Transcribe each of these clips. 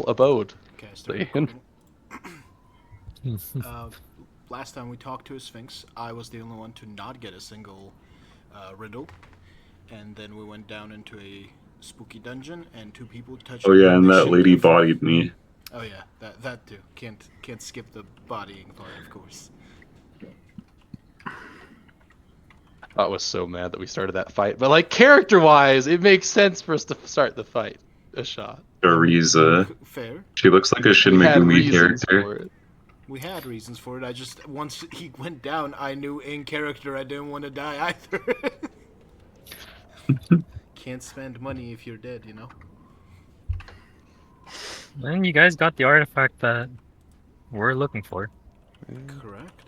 abode. Okay, I started Ian. recording. Last time we talked to a Sphinx, I was the only one to not get a single riddle. And then we went down into a spooky dungeon, and two people touched Oh me yeah, and and they that shouldn't lady have. bodied me. Oh yeah, that too. Can't skip the bodying part, of course. I was so mad that we started that fight, but like character-wise, it makes sense for us to start the fight. A shot. Ariza. Fair. She looks like a Shin We had Megumi reasons character. for it. We had reasons for it. I just once he went down, I knew in character I didn't want to die either. Can't spend money if you're dead, you know. And you guys got the artifact that we're looking for. Correct.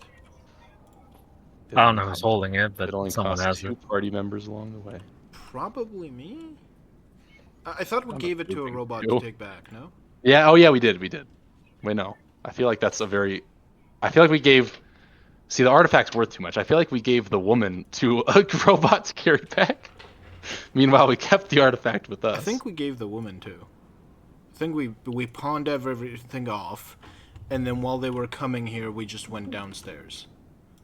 I don't know who's holding it, but It only someone cost has 2 it. party members along the way. Probably me. I thought we I'm gave it to a approving robot you. to take back. No. Yeah. Oh yeah, we did. Wait, no. I feel like that's a very. I feel like we gave. See, the artifact's worth too much. I feel like we gave the woman to a robot to carry back. Meanwhile, we kept the artifact with us. I think we gave the woman too. I think we pawned everything off, and then while they were coming here, we just went downstairs.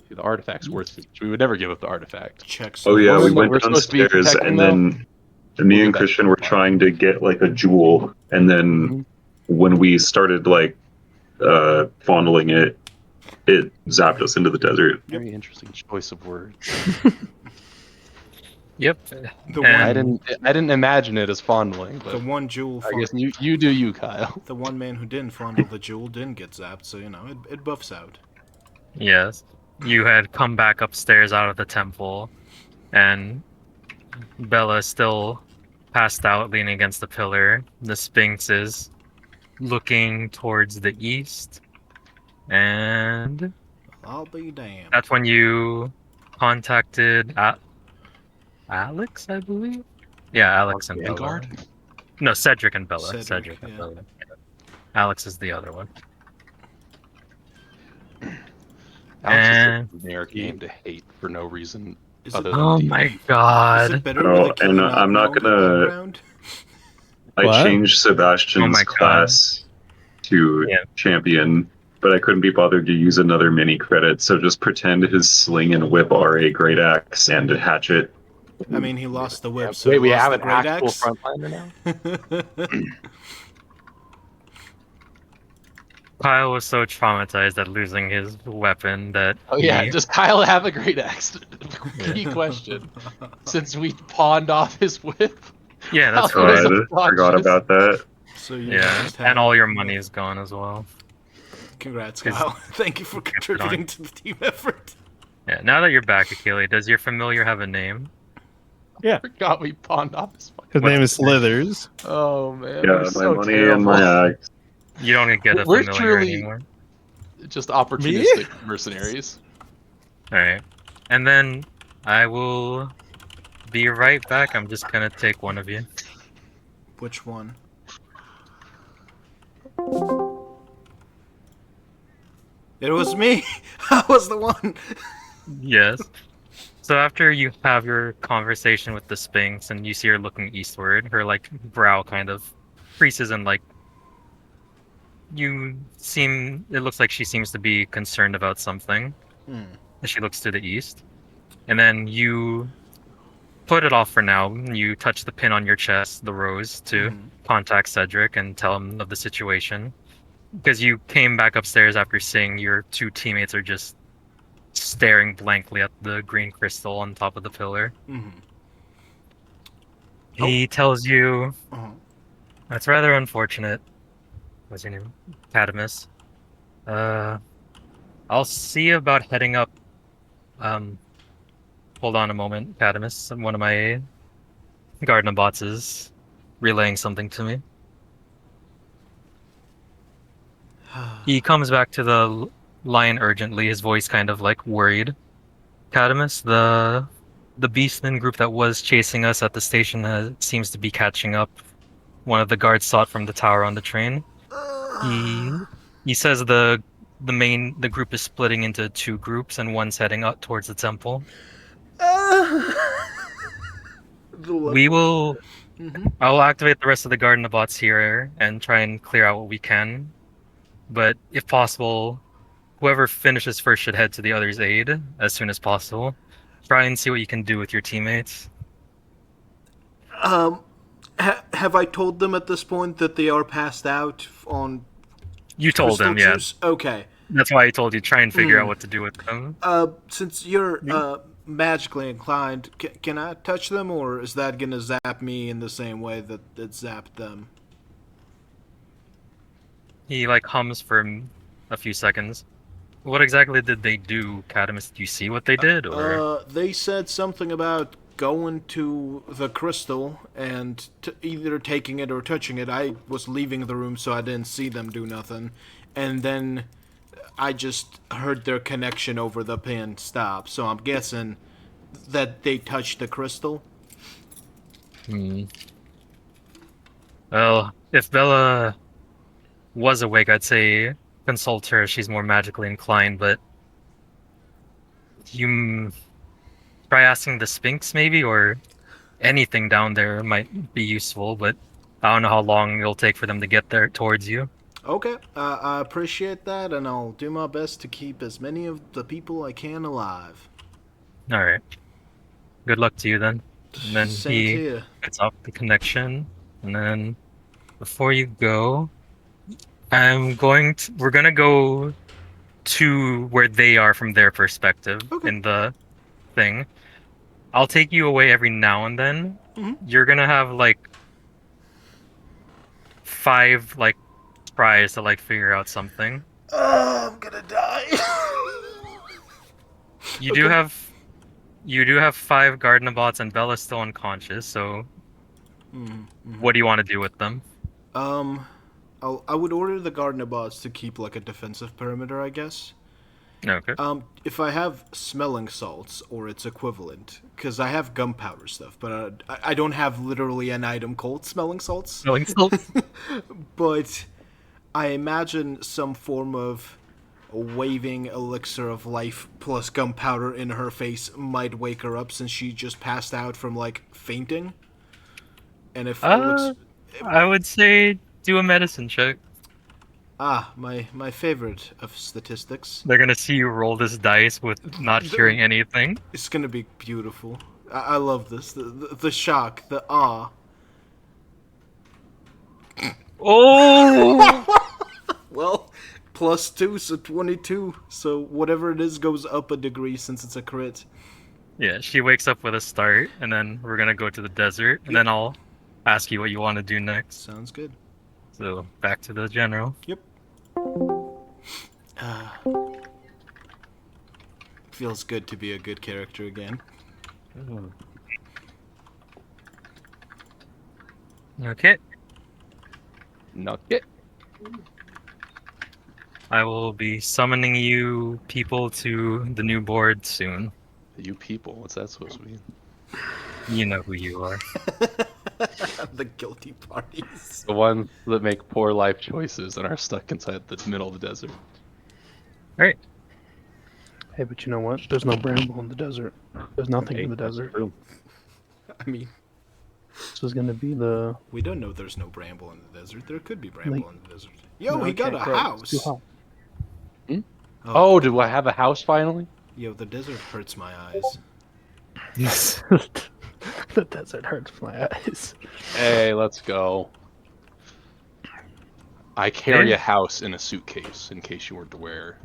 See, the artifact's worth too much. We would never give up the artifact. Checks. Oh yeah, we Woman that went we're supposed to be downstairs protecting, and then We'll me get and that Christian were fine. trying to get like a jewel, and then Mhm. when we started like fondling it, it zapped us into the desert. Very interesting choice of words. Yep. The And- I didn't imagine it as fondling, The but one jewel. I guess you do you, Kyle. The one man who didn't fondle the jewel didn't get zapped, so you know it buffs out. Yes. You had come back upstairs out of the temple, and Bella is still passed out, leaning against the pillar. The Sphinx is looking towards the east, and I'll be damned. that's when you contacted Alex, I believe. Yeah, Alex and Bella. Vanguard? No, Cedric and Bella. Cedric, and yeah. Bella. Alex is the other one. Alex And- is a generic name to hate for no reason Is other it, than Oh D&D. my is it god. better Oh, with a killer and not I'm not known gonna- background? I What? changed Sebastian's Oh my God. class to Yeah. champion, but I couldn't be bothered to use another mini credit, so just pretend his sling and whip are a great axe and a hatchet. I mean, he lost the whip, so Wait, he we lost have the an great actual axe. frontliner now? Kyle was so traumatized at losing his weapon that Oh yeah, he- does Kyle have a great axe? Key question. Since we pawned off his whip. yeah, that's Oh, right. it's God, a forgot conscious- about that. So you Yeah, just have, and all your money is gone as well. Congrats, 'Cause- Kyle. Thank you for contributing to the team effort. Yeah, now that you're back, Akili, does your familiar have a name? I forgot we pawned off his His name is Slithers. Oh man. Yeah, we're my so money terrible. and my axe. You don't get a We're familiar truly- anymore. Just opportunistic mercenaries. Alright. And then I will be right back. I'm just gonna take one of you. Which one? It was me. I was the one. Yes. So after you have your conversation with the Sphinx and you see her looking eastward, her like brow kind of creases and like it looks like she seems to be concerned about something. As she looks to the east. And then you put it off for now. You touch the pin on your chest, the rose, to contact Cedric and tell him of the situation. Because you came back upstairs after seeing your two teammates are just staring blankly at the green crystal on top of the pillar. He tells you, that's rather unfortunate. What's your name? Cadamus. I'll see about heading up. Hold on a moment, Cadamus. One of my Gardenabots is relaying something to me. He comes back to the lion urgently, his voice kind of like worried. Cadamus, the beastman group that was chasing us at the station seems to be catching up. One of the guards saw it from the tower on the train. He says the group is splitting into two groups and one's heading up towards the temple. We will I'll activate the rest of the Garden of Bots here and try and clear out what we can. But if possible, whoever finishes first should head to the other's aid as soon as possible. Try and see what you can do with your teammates. Have I told them at this point that they are passed out on You told crystal them, yeah. juice? Okay. That's why I told you try and figure out what to do with them. Since you're magically inclined, can I touch them, or is that gonna zap me in the same way that it zapped them? He like hums for a few seconds. What exactly did they do, Cadamus? Did you see what they did, or They said something about going to the crystal and either taking it or touching it. I was leaving the room, so I didn't see them do nothing. And then I just heard their connection over the pin stop, so I'm guessing that they touched the crystal. Well, if Bella was awake, I'd say consult her. She's more magically inclined, but you try asking the Sphinx maybe, or anything down there might be useful, but I don't know how long it'll take for them to get there towards you. Okay, I appreciate that, and I'll do my best to keep as many of the people I can alive. Alright. Good luck to you then. And then Same he to you. gets off the connection, and then before you go, we're gonna go to where they are from their perspective Okay. in the thing. I'll take you away every now and then. You're gonna have like 5 like tries to like figure out something. Oh, I'm gonna die. You do have 5 Gardenabots and Bella's still unconscious, so what do you want to do with them? I would order the Gardener bots to keep like a defensive perimeter, I guess. Okay. If I have smelling salts or its equivalent, because I have gunpowder stuff, but I don't have literally an item called smelling salts. Smelling salts? But I imagine some form of a waving elixir of life plus gunpowder in her face might wake her up since she just passed out from like fainting. And if I would say do a medicine check. my favorite of statistics. They're gonna see you roll this dice with not hearing anything. It's gonna be beautiful. I love this. The shock, the awe. Oh! Well, +2, so 22. So whatever it is goes up a degree since it's a crit. Yeah, she wakes up with a start, and then we're gonna go to the desert, and then I'll ask you what you want to do next. Sounds good. So back to the general. Yep. Feels good to be a good character again. Okay. Not yet. I will be summoning you people to the new board soon. You people, what's that supposed to mean? You know who you are. The guilty parties. The ones that make poor life choices and are stuck inside the middle of the desert. Alright. Hey, but you know what? There's no bramble in the desert. There's nothing in the desert. I mean, This is gonna be the. we don't know there's no bramble in the desert. There could be bramble Like- in the desert. Yo, No, he it got can't a grow. house. It's too hot. Oh, do I have a house finally? Yo, the desert hurts my eyes. The desert hurts my eyes. Hey, let's go. I carry Yeah. a house in a suitcase in case you weren't aware.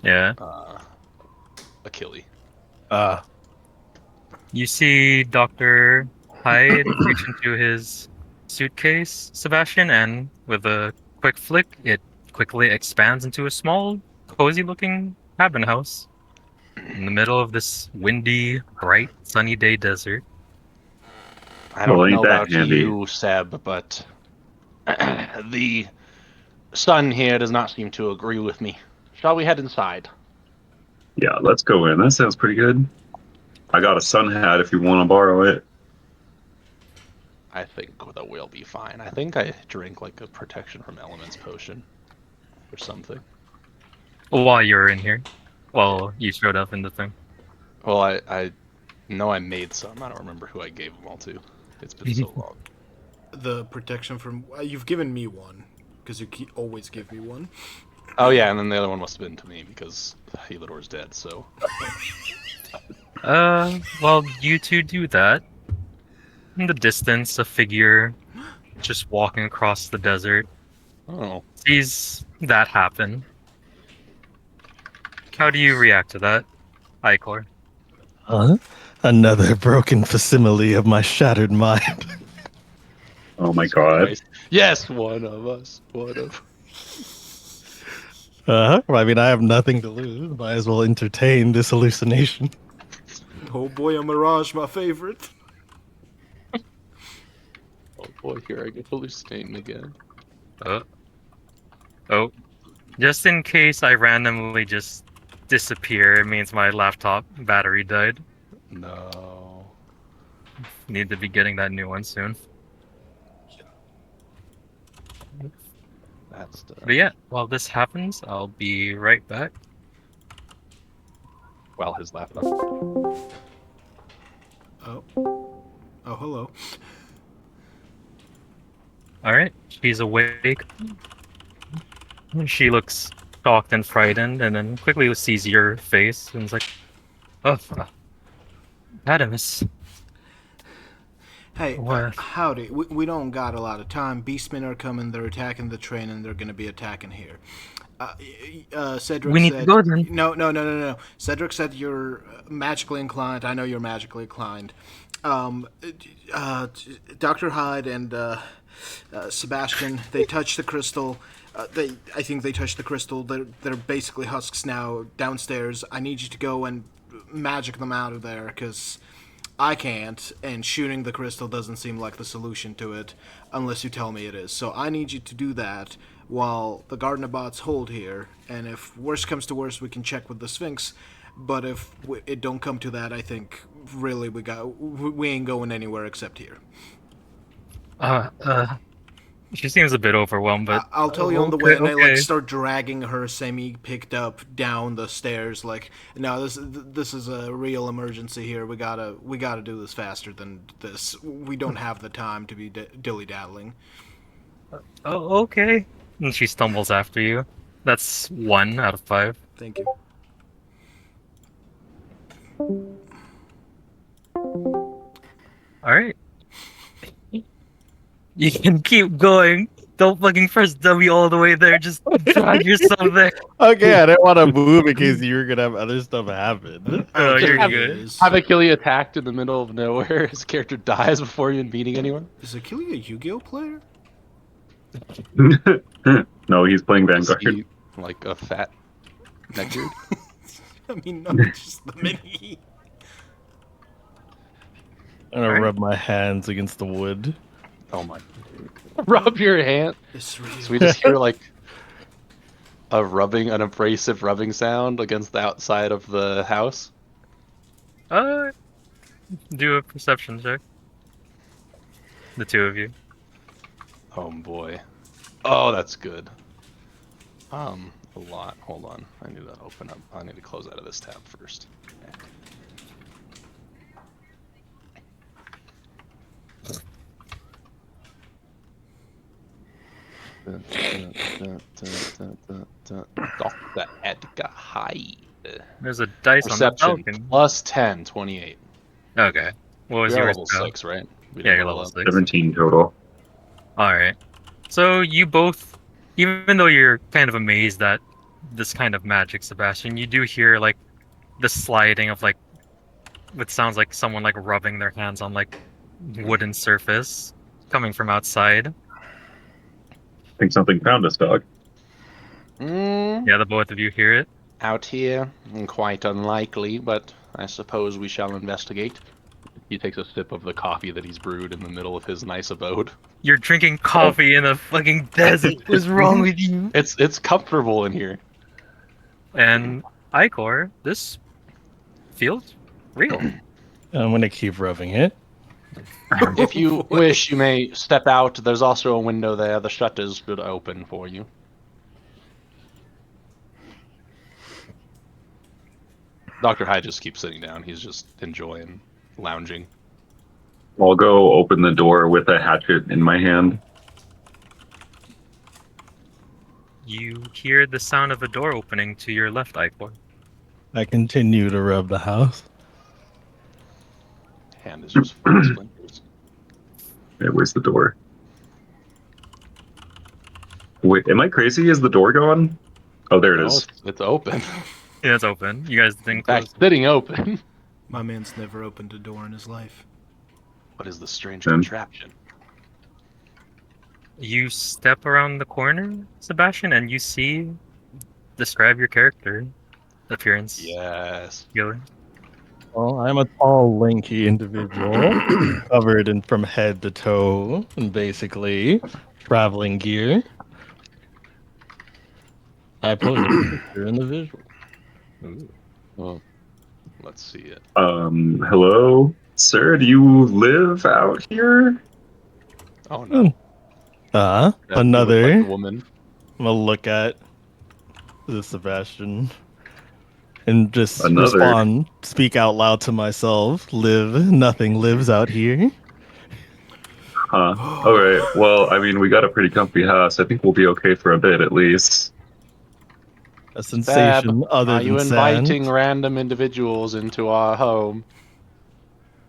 Yeah. Achille. You see Dr. Hyde reach into his suitcase, Sebastian, and with a quick flick, it quickly expands into a small, cozy-looking cabin house in the middle of this windy, bright, sunny day desert. I don't Well, ain't know that about handy. you, Seb, but the sun here does not seem to agree with me. Shall we head inside? Yeah, let's go in. That sounds pretty good. I got a sun hat if you want to borrow it. I think that we'll be fine. I think I drank like a protection from elements potion or something. While you were in here. Well, you showed up in the thing. Well, I know I made some. I don't remember who I gave them all to. It's been so long. the protection from. You've given me one because you always give me one. Oh yeah, and then the other one must have been to me because Helidor's dead. So While you two do that, in the distance, a figure just walking across the desert oh, sees that happen. How do you react to that, Icor? Huh? Another broken facsimile of my shattered mind. Oh my god. Christ. Yes, one of us. One of. Well, I mean, I have nothing to lose. Might as well entertain this hallucination. Oh boy, a mirage, my favorite. Oh boy, here I get hallucinating again. Oh, oh, just in case I randomly just disappear, it means my laptop battery died. No. Need to be getting that new one soon. That's the. But yeah, while this happens, I'll be right back. Well, his laptop. Oh. Oh, hello. Alright, she's awake. She looks shocked and frightened, and then quickly sees your face and is like, "Oh, Adamus, Hey, what?" howdy. We don't got a lot of time. Beastmen are coming. They're attacking the train, and they're going to be attacking here. Cedric We need said, to go then. No. Cedric said you're magically inclined. I know you're magically inclined. Dr. Hyde and Sebastian, they touched the crystal. I think they touched the crystal. They're basically husks now downstairs. I need you to go and magic them out of there, because I can't, and shooting the crystal doesn't seem like the solution to it, unless you tell me it is. So I need you to do that while the Gardener bots hold here, and if worst comes to worst, we can check with the Sphinx. But if it don't come to that, I think really we ain't going anywhere except here. She seems a bit overwhelmed, but I'll tell you on the way, and I okay. start dragging her semi-picked up down the stairs. Like, no, this is a real emergency here. We gotta do this faster than this. We don't have the time to be dilly-daddling. Oh, okay. And she stumbles after you. That's 1 out of 5. Thank you. Alright. You can keep going. Don't fucking press W all the way there. Just drive yourself there. Okay, I didn't want to move in case you were gonna have other stuff happen. Oh, you're have- good. Have Achille attacked in the middle of nowhere. His character dies before even meeting anyone. Is Achille a Yu-Gi-Oh player? No, he's playing Is Vanguard. he like a fat neckbeard? I mean, not just the mini. I'm gonna rub my hands against the wood. Oh my! Rub your hand. It's real. So we just hear like an abrasive rubbing sound against the outside of the house. Do a perception check. The two of you. Oh boy. Oh, that's good. A lot. Hold on. I need to open up. I need to close out of this tab first. Dr. Edgar Hyde. There's a dice on the Perception balcony. plus 10, 28. Okay. What was You're yours? level Joe? 6, right? We Yeah, didn't you're roll level up. 6. 17 total. Alright. So you both, even though you're kind of amazed at this kind of magic, Sebastian, you do hear like the sliding of like what sounds like someone like rubbing their hands on like wooden surface coming from outside. I think something found us, dog. Yeah, the both of you hear it. Out here, quite unlikely, but I suppose we shall investigate. He takes a sip of the coffee that he's brewed in the middle of his nice abode. You're drinking coffee in a fucking desert. What's wrong with you? It's comfortable in here. And Icor, this feels real. I'm gonna keep rubbing it. If you wish, you may step out. There's also a window there. The shutters should open for you. Dr. Hyde just keeps sitting down. He's just enjoying lounging. I'll go open the door with a hatchet in my hand. You hear the sound of a door opening to your left, Icor. I continue to rub the house. Hand is just full of splinters. Hey, where's the door? Wait, am I crazy? Is the door gone? Oh, there it No, is. it's open. Yeah, it's open. You guys In didn't close fact, it. sitting open. My man's never opened a door in his life. What is the strange Hmm. contraption? You step around the corner, Sebastian, and you see. Describe your character appearance. Yes. Gilly. Well, I'm a tall, lanky individual, covered in from head to toe, and basically traveling gear. I pose a picture in the visual. Ooh. Well, let's see it. Hello, sir. Do you live out here? Oh no. You look like Another. a woman. I'm gonna look at the Sebastian and just Another. respond, speak out loud to myself. Nothing lives out here. Huh. All right. Well, I mean, we got a pretty comfy house. I think we'll be okay for a bit at least. A sensation other Are you than sand. inviting random individuals into our home?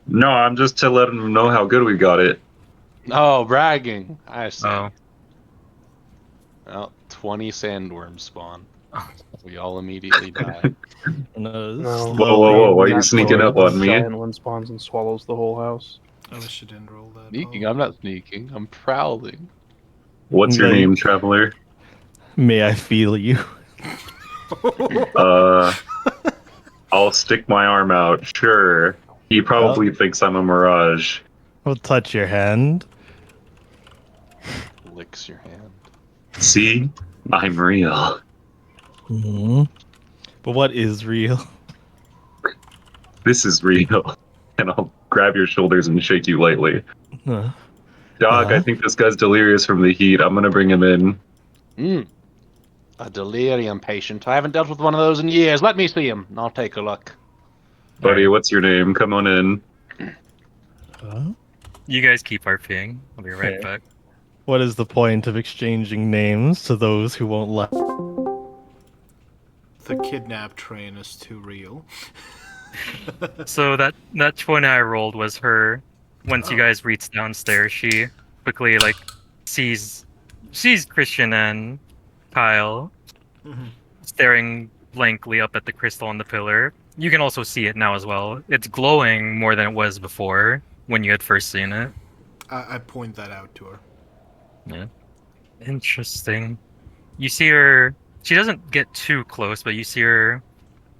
No, I'm just to let them know how good we got it. Oh, bragging. I see. Oh. Well, 20 sandworms spawn. We all immediately die. No, No. Whoa, why are you Natural, sneaking up the on me? giant one spawns and swallows the whole house. I wish you didn't roll that. Sneaking? Paul. I'm not sneaking. I'm prowling. What's your Like- name, traveler? May I feel you? I'll stick my arm out. Sure. He probably thinks I'm a mirage. I'll touch your hand. Licks your hand. See? I'm real. Hmm. But what is real? This is real. And I'll grab your shoulders and shake you lightly. Huh. Dog, I think this guy's delirious from the heat. I'm gonna bring him in. A delirium patient. I haven't dealt with one of those in years. Let me see him. I'll take a look. Buddy, what's your name? Come on in. Huh? You guys keep RPing. I'll be right Okay. back. What is the point of exchanging names to those who won't let? The kidnap train is too real. So that 20 I rolled was her. Once you guys reach downstairs, she quickly sees Christian and Kyle staring blankly up at the crystal on the pillar. You can also see it now as well. It's glowing more than it was before when you had first seen it. I point that out to her. Yeah. Interesting. You see her. She doesn't get too close, but you see her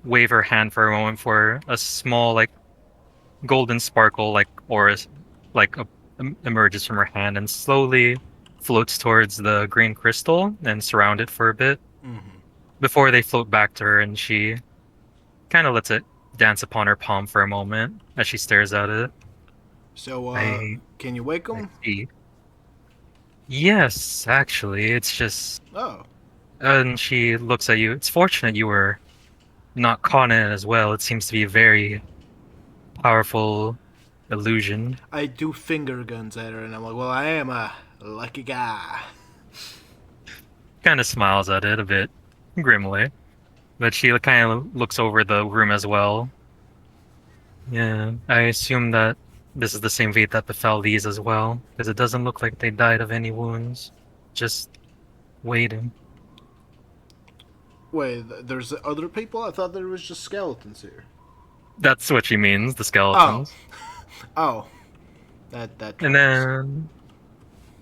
wave her hand for a moment for a small, golden sparkle, aura, emerges from her hand and slowly floats towards the green crystal and surround it for a bit before they float back to her, and she kind of lets it dance upon her palm for a moment as she stares at it. So, I- can you wake him? See. Yes, actually, it's just. Oh. And she looks at you. It's fortunate you were not caught in it as well. It seems to be a very powerful illusion. I do finger guns at her, and I'm like, well, I am a lucky guy. Kind of smiles at it a bit grimly, but she kind of looks over the room as well. Yeah, I assume that this is the same fate that befell these as well, because it doesn't look like they died of any wounds. Just waiting. Wait, there's other people? I thought there was just skeletons here. That's what she means, the skeletons. Oh. That And then,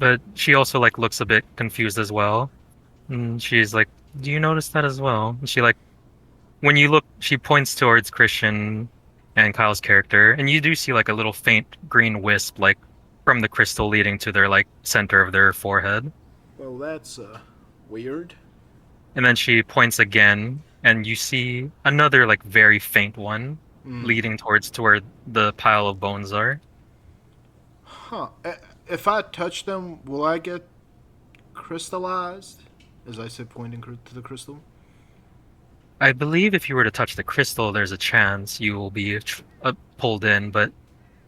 but she also looks a bit confused as well. And she's like, "Do you notice that as well?" And she when you look, she points towards Christian and Kyle's character, and you do see a little faint green wisp from the crystal leading to their center of their forehead. Well, that's weird. And then she points again, and you see another very faint one leading towards to where the pile of bones are. Huh. If I touch them, will I get crystallized? As I said, pointing to the crystal. I believe if you were to touch the crystal, there's a chance you will be pulled in, but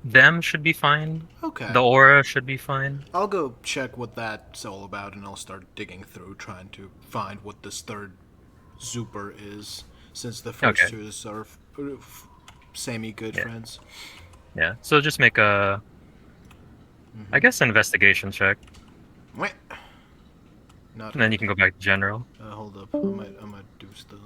them should be fine. Okay. The aura should be fine. I'll go check what that's all about, and I'll start digging through, trying to find what this third Zuper is, since the first Okay. two are semi-good Yeah. friends. Yeah. So just make a, I guess, an investigation check, Wait. Not. and then you can go back to general. Hold up. I might do stuff.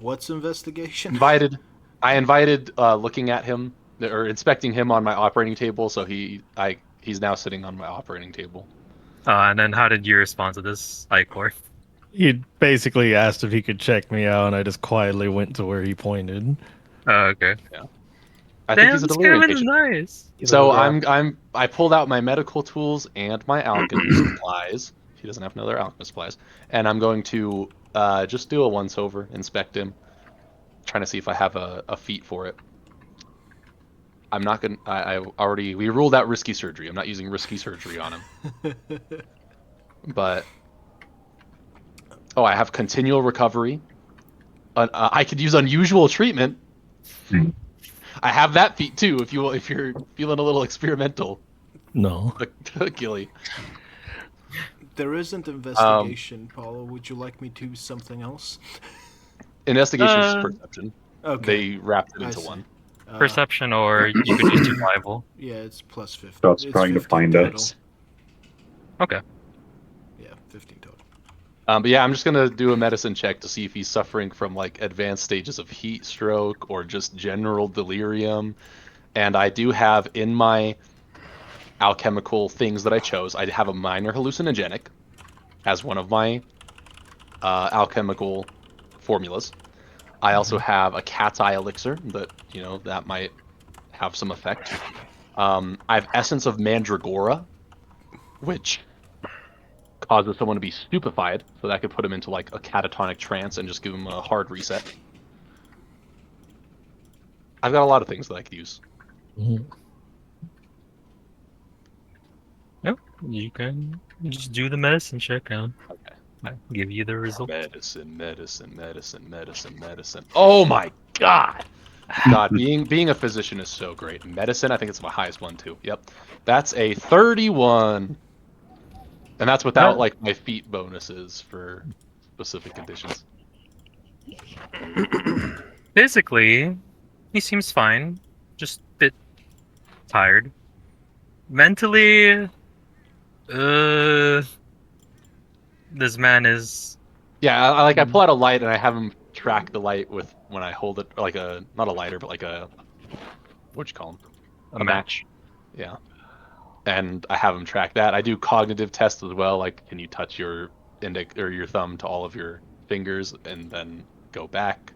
What's investigation? I invited looking at him or inspecting him on my operating table, so he's now sitting on my operating table. And then how did you respond to this, Icor? He basically asked if he could check me out, and I just quietly went to where he pointed. Oh, okay. I think Damn, he's a this delirium cabin is patient. nice. So I pulled out my medical tools and my alchemy supplies. He doesn't have another alchemy supplies, and I'm going to just do a once over, inspect him, trying to see if I have a feat for it. I'm not gonna. We ruled out risky surgery. I'm not using risky surgery on him. But I have continual recovery. I could use unusual treatment. I have that feat too. If you're feeling a little experimental, No. Gilly. There isn't investigation, Paulo. Would you like me to do something else? Investigation is perception. Okay. They wrapped it I into see. one. Perception, or you could use survival. Yeah, it's plus 50. Scott's It's trying to 15 find total. us. Okay. Yeah, 15 total. But yeah, I'm just gonna do a medicine check to see if he's suffering from like advanced stages of heat stroke or just general delirium. And I do have in my alchemical things that I chose, I have a minor hallucinogenic as one of my alchemical formulas. I also have a cat's eye elixir that might have some effect. I have essence of mandragora, which causes someone to be stupefied, so that could put him into like a catatonic trance and just give him a hard reset. I've got a lot of things that I could use. Yep. You can just do the medicine check now. Okay. I'll give you the result. Medicine. Oh my god! God, being a physician is so great. Medicine, I think it's my highest one too. Yep. That's a 31. And that's without like my feat bonuses for specific conditions. Physically, he seems fine. Just a bit tired. Mentally, this man is. Yeah, I pull out a light and I have him track the light with when I hold it, like not a lighter, but like what'd you call him? A match. Yeah. And I have him track that. I do cognitive tests as well, like can you touch your index or your thumb to all of your fingers and then go back.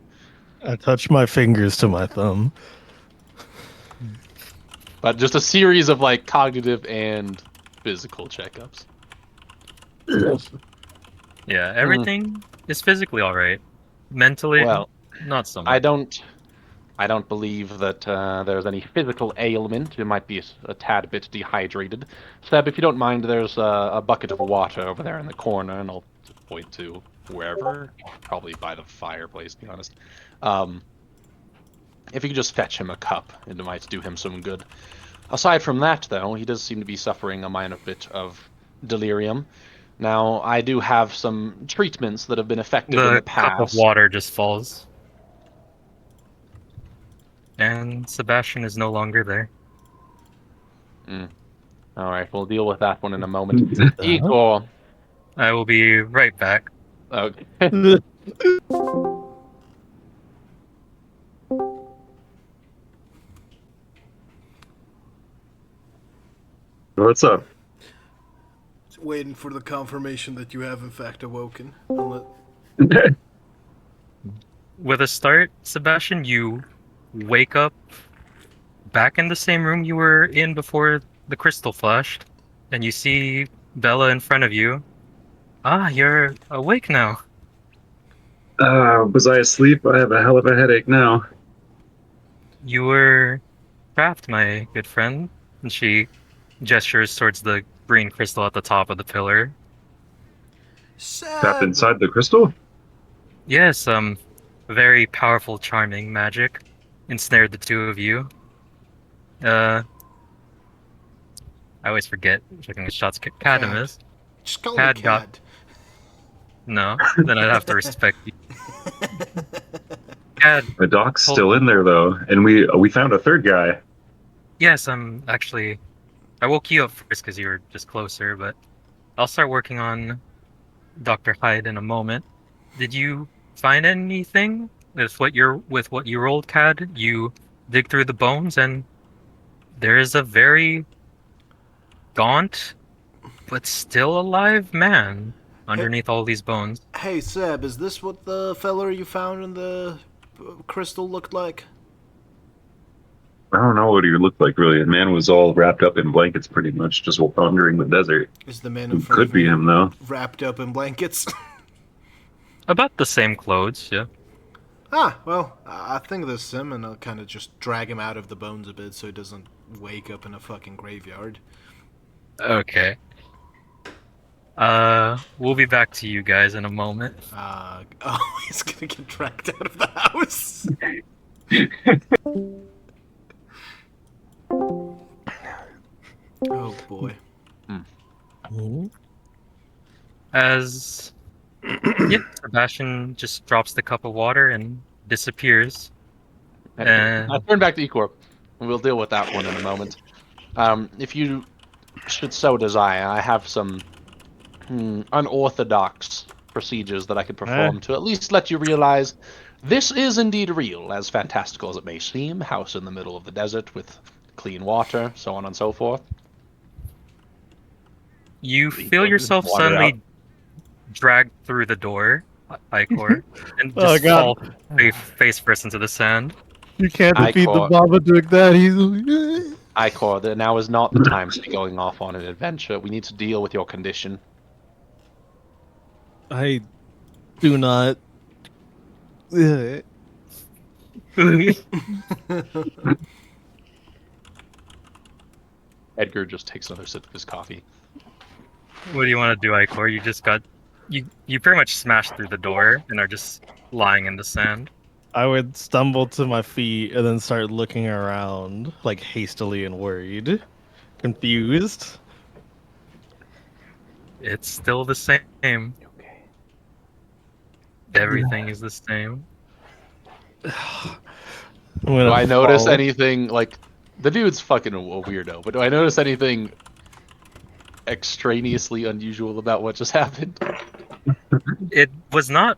I touch my fingers to my thumb. But just a series of like cognitive and physical checkups. Yeah, everything is physically all right. Mentally, Well, not so much. I don't believe that there's any physical ailment. It might be a tad bit dehydrated. Seb, if you don't mind, there's a bucket of water over there in the corner, and I'll point to wherever, probably by the fireplace, to be honest. If you could just fetch him a cup, it might do him some good. Aside from that, though, he does seem to be suffering a minor bit of delirium. Now, I do have some treatments that have been effective in The the past. cup of water just falls. And Sebastian is no longer there. All right, we'll deal with that one in a moment. Igor. I will be right back. Okay. What's up? Waiting for the confirmation that you have in fact awoken. With a start, Sebastian, you wake up back in the same room you were in before the crystal flashed, and you see Bella in front of you. Ah, you're awake now. Was I asleep? I have a hell of a headache now. You were trapped, my good friend. And she gestures towards the green crystal at the top of the pillar. Trapped Seb! inside the crystal? Yes, very powerful, charming magic ensnared the two of you. I always forget which shots Cadam Cad. is. Just call me Cad got Cad. no, then I'd have to respect you. Cad The doc's told still in there though, and we found a third guy. yes, I'm actually. I woke you up first because you were just closer, but I'll start working on Dr. Hyde in a moment. Did you find anything with what you rolled, Cad? You dig through the bones, and there is a very gaunt but still alive man Hey, underneath all these bones. hey, Seb, is this what the feller you found in the crystal looked like? I don't know what he looked like really. The man was all wrapped up in blankets pretty much, just wandering the desert. Is the man in front Could of be me him though. wrapped up in blankets? About the same clothes, yeah. Well, I think this is him, and I'll kind of just drag him out of the bones a bit so he doesn't wake up in a fucking graveyard. Okay. We'll be back to you guys in a moment. Oh, he's gonna get dragged out of the house. Oh boy. As yeah, Sebastian just drops the cup of water and disappears. I turn back to Ecorp, and we'll deal with that one in a moment. If you should so desire, I have some unorthodox procedures that I could perform to at least let you realize this is indeed real, as fantastical as it may seem. House in the middle of the desert with clean water, so on and so forth. You feel yourself Water suddenly out. dragged through the door, Icor, and Oh, just God. fall face first into the sand. You can't I defeat the caught- Babadook that easily. Icor, that now is not the time to be going off on an adventure. We need to deal with your condition. I do not. Edgar just takes another sip of his coffee. What do you want to do, Icor? You just got you pretty much smashed through the door and are just lying in the sand. I would stumble to my feet and then start looking around, like hastily and worried, confused. It's still the same. Okay. Everything is the same. Do I notice anything, like, the dude's fucking a weirdo, but do I notice anything extraneously unusual about what just happened? It was not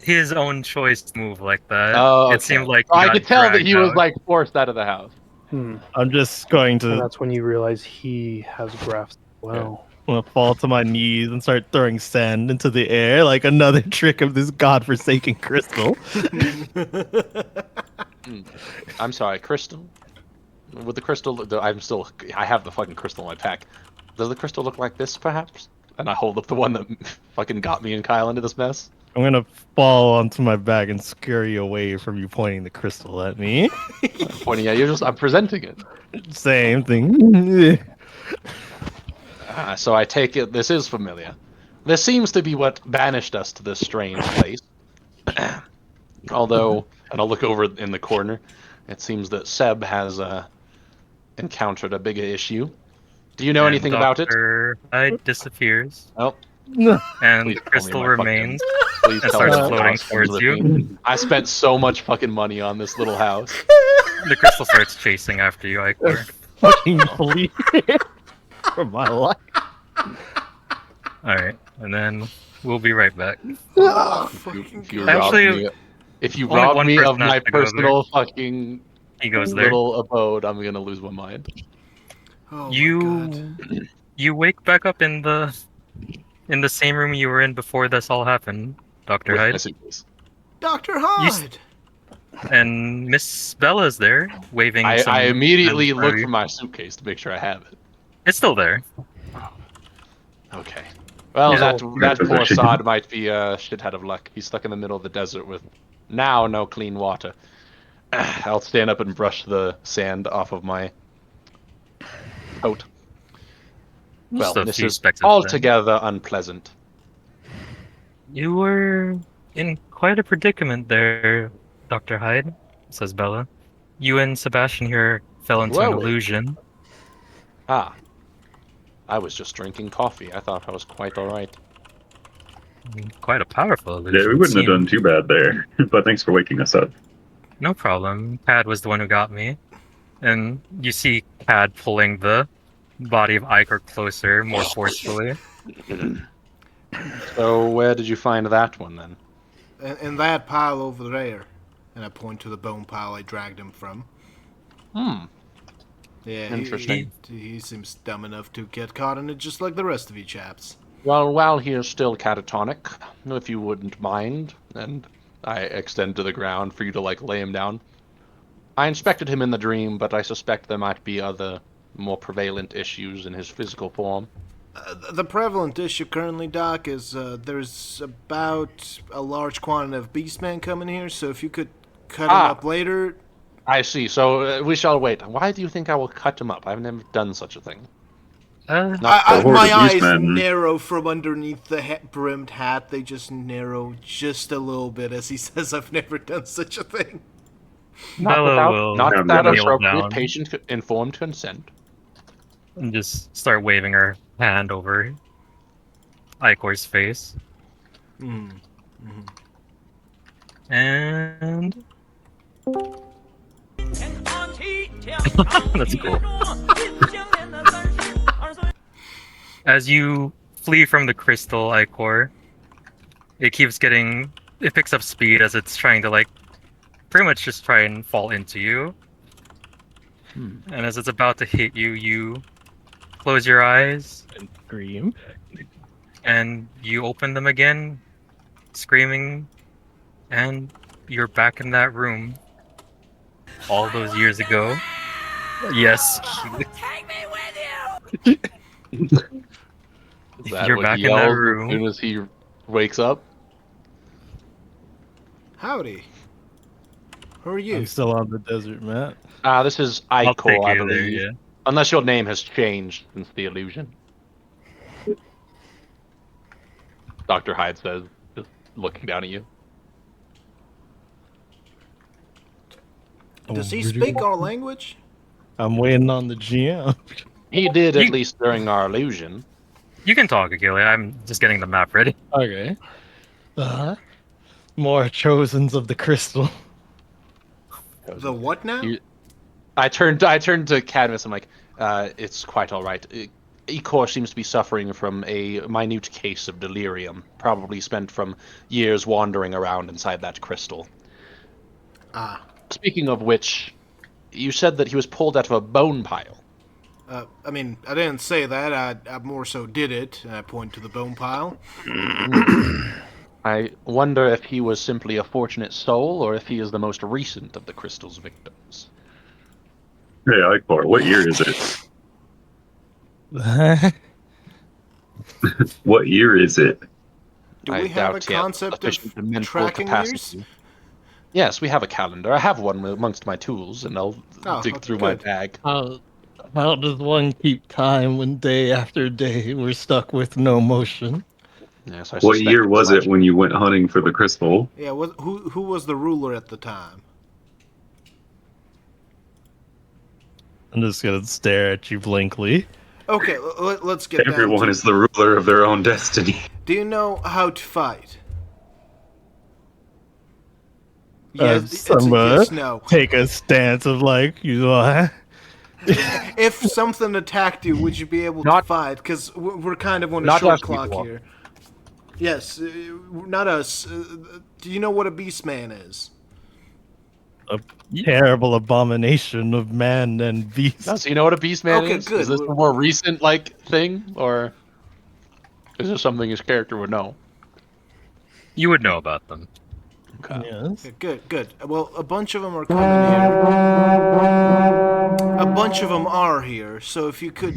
his own choice to move like that. Oh, It seemed like I he could got tell that dragged he was, out. like, forced out of the house. Hmm. I'm just going And to that's when you realize he has grafts as well. fall to my knees and start throwing sand into the air like another trick of this godforsaken crystal. I'm sorry, crystal? Would the crystal... I have the fucking crystal in my pack. Does the crystal look like this, perhaps? And I hold up the one that fucking got me and Kyle into this mess. I'm gonna fall onto my back and scurry away from you pointing the crystal at me. I'm pointing at you, I'm presenting it. Same thing. So I take it this is familiar. This seems to be what banished us to this strange place. Although, and I'll look over in the corner, it seems that Seb has encountered a bigger issue. Do you know And anything about it? Dr. Hyde disappears, Oh, and please the tell me crystal my fucking- remains. please It tell me starts my floating house comes towards with you. me. I spent so much fucking money on this little house. The crystal starts chasing after you, Icor. Fucking flee from my life. Alright, and then we'll be right back. If you Actually, rob only one me of person has my to go there. personal fucking He goes there. little abode, I'm gonna lose my mind. Oh my god. You wake back up in the same room you were in before this all happened, Dr. With my Hyde. suitcase. Dr. Hyde! And Miss Bella's there, waving some I immediately items look you. for my suitcase to make sure I have it. It's still there. Okay. Well, Yeah. that poor sod might be a shithead of luck. He's stuck in the middle of the desert with now no clean water. I'll stand up and brush the sand off of my coat. Well, Just a this few is specks of sand. altogether unpleasant. You were in quite a predicament there, Dr. Hyde, says Bella. You and Sebastian here fell into an Were we? illusion. Ah, I was just drinking coffee. I thought I was quite all right. Quite a powerful Yeah, illusion, we it wouldn't have done seemed. too bad there. But thanks for waking us up. No problem. Pad was the one who got me. And you see Pad pulling the body of Iker closer, more forcefully. So where did you find that one then? In that pile over there. And I point to the bone pile I dragged him from. Hmm. Yeah, Interesting. he seems dumb enough to get caught in it just like the rest of you chaps. Well, while he is still catatonic, if you wouldn't mind, and I extend to the ground for you to lay him down. I inspected him in the dream, but I suspect there might be other, more prevalent issues in his physical form. The prevalent issue currently, Doc, is there's about a large quantity of Beastman coming here, so if you could cut him up later. I see. So we shall wait. Why do you think I will cut him up? I've never done such a thing. Not The horde My of eyes beastmen. narrow from underneath the brimmed hat. They just narrow just a little bit as he says, I've never done such a thing. Bella will not Yeah, without kneel appropriate, down. patient, informed consent. And just start waving her hand over Ikor's face. And that's cool. As you flee from the crystal, Ikor, it picks up speed as it's trying to pretty much just try and fall into you. And as it's about to hit you, you close your eyes And scream. and you open them again, screaming, and you're back in that room all those years ago. Yes. Is that You're what back he in that yells room. as soon as he wakes up? Howdy. Who are you? I'm still on the desert, Matt. This is I'll take Iko, I you there, believe. yeah. Unless your name has changed since the illusion. Dr. Hyde says, just looking down at you. Does he speak our language? I'm waiting on the GM. He did, at You- least during our illusion. You can talk, Achille. I'm just getting the map ready. Okay. More chosens of the crystal. The what now? I turned to Cadmus. I'm like, it's quite all right. Ikor seems to be suffering from a minute case of delirium, probably spent from years wandering around inside that crystal. Ah. Speaking of which, you said that he was pulled out of a bone pile. I mean, I didn't say that. I more so did it. And I point to the bone pile. I wonder if he was simply a fortunate soul, or if he is the most recent of the crystal's victims. Hey, Ikor, what year is it? What year is it? Do I we have a doubt he has concept sufficient of mental tracking capacity. years? Yes, we have a calendar. I have one amongst my tools, and I'll dig okay, through my good. bag. How does one keep time when day after day we're stuck with no motion? Yes, I What suspect year it's was it logical. when you went hunting for the crystal? Yeah, who was the ruler at the time? I'm just gonna stare at you blankly. Okay, let's get down Everyone to is the ruler of their own destiny. Do you know how to fight? Yes, it's a yes, no. Take a stance of If something attacked you, would you be able to Not- fight? Because we're kind of on a Not short us clock people. here. Yes, not us. Do you know what a beast man is? a terrible abomination of man and beast. Does he know what a beast man Okay, is? good. Is this a more recent thing, or is this something his character would know? You would know about them. Okay. Yes. Yeah, good. Well, a bunch of them are coming here. A bunch of them are here. So if you could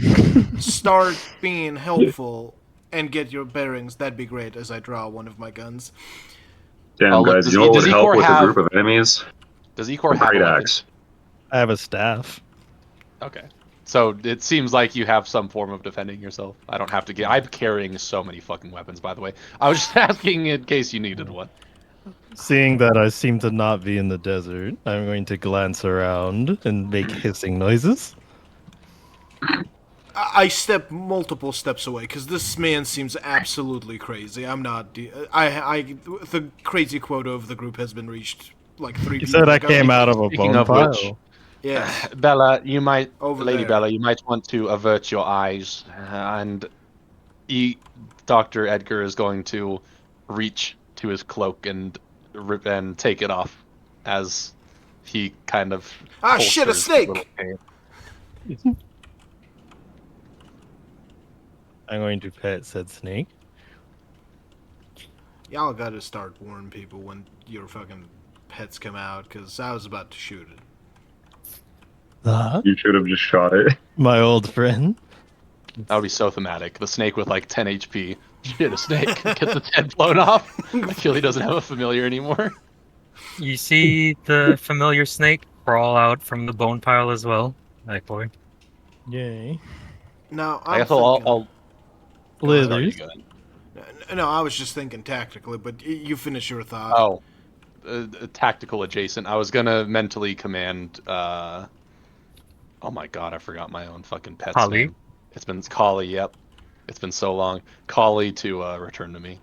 start being helpful and get your bearings, that'd be great. As I draw one of my guns. Damn, Look, guys, does you know what does would help Ikor with have- a group of enemies? Does Ikor A have a great weapon? axe. I have a staff. Okay. So it seems like you have some form of defending yourself. I don't have to get. I'm carrying so many fucking weapons, by the way. I was just asking in case you needed one. Seeing that I seem to not be in the desert, I'm going to glance around and make hissing noises. I step multiple steps away because this man seems absolutely crazy. I'm not. The crazy quota of the group has been reached like 3 You people said I ago. came out of a Speaking bone of pile. which, Yes, Bella, you might, over Lady there. Bella, you might want to avert your eyes, and Dr. Edgar is going to reach to his cloak and rip and take it off as he kind of Ah, shit, a holsters his snake! little cane. I'm going to pet said snake. Y'all gotta start warning people when your fucking pets come out because I was about to shoot it. You should have just shot it. My old friend. That would be so thematic. The snake with like 10 HP. Shit, a snake. Gets its head blown off. Achille doesn't have a familiar anymore. You see the familiar snake crawl out from the bone pile as well. Like boy. Yay. Now I I'm guess thinking. I'll ahead. sorry, you Slithers. go ahead. No, I was just thinking tactically, but you finish your thought. Oh, tactical adjacent. I was gonna mentally command. Oh my god, I forgot my own fucking pet's Holly. name. It's been Collie. Yep, it's been so long. Collie to return to me.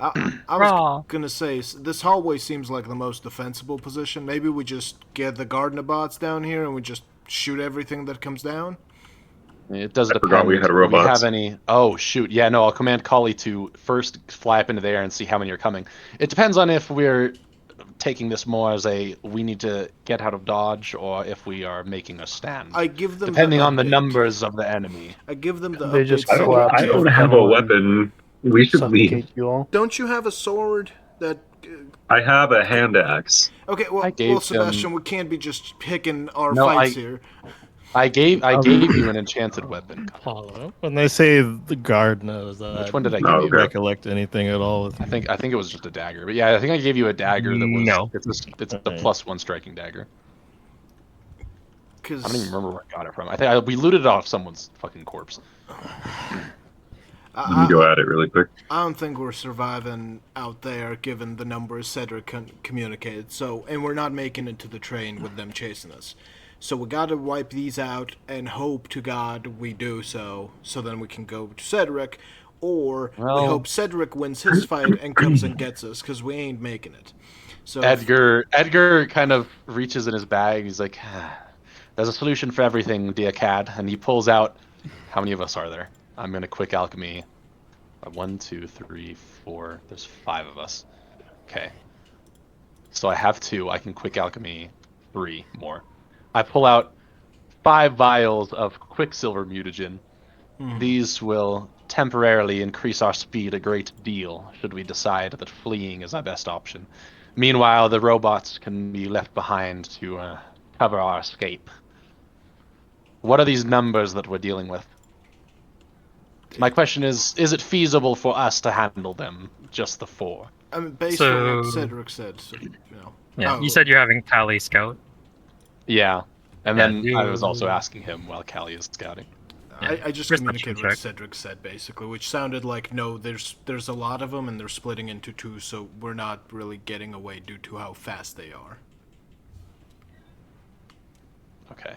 I was gonna say this hallway seems like the most defensible position. Maybe we just get the gardener bots down here and we just shoot everything that comes down. It does I depend. forgot we had Do robots. we have any? Oh shoot! Yeah, no. I'll command Collie to first fly up into the air and see how many are coming. It depends on if we're taking this more as a we need to get out of dodge, or if we are making a stand. I give them Depending the on the update. numbers of the enemy. I give them the They update. just I don't. collapse I don't into have a tunnel and weapon. We should leave. Suffocate you all. Don't you have a sword that? I have a hand axe. Okay, I gave well, Sebastian, them- we can't be just picking our No, fights here. I gave you an enchanted weapon. Apollo. When they say the gardener, Which one did I Oh, give you? okay. recollect anything at all? With I think it was just a dagger. But yeah, I think I gave you a dagger that was No. it's a Okay. +1 striking dagger. Because I don't even remember where I got it from. I think we looted it off someone's fucking corpse. Let me go at it really quick. I don't think we're surviving out there given the numbers Cedric communicated. So, and we're not making it to the train with them chasing us. So we gotta wipe these out and hope to God we do so then we can go to Cedric, or we Well- hope Cedric wins his fight and comes and gets us, because we ain't making it. So Edgar kind of reaches in his bag. He's like, "There's a solution for everything, dear Cad." And he pulls out. How many of us are there? I'm gonna quick alchemy. 1, 2, 3, 4. There's 5 of us. Okay. So I have 2. I can quick alchemy 3 more. I pull out 5 vials of Quicksilver mutagen. These will temporarily increase our speed a great deal, should we decide that fleeing is our best option. Meanwhile, the robots can be left behind to cover our escape. What are these numbers that we're dealing with? My question is it feasible for us to handle them, just the 4? I mean, based on what So- Cedric said, so, you know. Yeah. Oh, You said you're having Tally scout. Yeah. And Yeah, then I was also you- asking him while Callie is scouting. I just Perception communicated what check. Cedric said basically, which sounded like no, there's a lot of them and they're splitting into 2, so we're not really getting away due to how fast they are. Okay.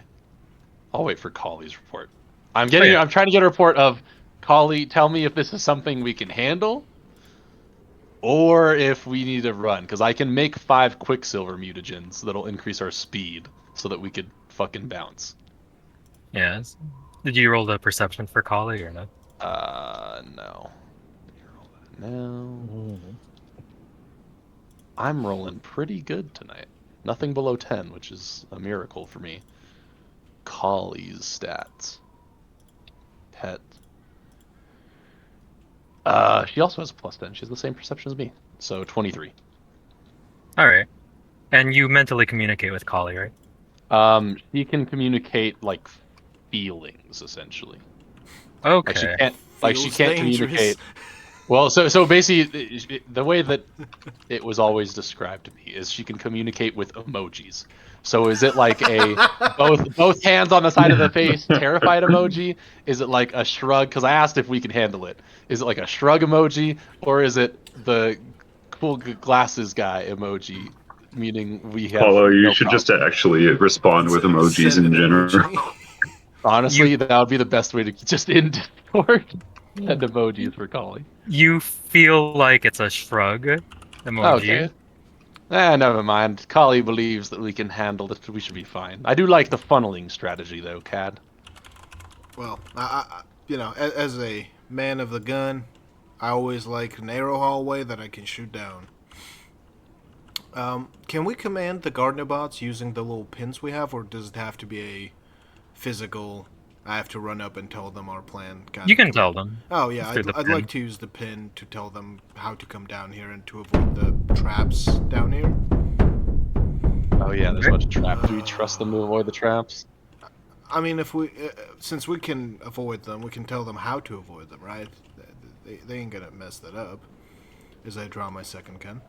I'll wait for Collie's report. I'm trying to get a report of Collie, tell me if this is something we can handle or if we need to run, because I can make 5 Quicksilver mutagens that'll increase our speed so that we could fucking bounce. Yes. Did you roll the perception for Collie or no? No. No. I'm rolling pretty good tonight. Nothing below 10, which is a miracle for me. Collie's stats. Pet. She also has a +10. She has the same perception as me. So 23. All right. And you mentally communicate with Collie, right? She can communicate like feelings essentially. Okay. She Feels can't dangerous. communicate. Well, so basically, the way that it was always described to me is she can communicate with emojis. So is it like a both hands on the side of the face, terrified emoji? Is it like a shrug? Because I asked if we can handle it. Is it like a shrug emoji, or is it the cool glasses guy emoji? Meaning we have Paulo, you no should just problem. actually respond It's with a emojis send in general. emoji. Honestly, that would be the best way to just end Discord. Send emojis for calling. You feel like it's a shrug emoji. Okay. Never mind. Kali believes that we can handle it. We should be fine. I do like the funneling strategy, though, Cad. Well, as a man of the gun, I always like an arrow hallway that I can shoot down. Can we command the gardener bots using the little pins we have, or does it have to be a physical? I have to run up and tell them our plan. You can tell them. Oh yeah, through the I'd pin. like to use the pin to tell them how to come down here and to avoid the traps down here. Oh yeah, there's a bunch of traps. Do we trust them to avoid the traps? I mean, if we, since we can avoid them, we can tell them how to avoid them, right? They ain't gonna mess that up. As I draw my second gun.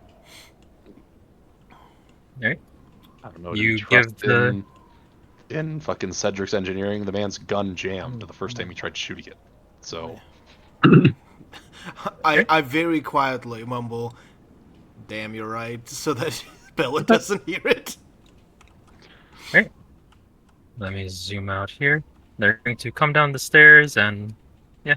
Alright. I don't know. You Do we trust give the- in fucking Cedric's engineering. The man's gun jammed the first time he tried shooting it. So I very quietly mumble, "Damn, you're right," so that Bella doesn't hear it. Let me zoom out here. They're going to come down the stairs, and yeah,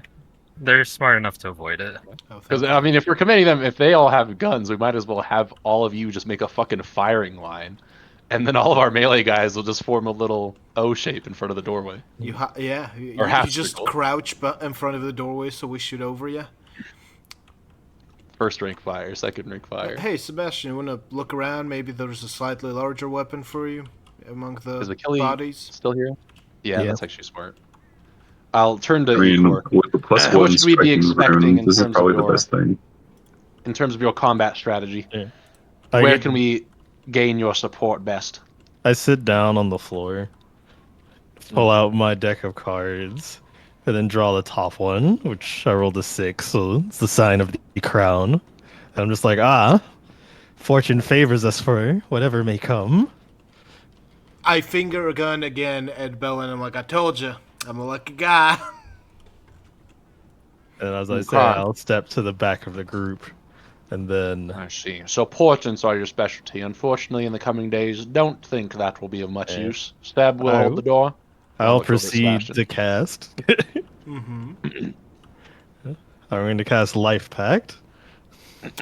they're smart enough to avoid it. Oh, because thank I mean, if we're committing them, if they all have guns, we might as well have all of you just make a fucking firing line, and then all of our melee guys will just form a little O shape in front of the doorway. you Or half you just circle. crouch in front of the doorway so we shoot over you. First rank fire, second rank fire. Hey, Sebastian, you want to look around? Maybe there's a slightly larger weapon for you among Is the Achille bodies. still here? Yeah, Yeah. that's actually smart. I'll turn to I mean, Igor. with the plus What one should we be striking expecting rune, in this is terms of probably the your best thing. in terms of your combat strategy? Yeah. Where can we gain your support best? I sit down on the floor, pull out my deck of cards, and then draw the top one, which I rolled a 6, so it's the sign of the crown. And I'm just like, fortune favors us for whatever may come. I finger a gun again at Bella, and I'm like, "I told you, I'm a lucky guy." And as I say, Okay. I'll step to the back of the group, and then I see. So portents are your specialty. Unfortunately, in the coming days, don't think that will be of much Yeah. use. Stab will hold the door. I'll look over at proceed Sebastian. to cast. Mm-hmm. I'm going to cast Life Pact.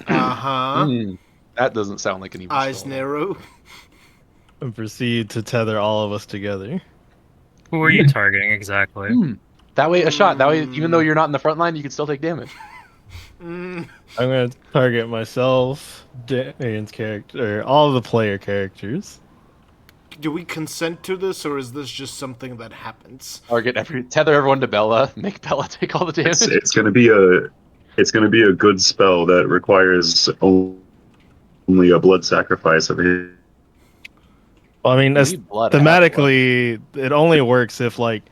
Uh-huh. That doesn't sound like an evil Eyes spell. narrow. And proceed to tether all of us together. Who are you targeting exactly? That way, a shot. That way, even though you're not in the front line, you can still take damage. I'm going to target myself, Darian's character, all of the player characters. Do we consent to this, or is this just something that happens? Tether everyone to Bella. Make Bella take all the damage. It's going to be a good spell that requires only a blood sacrifice of his. Well, I mean, You need blood, I have thematically, it only works if, like,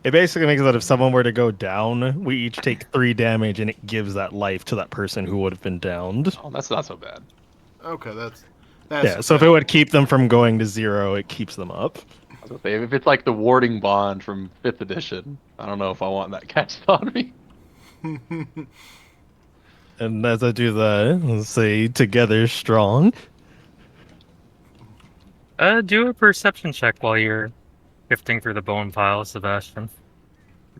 it basically makes it that if someone were to go down, we each take 3 damage, and it gives that life to that person who would have been downed. Oh, that's not so bad. Okay, that's Yeah, so if it would keep them from going to 0, it keeps them up. I was gonna say, if it's like the warding bond from 5th edition, I don't know if I want that cast on me. And as I do that, let's say, together strong. Do a perception check while you're shifting through the bone pile, Sebastian.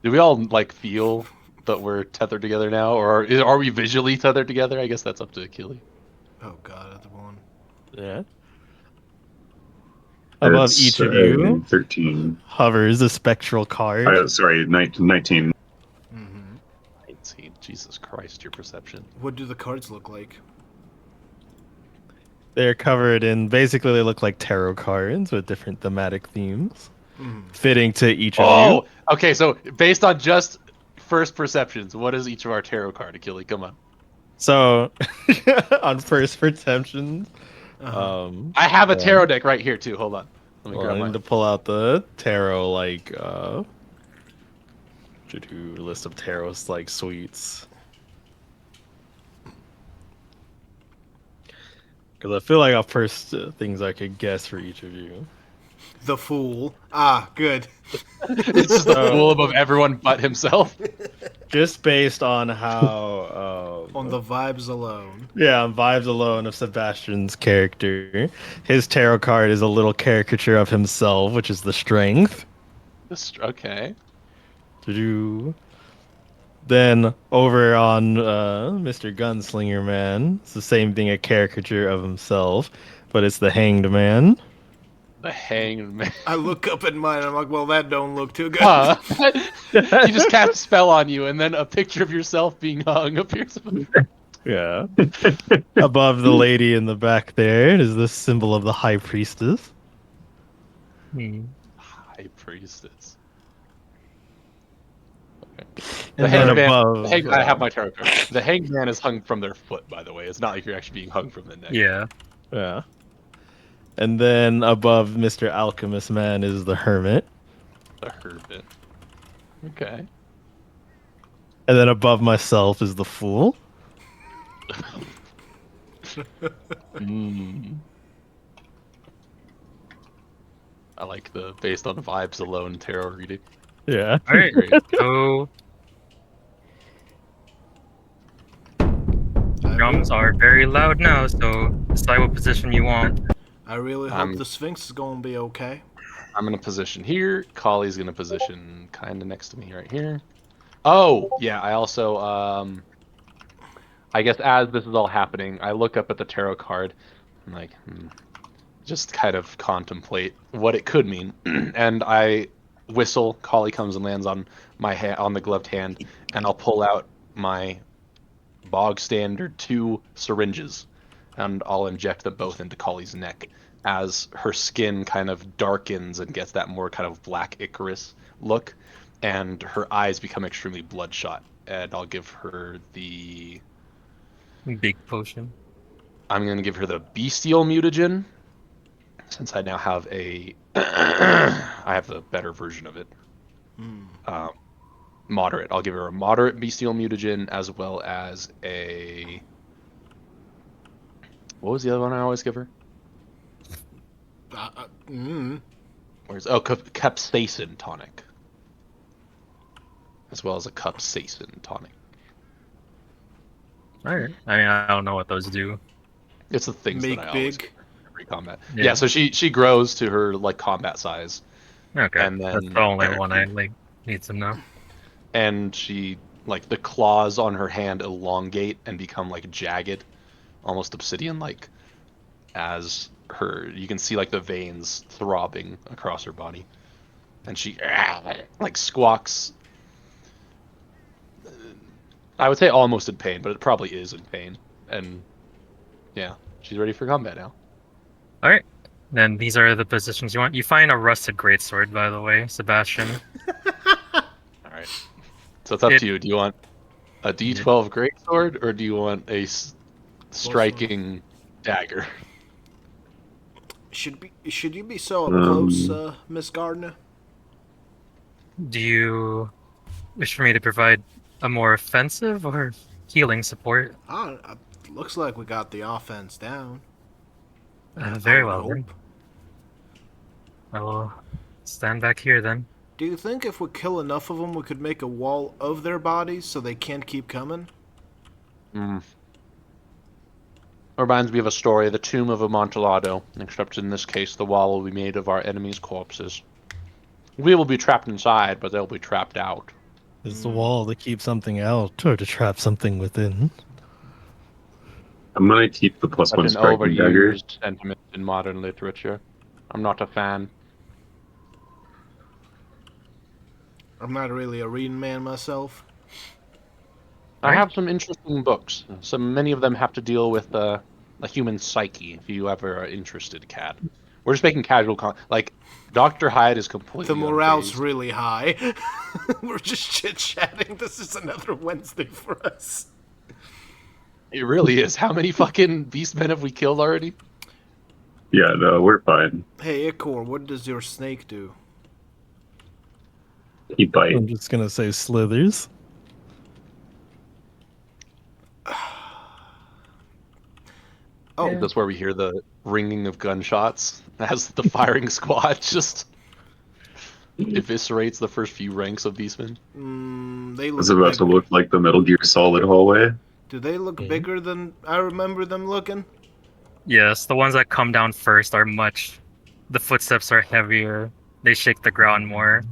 Do we all like feel that we're tethered together now, or are we visually tethered together? I guess that's up to Achille. Oh god, that's one. Yeah. Above It's, each of you 13. hovers a spectral card. Sorry, 19. 18. Jesus Christ, your perception. What do the cards look like? They're covered in, basically they look like tarot cards with different thematic themes, fitting to each of you. Oh, okay. So based on just first perceptions, what is each of our tarot card, Achille? Come on. So, on first perceptions, I have a tarot deck right here too. Hold on. Let me well, grab I need mine. to pull out the tarot, like, list of tarot, like, suites. Because I feel like I'll first things I could guess for each of you. The fool. Ah, good. It's just a fool above everyone but himself. Just based on how, On the vibes alone. yeah, on vibes alone of Sebastian's character, his tarot card is a little caricature of himself, which is the strength. Okay. Do Then over on Mr. Gunslinger Man, it's the same thing, a caricature of himself, but it's the Hanged Man. The Hanged Man. I look up at mine and I'm like, well, that don't look too good. Huh. He just cast a spell on you, and then a picture of yourself being hung appears. Yeah. Above the lady in the back there is the symbol of the High Priestess. High Priestess. And Hanged then Man. above, I have my tarot card. The Hanged Man is hung from their foot, by the way. It's not like you're actually being hung from the neck. Yeah. yeah. And then above Mr. Alchemist Man is the Hermit. The Hermit. Okay. And then above myself is the Fool. I like the based on vibes alone tarot reading. Yeah. All right. Great. So drums are very loud now. So decide what position you want. I really hope the Sphinx is going to be okay. I'm gonna position here. Collie's gonna position kind of next to me right here. Oh yeah. I also I guess as this is all happening, I look up at the tarot card. I'm like, just kind of contemplate what it could mean, and I whistle. Collie comes and lands on my on the gloved hand, and I'll pull out my bog standard 2 syringes, and I'll inject them both into Collie's neck as her skin kind of darkens and gets that more kind of black Icarus look, and her eyes become extremely bloodshot. And I'll give her the... Big potion. I'm going to give her the Bestial Mutagen, since I now have a... I have the better version of it. Moderate. I'll give her a moderate Bestial Mutagen, as well as a... What was the other one I always give her? Where's capsaicin tonic, as well as a capsaicin tonic. All right. I mean, I don't know what those do. It's the things Make that I always big. give her every combat. Yeah. Yeah, so she grows to her like combat size, Okay. and then That's the only one I need to know. and she like the claws on her hand elongate and become like jagged, almost obsidian like, as her you can see like the veins throbbing across her body, and she like squawks. I would say almost in pain, but it probably is in pain. And yeah, she's ready for combat now. All right. Then these are the positions you want. You find a rusted greatsword, by the way, Sebastian. All right. So it's up to you. Do you want a D12 greatsword, or do you want a striking dagger? Should you be so up close, Miss Gardner? Do you wish for me to provide a more offensive or healing support? Looks like we got the offense down. Very I would well, then. hope. I will stand back here, then. Do you think if we kill enough of them, we could make a wall of their bodies so they can't keep coming? Reminds me of a story, the tomb of Amontillado, except in this case the wall will be made of our enemies' corpses. We will be trapped inside, but they'll be trapped out. Is the wall to keep something out or to trap something within? I'm gonna keep the plus Such one an striking dagger. overused sentiment in modern literature. I'm not a fan. I'm not really a reading man myself. I have some interesting books. Many of them have to deal with the human psyche. If you ever are interested, Cat. We're just making casual like Dr. Hyde is completely. The morale's unfazed. really high. We're just chit-chatting. This is another Wednesday for us. It really is. How many fucking beastmen have we killed already? Yeah, no, we're fine. Hey, Ikor, what does your snake do? He bite. I'm just gonna say slithers. Oh, That's where we hear the ringing of gunshots as the firing squad just eviscerates the first few ranks of beastmen. They It's look about to bigger. look like the Metal Gear Solid hallway. Do they look bigger than I remember them looking? Yes, the ones that come down first are much. The footsteps are heavier. They shake the ground more.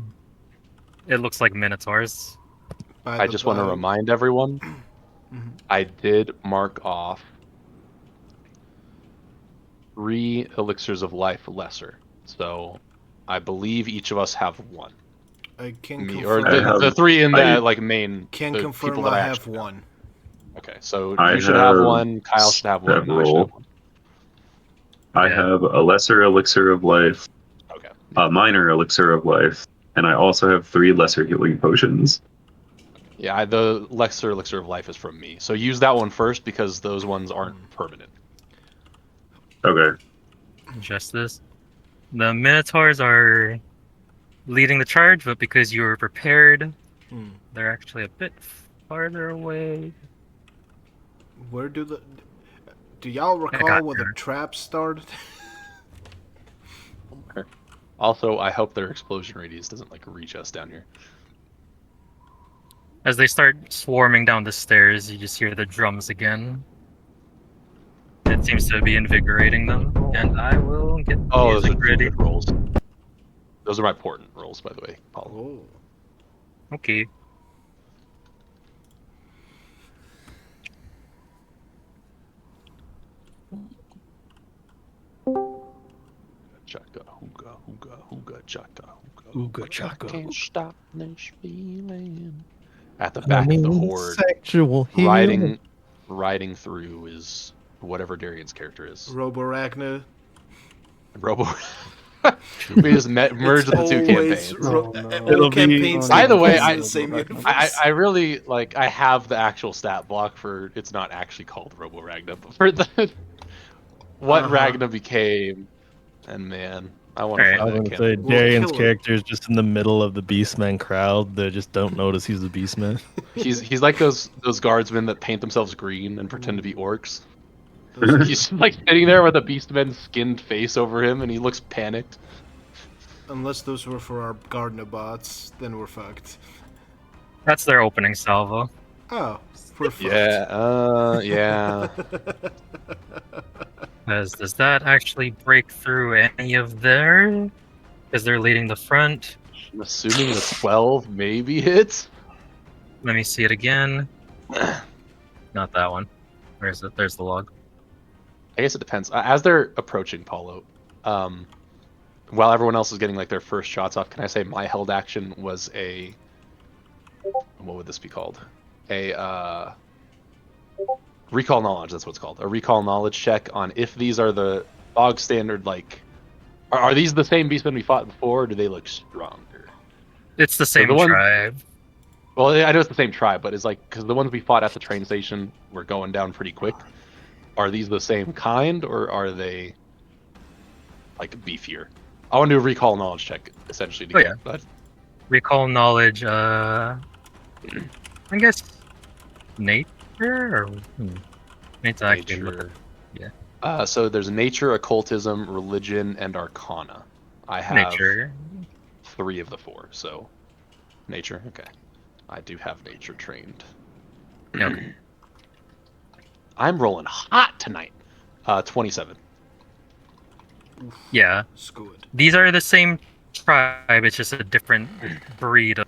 It looks like minotaurs. I just want to remind everyone, I did mark off 3 elixirs of life lesser. So I believe each of us have 1. I can Me or confirm. the 3 in I the like main. Can the confirm people that I I have actually know. one. Okay, so I you should have have 1. Kyle should have 1. And I should have 1. I Yeah. have a lesser elixir of life, Okay. a minor elixir of life, and I also have 3 lesser healing potions. Yeah, the lesser elixir of life is from me. So use that one first because those ones aren't permanent. Okay. Just this. The minotaurs are leading the charge, but because you were prepared, they're actually a bit farther away. Where do y'all recall where the trap started? Also, I hope their explosion radius doesn't like reach us down here. As they start swarming down the stairs, you just hear the drums again. It seems to be invigorating them, and I will get the Oh, those are music 2 ready. good rolls. Those are my portent rolls, by the way, Paul. Oh. Okay. Chaka, hooga, hooga, hooga, chaka, hooga, Ooga chaka. Can't stop this feeling. At the back of the horde, Sexual healing. riding through is whatever Darian's character is. Roboragna. Robo. We just merged the 2 campaigns. All campaigns. By the way, in the same universe. I really like. I have the actual stat block for. It's not actually called Robo Ragna, but for the what Ragna became, and man, I want to Alright. find I was that gonna say campaign. Darian's kill him. character is just in the middle of the Beastman crowd. They just don't notice he's the Beastman. He's like those guardsmen that paint themselves green and pretend to be orcs. Those- He's like sitting there with a Beastman's skinned face over him, and he looks panicked. unless those were for our Gardner bots, then we're fucked. That's their opening salvo. Oh, we're fucked. Yeah. Does that actually break through any of their? Because they're leading the front. I'm assuming the 12 maybe hits. Let me see it again. Not that one. Where is it? There's the log. I guess it depends. As they're approaching Paulo, while everyone else is getting like their first shots off, can I say my held action was a what would this be called? A recall knowledge. That's what it's called. A recall knowledge check on if these are the bog standard. Like, are these the same beastmen we fought before? Or do they look stronger? It's the same the one- tribe. Well, I know it's the same tribe, but it's like because the ones we fought at the train station were going down pretty quick. Are these the same kind, or are they like beefier? I want to do a recall knowledge check essentially to Oh, get yeah. that. Recall knowledge. I guess nature or it's actually Nature. yeah. So there's nature, occultism, religion, and arcana. I have Nature. 3 of the 4. So nature. Okay, I do have nature trained. Okay. I'm rolling hot tonight. 27. Yeah. Good. These are the same tribe. It's just a different breed of.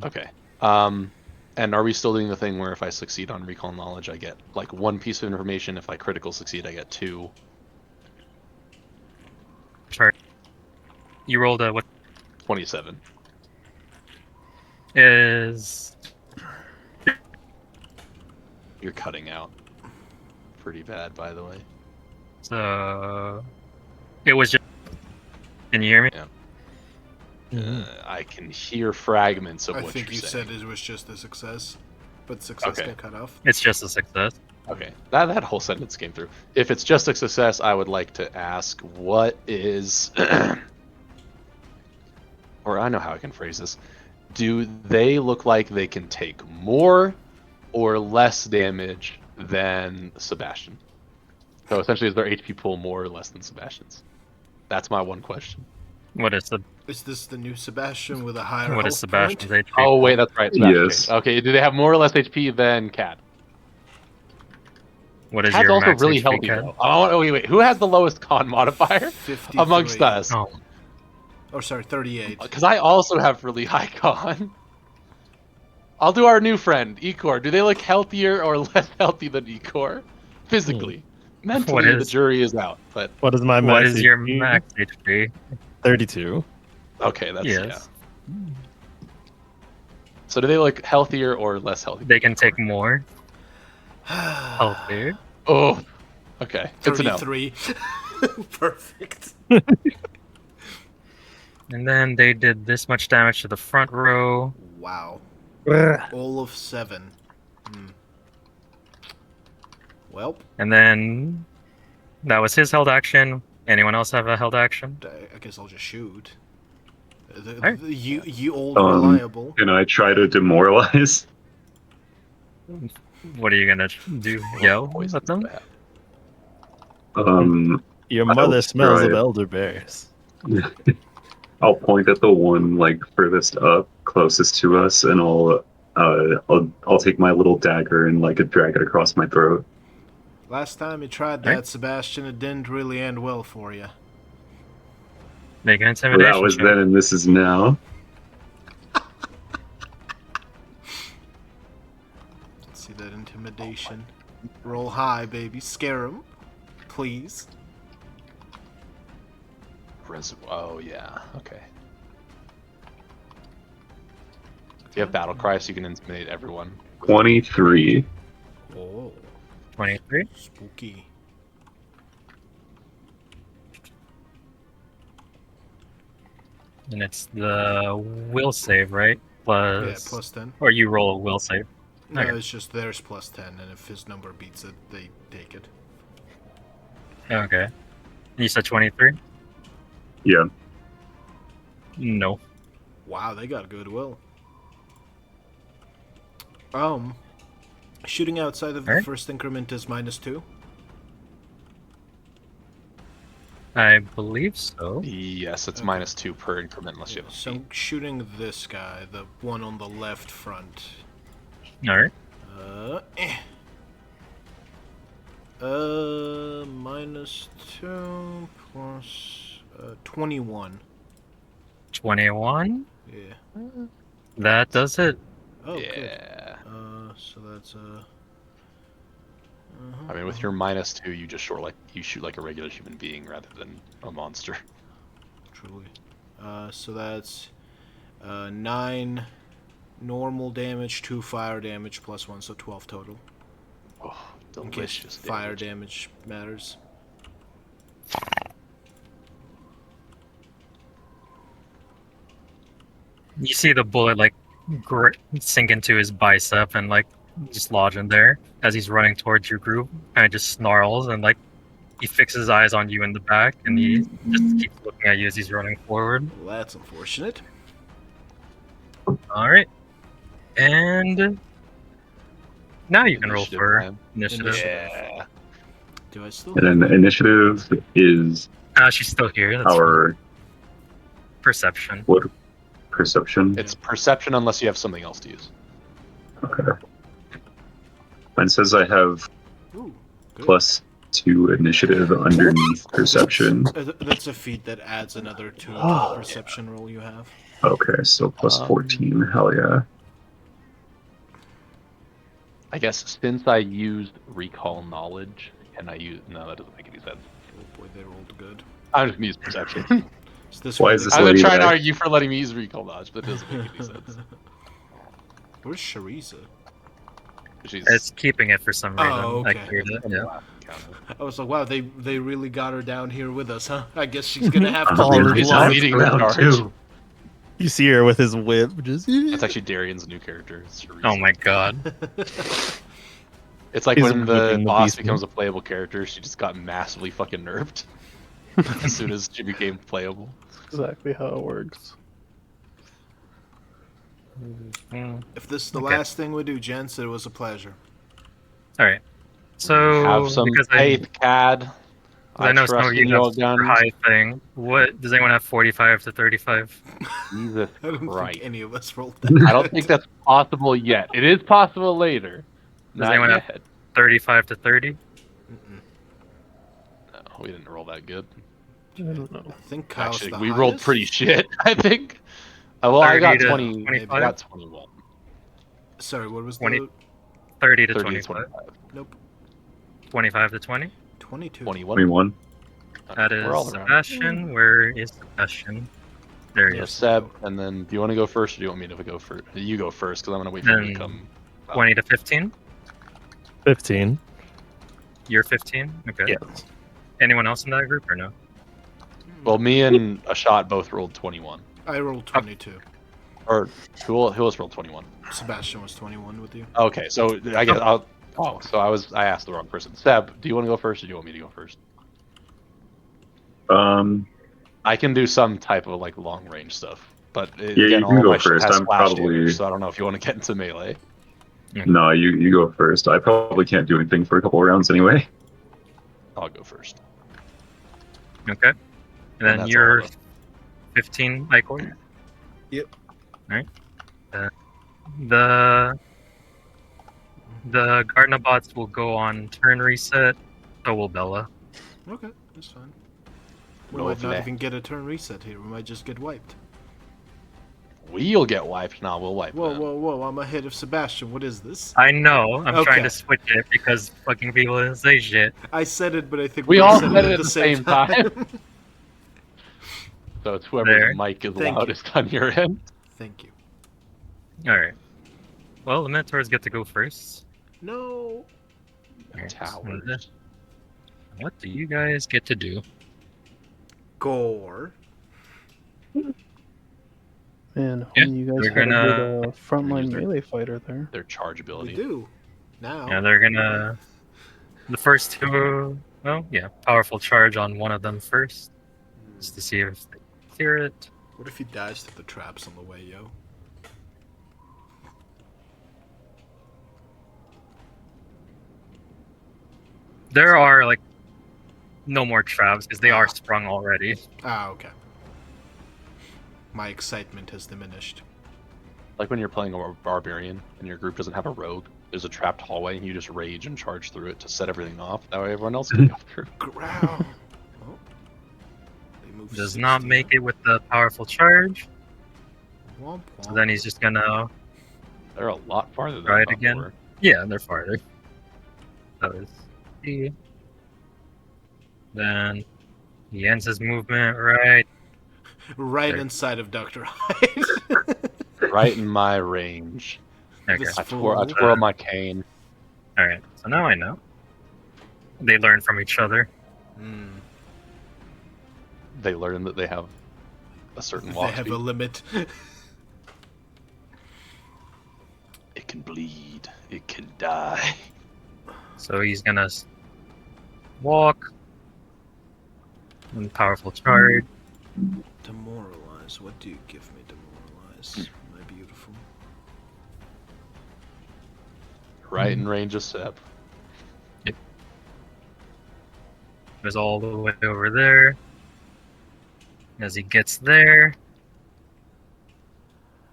Okay. And are we still doing the thing where if I succeed on recall knowledge, I get like 1 piece of information? If I critical succeed, I get 2. Sorry. You rolled a what 27. is You're cutting out pretty bad, by the way. so. It was just. Can you hear me? I can hear fragments of I what think you're you saying. said it was just a success, but success Okay. got cut off. It's just a success. Okay, that whole sentence came through. If it's just a success, I would like to ask what is, or I know how I can phrase this. Do they look like they can take more or less damage than Sebastian? So essentially, is their HP pool more or less than Sebastian's? That's my one question. What is Is this the new Sebastian with a higher what is health Sebastian's point? HP? Oh wait, that's right. Sebastian Yes. changed. Okay, do they have more or less HP than Cad? What is Cad's your also max really HP, healthy Cad? though. Oh wait. Who has the lowest con modifier 53. amongst us? Oh, Oh, sorry, 38. Because I also have really high con. I'll do our new friend, Ecor. Do they look healthier or less healthy than Ecor? Physically. Mentally, the is- jury is out. But What is my what max is your HP? max HP? 32. okay, that's Yes. yeah. So do they look healthier or less healthy? They can take more. Healthier. Oh, okay. Good to know. 33. Perfect. And then they did this much damage to the front row. Wow. All of 7. Well, And then that was his held action. Anyone else have a held action? I guess I'll just shoot. Alright. You old Um, reliable. Can I try to demoralize? What are you gonna do? Yell Poison at them? is bad. Your I'll mother smells of try. elderberries. I'll point at the one like furthest up, closest to us, and I'll take my little dagger and like drag it across my throat. Last time you tried that, Alright. Sebastian, it didn't really end well for you. Make an Well, intimidation that was check. then, and this is now. Let's see that intimidation. Roll high, baby. Scare him. Please. Oh yeah. Okay. You have battle cry, so you can intimidate everyone. 23. Oh, 23. spooky. And it's the will save, right? Plus. Yeah, plus 10. Or you roll a will save. No, Okay. it's just theirs plus 10, and if his number beats it, they take it. Okay. You said 23? Yeah. No. Wow, they got goodwill. Shooting outside of the Alright. first increment is -2. I believe so. Yes, it's Okay. -2 per increment unless you have a So feat. I'm shooting this guy, the one on the left front. Alright. -2 plus 21. 21? Yeah. That does it. Oh, good. Yeah. So that's I mean, with your -2, you just shoot like a regular human being rather than a monster. truly. So that's 9 normal damage, 2 fire damage plus 1, so 12 total. Oh, In case delicious. fire damage matters. You see the bullet like sink into his bicep and like just lodge in there as he's running towards your group. Kind of just snarls and like he fixes his eyes on you in the back and he just keeps looking at you as he's running forward. Well, that's unfortunate. All right, and now you can roll Initiative for time. initiative. Yeah. Do I still? And then initiative is She's still here. That's our perception. what perception? It's perception unless you have something else to use. Okay. Mine says I have Ooh, good. +2 initiative underneath perception. That's a feat that adds another 2 to the perception roll you have. Okay, so +14. Hell yeah. I guess since I used recall knowledge, can I use? No, that doesn't make any sense. Oh boy, they rolled good. I'm just gonna use perception. Is this Why where is they- this I'm gonna lady try and back? argue for letting me use recall knowledge, but it doesn't make any sense. Where's Shariza? She's It's keeping it for some reason. Oh, I okay. cleared it. Yeah. I was like, wow, they really got her down here with us, huh? I guess she's gonna have to All lead the He's the time. just line. leading the Round charge. 2. You see her with his whip, just. That's actually Darian's new character. It's Charisse. Oh my god. It's like He's when the whipping the boss beast becomes a playable character, she just got massively fucking nerfed as soon as she became playable. Exactly how it works. Mm. If this is the Okay. last thing we do, gents, it was a pleasure. All right. So Have some because faith, Cad. I know some trust of in you have your super guns. high thing. What does anyone have 45 to 35? Jesus I don't Christ. think any of us rolled that. I don't think that's possible yet. It is possible later. Does Not anyone yet. have 35 to 30? Mm-mm. No, we didn't roll that good. I don't know. I think Kyle's Actually, the we highest. rolled pretty shit, I think. Well, I 30 got to 20. I 25? got 21. Sorry, what was 20. the 30 to 30 to 25. 25. nope 25 to 20. 22? 21. 21. That We're all is around. Sebastian. Where is Sebastian? There he So is. Seb, and then do you want to go first, or do you want me to go first? You go first, because I'm gonna wait for you to Then come. 20 to 15. 15. You're 15. Okay. Yes. Anyone else in that group or no? Well, me and Ashot both rolled 21. I rolled 22. Or who else rolled 21? Sebastian was 21 with you. Okay, so I guess I'll. Oh, so I asked the wrong person. Seb, do you want to go first, or do you want me to go first? I can do some type of like long range stuff, but Yeah, again, you all can of go my shit first. has I'm splash probably damage, so I don't know if you want to get into melee. no. You go first. I probably can't do anything for a couple of rounds anyway. I'll go first. Okay. And then that's you're all of 15, Icor? Yep. Alright. The Gardenabots will go on turn reset, so will Bella. Okay, that's fine. We Lovely. might not even get a turn reset here. We might just get wiped. We'll get wiped. Nah, we'll wipe Whoa, them. whoa, whoa! I'm ahead of Sebastian. What is this? I know, I'm Okay. trying to switch it because fucking people didn't say shit. I said it, but I think We we all said said it at the same time. So it's whoever's There. mic is Thank you. loudest on your end. Thank you. Alright. Well, the Minotaurs get to go first. No. Alright, Towers. What do you guys get to do? Gore. Man, Yeah, you guys we're had a gonna- good frontline use their- melee fighter there. Their charge ability. We do. Now. Yeah, they're gonna. The first two. Well, yeah, powerful charge on one of them first, just to see if they clear it. What if he dies to the traps on the way, yo? There are like no more traps because they are sprung already. Ah, okay. My excitement has diminished. Like when you're playing a barbarian and your group doesn't have a rogue, there's a trapped hallway and you just rage and charge through it to set everything off. That way everyone else can go through. Growl. Oh. They move Does 60 not make it with the powerful charge. Womp So womp. then he's just gonna. They're a lot farther than Try I it thought they again. were. Yeah, they're farther. That was C. Then he ends his movement right. Right There. inside of Dr. Hyde. Right in my range. Okay. This I twirl fool. my cane. All right. So now I know. They learn from each other. Hmm. They learn that they have a certain They walk have speed. a limit. It can bleed. It can die. So he's gonna walk. And powerful charge. Demoralize. What do you give me, demoralize? My beautiful. Right in range of Seb. Goes all the way over there. As he gets there,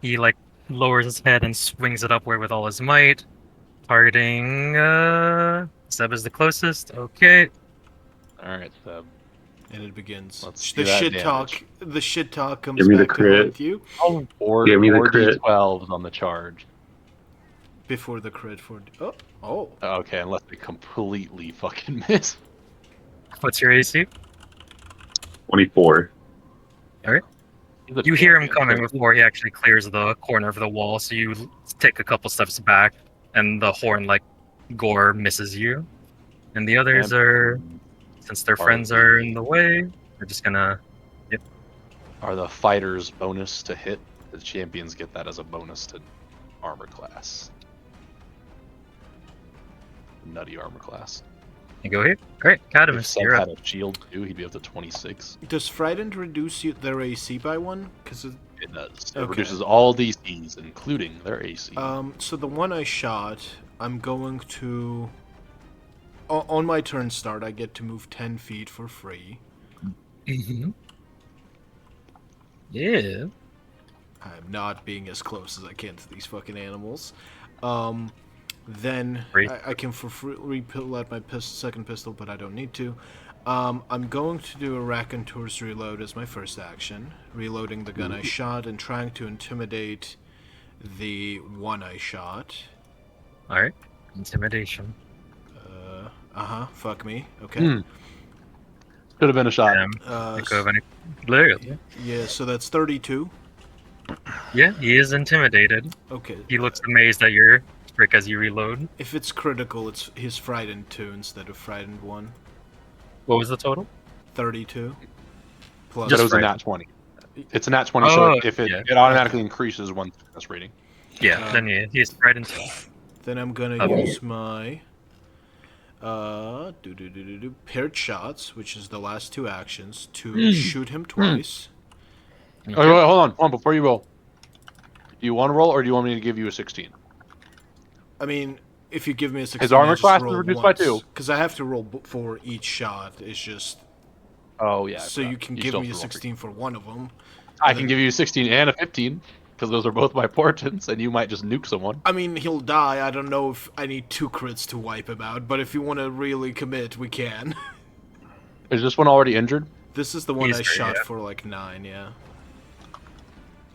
he like lowers his head and swings it upward with all his might, targeting. Seb is the closest. Okay. Alright, Seb. And it begins. Let's The do that shit damage. talk. The shit talk comes Give me the back to crit. haunt you. Four Give me the crit. D12s on the charge. Before the crit for. Oh. Okay, unless they completely fucking miss. What's your AC? 24. He's a You hear him champion. coming before he actually clears the corner of the wall, so you take a couple steps back, and the horn like gore misses you. And the others are, since their friends are in the way, they're just gonna. Are the fighters bonus to hit? The champions get that as a bonus to armor class. Nutty armor class. You go here. Great, If Cadamus, Seb you're up. had a shield too, he'd be up to 26. Does Frightened reduce their AC by one? Because It does. It Okay. reduces all DCs, including their AC. so the one I shot, I'm going to on my turn start, I get to move 10 feet for free. Mm-hmm. Yeah. I'm not being as close as I can to these fucking animals. Then Great. I can for free pull out my second pistol, but I don't need to. I'm going to do a Raconteur's Reload as my first action, reloading the gun I shot and trying to intimidate the one I shot. All right. Intimidation. Fuck me. Okay. Could have been a shot. Think of any. Literally. Yeah, so that's 32. Yeah, he is intimidated. Okay. He looks amazed at your trick as you reload. If it's critical, he's frightened 2 instead of frightened 1. What was the total? 32. Plus, Just it was a right. nat 20. It's a nat 20, so Oh, if it, yeah. it automatically increases one success rating. Yeah, then he's frightened. then I'm gonna use my paired shots, which is the last 2 actions, to shoot him twice. Oh, wait, hold on, before you roll. Do you want to roll, or do you want me to give you a 16? I mean, if you give me a 16, His armor I just class is roll reduced by 2. because I have to roll for each shot. It's just Oh, yeah. I so forgot. you can You give still me a have to roll 16 for one of them. I can give you a 16 and a 15, because those are both my portents, and you might just nuke someone. I mean, he'll die. I don't know if I need 2 crits to wipe him out, but if you want to really commit, we can. Is this one already injured? This is the one He's I there, shot yeah. for like 9, yeah.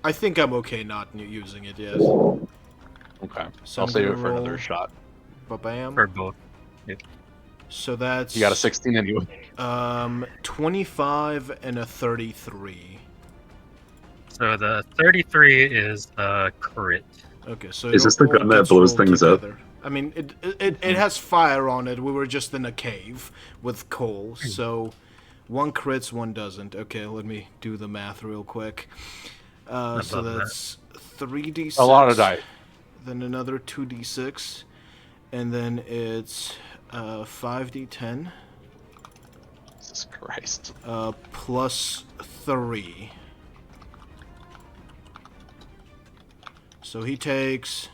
I think I'm okay not using it yet. Okay. So I'll I'm save gonna it for another roll- shot. Ba-bam. For both. So that's... You got a 16 anyway. 25 and a 33. So the 33 is a crit. Okay, so Is this it the all gun that gets blows rolled things up? together. I mean, it has fire on it. We were just in a cave with coal, so 1 crits, 1 doesn't. Okay, let me do the math real quick. So love that. that's 3d6. A lot of die. Then another 2d6, and then it's 5d10 Jesus Christ. plus 3. So he takes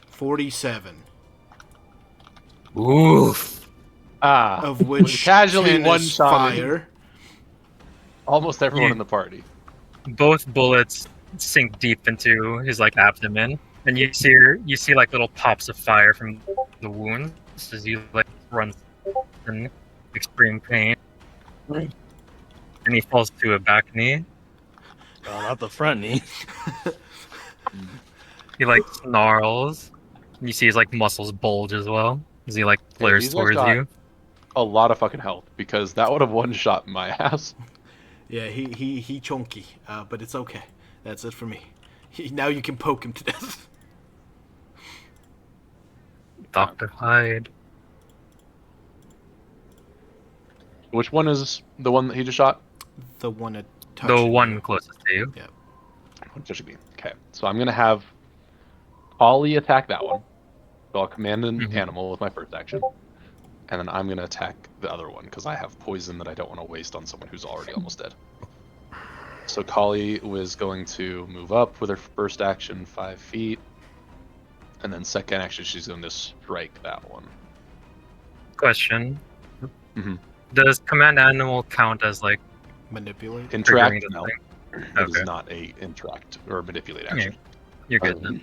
47, Oof. of which casually 10 one is shot fire. Almost everyone You- in the party. Both bullets sink deep into his like abdomen, and you see like little pops of fire from the wounds as he like runs in extreme pain, and he falls to a back knee. Oh, not the front knee. He like snarls. And you see his like muscles bulge as well as he like flares these guys towards got- you. A lot of fucking health, because that would have one-shot my ass. Yeah, he chunky, but it's okay. That's it for me. Now you can poke him to death. Dr. Hyde. Which one is the one that he just shot? The one that The touching one you. closest to you. Which should be. Okay, so I'm going to have Ollie attack that one. So I'll command an Mhm. animal with my first action. And then I'm going to attack the other one, because I have poison that I don't want to waste on someone who's already almost dead. So Kali was going to move up with her first action 5 feet. And then second action, she's going to strike that one. Question. Mhm. Does command animal count as like Manipulate. Interact? triggering the No. thing? It is Okay. not a interact or manipulate Okay. action. You're good then.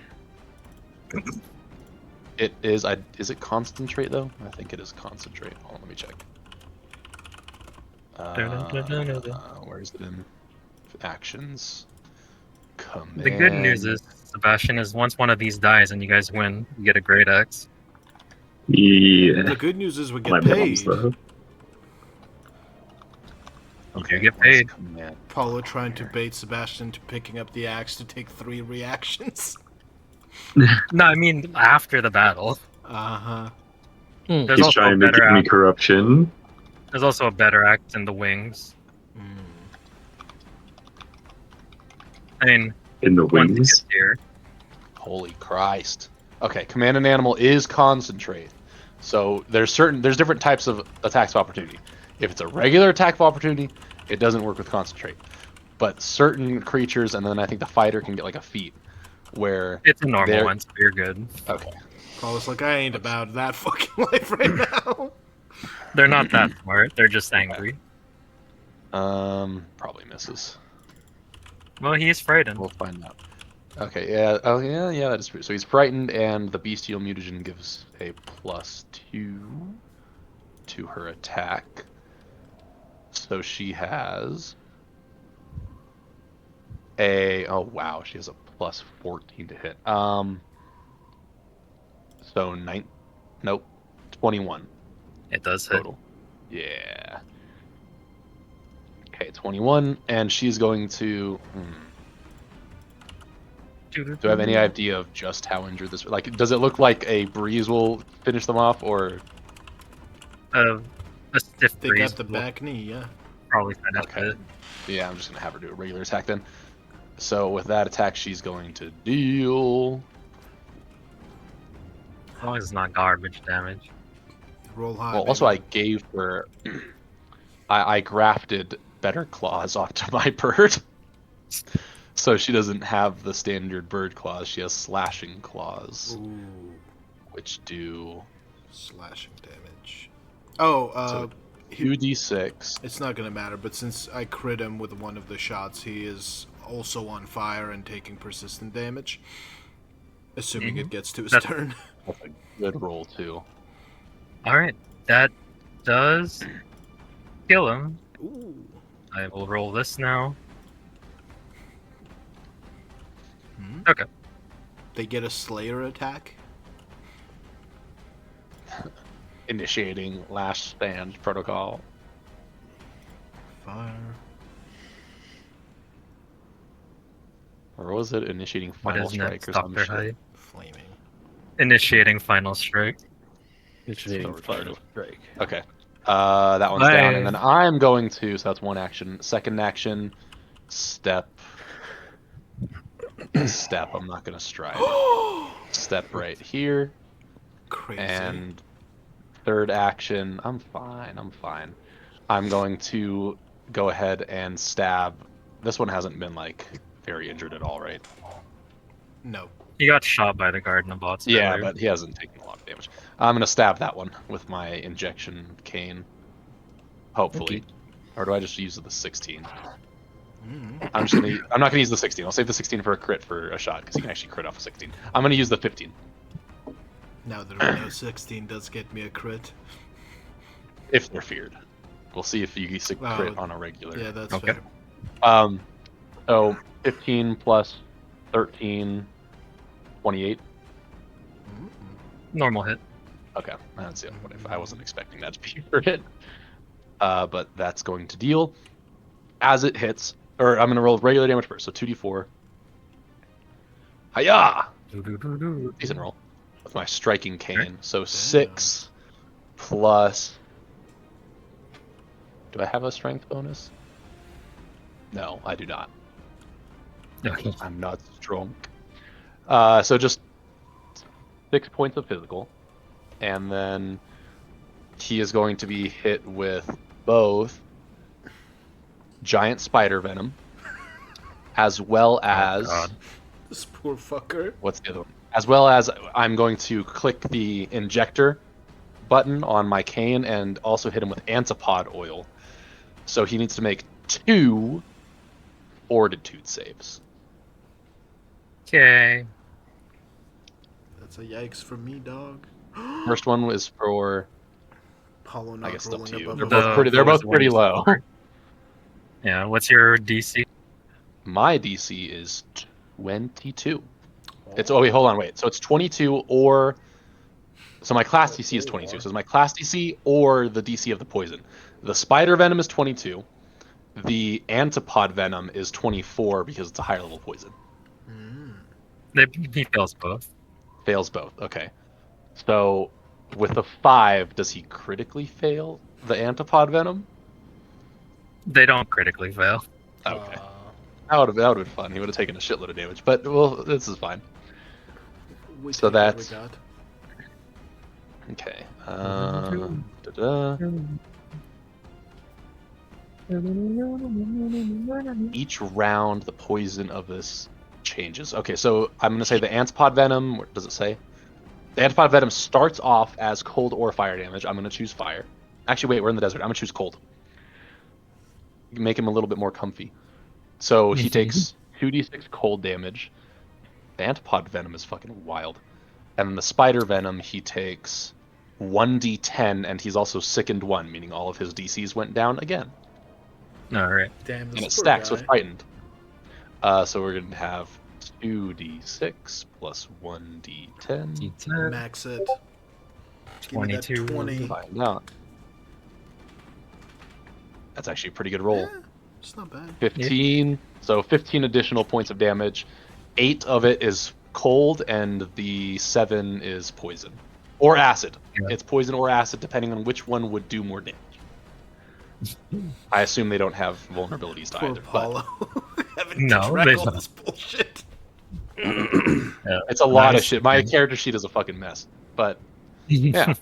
It is. Is it concentrate though? I think it is concentrate. Hold on, let me check. Where is it in actions? Command. The good news is, Sebastian, is once one of these dies and you guys win, you get a great X. Yeah. The good news is we My get mom's paid. though. Okay, You get where's paid. Command? Paulo trying to bait Sebastian to picking up the axe to take 3 reactions. No, I mean after the battle. Uh-huh. There's He's also a trying to better give me act. corruption. There's also a better act in the wings. I mean, In the once it wings. gets here, Holy Christ. Okay, command an animal is concentrate. So there's different types of attacks of opportunity. If it's a regular attack of opportunity, it doesn't work with concentrate. But certain creatures, and then I think the fighter can get like a feat, where it's a normal There- one, so you're good. okay. Paulo's like, I ain't about that fucking life right now. They're not that smart. They're just angry. Probably misses. Well, he is frightened. We'll find out. Okay, yeah. Oh, yeah, that is true. So he's frightened, and the bestial mutagen gives a +2 to her attack. So she has oh wow, she has a +14 to hit. So nope, 21 It does hit. total. Yeah. Okay, 21, and she's going to. Do I have any idea of just how injured this? Like, does it look like a breeze will finish them off, or? A stiff They breeze got the will back knee, yeah. probably finish Okay. it. Yeah, I'm just gonna have her do a regular attack then. So with that attack, she's going to deal. As long as it's not garbage damage. Roll high. Well, also I baby. gave her. I grafted better claws onto my bird, so she doesn't have the standard bird claws. She has slashing claws, Ooh, which do slashing damage. Oh, So 2d6. it's not gonna matter, but since I crit him with one of the shots, he is also on fire and taking persistent damage. Assuming it gets to his That's- turn. That's a good roll too. All right, that does kill him. Ooh. I will roll this now. Hmm? Okay. They get a Slayer attack. Initiating last stand protocol. Fire. Or was it initiating What final is strike next, or some Dr. shit? Hyde? Flaming. Initiating final strike. Initiating So final strike. Okay. That one's down, and then Nice. I'm going to. So that's one action. Second action, step. Step. I'm not gonna stride. Step right here, Crazy. and third action. I'm fine. I'm fine. I'm going to go ahead and stab. This one hasn't been like very injured at all, right? No. He got shot by the Garden of Bots. Yeah, earlier. but he hasn't taken a lot of damage. I'm gonna stab that one with my injection cane. Hopefully. Or do I just use the 16? Mm. I'm not gonna use the 16. I'll save the 16 for a crit for a shot because you can actually crit off a 16. I'm gonna use the 15. Now that I know 16 does get me a crit. If they're feared. We'll see if you get a crit Oh, on a regular. Yeah, that's Okay. fair. So 15 plus 13, 28. Mm-mm. Normal hit. Okay, that's it. What if I wasn't expecting that to be for hit? But that's going to deal. As it hits, or I'm gonna roll regular damage first. So 2d4. Hiya! Decent roll with my striking cane. So 6 plus. Do I have a strength bonus? No, I do not. Okay. I'm not strong. So just 6 points of physical, and then he is going to be hit with both giant spider venom, as well as God. This poor fucker. what's the other one? As well as I'm going to click the injector button on my cane and also hit him with antipod oil. So he needs to make 2 fortitude saves. Okay. That's a yikes for me, dog. First one was for, Apollo I not guess, up rolling to you. above They're a both The pretty. They're both lowest pretty one low. Yeah. What's your DC? My DC is 22. It's wait, hold on, wait. So it's 22 or so my class DC is 22. So it's my class DC or the DC of the poison. The spider venom is 22. The antipod venom is 24 because it's a higher level poison. He fails both. Fails both. Okay. So with the 5, does he critically fail the antipod venom? They don't critically fail. Okay. That would have been fun. He would have taken a shitload of damage, but well, this is fine. We So take what we that's- got. Okay. Da-da. Each round, the poison of this changes. Okay, so I'm going to say the antipod venom. What does it say? The antipod venom starts off as cold or fire damage. I'm going to choose fire. Actually, wait, we're in the desert. I'm gonna choose cold. Make him a little bit more comfy. So he takes 2d6 cold damage. The antipod venom is fucking wild. And then the spider venom, he takes 1d10, and he's also sickened 1, meaning all of his DCs went down again. Alright. Damn, And this it poor stacks guy. with frightened. So we're going to have 2d6 plus 1d10. D10, Max it. Give me that 22. 20. Find out. That's actually a pretty good roll. Yeah, it's not bad. 15. So 15 additional points of damage. 8 of it is cold, and the 7 is poison. Or acid. Yeah. It's poison or acid, depending on which one would do more damage. I assume they don't have vulnerabilities to Poor either. But Paulo. Having No, to track they all don't. this bullshit. it's a lot of Nice. shit. My character sheet is a fucking mess. But yeah.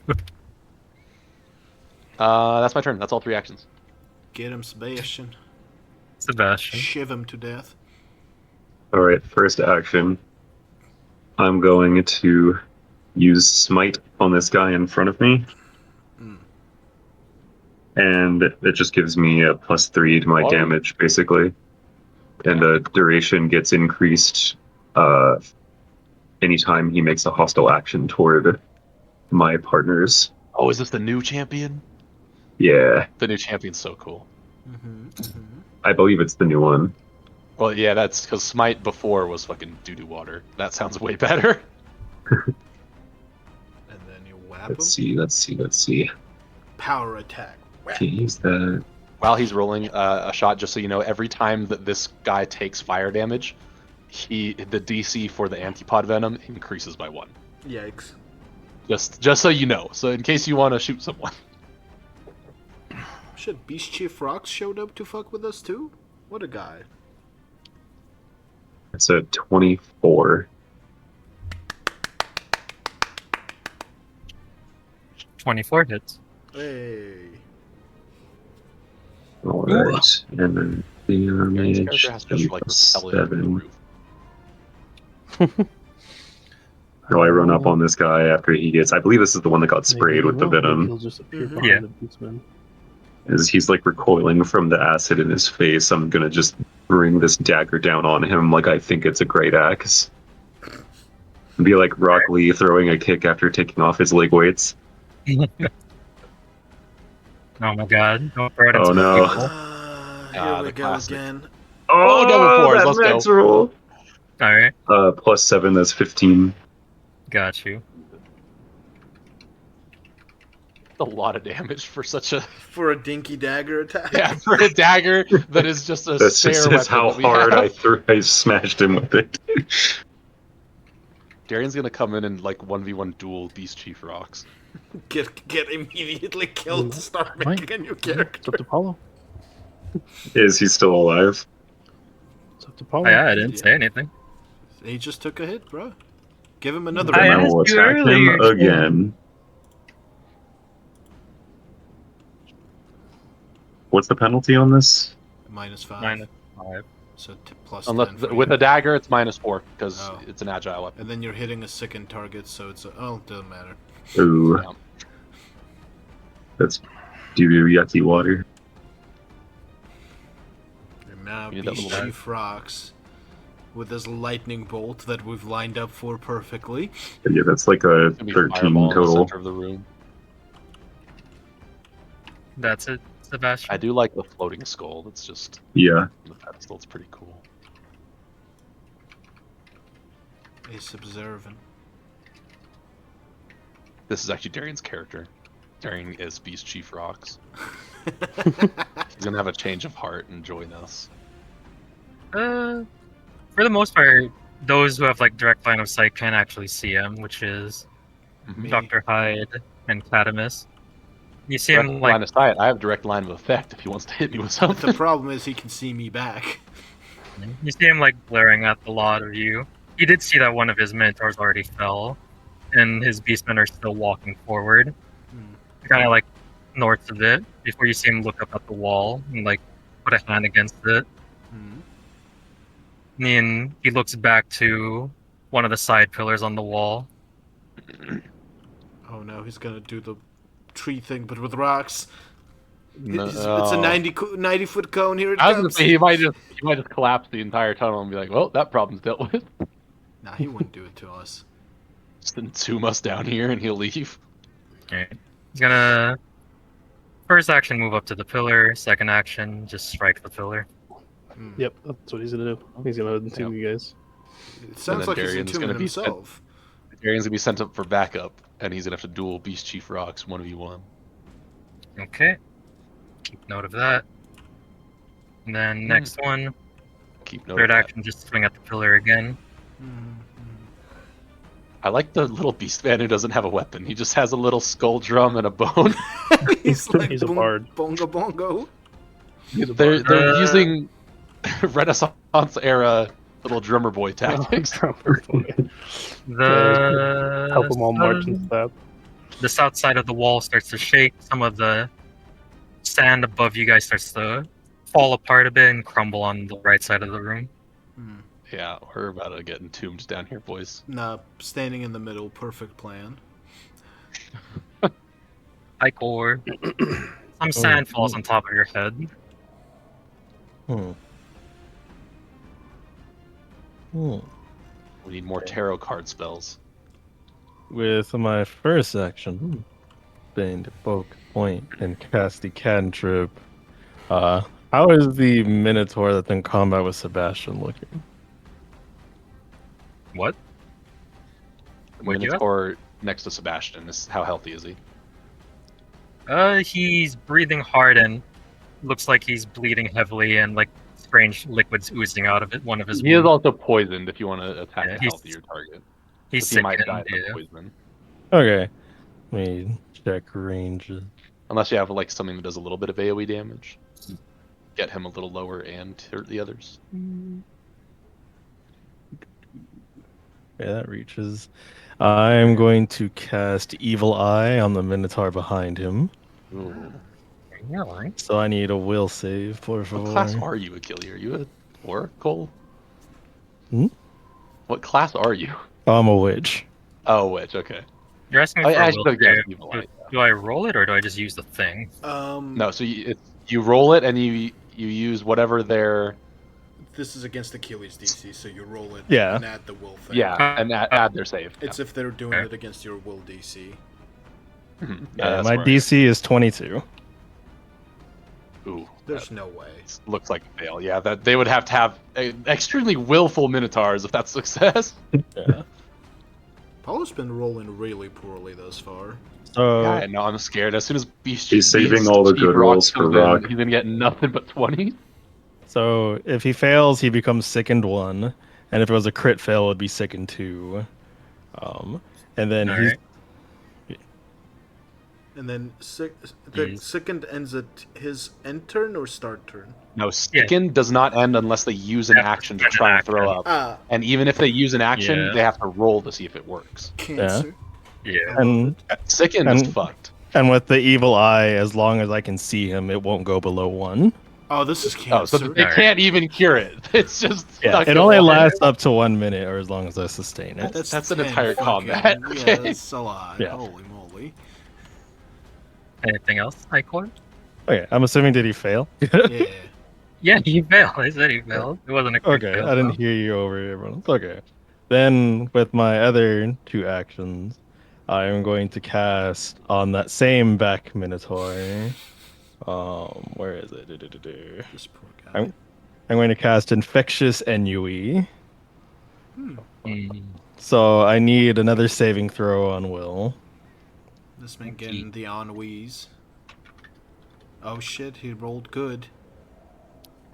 That's my turn. That's all 3 actions. Get him, Sebastian. Sebastian. Shiv him to death. All right, first action. I'm going to use smite on this guy in front of me. And it just gives me a +3 to my Alright. damage, basically. And the duration gets increased anytime he makes a hostile action toward my partners. Oh, is this the new champion? Yeah, The new champion's so cool. I believe it's the new one. Well, yeah, that's because Smite before was fucking doo-doo water. That sounds way better. And then you whap him. Let's see. Power attack. Whap. Can't use that. While he's rolling a shot, just so you know, every time that this guy takes fire damage, the DC for the antipod venom increases by 1. Yikes. Just so you know. So in case you want to shoot someone. Shit, Beast Chief Rocks showed up to fuck with us too? What a guy. It's a 24. 24 hits. Hey. All right, and then the This damage character has to just like repel it over the 7. roof. So I run up on this guy after he gets. I believe this is the one that got sprayed with the Maybe venom. he'll just appear Mhm. behind Yeah. the beastman. As he's like recoiling from the acid in his face, I'm gonna just bring this dagger down on him like I think it's a great axe. Be like Rock Lee throwing a kick after taking off his leg weights. Oh my god. Don't throw it Oh, into no. people. Here we the go classic. again. Oh, double fours, that let's max go. roll. Alright. +7, that's 15. Got you. A lot of damage for such a For a dinky dagger attack. yeah for a dagger that is just a That's spare just weapon how that we hard have. I smashed him with it. Darian's gonna come in and like 1v1 duel Beast Chief Rocks. Get immediately killed to start Fine. making a new It's up character. to Paulo. Is he still alive? It's up to Paulo. Oh, yeah, I didn't say anything. He just took a hit, bro. Give him another Then I I one. asked will you attack him earlier, Jim. again. What's the penalty on this? -5. -5. So plus Unless 10 for with you. a dagger, it's -4 because Oh. it's an agile weapon. And then you're hitting a sickened target, so it's a... Oh, doesn't matter. Ooh, Yeah. that's doo-doo yucky water. And now You need that Beast little- Chief Rocks with this lightning bolt that we've lined up for perfectly. Yeah, that's like a It's gonna be 13 fireball in the total. center of the room. That's it, Sebastian. I do like the floating skull. That's just Yeah. on the pedestal. It's pretty cool. He's observant. This is actually Darian's character. Darian is Beast Chief Rocks. He's gonna have a change of heart and join us. For the most part, those who have like direct line of sight can actually see him, which is Mhm. Me. Dr. Hyde and Catamus. You see Direct him line like of sight. I have direct line of effect if he wants to hit me with But the something. problem is he can see me back. you see him like glaring at the lot of you. He did see that one of his mentors already fell, and his beastmen are still walking forward, kind of like north of it. Before you see him look up at the wall and like put a hand against it. And he looks back to one of the side pillars on the wall. Oh no, he's gonna do the tree thing, but with rocks. No. It's a 90-foot cone. Here it I was gonna comes. say he might just collapse the entire tunnel and be like, well, that problem's dealt with. Nah, he wouldn't do it to us. Just entomb us down here and he'll leave. Alright. He's gonna first action move up to the pillar. Second action just strike the pillar. Yep, that's what he's gonna do. He's gonna entomb you guys. It sounds then like he's Darian's entombing gonna be himself. Darian's gonna be sent up for backup, and he's gonna have to duel Beast Chief Rocks 1v1. Okay. Keep note of that. And then next one, Keep note. third of that. action, just swing at the pillar again. I like the little beast man who doesn't have a weapon. He just has a little skull drum and a bone. He's like He's a bard. bongo bongo. They're using Renaissance era little drummer boy tactics. Help The them all march and stab. the south side of the wall starts to shake. Some of the sand above you guys starts to fall apart a bit and crumble on the right side of the room. Yeah, we're about to get entombed down here, boys. Nah, standing in the middle, perfect plan. Icor. Some sand falls on top of your head. Hmm. Hmm. We need more tarot card spells. With my first action, bend, poke, point, and cast the cantrip. How is the Minotaur that's in combat with Sebastian looking? What? Where'd you at? Minotaur next to Sebastian. How healthy is he? He's breathing hard and looks like he's bleeding heavily and like strange liquids oozing out of it. One of his He is wounds. also poisoned if you want to attack Yeah, a he's- healthier target. He's 'Cause he sick. might die from Yeah. poison. Okay. Let me check ranges. Unless you have like something that does a little bit of AoE damage. Get him a little lower and hurt the others. Yeah, that reaches. I'm going to cast Evil Eye on the Minotaur behind him. Ooh. Yeah, right. So I need a will save, por What favor. class are you, Achille? Are you a Oracle? Hmm? What class are you? Oh, I'm a witch. Oh, witch. Okay. You're asking Oh, me for yeah, I a should will have guessed save. Evil Eye. Do I roll it or do I just use the thing? No, so you roll it and you use whatever their This is against Achilles' DC, so you roll it Yeah. and add the will thing. and add their save. It's if they're doing it against your will DC. Mhm. Yeah, that's my where DC is 22. Ooh, There's no way. looks like a fail. Yeah, that they would have to have extremely willful minotaurs if that's success. Yeah. Paulo's been rolling really poorly thus far. So Yeah, no, I'm scared. As soon as Beast He's saving all the Chief good Rock rolls for comes in, Rock. he's gonna get nothing but 20. So if he fails, he becomes sickened 1, and if it was a crit fail, it would be sickened 2. And then he's Alright. And then the Jeez. second ends at his end turn or start turn? No, Sticken does not end unless they use an Have to action to spend an try and throw action. up. And even if they use an action, Yeah. they have to roll to see if it works. Cancer. Yeah. and Sicken And- is fucked. and with the evil eye, as long as I can see him, it won't go below 1. Oh, this is Oh, cancer. so they can't even cure it. It's just Yeah, stuck it in only water. lasts up to 1 minute, or as long as I sustain it. That's an 10 entire fucking- combat, Yeah, okay. that's a lot. Yeah. Holy moly. Anything else, Icor? Okay, I'm assuming did he fail? Yeah. Yeah, he failed. I said he failed. It wasn't a crit Okay, fail, I didn't though. hear you over everyone. It's okay. Then with my other 2 actions, I am going to cast on that same back Minotaur. Where is it? This poor guy. I'm going to cast Infectious Ennui. Mm. So I need another saving throw on Will. This man getting the ennuis. Oh shit, he rolled good.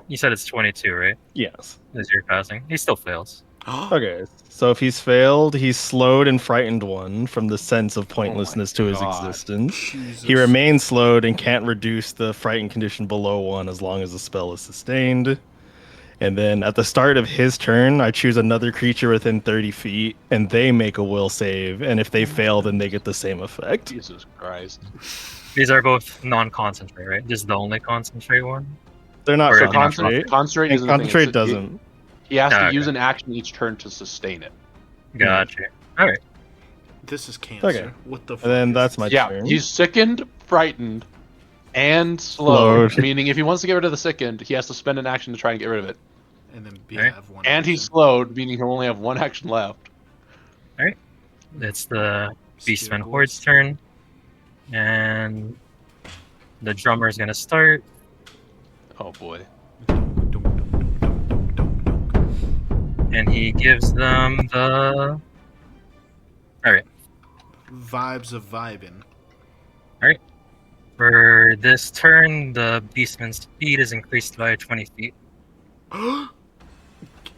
You said it's 22, right? Yes. As you're passing. He still fails. Okay, so if he's failed, he's slowed and frightened 1 from the sense of pointlessness to his God. existence. Jesus. He remains slowed and can't reduce the frightened condition below 1 as long as the spell is sustained. And then at the start of his turn, I choose another creature within 30 feet, and they make a will save. And if they fail, then they get the same effect. Jesus Christ. These are both non-concentrate, right? This is the only concentrate one? They're not Or concentrate. Concentrate And is the thing. concentrate It's- doesn't. He has to Okay. use an action each turn to sustain it. Gotcha. Alright. This is cancer. Okay. What the fuck? And then is that's this? my Yeah, turn. he's sickened, frightened, and slowed. Slowed. Meaning, if he wants to get rid of the sickened, he has to spend an action to try and get rid of it. And then Alright. have one. And he's action. slowed, meaning he'll only have one action left. It's the Beastman Spear Horde's boys. turn. And the drummer is going to start. Oh boy. And he gives them the... Vibes of vibing. For this turn, the Beastman's speed is increased by 20 feet.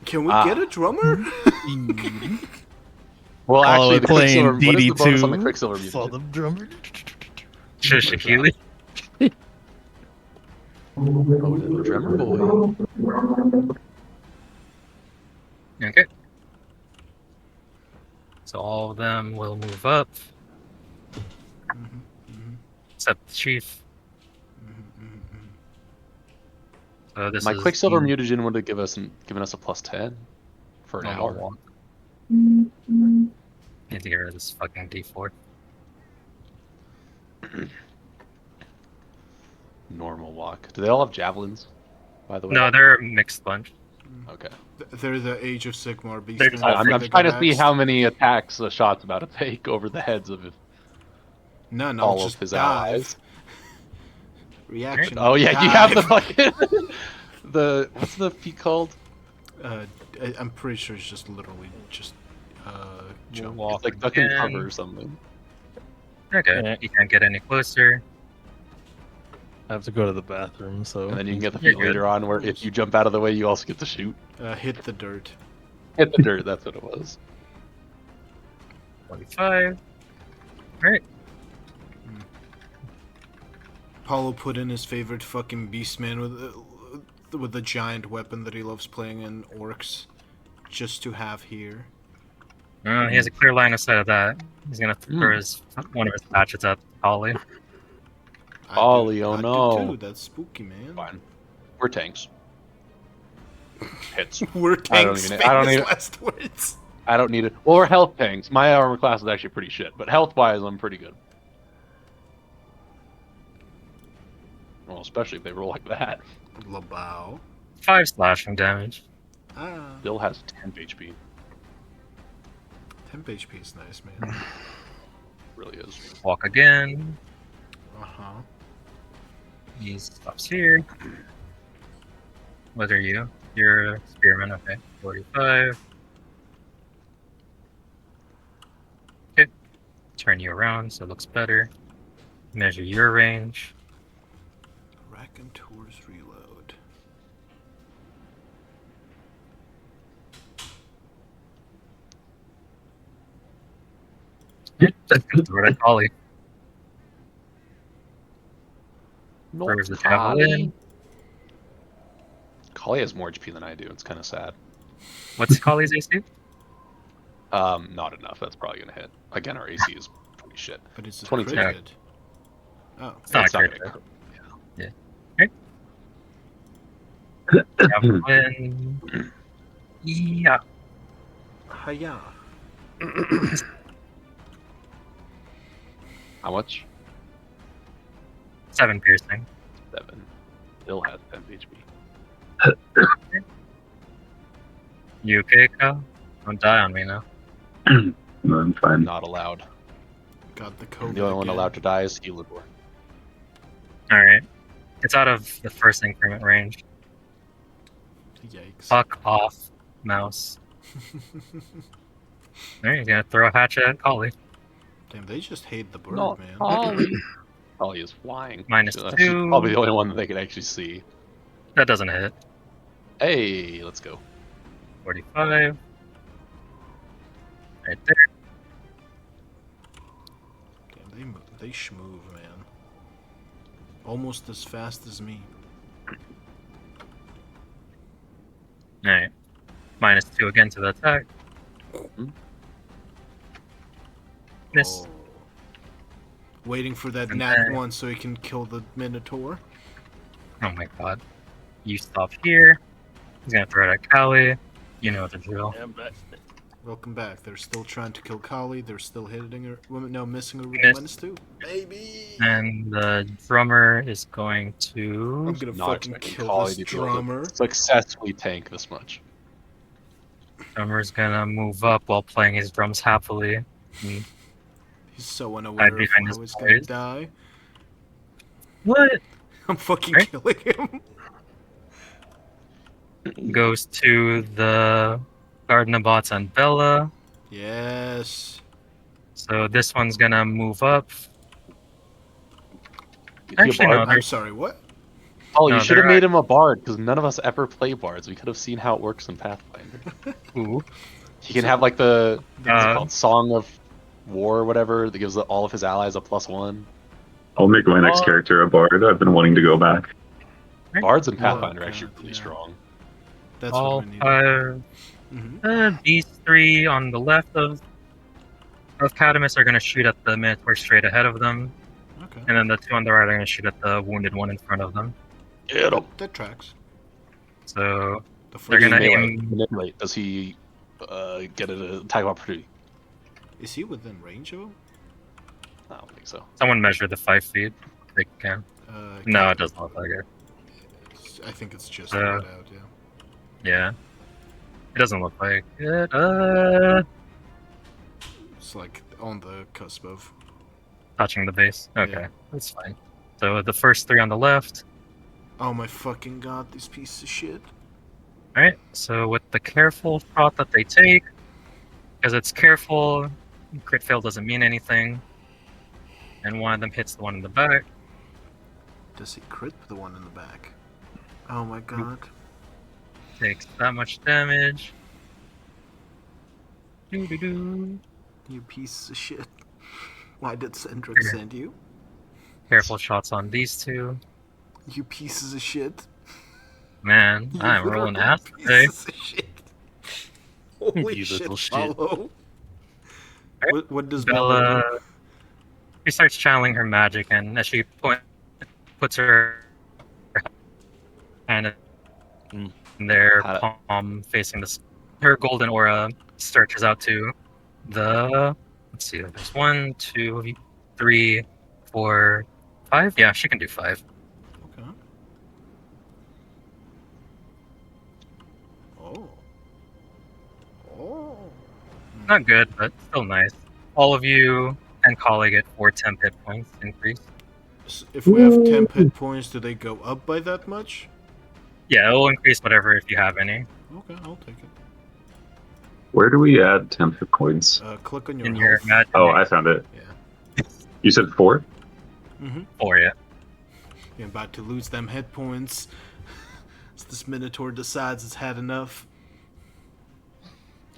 Can we Ah. get a drummer? Well, Oh, actually, we're the playing Quicksilver. What is the bonus on the DD2. Quicksilver Saw mutagen? the drummer. Shishakili. Oh, the drummer boy. Okay. So all of them will move up, except the chief. So this My is Quicksilver the mutagen would have given us a +10 for an normal hour. walk. Need to get rid of this fucking D4. Normal walk. Do they all have javelins? By the way. No, they're a mixed bunch. Okay. They're the Age of Sigmar beast. They're just I'm They trying to see how many attacks a shot's about to take over the heads of None. all I'll of just his dive. allies. Reaction. Oh yeah, you have the dive. fucking what's the feat called? I'm pretty sure it's just literally just jump. Walk It's like duck and again. cover or something. Okay, Yeah. you can't get any closer. I have to go to the bathroom, so. And then you can get the You're feat good. later on where if you jump out of the way, you also get to shoot. Hit the dirt. Hit the dirt. That's what it was. 25. Alright. Paulo put in his favorite fucking beastman with the giant weapon that he loves playing in orcs, just to have here. He has a clear line of sight of that. He's gonna throw one of his hatchets at Holly. Ollie, oh I no. do too. That's spooky, man. Fine. We're tanks. Hits. We're tanks. even- I don't famous even- last words. I don't need it. Well, we're health tanks. My armor class is actually pretty shit, but health-wise, I'm pretty good. Well, especially if they roll like that. Labao. 5 slashing damage. Ah, Bill has 10 HP. 10 HP is nice, man. Really is. Walk again. Uh-huh. He stops here. What are you? You're a spearman, okay. 45. Okay. Turn you around so it looks better. Measure your range. Raconteur's reload. What I call it. No, Throws the javelin. Kali has more HP than I do. It's kind of sad. What's Kali's AC? Not enough. That's probably gonna hit. Again, our AC is pretty shit. But it's a 22. crit. Oh. It's not It's a not crit. gonna Javelin. Yeah. Hiya. How much? 7 piercing. 7. Bill has 10 HP. You okay, Kyle? Don't die on me now. No, I'm fine. Not allowed. Got the code. The only one again. allowed to die is Healador. Alright. It's out of the first increment range. Yikes. Fuck off, mouse. Alright, he's gonna throw a hatchet at Kali. Damn, they just hate the bird, No, man. Kali. Kali is flying. Minus So that's 2. probably the only one that they can actually see. That doesn't hit. Hey, let's go. 45. Right there. Damn, they schmoove, man. Almost as fast as me. Alright. Minus 2 again to the attack. Miss. Oh. Waiting for that And nat then- 1 so he can kill the Minotaur. Oh my god. You stop here. He's gonna throw it at Kali. You know the drill. Yeah, but Welcome back. They're still trying to kill Kali. They're still hitting her. No, missing her with Miss. the menace too. Baby! And the drummer is going I'm to. gonna Not fucking expecting kill Kali this to be able drummer. to successfully tank this much. Drummer's gonna move up while playing his drums happily. And He's so hide unaware of behind how his he's gonna boys. die. What? I'm fucking Right? killing him. Goes to the Garden Bots and Bella. Yes. So this one's gonna move up. Is he a Actually, bard? no. I'm sorry, what? Oh, No, you should have they're made him a bard because none of us ever play bards. We could have seen how it works in Pathfinder. Ooh. He can have like the what's it Uh, called, Song of War or whatever that gives all of his allies a +1. I'll make my next Oh. character a bard. I've been wanting to go back. Bards in Oh, Pathfinder are God, actually really yeah. strong. That's all what we need. five. These three on the left of Cadamus are gonna shoot at the Minotaur straight ahead of them, Okay. and then the two on the right are gonna shoot at the wounded one in front of them. Get him. That tracks. So The they're first gonna melee. aim. Manipulate. Does he get an attack of opportunity? Is he within range of him? I don't think so. Someone measure the 5 feet. They can. No, it doesn't look like it. I think it's just Uh, right out, yeah. Yeah. It doesn't look like it. It's like on the cusp of. Touching the base. Okay, Yeah. that's fine. So the first three on the left. Oh my fucking god, these pieces of shit. Alright, so with the careful shot that they take, because it's careful, crit fail doesn't mean anything. And one of them hits the one in the back. Does he crit the one in the back? Oh my god. Takes that much damage. Doo-doo-doo. You piece of shit. Why did Cendric Yeah. send you? Careful shots on these two. You pieces of shit. Man, You I'm rolling literal ass today. pieces of shit. Holy You shit, little shit. Paulo. Alright, What does Bella Bella, she starts channeling her magic, and as she puts her hand in their palm facing her golden aura stretches out to the. Let's see, there's 1, 2, 3, 4, 5. Yeah, she can do 5. do? Okay. Oh. Oh. Not good, but still nice. All of you and Kali get 4 temp hit points increase. If we have temp hit points, do they go up by that much? Yeah, it will increase whatever if you have any. Okay, I'll take it. Where do we add temp hit points? Click on your In your health. magic. Oh, I found it. Yeah. You said 4? Mm-hmm. 4, yeah. You're about to lose them hit points. So this Minotaur decides it's had enough.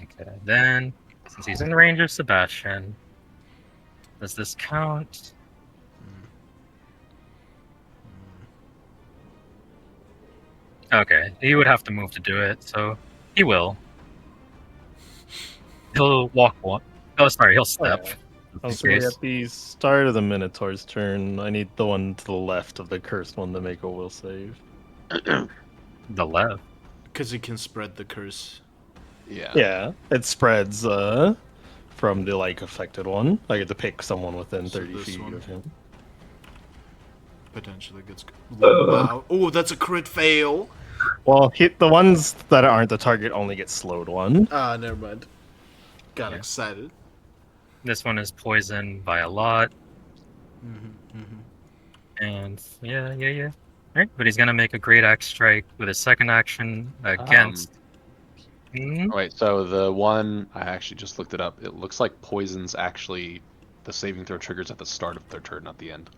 Okay, then, since he's in range of Sebastian, does this count? Okay, he would have to move to do it, so he will. He'll walk one. Oh, sorry, he'll step. Okay, Space. at the start of the Minotaur's turn, I need the one to the left of the cursed one to make a will save. The left. Because he can spread the curse. Yeah. Yeah, it spreads from the affected one. I get to pick someone within So 30 this feet one? of him. Potentially gets. Wow. Oh, that's a crit fail. Well, hit the ones that aren't the target only get slowed one. Ah, never mind. Got Yeah. excited. This one is poisoned by a lot, Mm-hmm, mm-hmm. and yeah. Alright, but he's gonna make a great axe strike with his second action against. Oh, wait, so the one I actually just looked it up. It looks like poison's actually the saving throw triggers at the start of their turn, not the end.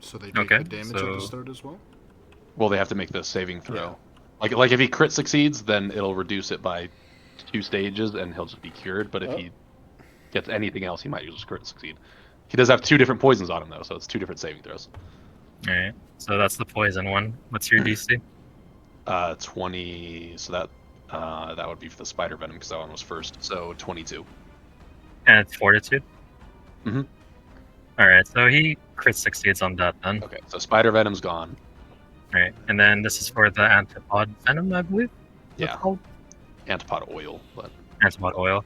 So they take Okay, the damage at the so- start as well? Well, they have to make the saving throw. Yeah. Like if he crit succeeds, then it'll reduce it by 2 stages, and he'll just be cured. But if he gets anything else, he might just crit succeed. He does have 2 different poisons on him though, so it's 2 different saving throws. Alright, so that's the poison one. What's your DC? 20. So that would be for the spider venom because that one was first. So 22. And it's fortitude? Mhm. Alright, so he crit succeeds on that then. Okay, so spider venom's gone. Alright, and then this is for the antipod venom, I believe? Yeah. It's called? Antipod oil, but Antipod oil.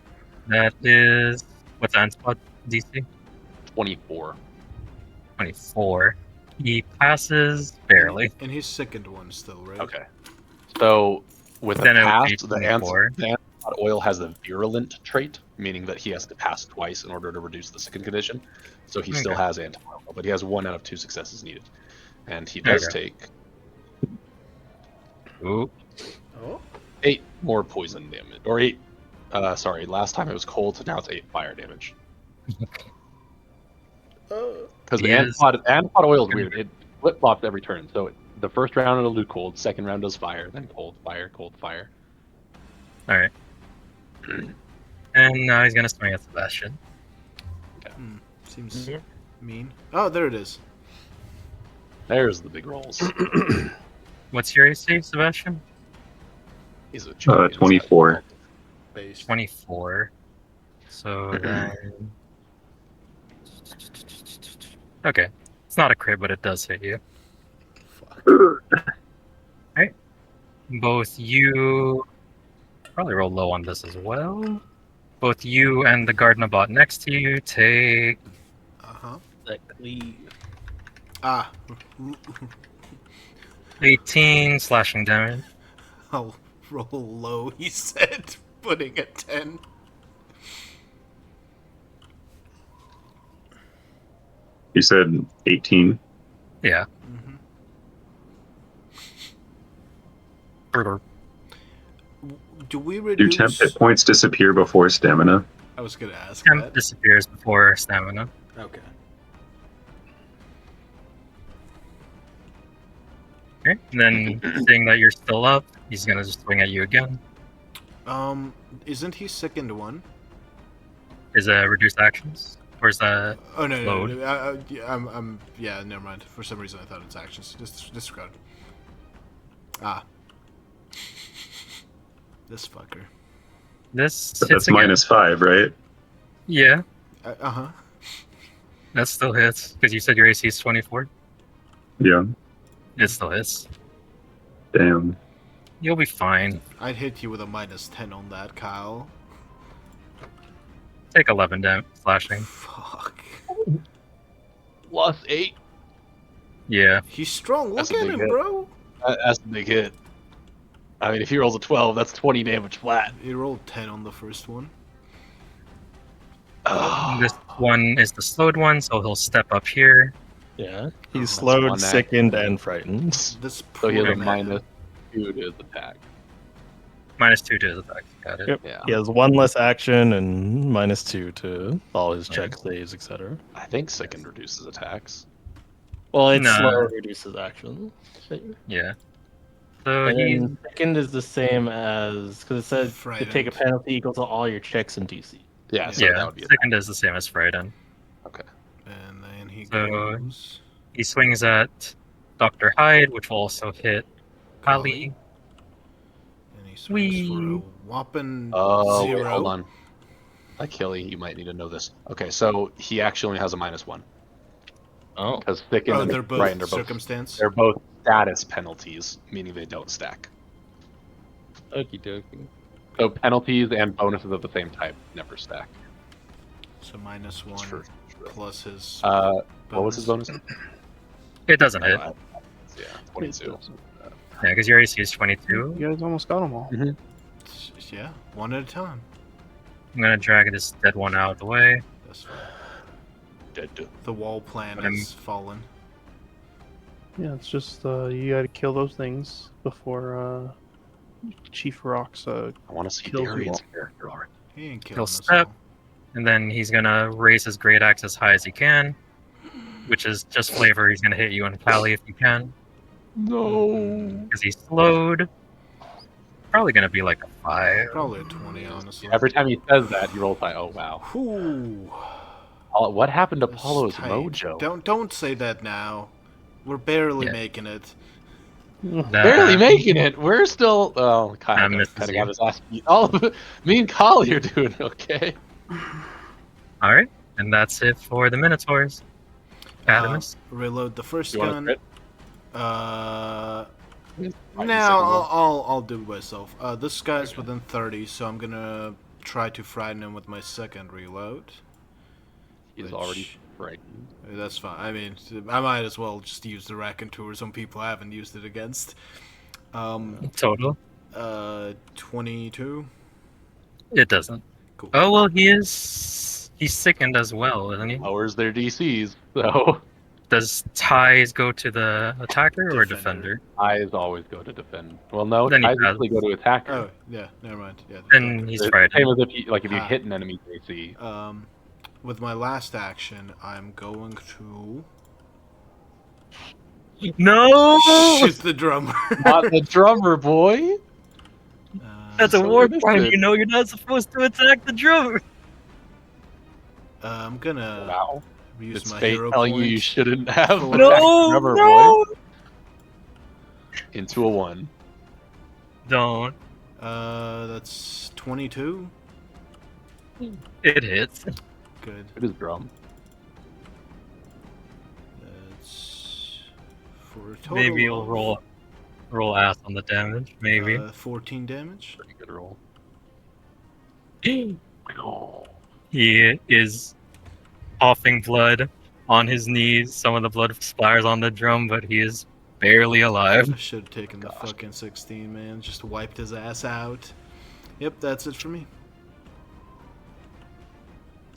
That is what's Antipod DC? 24. 24. He passes barely. And he's second one still, right? Okay. So with a Then it would pass, be the 24. antipod oil has the virulent trait, meaning that he has to pass twice in order to reduce the second condition. So he still Okay. has antipod oil, but he has 1 out of 2 successes needed, and he does Okay. take Ooh. Oh. 8 more poison damage, or 8. Sorry, last time it was cold, so now it's 8 fire damage. Because the He is- antipod oil is weird. It flip flops every turn. So the first round it'll do cold, second round does fire, then cold, fire, cold, fire. Alright. And now he's gonna swing at Sebastian. Seems mean. Oh, there it is. There's the big rolls. What's your AC, Sebastian? He's a champion. 24. Base. 24. So then. Okay. It's not a crit, but it does hit you. Alright. Both you. Probably roll low on this as well. Both you and the Gardenabot next to you take Uh-huh. Exactly. Ah. 18 slashing damage. I'll roll low, he said, putting a 10. You said 18. Yeah. Do we Do reduce... temp hit points disappear before stamina? I was gonna ask Temp that. disappears before stamina. Okay. Okay. And then, seeing that you're still up, he's gonna just swing at you again. Isn't he second one? Is reduced actions? Or is that Oh, no, no, load? no. Yeah, never mind. For some reason I thought it's actions. Disregard. Ah. This fucker. This But hits that's again. -5, right? Yeah, Uh-huh. that still hits. Because you said your AC is 24. Yeah. It still hits. Damn. You'll be fine. I'd hit you with a -10 on that, Kyle. Take 11 damage slashing. Fuck. Plus 8. Yeah. He's strong. That's Look a at big him, hit. bro. That's a big hit. I mean, if he rolls a 12, that's 20 damage flat. He rolled 10 on the first one. This one is the slowed one, so he'll step up here. Yeah. That's He's one slowed, act. sickened, and frightened. This So he has a poor man. -2 to his attack. -2 to his attack. Got it. Yep. Yeah. He has 1 less action and -2 to all his Yeah. check saves, etc. I think Sickened reduces attacks. Well, it's Nah. slow reduces action. Yeah. So And he's then second is the same as because it says to Frightened. take a penalty equal to all your checks and DC. Yeah, so yeah. that would be Second is the same as Frighten. okay. And then he So- goes... He swings at Dr. Hyde, which will also hit Kali. And he swings for a Whee! whopping Oh, 0. wait, hold on. Achille, you might need to know this. Okay, so he actually only has a -1 Oh, because Thickened Oh, and they're both Frightened are both circumstance? they're both status penalties, meaning they don't stack. okie dokie. So penalties and bonuses of the same type never stack. So -1 Sure. plus his... What was his bonus? It doesn't hit. Yeah, 22. Yeah, because your AC is 22. You guys almost got them all. Yeah, one at a time. I'm gonna drag this dead one out of the way. That's fine. Dead. The wall plan I'm- has fallen. Yeah, it's just you got to kill those things before Chief Rock's. I want to see Kill Darian's people. character already. He ain't killing He'll us step. all. And then he's gonna raise his great axe as high as he can, which is just flavor. He's gonna hit you and Kali if you can, No. because he's slowed. Probably gonna be like a 5. Probably a 20, honestly. Every time he says that, he rolls high. Oh wow. Ooh, What happened to that's Paulo's tight. mojo? Don't say that now. We're barely Yeah. making it. Barely making it. We're still. Oh, I kind of missed got you. his ass beat. All of it. Me and Kali are doing okay. All right, and that's it for the Minotaurs. Adamus. Reload the first You want gun. to crit? Now Fight the second one. I'll do it myself. This guy's within 30, so I'm gonna try to frighten him with my second reload. He's Which- already frightened. That's fine. I mean, I might as well just use the Raconteur. Some people haven't used it against. Total. 22. It doesn't. Cool. Oh well, he's sickened as well, isn't he? Lowers their DCs, so Does ties go to the attacker or Defender. defender? eyes always go to defend. Well, no, Then he ties has- usually go to attacker. Oh, yeah, never mind. Yeah. Then he's It's the frightened. same as if you if you Ah. hit an enemy AC. With my last action, I'm going to No! shoot the drummer. Not the drummer, boy. That's a so war innocent. crime. You know you're not supposed to attack the drummer. I'm gonna Wow. use It's my fate hero telling point. you shouldn't have for- attacked No, the drummer, no! boy. Into a 1. Don't. That's 22. It hits. Good. It is drum. That's for a total. Maybe you'll of, roll ass on the damage. Maybe. 14 damage. Pretty good roll. He is coughing blood on his knees. Some of the blood splatters on the drum, but he is barely alive. I should have taken the fucking 16, man. Just wiped his ass out. Yep, that's it for me.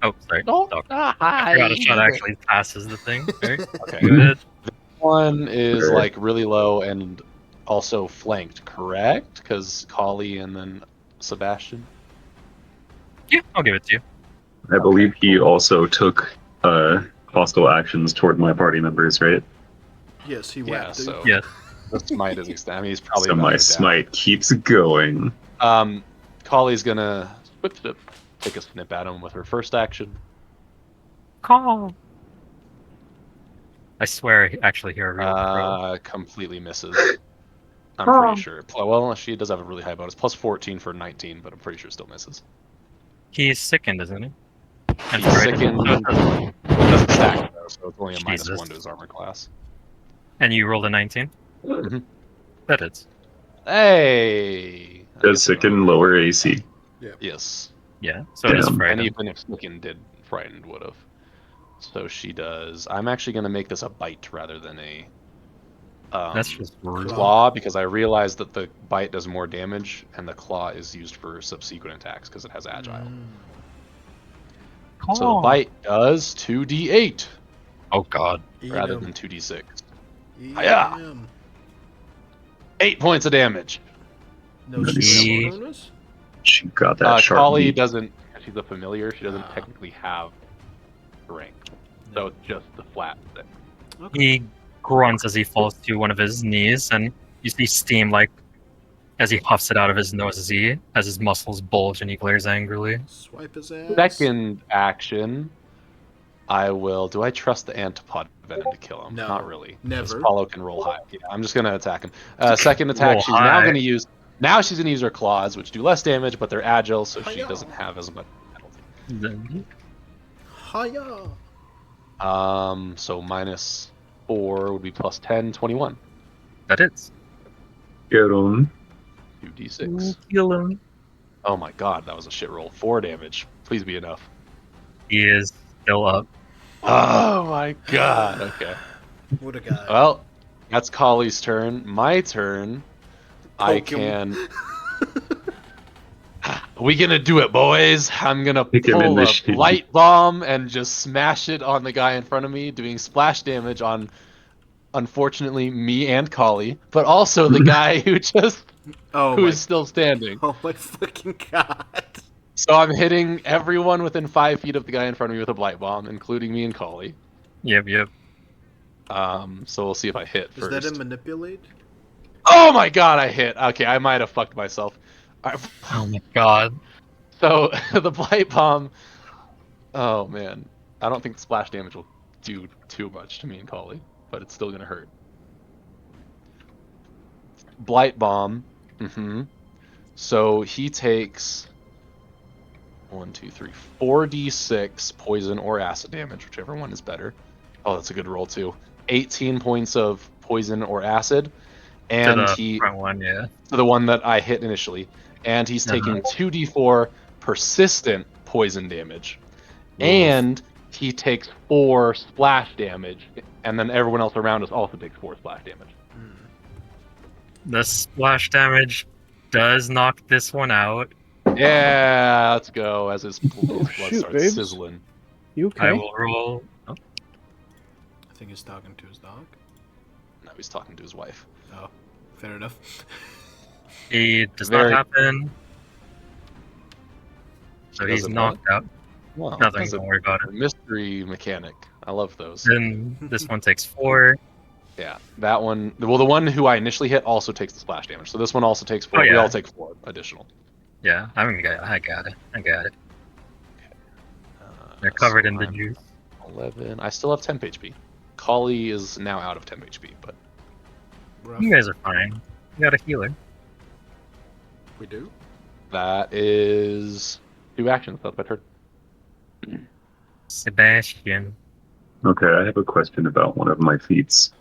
Oh, sorry. Oh, Doc. I forgot a shot actually passes the thing. Very Okay. good. One is Sure. like really low and also flanked, correct? Because Collie and then Sebastian. Yeah, I'll give it to you. I believe he also took hostile actions toward my party members, right? Yes, he Yeah, whacked so Yes. the smite is extended. I mean, he's probably So about my to down. smite keeps going. Collie's gonna take a snip at him with her first action. Call. I swear I actually hear a real crow. Completely misses. I'm pretty sure. Well, she does have a really high bonus, plus 14 for 19, but I'm pretty sure still misses. He's sickened, isn't he? And He's frightened. sickened. Doesn't stack though, so it's only a minus Jesus. 1 to his armor class. And you rolled a 19? Mhm. That is. Hey. I Does guess Sicken lower AC? Yes. Yeah. So it is Damn. And frightened. even if Sicken did, frightened would have. So she does. I'm actually gonna make this a bite rather than a That's just rude. claw, because I realized that the bite does more damage and the claw is used for subsequent attacks because it has agile. So the bite does 2d8 Oh god. rather than 2d6. Eat Hiya! him. 8 points of damage. No Nice. shield bonus? She got that sharp Collie meat. doesn't. She's a familiar. She doesn't Ah. technically have strength, so it's just the flat thing. He grunts as he falls to one of his knees, and you see steam like as he puffs it out of his nose as his muscles bulge and he glares angrily. Swipe his ass. Second action, I will. Do I trust the antipod venom to kill him? No, Not really. never. Paulo can roll high. Yeah, I'm just gonna attack him. Second attack, Roll she's now high. gonna use. Now she's gonna use her claws, which do less damage, but they're agile, so she Hiya. doesn't have as much penalty. Then Hiya! So minus 4 would be plus 10, 21. that is. Get him. 2d6. Kill him. Oh my god, that was a shit roll. 4 damage. Please be enough. He is still up. Oh my god. Okay. What a guy. Well, that's Collie's turn. My turn. I Poke him. can. We gonna do it, boys. I'm gonna Kick him in pull the a shin. light bomb and just smash it on the guy in front of me, doing splash damage on, unfortunately, me and Collie, but also the guy who just Oh who my, is still standing. oh my fucking god. So I'm hitting everyone within 5 feet of the guy in front of me with a blight bomb, including me and Collie. Yep. So we'll see if I hit Is first. that a manipulate? Oh my god, I hit. Okay, I might have fucked myself. Alright, Oh my god. so the blight bomb. Oh man, I don't think splash damage will do too much to me and Collie, but it's still gonna hurt. Blight bomb. So he takes 4d6 poison or acid damage, whichever one is better. Oh, that's a good roll too. 18 points of poison or acid, and To the he front one, yeah. to the one that I hit initially, and he's taking 2d4 persistent poison damage, and he takes 4 splash damage, and then everyone else around us also takes 4 splash damage. The splash damage does knock this one out. Yeah, let's go. As his blood shoot, starts babes. sizzling. You okay? I will roll. Oh, I think he's talking to his dog. Now he's talking to his wife. Oh, fair enough. it does Very- not happen. So he's Doesn't knocked what? out. Well, Nothing. that's a Don't worry about it. mystery mechanic. I love those. Then this one takes 4. Yeah, that one. Well, the one who I initially hit also takes the splash damage. So this one also takes 4. Oh, We yeah. all take 4 additional. Yeah, I got it. Uh, They're covered so in the I'm juice. 11. I still have temp HP. Kali is now out of temp HP, but Rough. You guys are fine. You got a healer. We do? that is 2 actions. That's my turn. Sebastian. Okay, I have a question about one of my feats.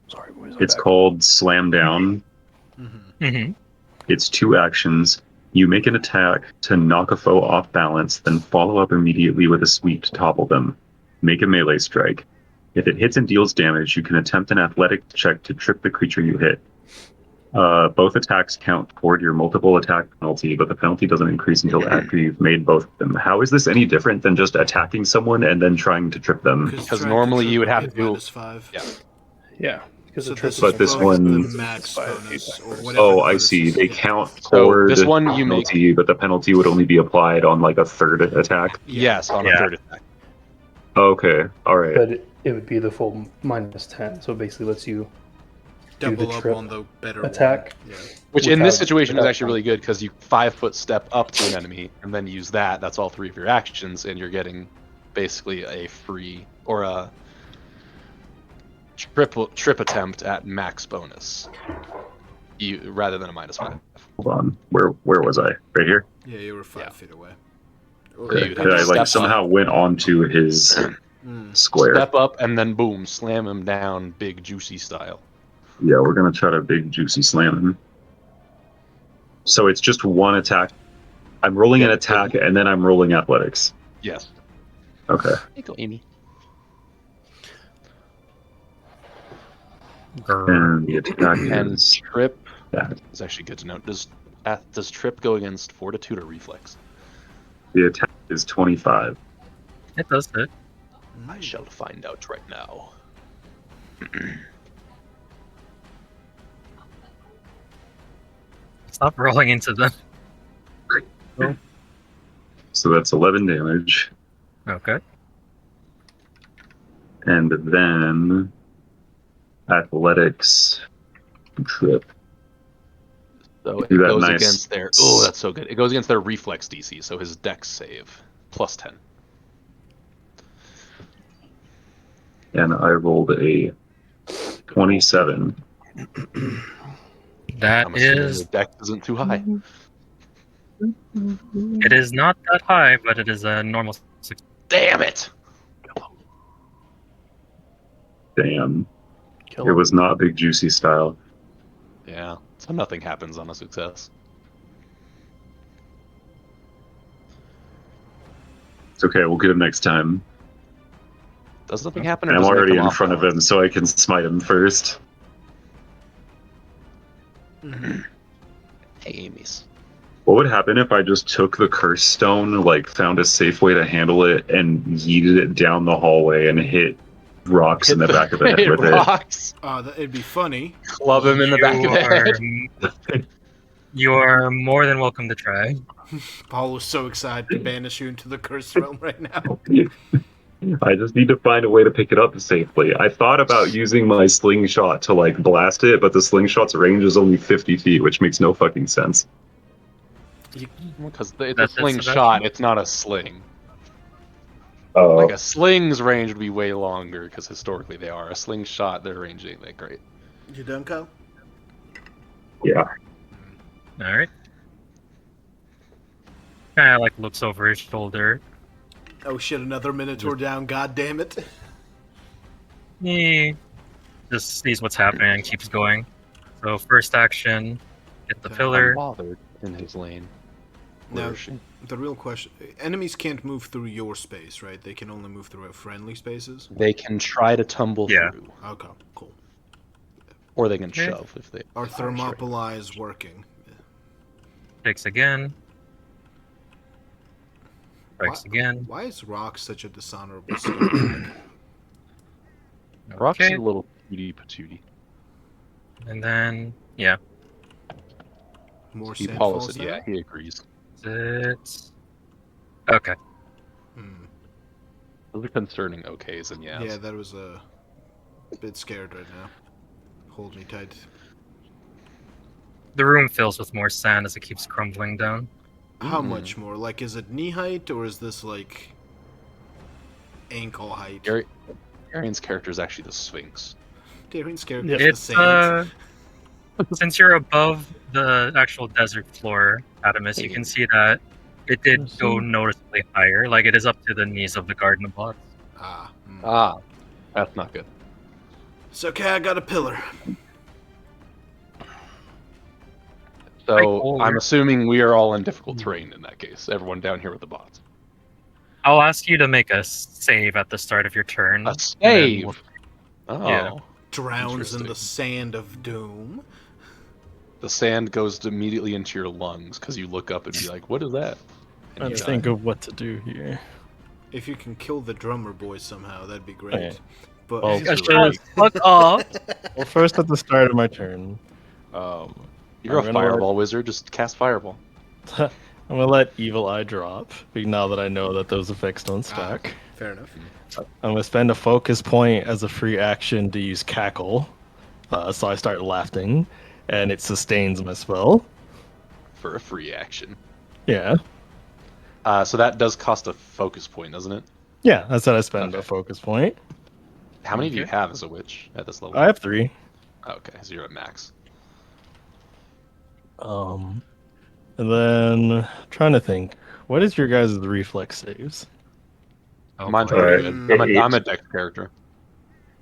Sorry, boys. It's called Slam Down. Mm-hmm. Mm-hmm. It's 2 actions. You make an attack to knock a foe off balance, then follow up immediately with a sweep to topple them. Make a melee strike. If it hits and deals damage, you can attempt an athletic check to trip the creature you hit. Both attacks count toward your multiple attack penalty, but the penalty doesn't increase until after you've made both of them. How is this any different than just attacking someone and then trying to trip them? Because trying to normally trip you would would have get to do- -5. Yeah. Yeah, because So the trip this is But is this both one- the max bonus or whatever. Oh, the I bonus see. is. They Yeah. count So toward this one you make. penalty, but the penalty would only be applied on like a third attack. Yes, on a Yeah. 3rd attack. Okay, all right. But it would be the full -10, so it basically lets you Double the up trip on the better attack. One. Yeah. Which in this Without- situation is without actually really good because you 5-foot step up to an enemy and then use that. That's all 3 of your actions, and you're getting basically a free or a trip attempt at max bonus. Rather than a -5. Hold on. Where was I? Right here? Yeah, you were 5 Yeah. feet away. Okay. You'd Did I have to like step somehow went onto his Mm. square? Step up and then boom, slam him down, big juicy style. Yeah, we're gonna try to big juicy slam him. So it's just one attack. I'm rolling an Yep. attack and then I'm rolling athletics. Yes. Okay. There you go, Amy. And the attack And is trip that. is actually good to know. Does trip go against fortitude or reflex? The attack is 25. It does it. I shall find out right now. Stop rolling into them. So that's 11 damage. Okay. And then athletics trip. So it Do that goes nice. against their. Oh, that's so good. It goes against their reflex DC, so his dex save plus 10. And I rolled a 27. That I'm assuming is. the dex isn't too high. It is not that high, but it is a normal 6. Damn it! Damn. kill It him. was not big juicy style. Yeah, so nothing happens on a success. It's okay, we'll get him next time. Does nothing happen? Or And I'm does it make already them in off front of balance? him, so I can smite him first. Mhm. Hey, Amy's. What would happen if I just took the curse stone, like found a safe way to handle it, and yeeted it down the hallway and hit rocks in the back of the head Hit with it? rocks. It'd be funny. Club him in the back of the head. You are more than welcome to try. Paul was so excited to banish you into the cursed realm right now. I just need to find a way to pick it up safely. I thought about using my slingshot to like blast it, but the slingshot's range is only 50 feet, which makes no fucking sense. Because it's a That's slingshot, it's not a sling. Oh, Like a sling's range would be way longer because historically they are. A slingshot, their range ain't that great. You done, Kyle? yeah. All right. Kind of like looks over his shoulder. Oh shit! Another Minotaur down. God damn it! He just sees what's happening and keeps going. So first action, get the Okay. pillar. Unbothered in his lane. Where Now, is she? the real question: enemies can't move through your space, right? They can only move through friendly spaces. They can try to tumble Yeah. through, Okay, cool. or they can Okay. shove if they. Are if they're straight. Thermopylae working? Takes again. Why, Strikes again. why is Rock such a dishonorable scumbag? Rock's Okay. a little cutie patootie. And then, yeah. More He sand Paula falls said, down? yeah, he agrees. It's... Okay. Hmm. Those are concerning okays and yes. Yeah, that was a bit scared right now. Hold me tight. The room fills with more sand as it keeps crumbling down. How much more? Like, is it knee height or is this like ankle height? Arian's character is actually the Sphinx. Darian's character Yeah. is the It's, sand. since you're above the actual desert floor, Adamus, you can see that it did go noticeably higher. Like, it is up to the knees of the garden bots. Ah. Hmm. Ah, that's not good. It's okay, I got a pillar. So I'm assuming we are all in difficult terrain in that case. Everyone down here with the bots. I'll ask you to make a save at the start of your turn. A and then save. we'll- Oh. Yeah. Drowns in the Interesting. sand of doom. The sand goes immediately into your lungs because you look up and be like, "What is that?" And you Let's die. think of what to do here. If you can kill the drummer boy somehow, that'd be great. Okay. But Well, These are Shut really- fuck off. Well, first at the start of my turn, You're I'm a gonna fireball wizard. Just cast fireball. I'm gonna let Evil Eye drop. Now that I know that those effects don't stack, fair enough. I'm gonna spend a focus point as a free action to use Cackle. So I start laughing, and it sustains my spell. For a free action. Yeah, So that does cost a focus point, doesn't it? yeah. I said I spend a Okay. focus point. How many do you Okay. have as a witch at this level? I have 3. Okay, so you're at max. And then trying to think, what is your guys' reflex saves? Oh, Mine's boy. pretty Alright, good. it- I'm a dex character.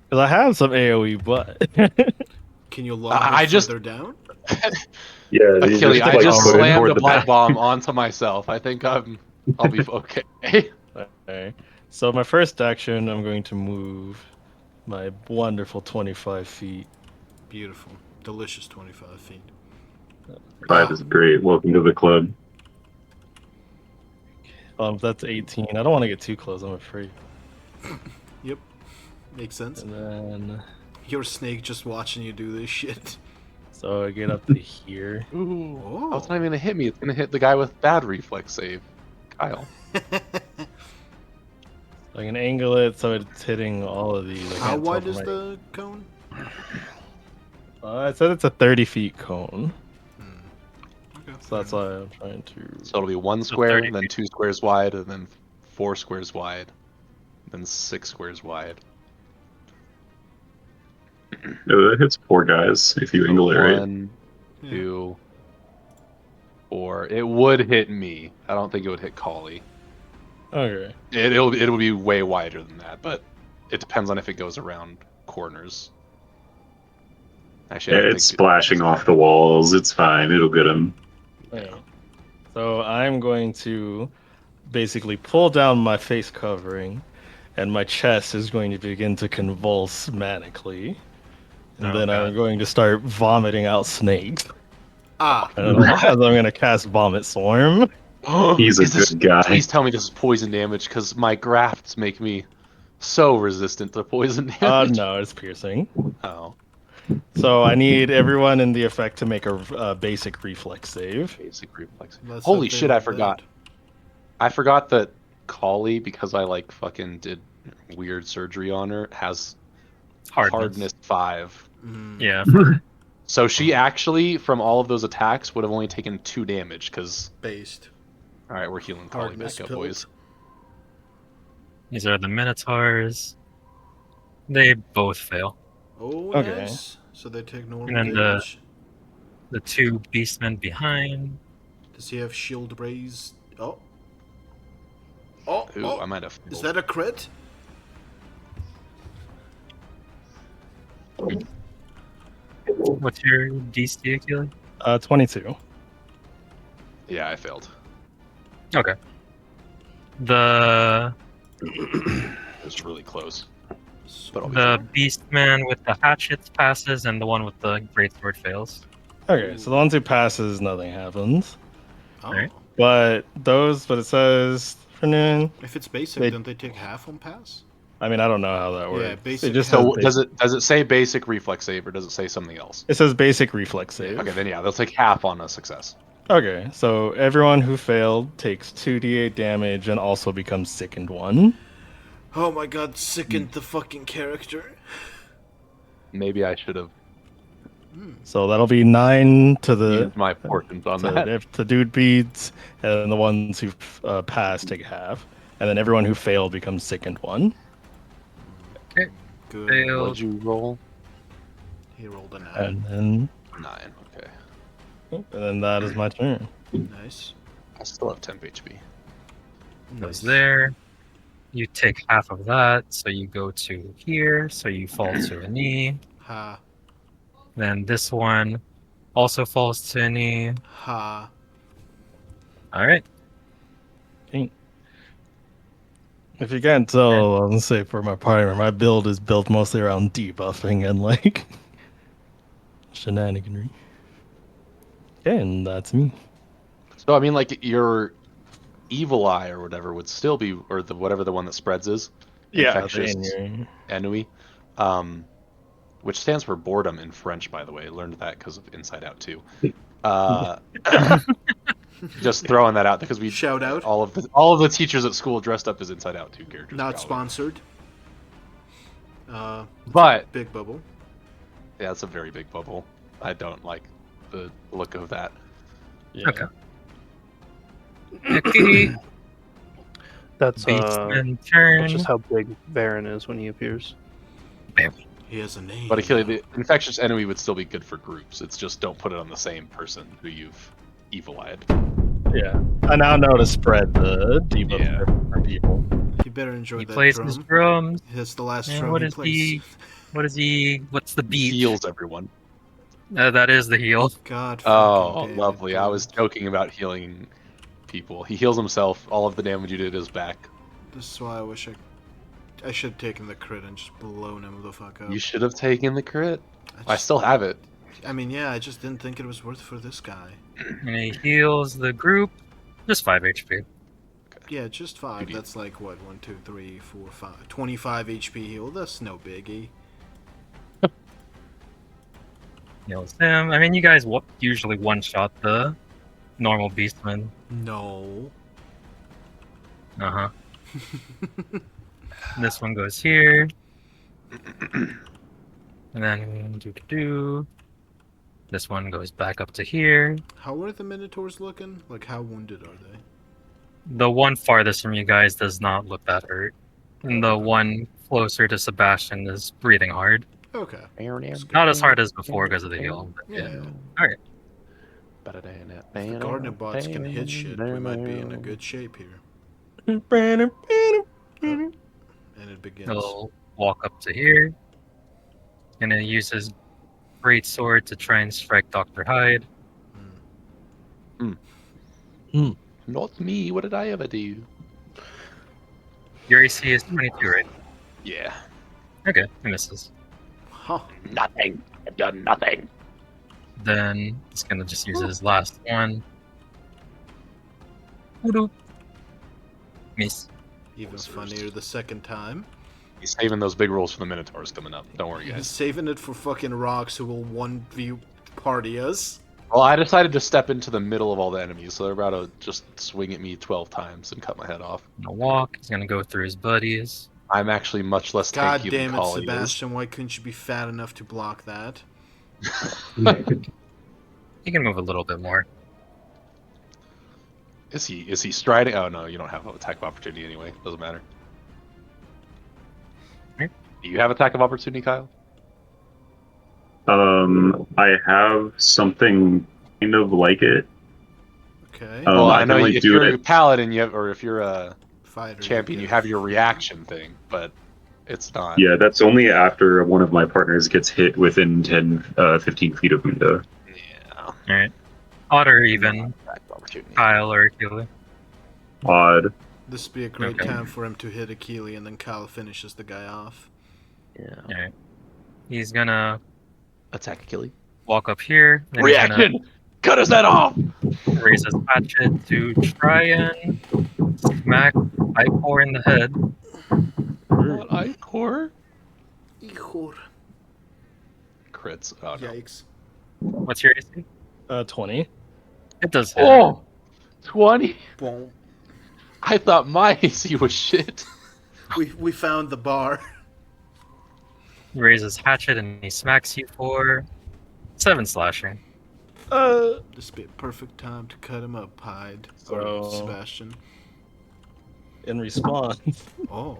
Because I have some AOE, but Can you log I it just- further down? Yeah, you Achilles, just, I like, just put it slammed toward a the blight back. bomb onto myself. I think I'll be okay. okay. So my first action, I'm going to move my wonderful 25 feet. Beautiful. Delicious 25 feet. 5 is great. Welcome to the club. That's 18. I don't want to get too close. I'm afraid. Yep. Makes sense. And then, You're a snake just watching you do this shit. so I get up to here. Ooh. Oh. Oh, it's not even gonna hit me. It's gonna hit the guy with bad reflex save. Kyle. I can angle it so it's hitting all of these. I How can't tell wide from is my- the cone? I said it's a 30 feet cone. Okay. So that's why I'm trying to. So it'll be 1 So square, 30 then feet. 2 squares wide, and then 4 squares wide, then 6 squares wide. No, that hits 4 guys if you angle it right. 1, Yeah. 2, 4. It would hit me. I don't think it would hit Collie. Okay. It'll be way wider than that, but it depends on if it goes around corners. Actually, I Yeah, don't it's think splashing off the walls. It's fine. It'll get him. Okay. So I'm going to basically pull down my face covering, and my chest is going to begin to convulse manically. And Oh, then I'm God. going to start vomiting out snakes. Ah. And as I'm going to cast Vomit Swarm. He's a Is this- good guy. Please tell me this is poison damage, because my grafts make me so resistant to poison damage. No, it's piercing. Oh, So I need everyone in the effect to make a basic reflex save. basic reflex. Let's Holy hope they shit, I love forgot. that. I forgot that Collie, because I like fucking did weird surgery on her, has hardness 5. Mm. Yeah. So she actually, from all of those attacks, would have only taken 2 damage, because... Based. Alright, we're healing Collie Hardness back up, pills. boys. These are the Minotaurs. They both fail. Oh, Okay. nice. So they take normal And then damage. The 2 beastmen behind. Does he have shield raise? Oh. Oh, Ooh, oh. I might have... Is that a crit? What's your DC, Achilles? 22. Yeah, I failed. Okay. The It's really close. But I'll be the fine. beastman with the hatchets passes, and the one with the greatsword fails. Okay, so the ones who passes, nothing happens. Oh. Alright. But it says for noon. If it's basic, They- don't they take half on pass? I mean, I don't know how that works. Yeah, It basic just has- says So does it say basic reflex save or does it say something else? It says basic reflex save. Okay, then yeah, they'll take half on a success. Okay, so everyone who failed takes 2d8 damage and also becomes sickened 1. Oh my god, sickened the fucking character. Maybe I should have So that'll be 9 to the used my portions on that. if the dude beats, and the ones who pass take half, and then everyone who failed becomes sickened 1. Good. Failed. What'd you roll? He rolled a 9. And then 9. Okay. that is my turn. Nice. I still have 10 HP. Goes there. You take half of that, so you go to here, so you fall to a knee. Ha. Then this one also falls to a knee. Ha. Alright. If you can't tell, I'll say for my partner, my build is built mostly around debuffing and like shenaniganry. Okay, and that's me. So I mean, like your evil eye or whatever would still be, or the whatever the one that spreads is. Infectious ennui, which stands for boredom in French, by the way. I learned that because of Inside Out 2. Just throwing that out because we Shout out. all of the teachers at school dressed up as Inside Out 2 characters. Not probably. sponsored. But Big bubble. yeah, it's a very big bubble. I don't like the look of that. Yeah. Okay. Okay. That's Beastman turn. that's just how big Varen is when he appears. He has a name. But Achille, the infectious enemy would still be good for groups. It's just don't put it on the same person who you've evil-eyed. Yeah. I now know to spread the debuff Yeah. for people. He better enjoy He that plays drum. his drums. That's the last And drum what he is plays. he? What is he? What's the beat? Heals everyone. That is the heal. God Oh, fucking damn it, lovely. I was dude. joking about healing people. He heals himself. All of the damage you did is back. This is why I wish I should have taken the crit and just blown him the fuck up. You should have taken the crit. I just- still have it. I mean, yeah, I just didn't think it was worth for this guy. And he heals the group. Just 5 HP. Yeah, just 5. Good. That's like, what, 1, 2, 3, 4, 5. 25 HP heal. That's no biggie. Heals him. I mean, you guys usually one-shot the normal beastman. No. Uh-huh. This one goes here. And then this one goes back up to here. How are the Minotaurs looking? Like, how wounded are they? The one farthest from you guys does not look that hurt. And the one closer to Sebastian is breathing hard. Okay. Not as hard as before because of the heal. But Yeah. Alright. If the Gardener bots can hit shit, we might be in a good shape here. And it begins. He'll walk up to here. And then use his great sword to try and strike Dr. Hyde. Not me. What did I ever do? Your AC is 22, right? Yeah. Okay, he misses. Huh. Nothing. I've done nothing. Then he's gonna just use his last one. Whoop. Miss. Even funnier the second time. He's saving those big rolls for the Minotaurs coming up. Don't worry, He's guys. saving it for fucking rocks who will 1v party us. Well, I decided to step into the middle of all the enemies, so they're about to just swing at me 12 times and cut my head off. Gonna walk. He's gonna go through his buddies. I'm actually much less God tanky damn than it, Kali is. Sebastian, why couldn't you be fat enough to block that? He can move a little bit more. Is he striding? Oh no, you don't have an attack of opportunity anyway. Doesn't matter. Hmm? Do you have attack of opportunity, Kyle? I have something kind of like it. Okay. Oh. Well, I I know can only if do you're it- a paladin, you have, or if you're a Fighter. champion, you have your reaction thing, but it's not. Yeah, that's only after one of my partners gets hit within 15 feet of me, though. Yeah. Alright. Odd or even Attack of opportunity. Kyle or Achille. odd. This would be a great Okay. time for him to hit Achille, and then Kyle finishes the guy off. Yeah. Alright. He's gonna Attack Achilles. walk up here, then he's gonna Reaction! Cut his head off! raise his hatchet to try and smack Icor in the head. Not Icor. Ihor. Crits. Oh no. Yikes. What's your AC? 20. It does hit. Oh! 20? Boom. I thought my AC was shit. We found the bar. He raises hatchet and he smacks you for 7 slashing. This would be a perfect time to cut him up, Hyde. So- Or Sebastian. In response, Oh.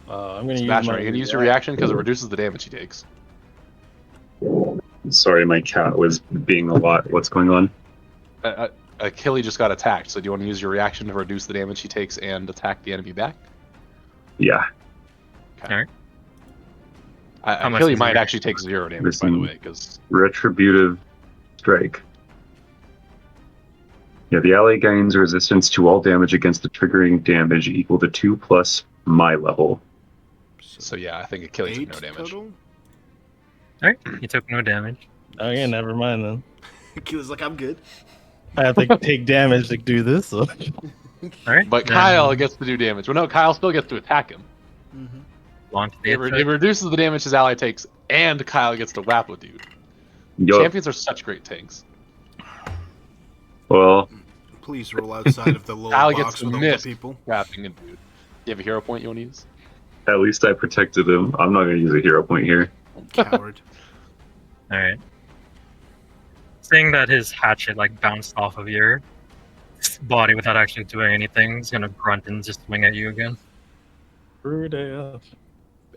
I'm going to use Sebastian, my are you gonna use your reaction because it reduces the damage he takes? Sorry, my cat was being a lot. What's going on? Achilles just got attacked, so do you want to use your reaction to reduce the damage he takes and attack the enemy back? Yeah. Alright. How much Achilles is might your- actually take 0 damage, by the way, because Retributive strike. Yeah, the ally gains resistance to all damage against the triggering damage equal to 2 plus my level. so yeah, I think Achilles took 8 no damage. total? Alright, you took no damage. Okay, never mind then. Achilles like, I'm good. I have to take damage to do this. So. Alright. But Kyle gets to do damage. Well, no, Kyle still gets to attack him. Mm-hmm. launch the It attack. reduces the damage his ally takes, and Kyle gets to whap a dude. Yup. Champions are such great tanks. Well, Please roll outside of the little Kyle gets box to with all the miss people. whapping a dude. Do you have a hero point you want to use? at least I protected him. I'm not going to use a hero point here. Coward. Alright. Seeing that his hatchet like bounced off of your body without actually doing anything, he's gonna grunt and just swing at you again. Rude AF.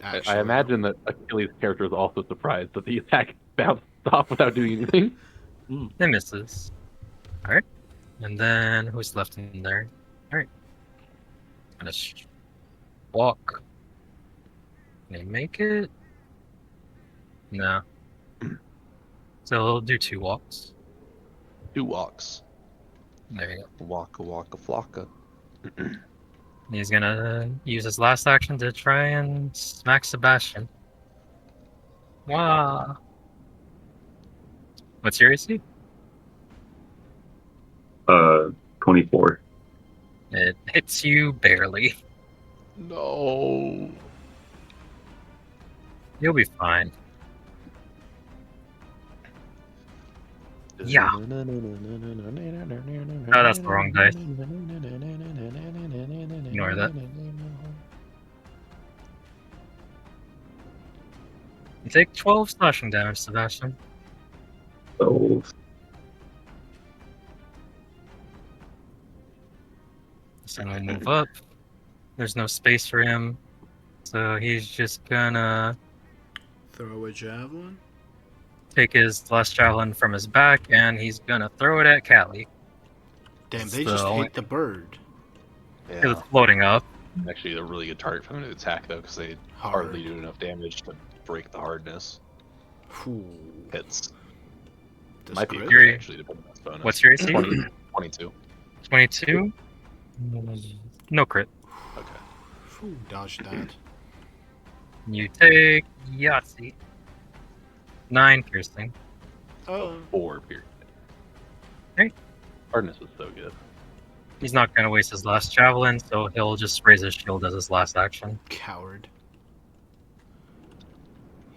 Actually, I imagine that Achilles' character is also surprised that the attack bounced off without doing anything. It misses. Alright. And then who's left in there? Alright. Gonna walk. Can they make it? No. So he'll do 2 walks. 2 walks. There you go. Waka waka flocka. He's gonna use his last action to try and smack Sebastian. Wow. What's your AC? 24. It hits you barely. No. You'll be fine. Yeah. Oh, that's the wrong dice. Ignore that. You take 12 slashing damage, Sebastian. So, So he'll move up. There's no space for him. So he's just gonna throw a javelin. take his last javelin from his back and he's gonna throw it at Callie. Damn, they So- just hate the bird. It was Yeah. floating up. Actually, a really good target for them to attack, though, because they Hard. hardly do enough damage to break the hardness. Ooh, Hits. this Might be a crit? crit, actually, depending on its bonus. What's your AC? 22. 22? No crit. Okay. Ooh, dodge that. You take Yahtzee. 9 piercing. Oh, 4 period. Okay. Hardness is so good. He's not gonna waste his last javelin, so he'll just raise his shield as his last action. coward.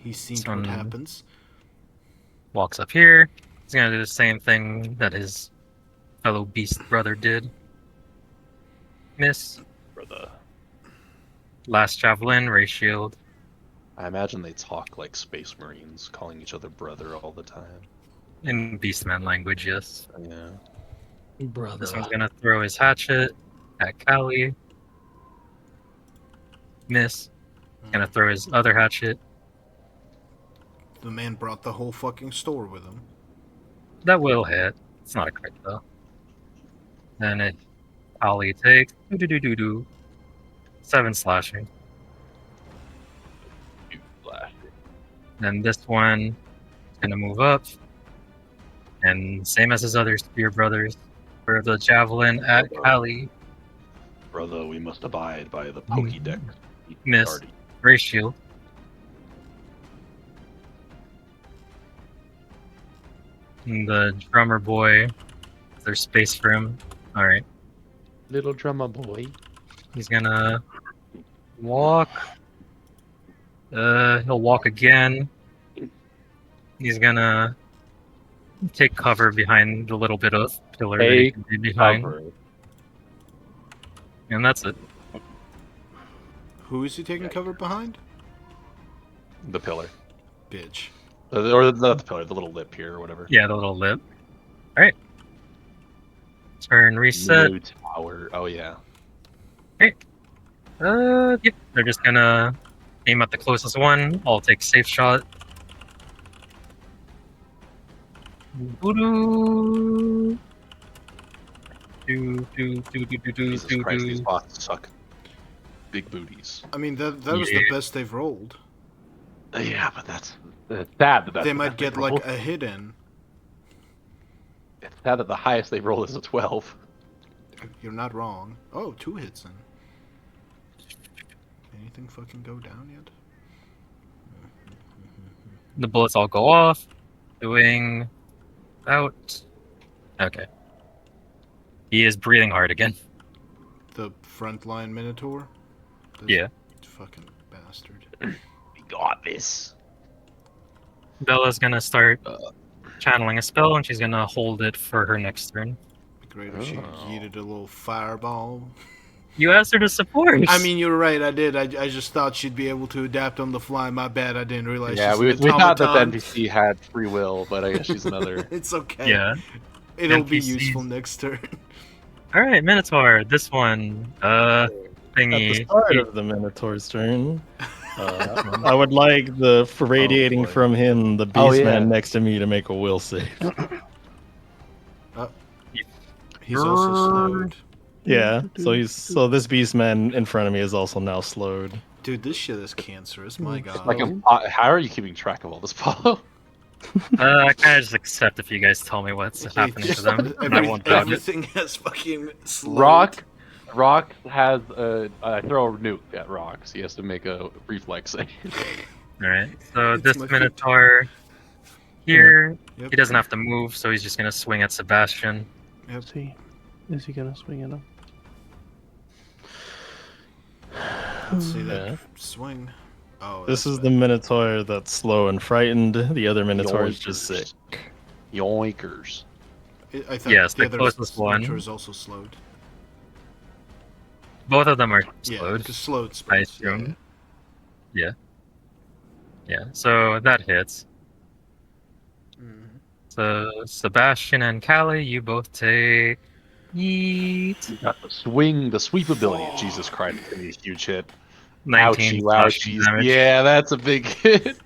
He's seen Son. what happens. Walks up here. He's gonna do the same thing that his fellow beast brother did. Miss. For the, Last javelin, raise shield. I imagine they talk like space marines, calling each other brother all the time. In beastman language, yes. Yeah. Brother. This one's gonna throw his hatchet at Callie. Miss. Gonna throw his other hatchet. The man brought the whole fucking store with him. That will hit. It's not a crit though. Then it Callie takes 7 slashing. You flash. Then this one is gonna move up. And same as his other spear brothers, for the javelin at Kali. Brother, we must abide by the Pokédex. Miss. Guardian. Ray shield. And the drummer boy. There's space for him. Alright. Little drummer boy. He's gonna walk. He'll walk again. He's gonna take cover behind the little bit of pillar that he Take can be behind. Cover. And that's it. Who is he taking cover behind? The pillar. Bitch. Or not the pillar, the little lip here or whatever. Yeah, the little lip. Alright. Turn reset. New tower. Oh, yeah. Yep. They're just gonna aim at the closest one. I'll take safe shot. Voodoo. Jesus Christ, these bots suck. Big booties. I mean, that was the best they've rolled. Yeah, but that's sad. That They might get like a hit in. It's sad that the highest they roll is a 12. You're not wrong. Oh, 2 hits in. Anything fucking go down yet? The bullets all go off. Doing out. Okay. He is breathing hard again. The frontline Minotaur? Yeah. Fucking bastard. We got this. Bella's gonna start channeling a spell, and she's gonna hold it for her next turn. Be great if she yeeted a little fireball. You asked her to support. I mean, you're right. I did. I just thought she'd be able to adapt on the fly. My bad. I didn't realize. Yeah, she's we an thought that the automaton. NPC had free will, but I guess she's another. It's okay. Yeah. It'll be NPCs. useful next turn. All right, Minotaur. This one, At thingy. the start of the Minotaur's turn, I would like the radiating boy. from him, the Oh, beast yeah. man next to me, to make a will save. He's also slowed. Yeah, so this beast man in front of me is also now slowed. Dude, this shit is cancerous. My god. Like, how are you keeping track of all this, Paulo? I kind of just accept if you guys tell me what's happening to them, and I won't judge it. Everything has fucking slowed. Rock has I throw a nuke at Rock, so he has to make a reflex save. All right. So It's this my Minotaur here, Yep. he doesn't have to move, so he's just gonna swing at Sebastian. Yep. Is he gonna swing at him? Let's see that Yeah. swing. Oh, This that's is the Minotaur that's slow and frightened. The other Minotaur is just sick. Yoinkers. I thought Yes, the the other closest one. Minotaur is also slowed. Both of them are Yeah, slowed. because slowed I spells. assume. Yeah. So that hits. Mhm. So Sebastian and Callie, you both take. Yeet. Got the swing, the sweep ability. Jesus Christ, it's gonna be a huge hit. 19 Ouchie, slashing ouchies. damage. Yeah, that's a big hit.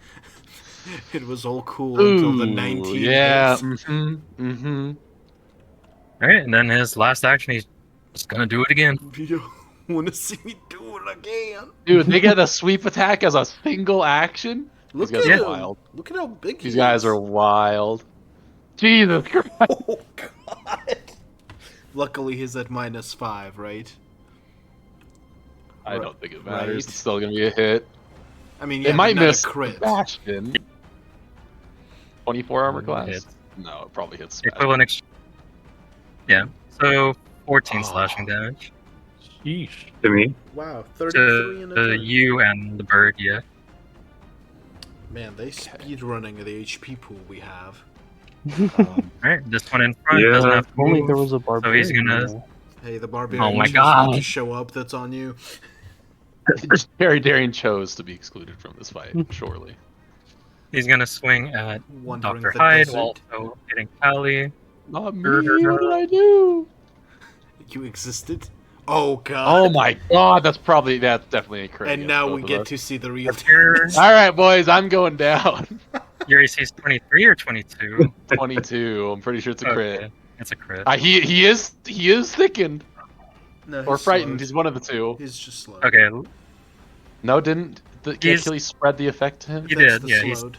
It was all cool until the Ooh, 19 yeah. hits. Mm-hmm. Alright, and then his last action, he's just gonna do it again. You want to see me do it again? Dude, they get a sweep attack as a single action. Look These at guys him. are wild. Look at how big he These guys is. are wild. Jesus Christ. Oh god. Luckily, he's at -5, right? I don't think it matters. Right. It's still gonna be a hit. I mean, It yeah, might but not miss a crit. Sebastian. 24 armor class? Hits. No, it probably hits The Sebastian. equivalent yeah. So 14 Oh. slashing damage. Sheesh. To me, Wow, 33 in a turn. You and the bird, yeah. Man, they speed running the HP pool we have. Alright, this one in front Yeah. doesn't have to If only move. there was a So barbarian. he's gonna. there. Hey, the barbarian Oh my chose not God. to show up. That's on you. Jerry Darian chose to be excluded from this fight, surely. He's gonna swing at Wandering Dr. the Hyde desert. while also hitting Callie. Not me, what did I do? You existed. Oh god. Oh my god, that's definitely a crit. And against now both we of get us. to see the real. Your, Alright, boys, I'm going down. your AC is 23 or 22? 22. I'm pretty sure it's a crit. Okay, it's a crit. He is thickened. No, Or he's frightened. slowed. He's one of the two. He's just slow. Okay, No, didn't the He's- Achilles spread the effect to him? He That's did, the yeah, he's- slowed.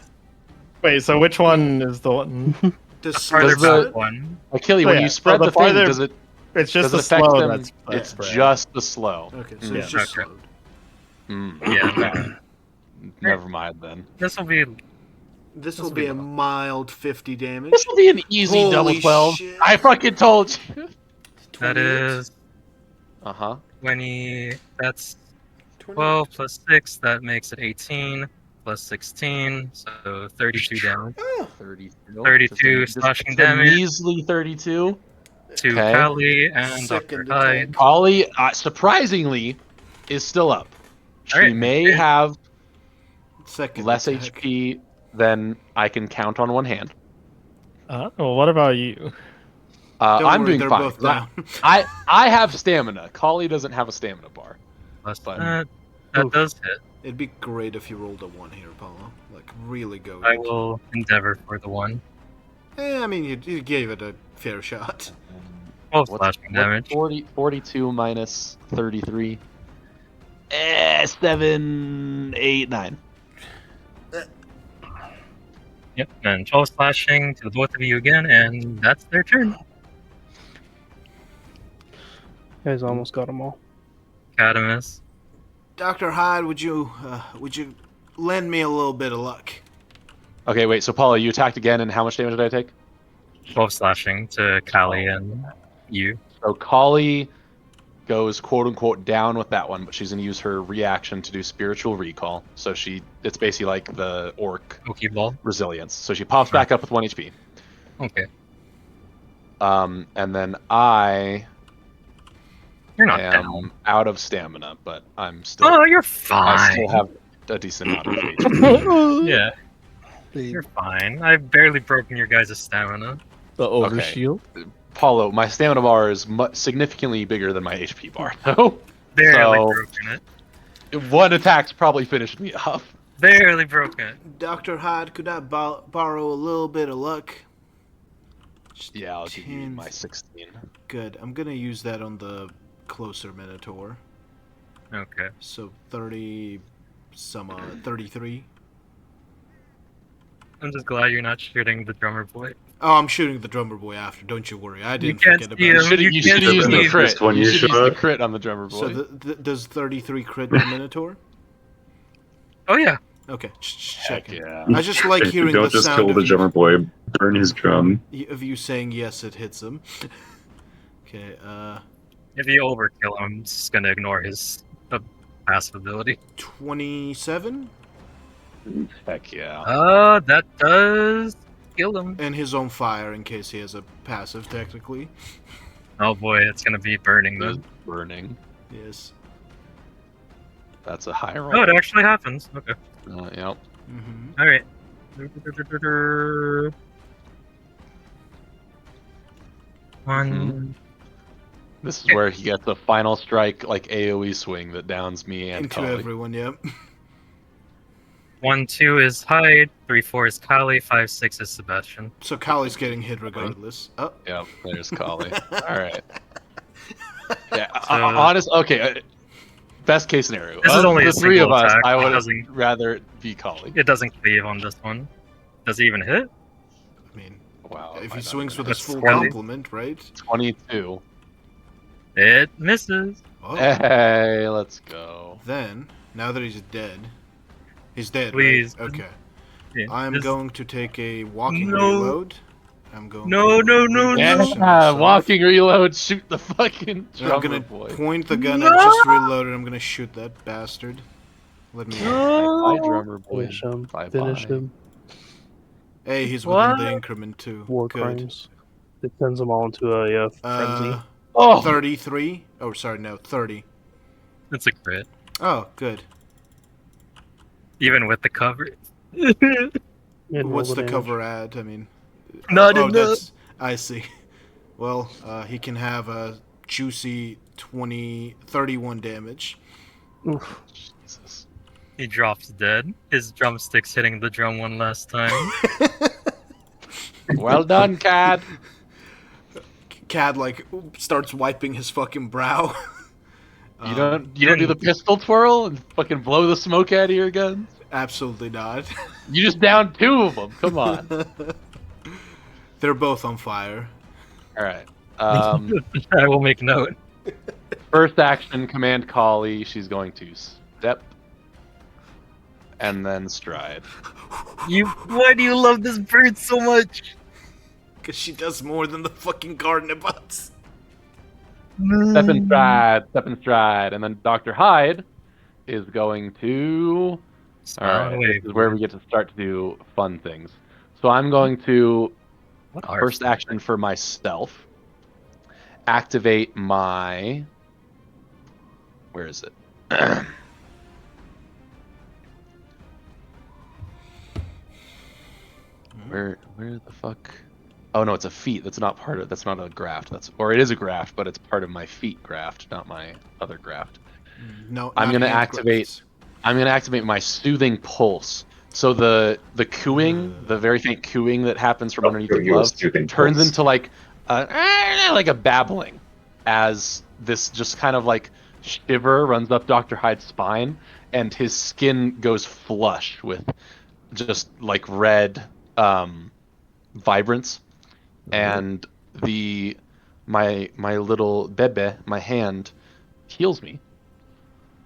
Wait, so which one is the one? Does Farther Does the- back one. Achille, So when yeah, you so spread the the thing, farther- does it It's just does it the affect slow them? that's It's spread. just the slow. Okay, so Yeah, it's just okay. slowed. Yeah. Never mind then. This will be. This This will will be be a low. mild 50 damage. This will be an easy Holy double 12. shit. I fucking told you. That 28? is Uh huh. 20. That's 28. 12 plus 6. That makes it 18 plus 16. So 32 damage. Oh, 32. 32 Just slashing a damage. measly 32. To Okay. Kali and Second Dr. Hyde. attack. Polly, surprisingly, is still up. She Alright. may have Second less attack. HP than I can count on one hand. Well, what about you? Don't I'm worry, doing they're fine. both down. I have stamina. Collie doesn't have a stamina bar. Plus But- that Oof. does hit. It'd be great if you rolled a 1 here, Paulo. Like, really go. I will endeavor for the one. I mean, you gave it a fair shot. 12 What's slashing damage. 42 minus 33? 7, 8, 9. Yep, and 12 slashing to the both of you again, and that's their turn. You guys almost got them all. Cadamus. Dr. Hyde, would you lend me a little bit of luck? Okay, wait. So Paula, you attacked again, and how much damage did I take? 12 slashing to Kali and you. So Collie goes quote unquote down with that one, but she's gonna use her reaction to do spiritual recall. So it's basically like the orc Pokeball. resilience. So she pops back up with 1 HP. Okay. And then I You're not am down. out of stamina, but I'm still. Oh, you're I fine. still have a decent amount of HP. Yeah, you're fine. I've barely broken your guys' stamina. The Okay. overshield. Paulo, my stamina bar is significantly bigger than my HP bar. So Barely So- broken it. one attack's probably finished me off. Barely broken it. Dr. Hyde, could I borrow a little bit of luck? Just Yeah, I'll give you 10. my 16. Good. I'm gonna use that on the closer Minotaur. Okay. So 30, 33. I'm just glad you're not shooting the drummer boy. Oh, I'm shooting the drummer boy after. Don't you worry. I didn't can't forget see about him. it. You should can't have used see the the crit. first one You you should use shot. the crit on the drummer boy. So does 33 crit the Minotaur? Oh yeah. Okay, just Heck checking. yeah. I just like If you hearing don't the just sound kill of the you, drummer boy, burn his drum. of you saying yes, it hits him. Okay, If you overkill him, I'm just gonna ignore his passive ability. 27, Heck yeah. That does kill him. and his own fire in case he has a passive, technically. Oh boy, it's gonna be burning There's then. burning. Yes. That's a high roll. Oh, it actually happens. Okay. Yep. Mm-hmm. All right. One. This is where he gets a final strike, like AoE swing that downs me and Into Collie. everyone, yep. 1, 2 is Hyde. 3, 4 is Kali. 5, 6 is Sebastian. So Kali's getting hit regardless. Oh, Yep, there's Collie. All right. Yeah, So- honest. Okay, best case scenario. This is Of only the a three of single us. attack. I It would doesn't- rather it be Collie. It doesn't cleave on this one. Does he even hit? I mean, Wow. if might he not swings even with his That's full 20. complement, right? 22. It misses. Oh. Hey, let's go. Then, now that he's dead, Please. right? Okay. Yeah, I'm this- going to take a walking No. reload. I'm going No, to no, no, Yeah, reposition myself. walking reload, shoot the fucking And I'm drummer gonna boy. point the gun No. I just reloaded. I'm gonna shoot that bastard. Let me. Bye, drummer boy. Finish him. Bye-bye. Finish him. Hey, he's What? within the increment too. War Good. crimes. It sends them all into a frenzy. Oh, 33. Oh, sorry, no, 30. It's a crit. Oh, good. Even with the cover. And What's roll the damage. cover at? I mean, Not oh, enough. that's. I see. Well, he can have a juicy 31 damage. Oof. Jesus. He drops dead. His drumsticks hitting the drum one last time. Well done, Cad. Cad like starts wiping his fucking brow. You don't do the pistol twirl and fucking blow the smoke out of your guns? Absolutely not. You just downed 2 of them. Come on. They're both on fire. All right. I will make note. First action, command collie. She's going to step and then stride. Why do you love this bird so much? Because she does more than the fucking gardener butts. Step and stride, and then Dr. Hyde is going to. All right, this is where we get to start to do fun things. So I'm going to first action for myself. Activate my. Where is it? Where the fuck? Oh no, it's a feat. That's not part of. That's not a graft. Or it is a graft, but it's part of my feat graft, not my other graft. No, I'm gonna hand activate. grafts. I'm gonna activate my soothing pulse. So the cooing, the very faint cooing that happens from underneath the glove, turns into like a babbling, as this just kind of like shiver runs up Dr. Hyde's spine, and his skin goes flush with just like red vibrance, and my little bebe, my hand, heals me.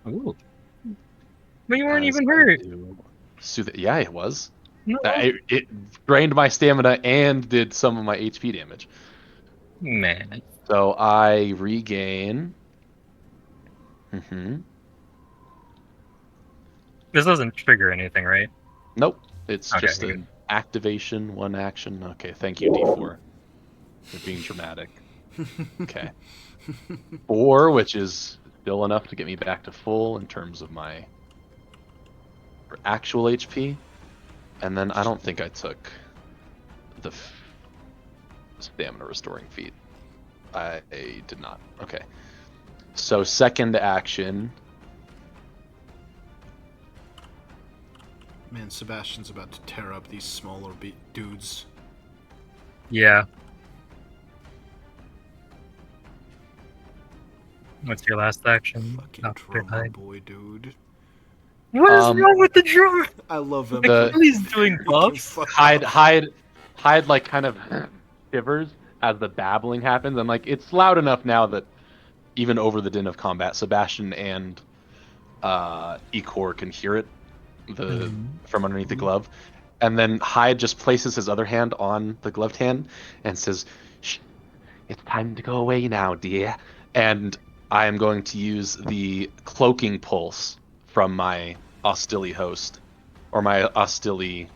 Ooh. But you weren't As even I hurt. Soothe it. Yeah, it was. No. It drained my stamina and did some of my HP damage. Man. So I regain. This doesn't trigger anything, right? Nope. It's Okay, just good. an activation, one action. Okay, thank you, D4. You're being dramatic. Okay. 4, which is still enough to get me back to full in terms of my actual HP. And then I don't think I took the stamina restoring feat. I did not. Okay. So second action. Man, Sebastian's about to tear up these smaller dudes. Yeah. What's your last action? Fucking Dr. drummer Hyde? boy, dude. What is wrong with the drummer? I love him. He's doing buffs. Hyde like kind of shivers as the babbling happens, and like it's loud enough now that even over the din of combat, Sebastian and Ecor can hear it from underneath the glove. And then Hyde just places his other hand on the gloved hand and says, "Shh, it's time to go away now, dear." And I am going to use the cloaking pulse from my Ostili host, or my Ostili,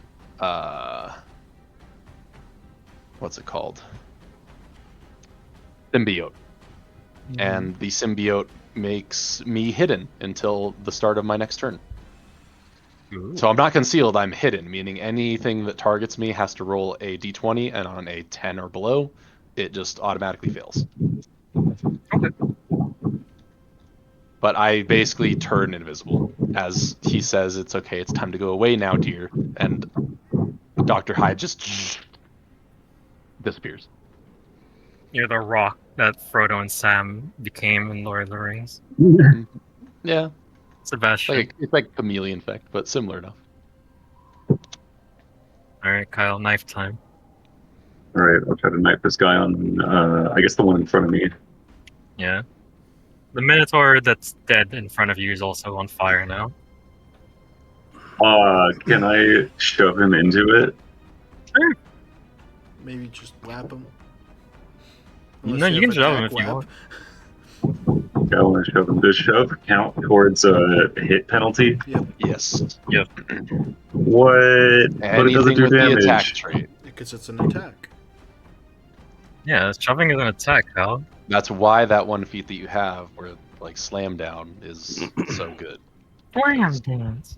what's it called? Symbiote. And the symbiote makes me hidden until the start of my next turn. Ooh. So I'm not concealed, I'm hidden, meaning anything that targets me has to roll a d20, and on a 10 or below, it just automatically fails. Okay. But I basically turn invisible, as he says, "It's okay, it's time to go away now, dear." And Dr. Hyde just disappears. You're the rock that Frodo and Sam became in Lord of the Rings. Yeah, Sebastian. it's like chameleon effect, but similar enough. Alright, Kyle, knife time. Alright, I'll try to knife this guy on, I guess the one in front of me. Yeah. The Minotaur that's dead in front of you is also on fire now. Can I shove him into it? Sure. Maybe just whap him. No, you can have shove him attack if you whap. want. I want to shove him. Does shove count towards a hit penalty? Yes. What? But it doesn't Anything do with the attack damage. trait. Because it's an attack. Yeah, shoving is an attack, Kyle. That's why that one feat that you have, where like slam down, is so good. Slam dance.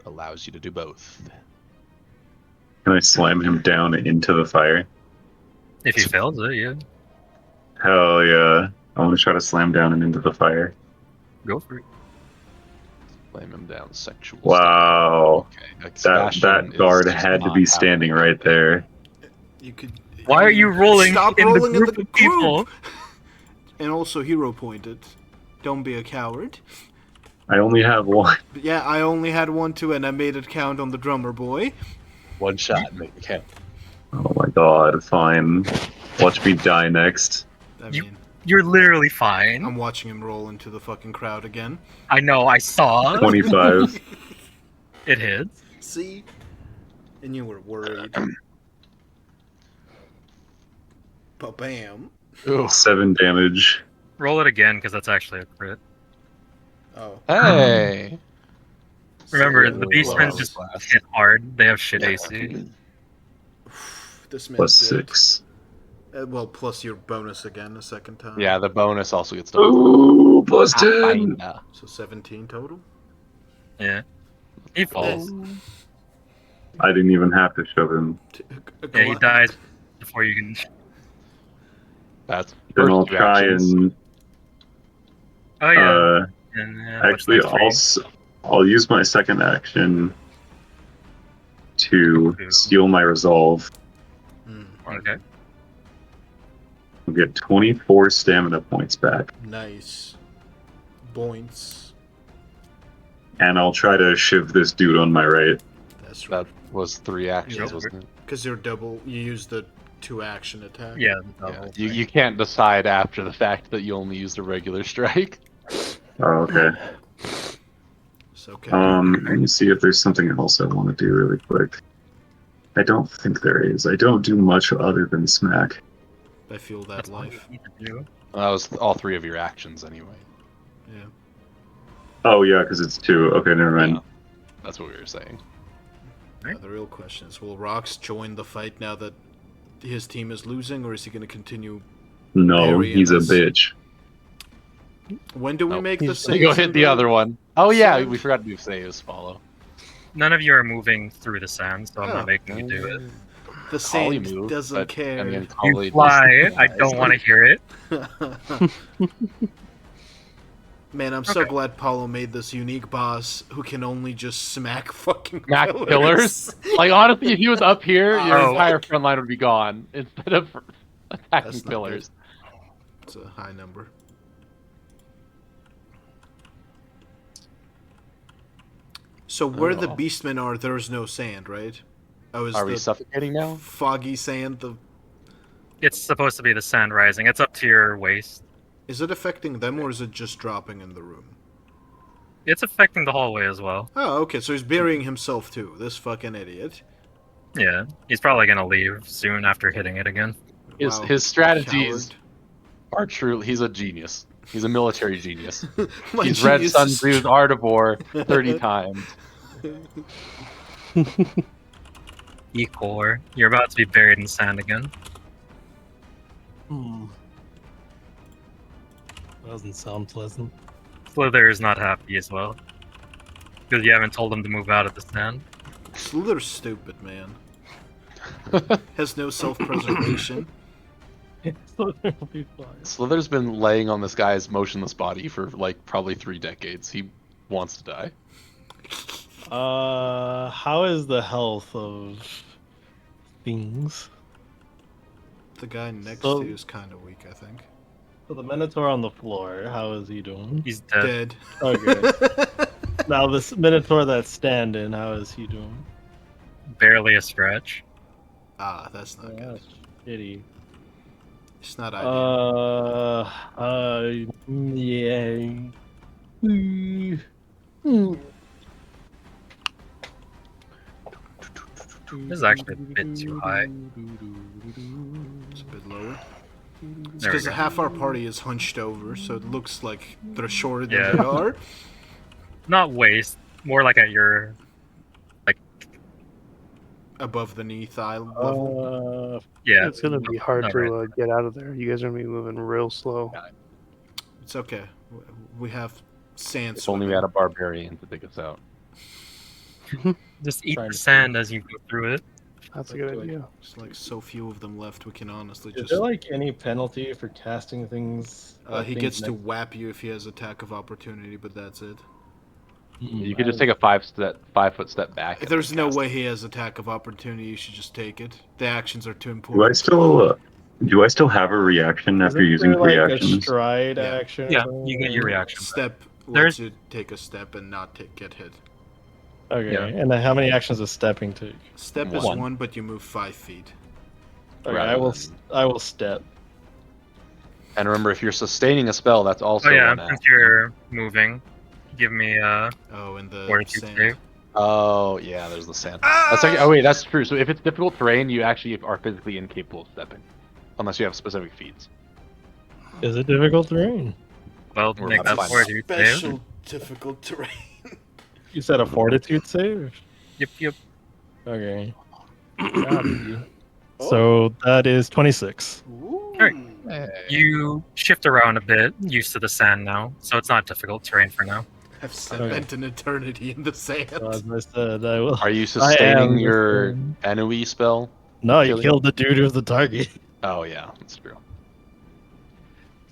Allows you to do both. Can I slam him down into the fire? If he fails it, yeah. Hell yeah. I want to try to slam down and into the fire. Go for it. Slam him down, sexual. Wow. Style. Okay. Like That Sebastian guard is just had to not be having standing it. right there. You could. Why are you rolling Stop in rolling the group of people? group! And also hero pointed. Don't be a coward. I only have one. But yeah, I only had one too, and I made it count on the drummer boy. One shot, make it count. Oh my god, fine. Watch me die next. I You- mean, You're literally fine. I'm watching him roll into the fucking crowd again. I know, I saw. 25. It hits. See? And you were worried. Ba-bam. Ooh. 7 damage. Roll it again, because that's actually a crit. Oh. Hey. Remember, So, the Really beastmen low just class. hit hard. They have shit AC. this man Plus did. 6. Well, plus your bonus again a second time. Yeah, the bonus also gets doubled. Ooh, plus 10. Kinda. So 17 total. Yeah. He falls. I didn't even have to shove him. Yeah, he dies before you can. That's Then first I'll two try actions. and Oh yeah. And what's actually next for you? I'll use my second action to steal my resolve. Okay. I'll get 24 stamina points back, Nice. Points. and I'll try to shiv this dude on my right. That's right. That was 3 actions, Yeah. wasn't it? Because you're double. You use the 2 action attack. Yeah. the Yeah. double You, thing. you can't decide after the fact that you only used a regular strike. Oh, okay. It's okay. Let me see if there's something else I want to do really quick. I don't think there is. I don't do much other than smack. I feel that That's all you life. need to do. That was all 3 of your actions anyway. Yeah. Oh yeah, because it's 2. Okay, never mind. Yeah. That's what we were saying. Now, the real question is, will Rox join the fight now that his team is losing, or is he going to continue? No, Bury he's a us. bitch. When do we Nope. make the He's- saves? You go in hit the other one. Oh yeah, sand? we forgot to do saves. Follow. None of you are moving through the sand, so I'm Oh. not making you do it. The Collie sand move, doesn't but, care. I mean, You Collie fly. just- I don't want to hear it. Man, I'm so Okay. glad Paulo made this unique boss who can only just smack fucking Smack pillars. Like honestly, if he was up here, your Oh. entire front line would be gone instead of attacking That's not pillars. It's a high number. So where the Oh. beastmen are, there's no sand, right? Oh, is Are we the suffocating now? foggy sand the? It's supposed to be the sand rising. It's up to your waist. Is it affecting them, or is it just dropping in the room? It's affecting the hallway as well. Oh, okay. So he's burying himself too. This fucking idiot. Yeah, he's probably gonna leave soon after hitting it again. His strategies coward. are true. He's a genius. He's a military genius. My He's read genius Sun is Tzu's Art of War 30 times. E-core, you're about to be buried in sand again. Doesn't sound pleasant. Slither is not happy as well. Because you haven't told him to move out of the sand. Slither's stupid, man. Has no self-preservation. Slither's been laying on this guy's motionless body for like probably 3 decades. He wants to die. How is the health of things? The guy next So- to you is kind of weak, I think. So the Minotaur on the floor, how is he doing? He's dead. Dead. Okay. Now this Minotaur that's standing, how is he doing? Barely a scratch. Ah, that's not good. That's shitty. It's not ideal. Yeah. This is actually a bit too high. It's a bit lower. It's There we because go. half our party is hunched over, so it looks like they're shorter than Yeah. they are. Not waist, more like at your. Above the knee thigh level. Yeah. It's gonna be hard Not to right. get out of there. You guys are gonna be moving real slow. It's okay. We have sand. If only we swimming. had a barbarian to dig us out. Just eat Trying the to sand as you go through it. That's a good idea. There's like so few of them left. We can honestly Is just. there like any penalty for casting things? He things gets to next- whap you if he has attack of opportunity, but that's it. You could just take a 5-foot step back. If and there's then no cast way it. he has attack of opportunity, you should just take it. The actions are too Do I important. still have a reaction after Isn't using there, 3 like, actions? A stride Yeah. action. or Yeah, something? you get your reaction. Step There's- lets you take a step and not get hit. Okay, Yeah. and then how many actions does stepping take? Step is One. 1, but you move 5 feet. Okay, rather I will step. And remember, if you're sustaining a spell, that's also Oh yeah, an since action. you're moving, give me Oh, in the fortitude sand. save. Oh yeah, there's the sand. That's actually, oh wait, that's true. So if it's difficult terrain, you actually are physically incapable of stepping, unless you have specific feats. Is it difficult terrain? Well, We're make about to that find out. fortitude save. Special difficult terrain. You said a fortitude save? Yep. Okay. Copy. Oh. So that is 26. Ooh. Alright. You shift around a bit, used to the sand now, so it's not difficult terrain for now. I've spent Okay. an eternity in the sand. So as I said, I will. Are you I am sustaining the your same. Anui spell? No, you Killian? killed the dude who's the target. Oh yeah, that's true.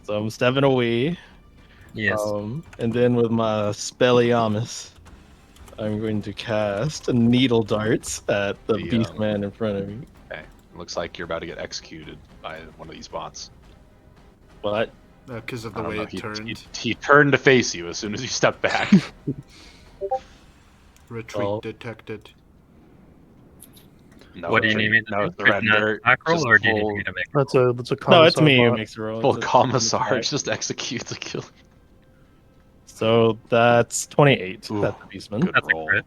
So I'm stepping away. Yes. And then with my Spelliarmus, I'm going to cast needle darts at the The, beast man in front of me. Okay, looks like you're about to get executed by one of these bots. But Because of I the don't way know. it He, turned. he turned to face you as soon as you stepped back. Retreat Oh. detected. No, What do you need me to no, do? Just an surrender. attack roll, Just or do you need full, me to make That's a no, commissar it's me who bot. makes the roll. full It's a commissar. attack. Just execute the kill. So that's 28. Ooh, That's the beastman. Good That's a roll. crit.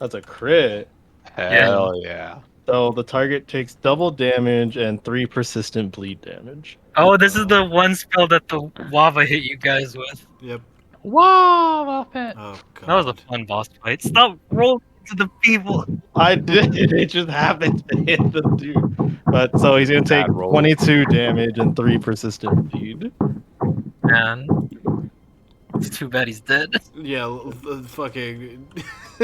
That's a crit. Hell yeah. So the target takes double damage and 3 persistent bleed damage. Oh, this is the one spell that the lava hit you guys with. Yep. Wow, pet. Oh god. That was a fun boss fight. Stop rolling to the people. I did. It just happened to hit the dude. But so he's gonna take Bad roll. 22 damage and 3 persistent bleed. Man, it's too bad he's dead. Yeah, fucking.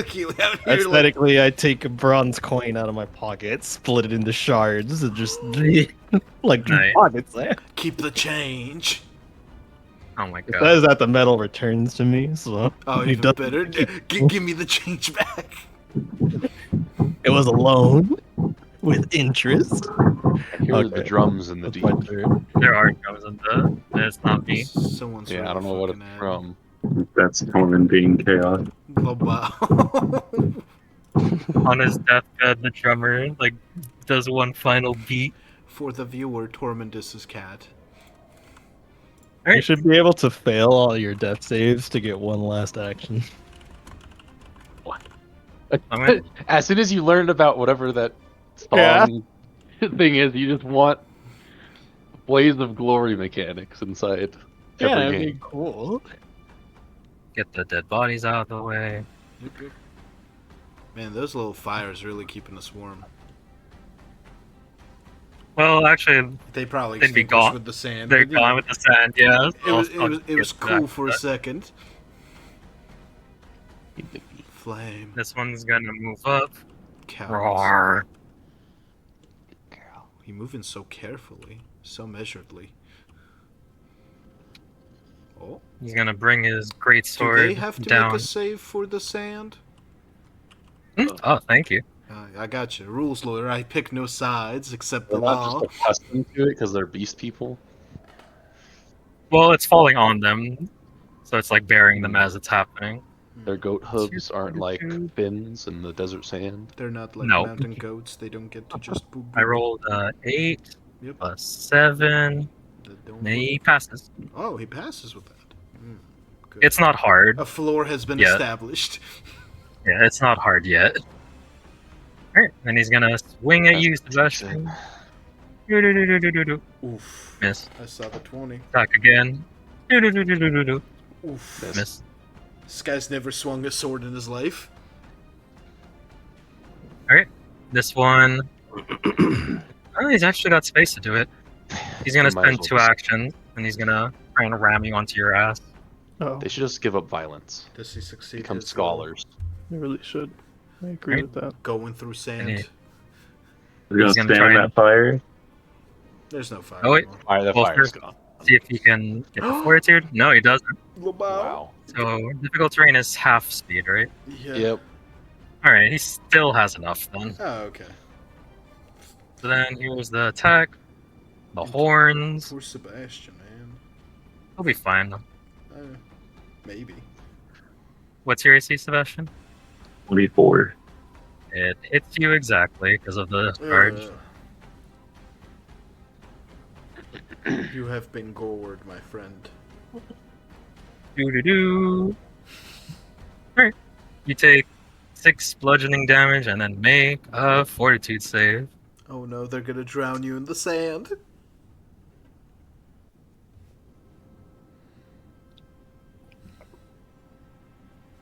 Keely out here. Like, Aesthetically, I take a bronze coin out of my pocket, split it into shards, and just like Nice. pockets there. keep the change. Oh my It god. says that the metal returns to me, so Oh, he even doesn't better. keep- Give me the change back. It was a loan with interest. I hear the Okay. drums in the That's deep. my turn. There are drums in the. It's not me. Someone's Yeah, really I don't know what it's fucking from. That's Tormund being chaos. Wow. On his deathbed, the drummer like does one final beat. For the viewer, Tormund is his cat. You should be able to fail all your death saves to get one last action. I'm As soon as you learned about whatever that Yeah. song thing is, you just want blaze of glory mechanics inside Yeah, every that'd game. be cool. Get the dead bodies out of the way. Yep. Man, those little fires really keeping us warm. Well, actually, They probably They'd be extinguished gone. with the sand. they're but, you know, gone with the sand. Yeah. It was cool for a second. Flame. This one's gonna move up. Cows. Roar. He moving so carefully, so measuredly. Oh, He's gonna bring his great do sword they have to down. make a save for the sand? Oh, thank you. I got you. Rules lawyer. I pick no sides except the They're not law. just accustomed to it because they're beast people. Well, it's falling on them, so it's like burying them as it's happening. Their goat hooves aren't like fortitude. fins in the desert sand. They're not like No. mountain goats. They don't get to just boop. I rolled 8 Yep. plus 7. They don't And he passes. Oh, he passes with that. Good. It's not hard. A floor has been Yeah. established. Yeah, it's not hard yet. Alright, and he's gonna swing at you, Sebastian. Do-do-do-do-do-do. Oof. Miss. I saw the 20. Attack again. Do-do-do-do-do-do. Oof. Miss. Miss. This guy's never swung a sword in his life. Alright, this one. Oh, he's actually got space to do it. He's gonna They might as spend well 2 just- actions, and he's gonna try and ram you onto your ass. Oh, They should just give up violence. Does he succeed? Become his scholars. they really should. I agree with that. goal? Going through sand. Any- We're gonna He's gonna stand try in and- that fire. There's no fire. Oh, wait. anymore. Alright, the Well, fire's first- gone. See if he can get the fortitude. No, he doesn't. Wow. So difficult terrain is half speed, right? Yeah. Yep. Alright, he still has enough then. Oh, okay. So then here's the attack. The horns. Poor Sebastian, man. He'll be fine. Maybe. What's your AC, Sebastian? 24. It hits you exactly because of the charge. You have been gored, my friend. Doo-doo-doo. Alright. You take 6 bludgeoning damage and then make a fortitude save. Oh no, they're gonna drown you in the sand.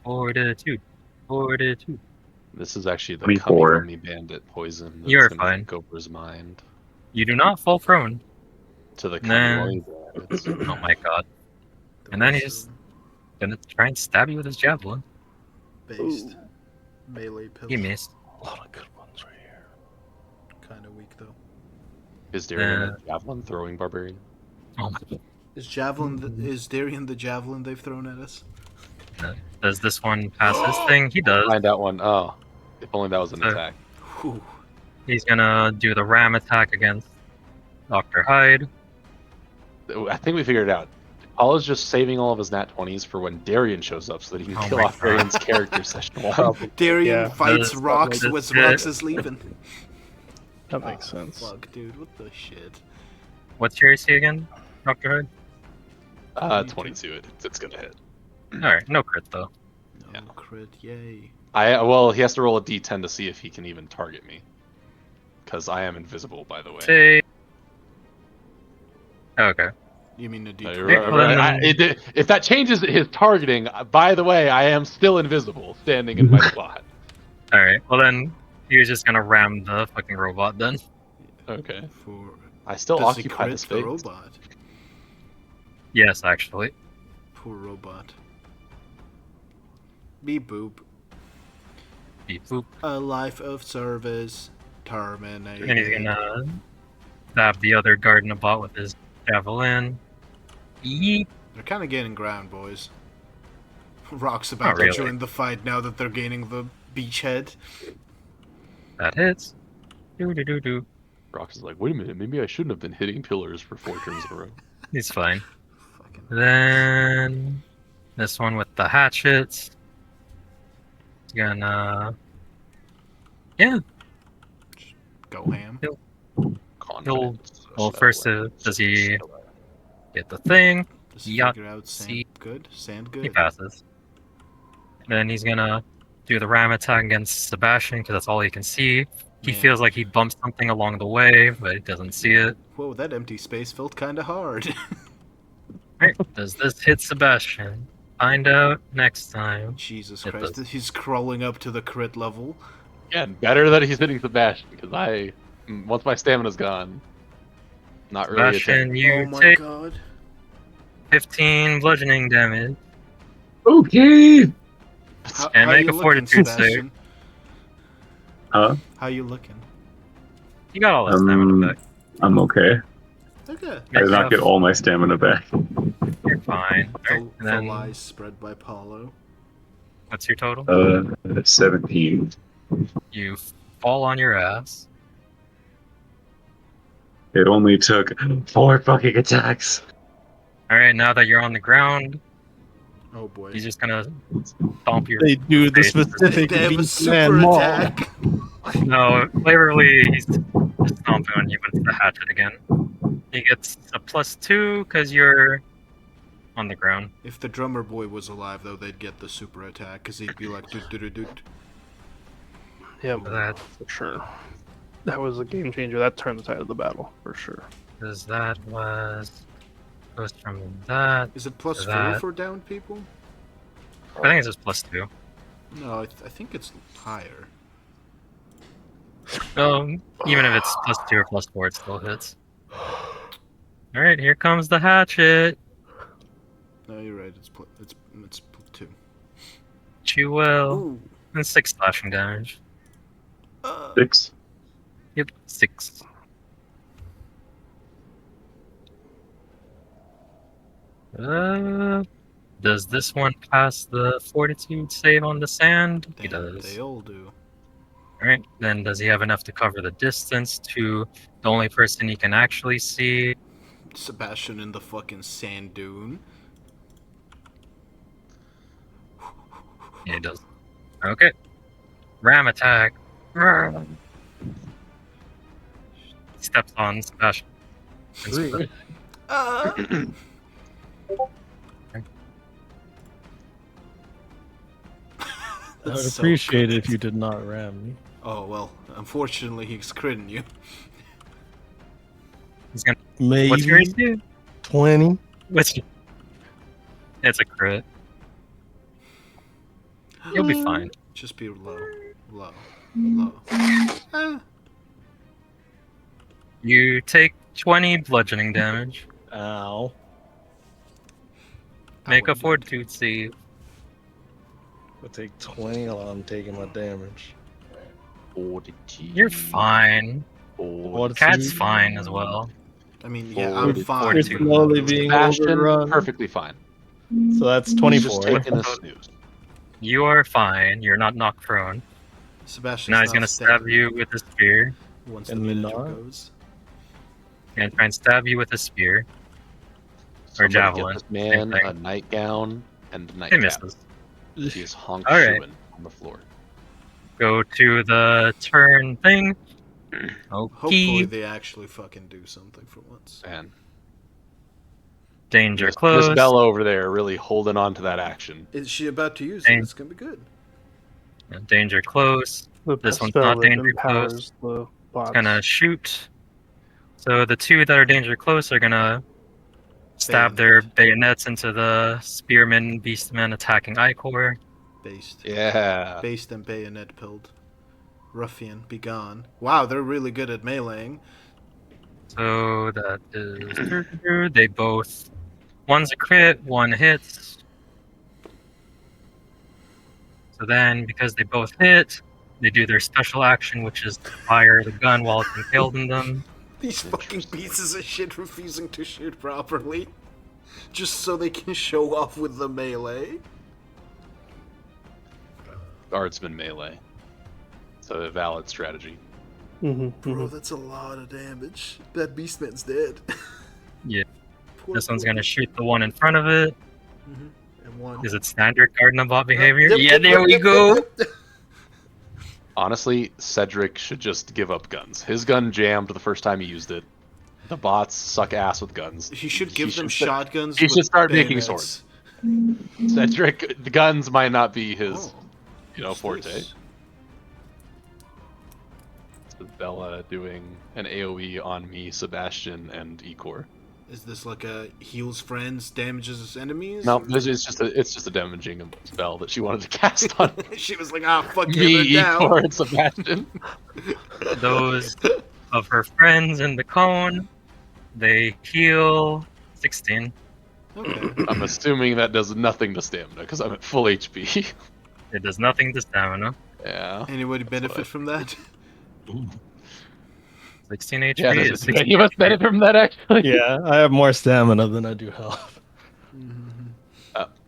Fortitude. Fortitude. This is actually the 24. Kami Bandit poison that's You're gonna fine. take over his mind. You do not fall prone. To the Nah. Kami Bandits. Oh my god. And then he's gonna try and stab you with his javelin. based melee pills. He missed. A lot of good ones right here. Kind of weak though. Is Darian a javelin throwing barbarian? Oh my god. Is Darian the javelin they've thrown at us? Does this one pass his thing? He does. Find that one. Oh, if only that was an attack. Whew. He's gonna do the ram attack against Dr. Hyde. I think we figured it out. Paula's just saving all of his nat 20s for when Darian shows up so that he can Oh kill my off God. Darian's character session 1. Darian Yeah. fights Does- Rox does with it- Rox is leaving. That makes sense. Fuck, dude, what the shit? What's your AC again, Dr. Hyde? 22. It's gonna hit. Alright, no crit though. No Yeah. crit, yay. Well, he has to roll a d10 to see if he can even target me. Because I am invisible, by the way. Say. Okay. You mean a Uh, D20? well, if that changes his targeting, by the way, I am still invisible, standing in my spot. Alright, well then, he was just gonna ram the fucking robot then. Okay. For I still does he occupy crit the the space. robot? Yes, actually. Poor robot. Beep boop. Beep boop. A life of service terminated. And he's gonna stab the other Gardenabot with his javelin. Yeet. They're kind of gaining ground, boys. Rock's about really. to join the fight now that they're gaining the beachhead. That hits. Do. Rox is like, wait a minute, maybe I shouldn't have been hitting pillars for 4 turns in a row. He's fine. Fucking Then this one with the hatchets. He's gonna go ham. Confidence. well first does he get the thing? Does he Yeah, figure out sand see. good? Sand He good. passes. Then he's gonna do the ram attack against Sebastian because that's all he can see. He Man. feels like he bumped something along the way, but he doesn't see it. Whoa, that empty space felt kind of hard. Right. Does this hit Sebastian? Find out next time. Jesus It Christ, does. he's crawling up to the crit level. Again, better that he's hitting Sebastian, because once my stamina's gone, not really Sebastian, attacking. you Oh my take god. 15 bludgeoning damage. Okay. And make you a looking, fortitude Sebastian? Huh? How you looking? You got all that stamina back. I'm okay. Okay. I did not get all my stamina back. You're fine. Alright, The, and the then lies spread by Paulo. what's your total? 17. You fall on your ass. It only took 4 fucking attacks. Alright, now that you're on the ground, Oh boy. he's just gonna stomp your They do the face. specific They have a beat super man maul. attack. No, Waverly, he's just stomping on you with the hatchet again. He gets a +2 because you're on the ground. If the drummer boy was alive, though, they'd get the super attack because he'd be like, doot doot doot doot. Yeah, That for sure. That was a game changer. That turned the tide of the battle, for sure. because that was goes from that. Is it plus That- 4 for downed people? I think it's just +2. No, I think it's higher. Even if it's +2 or +4, it still hits. All right, here comes the hatchet. No, you're right. It's 2. Chew well. Ooh. And 6 slashing damage. 6. Yep, 6. Does this one pass the fortitude save on the sand? He does. They all do. Alright, then does he have enough to cover the distance to the only person he can actually see? Sebastian in the fucking sand dune. Yeah, he does. Okay. Ram attack. Steps on Sebastian. I would That's so appreciate it good. if you did not ram me. Oh well, unfortunately he's critting you. He's gonna. Maybe What's your AC? 20. What's your... It's a crit. You'll be fine. Just be low. You take 20 bludgeoning damage. Ow. Make a wouldn't. fortitude save. I'll take 20 while I'm taking my damage. You're fine. Cat's fine as well. I mean, yeah, I'm Fortitude. fine. Fortitude. but Slowly not being really. Bastion, overrun. perfectly fine. So that's He's just 24. taking a snooze. You are fine. You're not knocked prone. Sebastian's Now he's not gonna stab standing you with a spear once And the you're Minotaur not? goes. and try and stab you with a spear. Somebody javelin. Get this man Same thing. a nightgown and a It nightcap. misses. He is honk All right. shooing on the floor. Go to the turn thing. Hopefully Okay. they actually fucking do something for once. Man, Danger Miss close. Bella over there really holding on to that action. Is she about to use Dang. it? It's gonna be good. Danger close. The This one's spell not that danger empowers the bots. It's gonna shoot. So the two that are danger close are gonna stab their bayonets into the spearmen, beastmen attacking Icor. Based. Yeah. Based and bayonet pilled. Ruffian, be gone. Wow, they're really good at meleeing. So that is they both. One's a crit, one hits. So then, because they both hit, they do their special action, which is to fire the gun while it's impaled in them. These fucking pieces of shit refusing to shoot properly. Just so they can show off with the melee. Guardsman melee. It's a valid strategy. Bro, that's a lot of damage. That beastman's dead. Yeah. Poor, This one's poor gonna shoot the one in front of it. And one. Is it standard Gardenabot behavior? Yep, Yeah, yep, there yep, we yep, go. yep, yep. Honestly, Cedric should just give up guns. His gun jammed the first time he used it. The bots suck ass with guns. He should give them should- shotguns. He with should start making bayonets. swords. Cedric, the guns might not be his, Oh, forte. this? So Bella doing an AoE on me, Sebastian, and Ecor. Is this like a heals friends, damages his enemies? No, Or- it's just a damaging spell that she wanted to cast on she was like, ah, fuck you, me, they're down. Ecor, and Sebastian. Those of her friends in the cone, they heal 16. Okay. I'm assuming that does nothing to stamina because I'm at full HP. It does nothing to stamina. Yeah. Anybody benefit from that? 16 HP Yeah, is does 16 any of us HP. benefit from that actually? Yeah, I have more stamina than I do health.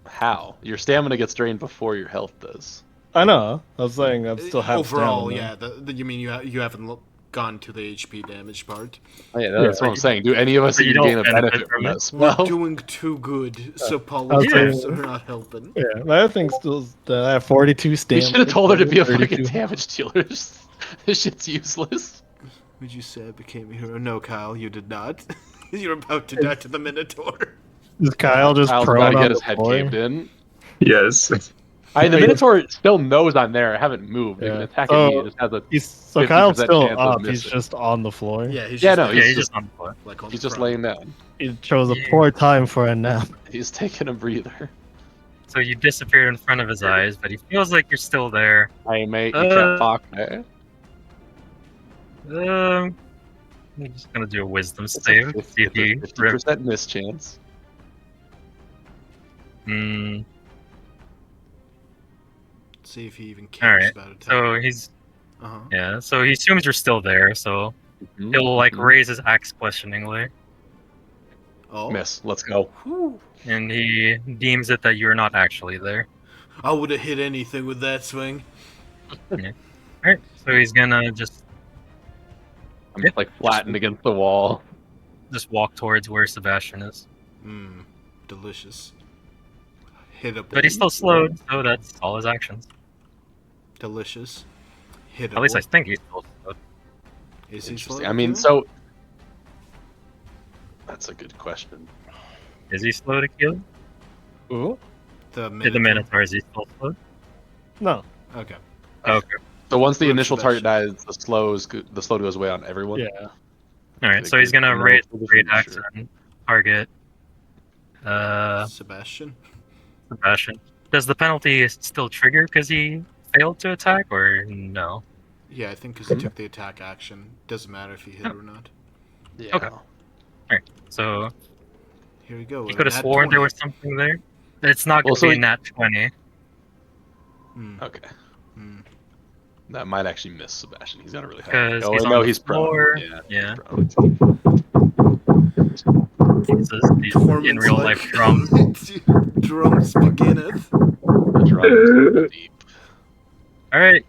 How? Your stamina gets drained before your health does. I know. I was saying I still have Overall, stamina. yeah. You mean you haven't gone to the HP damage part? Oh, yeah, that's what I'm saying. Do any of us But you even don't gain a benefit benefit from from it. that We're spell? doing too good, so was politics saying- are not helping. Yeah, my other thing still is that I have 42 We stamina. should have told her to be a 32 fucking damage dealer. This shit's useless. Would you say I became a hero? No, Kyle, you did not. You're about to die to the Minotaur. Is Kyle just Kyle's about prone to on get the his head floor? caved in. Yes. The Minotaur still knows I'm there. I haven't moved. He's Yeah. attacking me. It just has a So 50% Kyle's still chance of up. He's missing. just on the floor. Yeah, he's Yeah, just no, there, Yeah, he's he's just on the floor. like on He's the just front. laying down. He chose a Yeah. poor time for a nap. He's taking a breather. So you disappeared in front of his eyes, but he feels like you're still there. Hey, mate, you Uh, can't talk, man. I'm just gonna do a wisdom save. See if he. 50% miss chance. Hmm. See if he even All cares right. about it. So he's Uh-huh. yeah. So he assumes you're still there. So Mhm, he'll like mhm. raise his axe questioningly, Oh. Miss. Let's go. Whew. and he deems it that you're not actually there. I would have hit anything with that swing. Alright, so he's gonna just I'm Yeah. like flattened against the wall. walk towards where Sebastian is. Mmm. Delicious. Hit up. But he's still slowed, so that's all his actions. Delicious. Hit At least I think he's still slowed. Is he Interesting. slow? I mean, Yeah? so That's a good question. Is he slow to kill? Ooh. The The Minotaur, is he still slow? No. Okay. Okay. So once the Root initial target Sebastian. dies, the slow goes away on everyone. Yeah. Alright, so he's gonna raise great axe and target Sebastian. Sebastian. Does the penalty still trigger because he failed to attack, or no? Yeah, I think because he took the attack action. Doesn't matter if he hit or not. Yeah. Okay. Alright, so Here we go. he with could a have nat sworn there 20. was something there. It's not Well, gonna so be a he- nat 20. Hmm. Okay. Hmm. That might actually miss Sebastian. He's got a really high. Because Oh, he's no, on the he's floor. prone. Yeah. Yeah. He's prone. Jesus, these in Torment's real like, life drums. drums beginneth. The drums deep. Alright,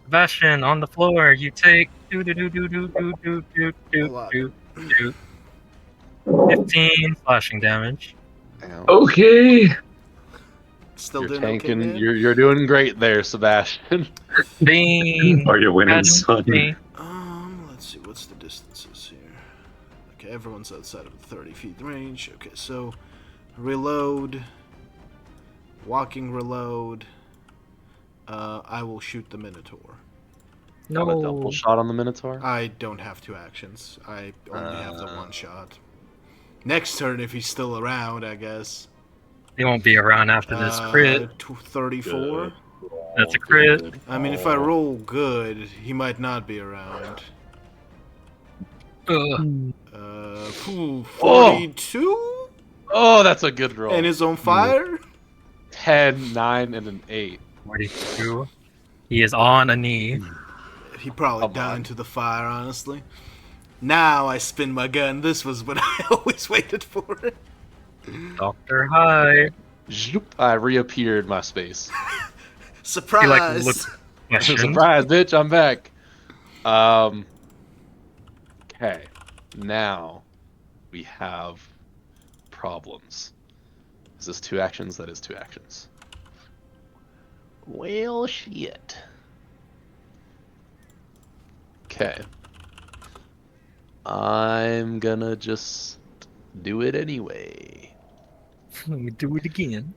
Sebastian on the floor. You take do do do do do do do do A do lot. do do 15 slashing damage. Ow. Okay. Still You're doing tanking. okay, man? You're doing great there, Sebastian. Bean. Are you winning, son? Let's see, what's the distances here? Okay, everyone's outside of the 30 feet range. Okay, so reload, walking reload. I will shoot the Minotaur. Got a double shot on the Minotaur. I don't have 2 actions. I only have the 1 shot. Next turn, if he's still around, I guess. He won't be around after this crit. 34. That's a crit. Good. I mean, if I roll good, he might not be around. Ugh. 42? Oh, that's a good roll. And is on fire? 10, 9, and an 8. 42. He is on a knee. He probably Come died on. into the fire, honestly. Now I spin my gun. This was what I always waited for. Dr. High. Zoop, I reappeared my space. Surprise! looks- Question. Surprise, bitch! I'm back. Okay. Now we have problems. Is this 2 actions? That is 2 actions. Well, shit. Okay. I'm gonna just do it anyway. Let me do it again.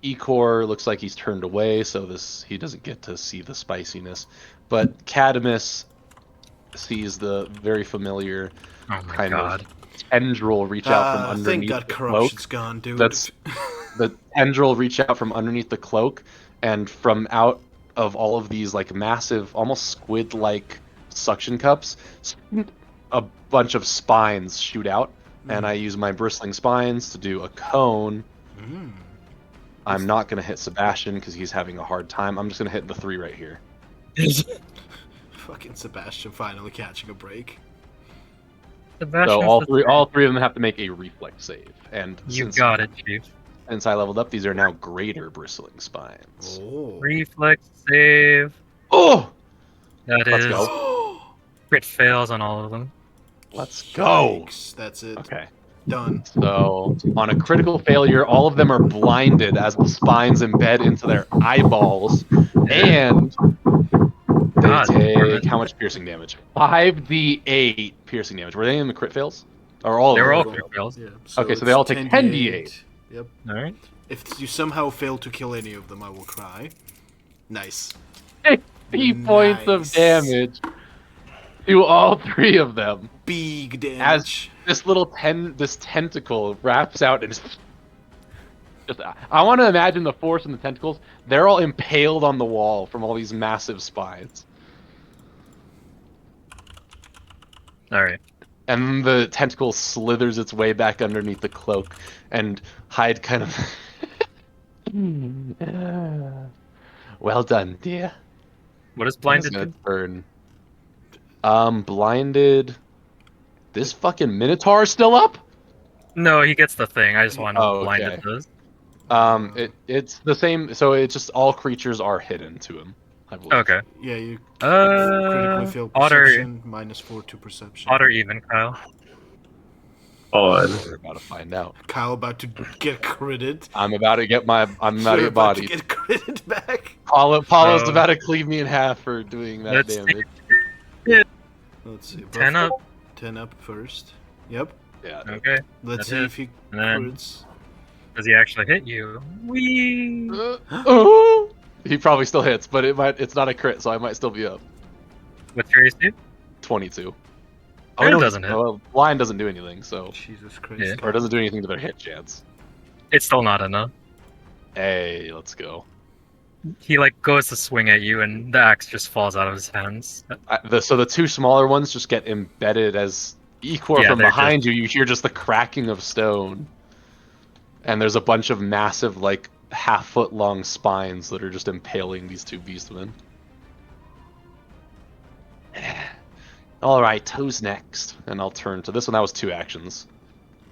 Ecor looks like he's turned away, so he doesn't get to see the spiciness. But Cadamus sees the very familiar Oh my kind god. of tendril reach out from Thank underneath God the corruption's cloak. gone, dude. That's the tendril reach out from underneath the cloak, and from out of all of these like massive, almost squid-like suction cups, a bunch of spines shoot out, and I use my bristling spines to do a cone. Mm. I'm not gonna hit Sebastian because he's having a hard time. I'm just gonna hit the 3 right here. Fucking Sebastian finally catching a break. Sebastian's So all the three, third. all three of them have to make a reflex save. And You got it, Chief. since I leveled up, these are now greater bristling spines. Oh. Reflex save. Oh, That let's is go. crit fails on all of them. Let's go. Yikes, that's it. Okay. Done. So on a critical failure, all of them are blinded as the spines embed into their eyeballs, and they God damn take it. how much piercing damage? 5d8 piercing damage. Were they in the crit fails? Or all They of were all them? crit fails. Yeah. Okay, so it's they all take 10d8. Yep. Alright. If you somehow fail to kill any of them, I will cry. Nice. 50 points of Nice. damage to all 3 of them. Big damage. As this little this tentacle wraps out and just I want to imagine the force and the tentacles. They're all impaled on the wall from all these massive spines, Alright. and the tentacle slithers its way back underneath the cloak, and Hyde kind of. Well done, dear. What is Blinded blinded to? turn. Blinded. This fucking Minotaur still up? No, he gets the thing. I just want to know Oh, what blinded okay. does. It's the same. So it's just all creatures are hidden to him, I believe. Okay. Yeah, you critically fail Otter. perception, -4 to perception. Odd or even, Kyle? Odd. We're about to find out. Kyle about to get critted. I'm about to get You're bodied. about to get critted back. Paulo's So- about to cleave me in half for doing that Let's damage. Let's see. 10 up. D10 up first. Yep. Yeah. Okay. Let's That see hit. if he And then- crits. Does he actually hit you? Whee! Oh! He probably still hits, but it's not a crit, so I might still be up. What's your AC? 22. It no, doesn't hit. Well, line doesn't do anything, so Jesus Christ. Yeah. or it doesn't do anything to their hit chance. It's still not enough. Hey, let's go. He like goes to swing at you, and the axe just falls out of his hands. So the two smaller ones just get embedded as equal Yeah, from they're behind just- you. You hear just the cracking of stone, and there's a bunch of massive, like half-foot long spines that are just impaling these two beastmen. All right, who's next? And I'll turn to this one. That was 2 actions,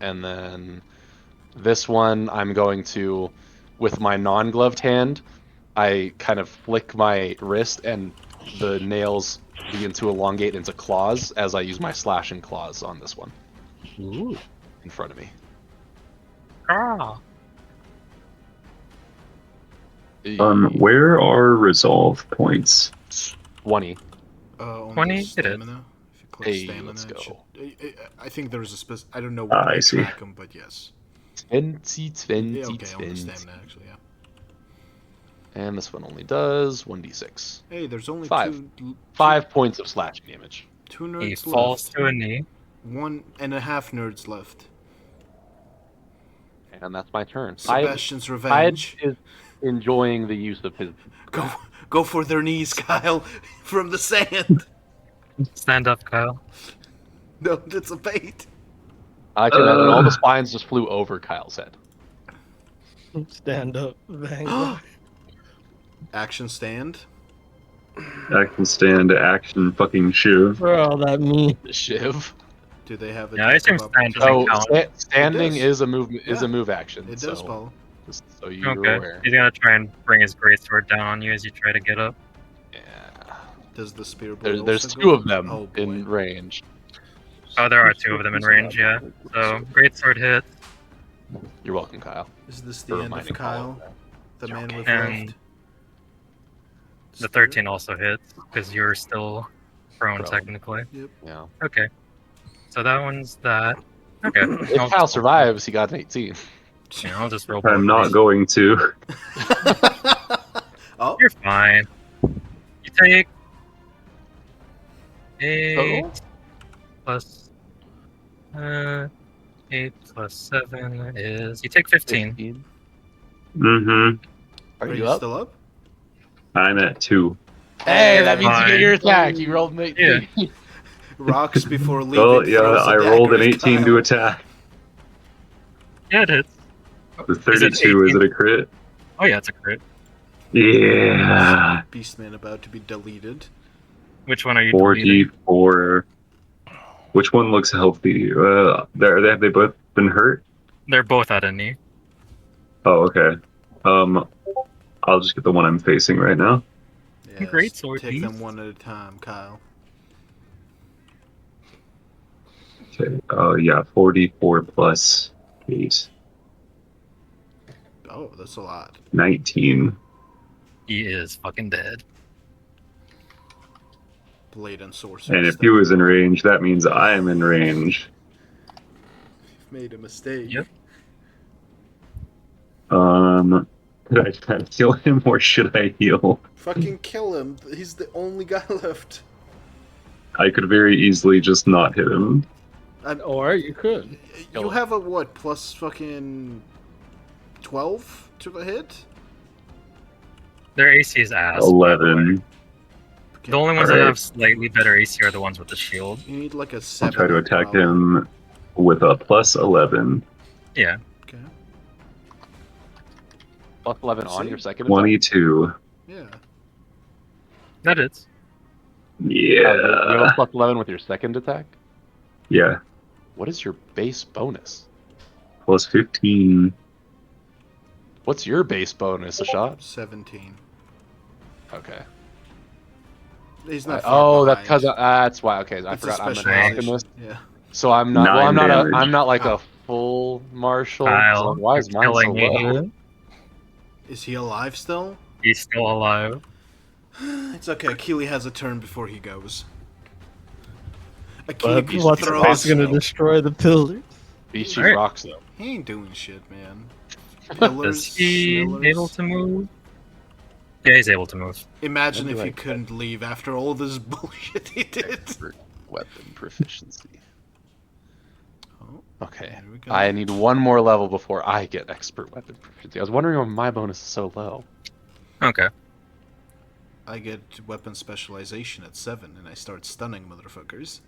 and then this one I'm going to, with my non-gloved hand, I kind of flick my wrist, and the nails begin to elongate into claws as I use my slashing claws on this one Ooh. in front of me. Ah. Where are resolve points? 20. On 20, the it is. stamina. If you click Hey, stamina, let's it go. should, I think there's a I don't know where I they see. track them, but yes. 20, 20, Yeah, okay, on the 20. stamina, actually, yeah. And this one only does 1d6. Hey, there's only 5. two 5 points of slashing damage. He nerds falls left. to a knee. 1.5 nerds left. And that's my turn. Sebastian's Hyde revenge. is enjoying the use of his... Go for their knees, Kyle, from the sand. Stand up, Kyle. No, that's a bait. I like to imagine all the spines just flew over Kyle's head. Stand up, Vanguard. Action stand. Action stand, action fucking shiv. For all that mean. The shiv. Do they have a Yeah, I assume stand doesn't Oh, count. standing does. is a move Yeah. move action. It does, so, Paul. just so you're Okay. aware. He's gonna try and bring his greatsword down on you as you try to get up. Yeah. Does the spear blade There's also 2 go? of them Oh, boy. in range. Oh, there are 2 of them in range, yeah. So, greatsword hit. You're welcome, Kyle. Is this for the end of reminding Paul of Kyle? that. The man with And left? The 13 also hits, because you're still prone, Prone. technically. Yeah. Okay. So that one's that. Okay. If I'll Kyle just- survives, he got an 18. Yeah, I'll just roll I'm both not these. going to. Oh, You're fine. You take 8 Total? plus 8 plus 7 is you take 15. 15. Mm-hmm. Are you up? still up? I'm at 2. Hey, that means you get Fine. your attack. You rolled an 18. Yeah. Rocks before leaving. Well, yeah, throws a I rolled an dagger at 18 to Kyle. attack. Yeah, it hits. The Is it 32, is it 18? a crit? Oh yeah, it's a crit. Yeah. Beastman about to be deleted. Which one are you deleting? 4d4. Which one looks healthy? Have they both been hurt? They're both at a knee. Oh, okay. I'll just get the one I'm facing right now. Yes, Great sword Take them beast. one at a time, Kyle. Okay. Oh, yeah, 44 plus 8. Oh, that's a lot. 19. He is fucking dead. Blade and sorcery. And if stuff. he was in range, that means I am in range. Made a mistake. Yep. Could I try to kill him or should I heal? Fucking kill him. He's the only guy left. I could very easily just not hit him. Or you could. You have a what? Plus fucking 12 to the hit? Their AC is ass. by the way. 11. Okay. The only ones that Alright. have slightly better AC are the ones with the shield. You need like a I'll 7. try to attack probably. him with a plus 11. Yeah. Okay. Plus 11 on See? your second attack. 22. Yeah. That is. You have Yeah. a plus 11 with your second attack? Yeah. What is your base bonus? Plus 15. What's your base bonus, a shot? 17. Okay. He's not. That's because that's why. Okay, I It's a forgot. I'm an specialization. alchemist, Yeah. so I'm not. Well, 9 I'm not. damage. I'm not like Oh. a full marshal. Kyle, So why is you're mine so killing me. low? Is he alive still? He's still alive. It's okay. Keely has a turn before he goes. I can't But what's throw face gonna snow. destroy the pillars? Beast Chief Alright. rocks though. He ain't doing shit, man. Pillars, Is he pillars. able to move? Yeah, he's able to move. Imagine I'd if be he like, couldn't leave after all this bullshit he did. Expert weapon proficiency. Oh, Okay. there we go. I need one more level before I get expert weapon proficiency. I was wondering why my bonus is so low. Okay. I get weapon specialization at 7, and I start stunning motherfuckers.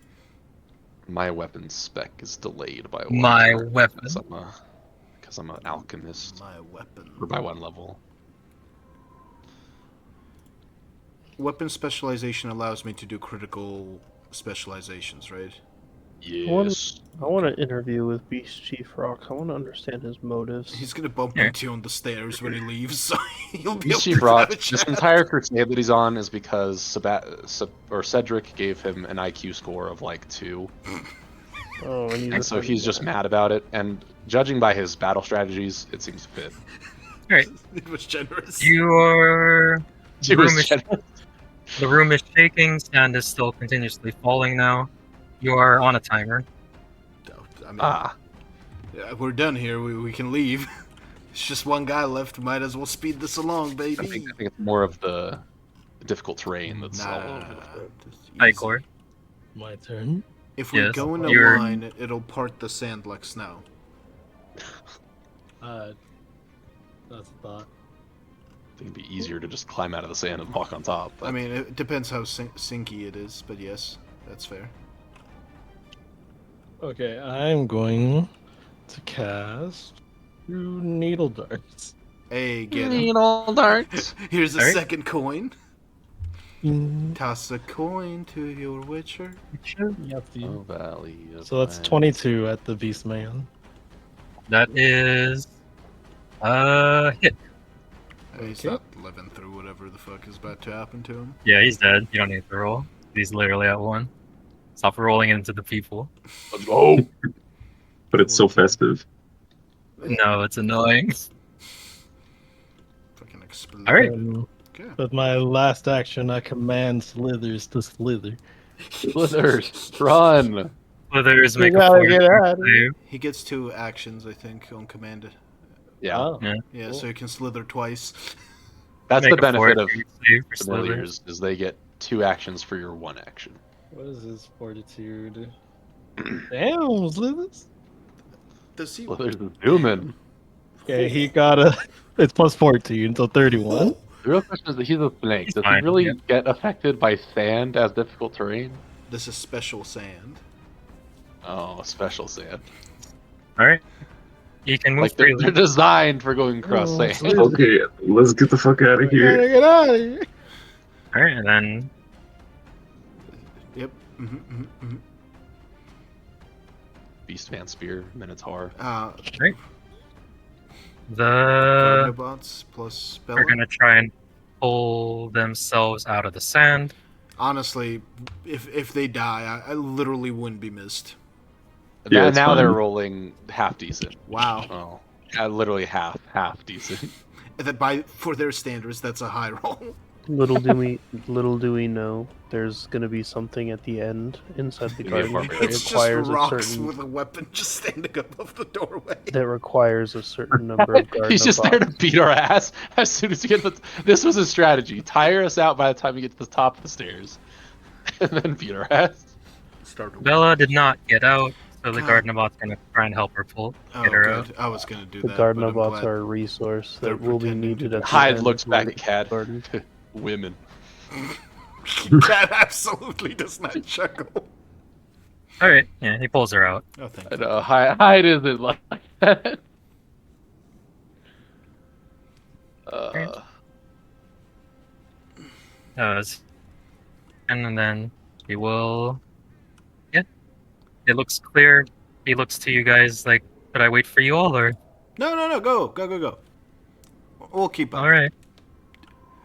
My weapon spec is delayed by one. My level weapon. Because I'm an alchemist. My weapon. Or by one level. Weapon specialization allows me to do critical specializations, right? Yes. I want to interview with Beast Chief Rock. I want to understand his motives. He's gonna bump Yeah. into you on the stairs when he leaves, so you'll be Beast able Chief to Rock, have a this chat. entire crusade that he's on is because Cedric gave him an IQ score of like 2. Oh, and And so he's just mad about it. And judging by his battle strategies, it seems to fit. Alright. It was generous. The He room was is generous. the room is shaking. Sand is still continuously falling now. You are on a timer. I mean, Ah, yeah, we're done here. We can leave. It's just one guy left. Might as well speed this along, I baby. think it's more of the difficult terrain that's all over the place. just Hi, easy. Core. My turn. If we Yes, go in a you're- line, it'll part the sand like snow. That's a thought. I think it'd be easier to just climb out of the sand and walk on top. But I mean, it depends how sinky it is, but yes, that's fair. Okay, I'm going to cast 2 needle darts. Hey, get him. needle darts. Here's a Alright. second coin. Mm, Toss a coin to your witcher. yep, Oh, Valley. of So that's Light. 22 at the Beast Man. That is hit. He's Okay. not living through whatever the fuck is about to happen to him. Yeah, he's dead. You don't need to roll. He's literally at 1. Stop rolling into the people. Let's go. But it's so festive. No, it's annoying. Fucking explode. Alright. Okay. With my last action, I command Slithers to slither. Slithers, run. Slithers make a gotta fortitude get out of save. He gets 2 actions, I think, on command. Yeah, Oh, Yeah. Yeah, Cool. so he can slither twice. that's Make the a benefit of fortitude save for Slithers. familiars is they get 2 actions for your 1 action. What is his fortitude? Damn, Slithers. Does he? Slithers is zooming. Okay, he got a. It's plus 14, so 31. The real question is that he's a snake. He's Does fine, he really yeah. get affected by sand as difficult terrain? This is special sand. Oh, special sand. Alright. He can move Like they're freely. designed for going across Oh, sand. Slithers. Okay, let's get the fuck out of here. Gotta get out of here. Alright, and then Yep. Mm-hmm. Beastman spear, Minotaur. the Autobots plus Bella. are gonna try and pull themselves out of the sand. Honestly, if they die, I literally wouldn't be missed. Yeah, now it's now they're fine. rolling half decent. Wow. Oh, literally half decent. That for their standards, that's a high roll. Little do we know, there's gonna be something at the end inside the Yeah, garden barbarian. that It's just requires a rocks certain with a weapon just standing above the doorway. that requires a certain number of garden He's just there to bots. beat our ass as soon as we get this was his strategy. Tire us out by the time we get to the top of the stairs. And then beat our ass. Start with Bella did not get out, so the God. Gardenabot's gonna try and help her pull Oh, get her good. out. I was gonna do The that. garden but I'm bots glad- are a resource they're that will be pretending to needed do at the Hyde end looks when back we at Cat. garden. Women. Cat absolutely does not chuckle. Alright, yeah, he pulls her out. Oh, thank I you. know, Hyde isn't like that. And then he will. Yeah, it looks clear. He looks to you guys like, should I wait for you all or? No, go. We'll keep up. Alright.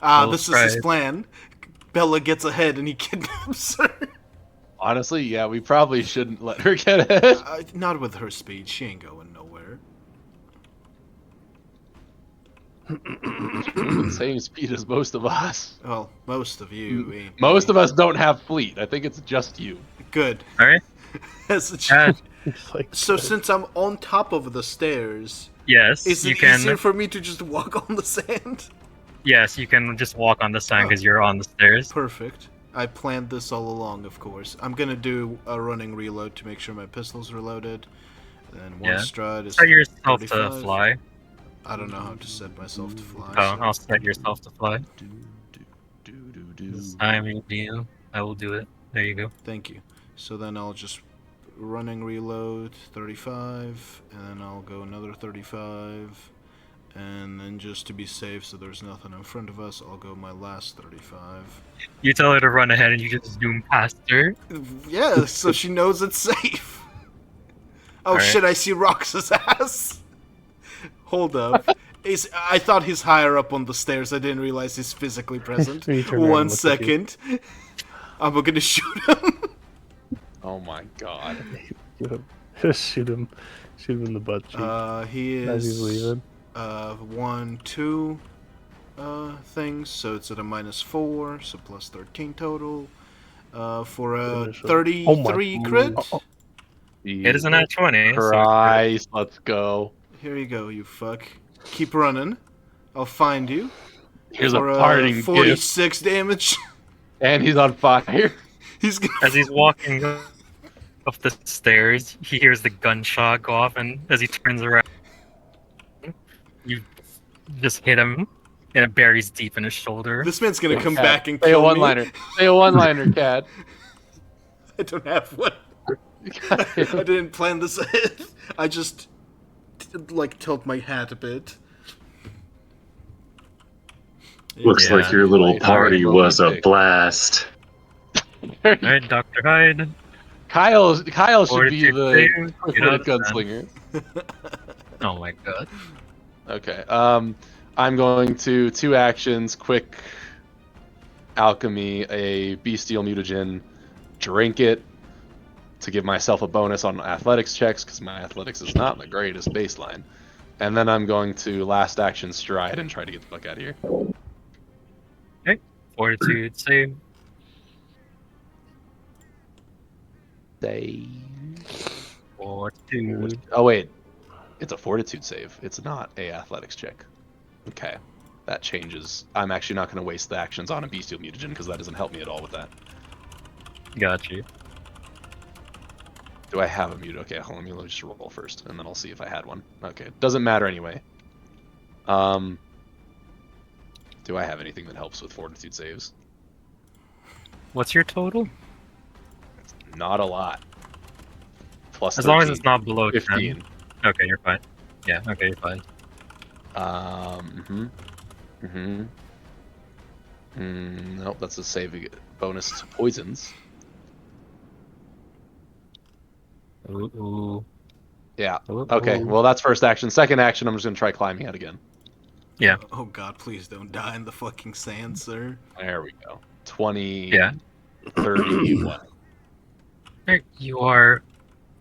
We'll This is try his it. plan. Bella gets ahead and he kidnaps her. Honestly, yeah, we probably shouldn't let her get ahead. Not with her speed. She ain't going nowhere. Human same speed as most of us. Well, most of you ain't. Most of us don't have fleet. I think it's just you. Good. All right. As it Uh, should. It's like, So since I'm on top of the stairs, yes, is you it can. easier for me to just walk on the sand? Yes, you can just walk on the sand because you're on the stairs. Perfect. I planned this all along, of course. I'm gonna do a running reload to make sure my pistol's reloaded. And one Yeah. stride is Set yourself to 35. fly. I don't know how to set myself to fly. Oh, so- I'll set yourself to fly. Do. This time you do. I will do it. There you go. Thank you. So then I'll just running reload 35, and then I'll go another 35, and then just to be safe, so there's nothing in front of us, I'll go my last 35. You tell her to run ahead and you just zoom past her. Yeah, so she knows it's safe. Oh Alright. shit! I see Rox's ass. Hold up. I thought he's higher up on the stairs. I didn't realize he's physically present. You turn around One and look at you. second. I'm gonna shoot him. Oh my god. Just shoot him in the butt cheek He as he's is leaving. 1, 2 things, so it's at a -4, so plus 13 total. For a Initial. 33 crit. It is an at 20. so- Christ, let's go. Here you go, you fuck. Keep running. I'll find you. Here's a For parting gift. 46 damage. And he's on fire. He's gonna. As he's walking up the stairs, he hears the gunshot go off, and as he turns around, you just hit him, and it buries deep in his shoulder. This man's gonna come Cat, back and say a kill me. one-liner. Say a one-liner, Cat. I don't have one. I didn't plan this ahead. I just like tilt my hat a bit. Looks Yeah. like your little Right. party Alright, was a well, blast. Alright, Dr. Hyde. Kyle should be Fortitude the save, quick get witted out of the gunslinger. Oh my god. Okay. I'm going to 2 actions, quick alchemy, a bestial mutagen, drink it to give myself a bonus on athletics checks because my athletics is not the greatest baseline. And then I'm going to last action stride and try to get the fuck out of here. Fortitude save. Fortitude. Oh wait, it's a fortitude save. It's not a athletics check. Okay, that changes. I'm actually not going to waste the actions on a bestial mutagen because that doesn't help me at all with that. Got you. Do I have a mute? Okay, hold on, let me just roll first, and then I'll see if I had one. Okay, doesn't matter anyway. Do I have anything that helps with fortitude saves? What's your total? Not a lot. Plus As long as 13, it's not below 15. 10. Okay, you're fine. Yeah, okay, you're fine. Nope, that's a saving bonus to poisons. Ooh. Yeah. Ooh. Okay, well that's first action. Second action, I'm just gonna try climbing out again. Yeah. Oh god, please don't die in the fucking sand, sir. There we go. 20, Yeah. 31. Alright, you are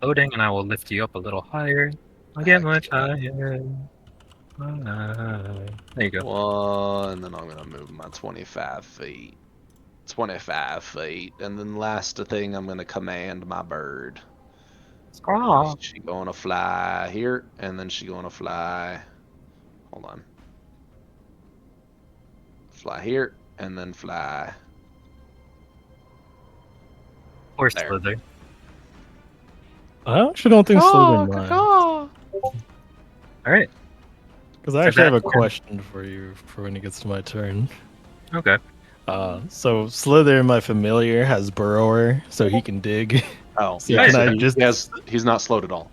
loading, and I will lift you up a little higher. I'll get much higher. There you go. One, and then I'm gonna move my 25 feet. 25 feet, and then last thing, I'm gonna command my bird. Oh. She gonna fly here, and then she gonna fly. Hold on. Fly here, and then fly. Or There. Slither. I actually don't think Slytherin minds. Alright, Because I actually have a that- question for you for when it gets to my turn. okay. So Slither, my familiar, has Burrower, so he can dig. Oh, So yeah. can I just He's not slowed at all.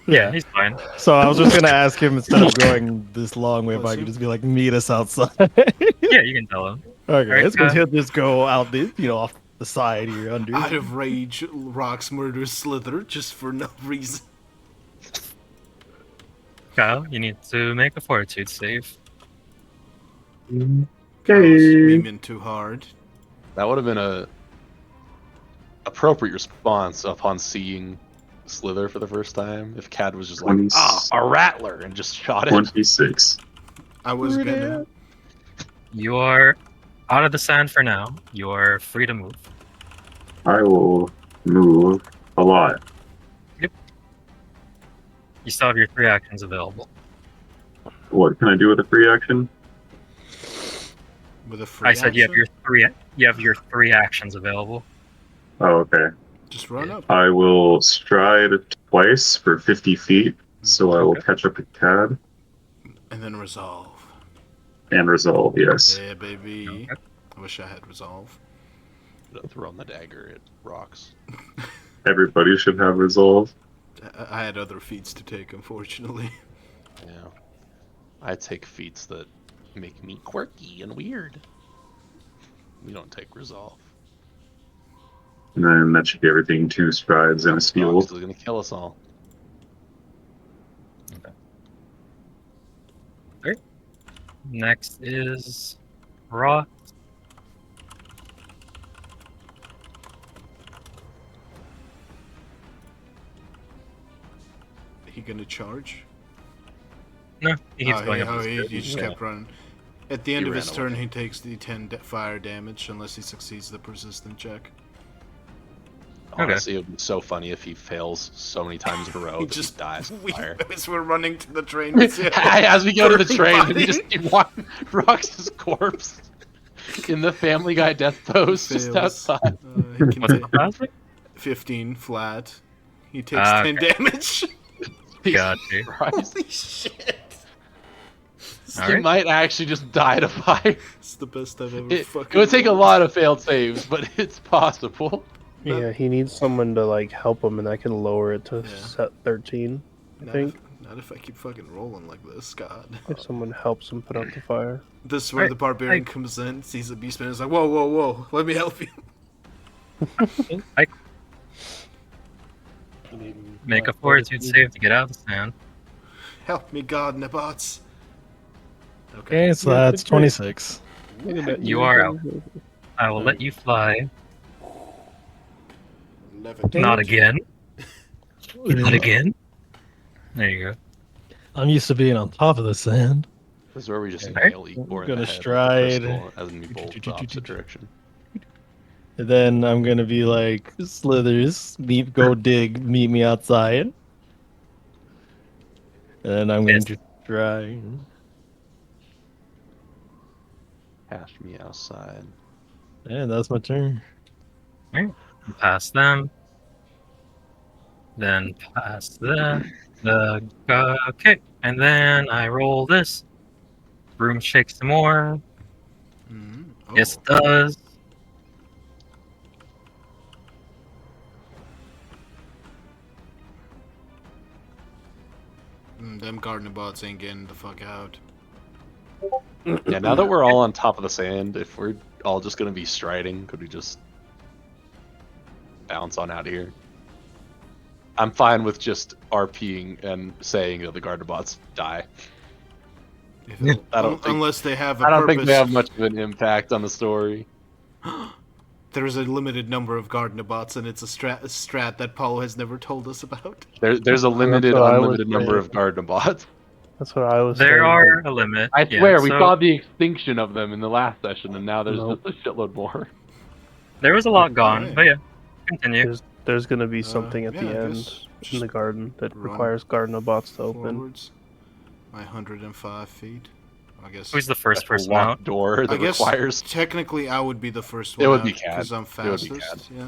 Yeah, he's fine. So I was just gonna ask him instead of going this long way, if Bless I you. could just be like, meet us outside. Yeah, you can tell him. Okay, Alright, it's because he'll just go out the, off the side here under. Out of rage, Rox murders Slither just for no reason. Kyle, you need to make a fortitude save. I was memeing too hard. That would have been a appropriate response upon seeing Slither for the first time. If Cad was just like, 20 a rattler, and just shot it. 26. I was gonna. You are out of the sand for now. You are free to move. I will move a lot. You still have your 3 actions available. What can I do with a free action? With a free I said you have action? your 3. You have your 3 actions available. Oh, okay. Just run up. I will stride twice for 50 feet, so I will Okay. catch up a tad And then resolve. and resolve. Yes. Yeah, baby. Okay. I wish I had resolve. Throwing the dagger at rocks. Everybody should have resolve. I had other feats to take, unfortunately. Yeah. I take feats that make me quirky and weird. We don't take resolve. And then that should be everything. 2 strides and a steal. Rocks is gonna kill us all. Next is Raw. He gonna charge? No, he keeps going up. He just Yeah. kept running. At the end He of his ran turn, away. he takes the 10 fire damage unless he succeeds the persistent check. Honestly, it would be so funny if he fails so many times in a row He that just he dies from fire. as we're running to the train. we see him As we go to the burning train, body. we just keep walking Rox's corpse in the Family Guy death pose just Fails. outside. He can What's the take classic? 15 flat. He takes 10 Okay. damage. Got you. Christ. Holy shit! All He right. might actually just die to fire. It's the best I've ever It fucking. would take a rolled. lot of failed saves, but it's possible. Yeah, he needs someone to like help him, and I can lower it to Yeah. set 13. I think Not if I keep fucking rolling like this, God. if someone helps him put out the fire. This is where the barbarian comes in, sees the beastman, and is like, "Whoa, whoa, whoa! Let me help you." Make a fortitude save to get out of the sand. Help me, God, Nabots. Okay, so that's 26. You are out. I will let you fly. 11. Not again. Not again. There you go. I'm used to being on top of the sand. This is where we just Okay. nail Igor in Gonna the head stride. with the crystal as we bolt the opposite direction. And then I'm gonna be like, Slithers, go dig, meet me outside. And then I'm going Yes. to try. Cash me outside. Yeah, that's my turn. Pass them. Then pass them. Okay. And then I roll this. Room shakes some more. Mm-hmm. Oh. Yes, it does. Them gardener bots ain't getting the fuck out. Yeah, now that we're all on top of the sand, if we're all just gonna be striding, could we just bounce on out of here? I'm fine with just RPing and saying that the garden bots die. I don't think- Unless they have a I don't purpose. think they have much of an impact on the story. There's a limited number of gardener bots, and it's a strat that Paulo has never told us about. There's a limited, what I was unlimited number saying. of garden bots. That's what I was There saying. are a limit. I yeah, swear, we so saw the extinction of them in the last session, and now there's Nope. just a shitload more. There was a lot gone, Alright. but yeah, continue. There's gonna be something at yeah, the I end guess in just the garden that run requires garden bots to open. Forwards. My 105 feet. I guess. Who's the first Actual person locked out? door I that guess requires. technically I would be the first It one would be out Cad. because I'm It would be fastest. Yeah.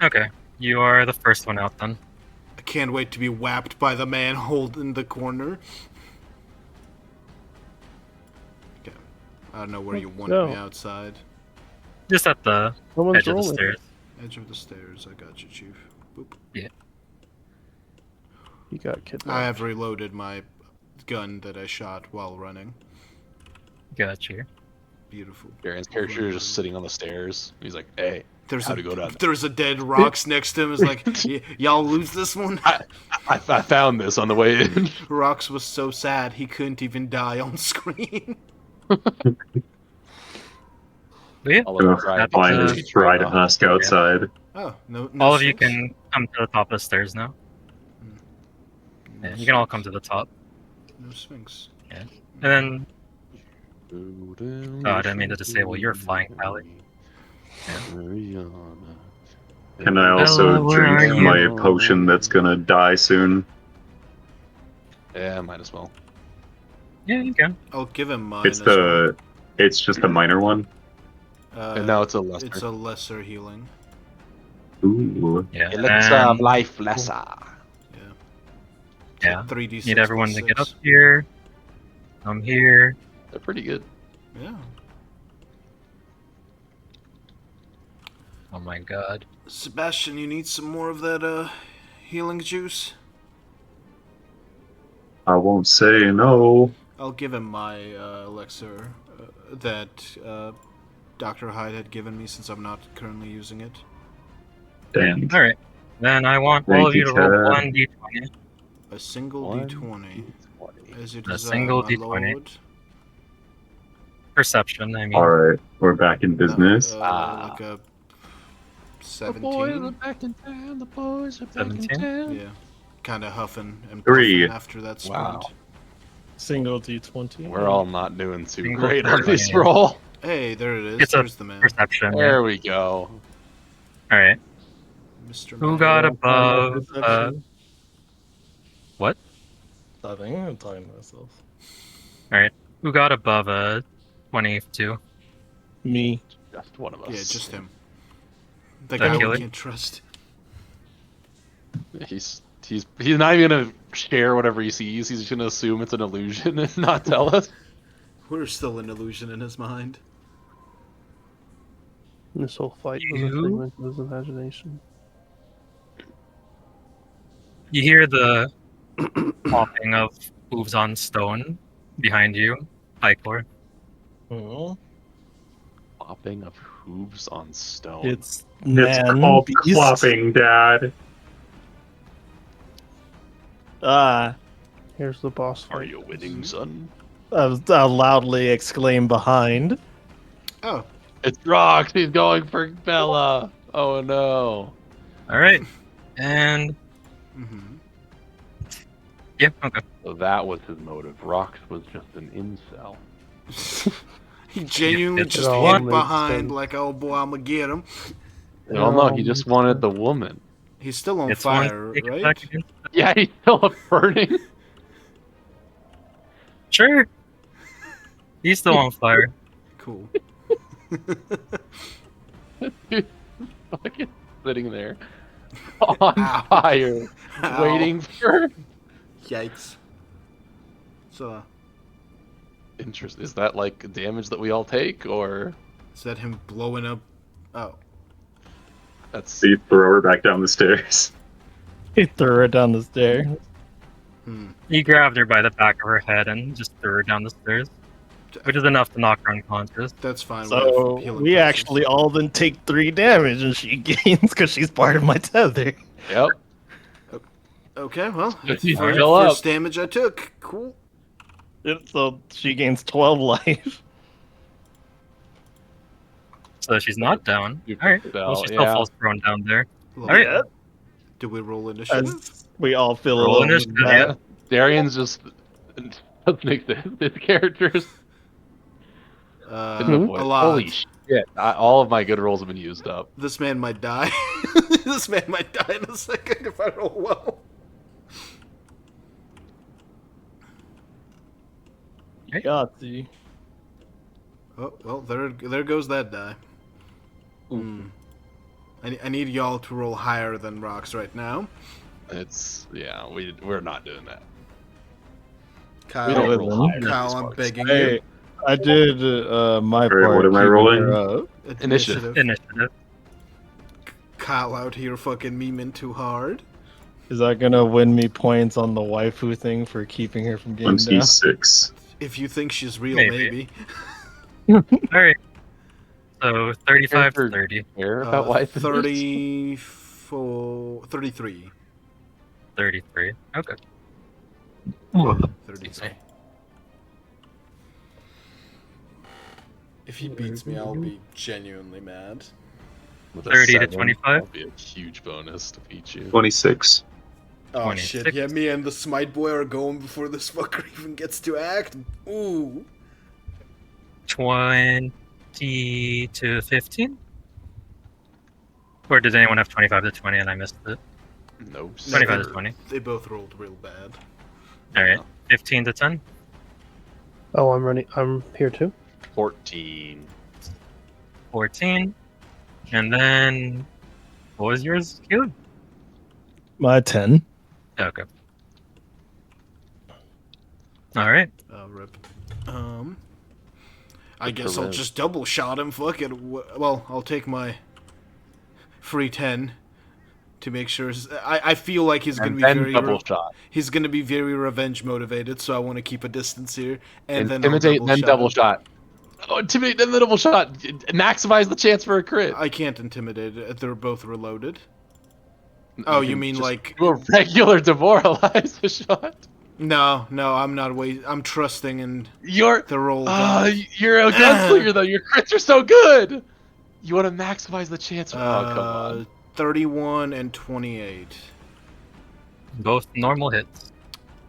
Okay, you are the first one out then. I can't wait to be whapped by the man holding the corner. Okay. I don't know where you want go. me outside. Just at the Someone's edge of the rolling. stairs. Edge of the stairs. I got you, Chief. Boop. You got kidnapped. I have reloaded my gun that I shot while running. Got you. Beautiful. Darren's character is just sitting on the stairs. He's like, "Hey, There's How'd a it go down? there's a dead rocks next to him. It's like y'all lose this one. I found this on the way in." Rocks was so sad he couldn't even die on screen. But yeah, I'll let him Ugh, try it Flying because his he's stride right and husk outside. Oh no! all of you sense. can come to the top of the stairs now. No Yeah, you can all come to the top. No Sphinx. And then, God, I mean to disable your flying pally. Can I also Bella, where drink are you? my potion that's gonna die soon? Yeah, might as well. Yeah, you can. I'll give him mine It's as the it's just the minor one. well. And now it's a lesser. It's a lesser healing. Ooh. Yeah. Elixir of and- life lesser. Yeah. Yeah. 3d6 Need everyone to plus get up 6. here. I'm here. They're pretty good. Yeah. Oh my god. Sebastian, you need some more of that healing juice? I won't say no. I'll give him my elixir that Dr. Hyde had given me since I'm not currently using it. Dang. Alright. Then I want all Thank of you you, to roll Chad. 1d20. A single One, d20. As you A desire, single my d20. lord. Perception, I mean. Alright, we're back in business. Like a The boys are 17. back in town. The boys are back 17? in town. Yeah. Kind of huffing and 3. puffing after that Wow. sprint. Single D20. We're all not doing too Single great on this D20. roll. Hey, there it is. It's a There's the man. perception, yeah. There we go. Alright. Mr. Who Man. got I'll find my above? perception. What? Nothing. I'm talking to myself. Alright. Who got above a 22? Me. Just one of us. Yeah, just him. The That guy we killer? can't trust. He's not even gonna share whatever he sees. He's just gonna assume it's an illusion and not tell us. We're still an illusion in his mind. This whole fight was a You? figment of his imagination. You hear the popping of hooves on stone behind you, Icor. Oh. Popping of hooves on stone. It's It's man called beast. clopping, Dad. Ah. Here's the boss Are fight. you winning, son? I loudly exclaim behind. Oh, It's Rox. He's going for Bella. Oh no. Alright. And mm-hmm. yeah, okay. So that was his motive. Rox was just an incel. He genuinely It's just all hid makes behind sense. like, oh boy, I'm gonna get him. Well, no, he just wanted the woman. He's still on It's fire, one take right? attack against- Yeah, he's still burning. Sure. He's still on fire. Cool. Fucking sitting there on Ow. fire, Ow. waiting for. Yikes. So, Interest. Is that like damage that we all take, or is that him blowing up? Oh, that's So you throw her back down the stairs. He threw her down the stairs. He grabbed her by the back of her head and just threw her down the stairs, which is enough to knock her unconscious. that's fine. So have healing we potions. actually all then take 3 damage, and she gains because she's part of my tether. yep. Okay, well, You first, fill up. first damage I took. Cool. So she gains 12 life. So she's not down. You Alright. fell, Well, she still yeah. falls prone down there. Love Alright. it. Do we roll initiative? As we all feel Roll a little initiative, bad. yeah. Darian's just doesn't exist. His characters. Couldn't avoid A it. lot. Holy shit! All of my good rolls have been used up. This man might die. This man might die in a second if I roll well. Yahtzee. Oh well, there goes that die. I need y'all to roll higher than rocks right now. It's we're not doing that. We Kyle, don't Hey, roll higher than Kyle, these I'm folks. begging Hey, you. I did my Alright, part. what am I keeping rolling? her up. Initiative. Initiative. Kyle out here fucking memeing too hard. Is that gonna win me points on the waifu thing for keeping her from getting down? 26. If you think she's real, Maybe. maybe. Alright. So 35 to Character 30. Care about life. 34, 33. 33. Okay. 33. If he beats me, I'll be genuinely mad. With a 30 to 7, 25? That'll be a huge bonus to beat you. 26. Oh shit! 26. Yeah, me and the Smite boy are going before this fucker even gets to act. Ooh. 20 to 15? Or did anyone have 25 to 20 and I missed it? No. 25 to sir. 20. They both rolled real bad. Alright. 15 to 10? Oh, I'm running. I'm here too. 14. 14. And then. What was yours, Caleb? My 10. Okay. Alright. Rip. I Good guess for I'll Riv. just double shot him. Fuck it. Well, I'll take my free 10 to make sure. I feel like he's gonna And be then very double shot. he's gonna be very revenge motivated. So I want to keep a distance here, and then I'll Intimidate, then double him. shot. Oh, intimidate, then the double shot. Maximize the chance for a crit. I can't intimidate it. They're both reloaded. You Oh, you can mean just like do a regular demoralize shot? No, I'm not I'm trusting in You're the roll. you're a gunslinger though. Your crits are so good. You want to maximize the chance. Oh, come on. 31 and 28. Both normal hits.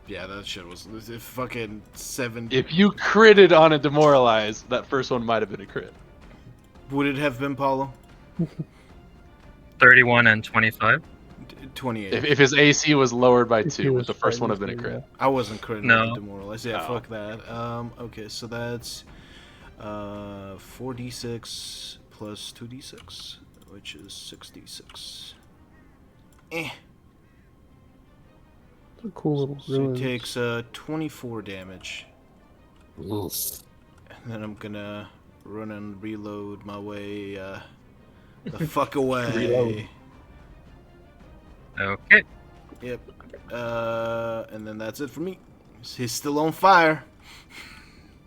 Yeah, that shit was fucking 7. If you critted on a demoralize, that first one might have been a crit. Would it have been Paulo? 31 and 25. 28. If his AC was lowered by If he 2, would was the first one have been a frightened, crit? I wasn't critting No. the demoralized. Yeah, No. fuck that. Okay, so that's 4d6 plus 2d6, which is 6d6. It's a cool little So ruin. he takes 24 damage. And then I'm gonna run and reload my way the fuck away. Reload. Okay. Yep. And then that's it for me. He's still on fire.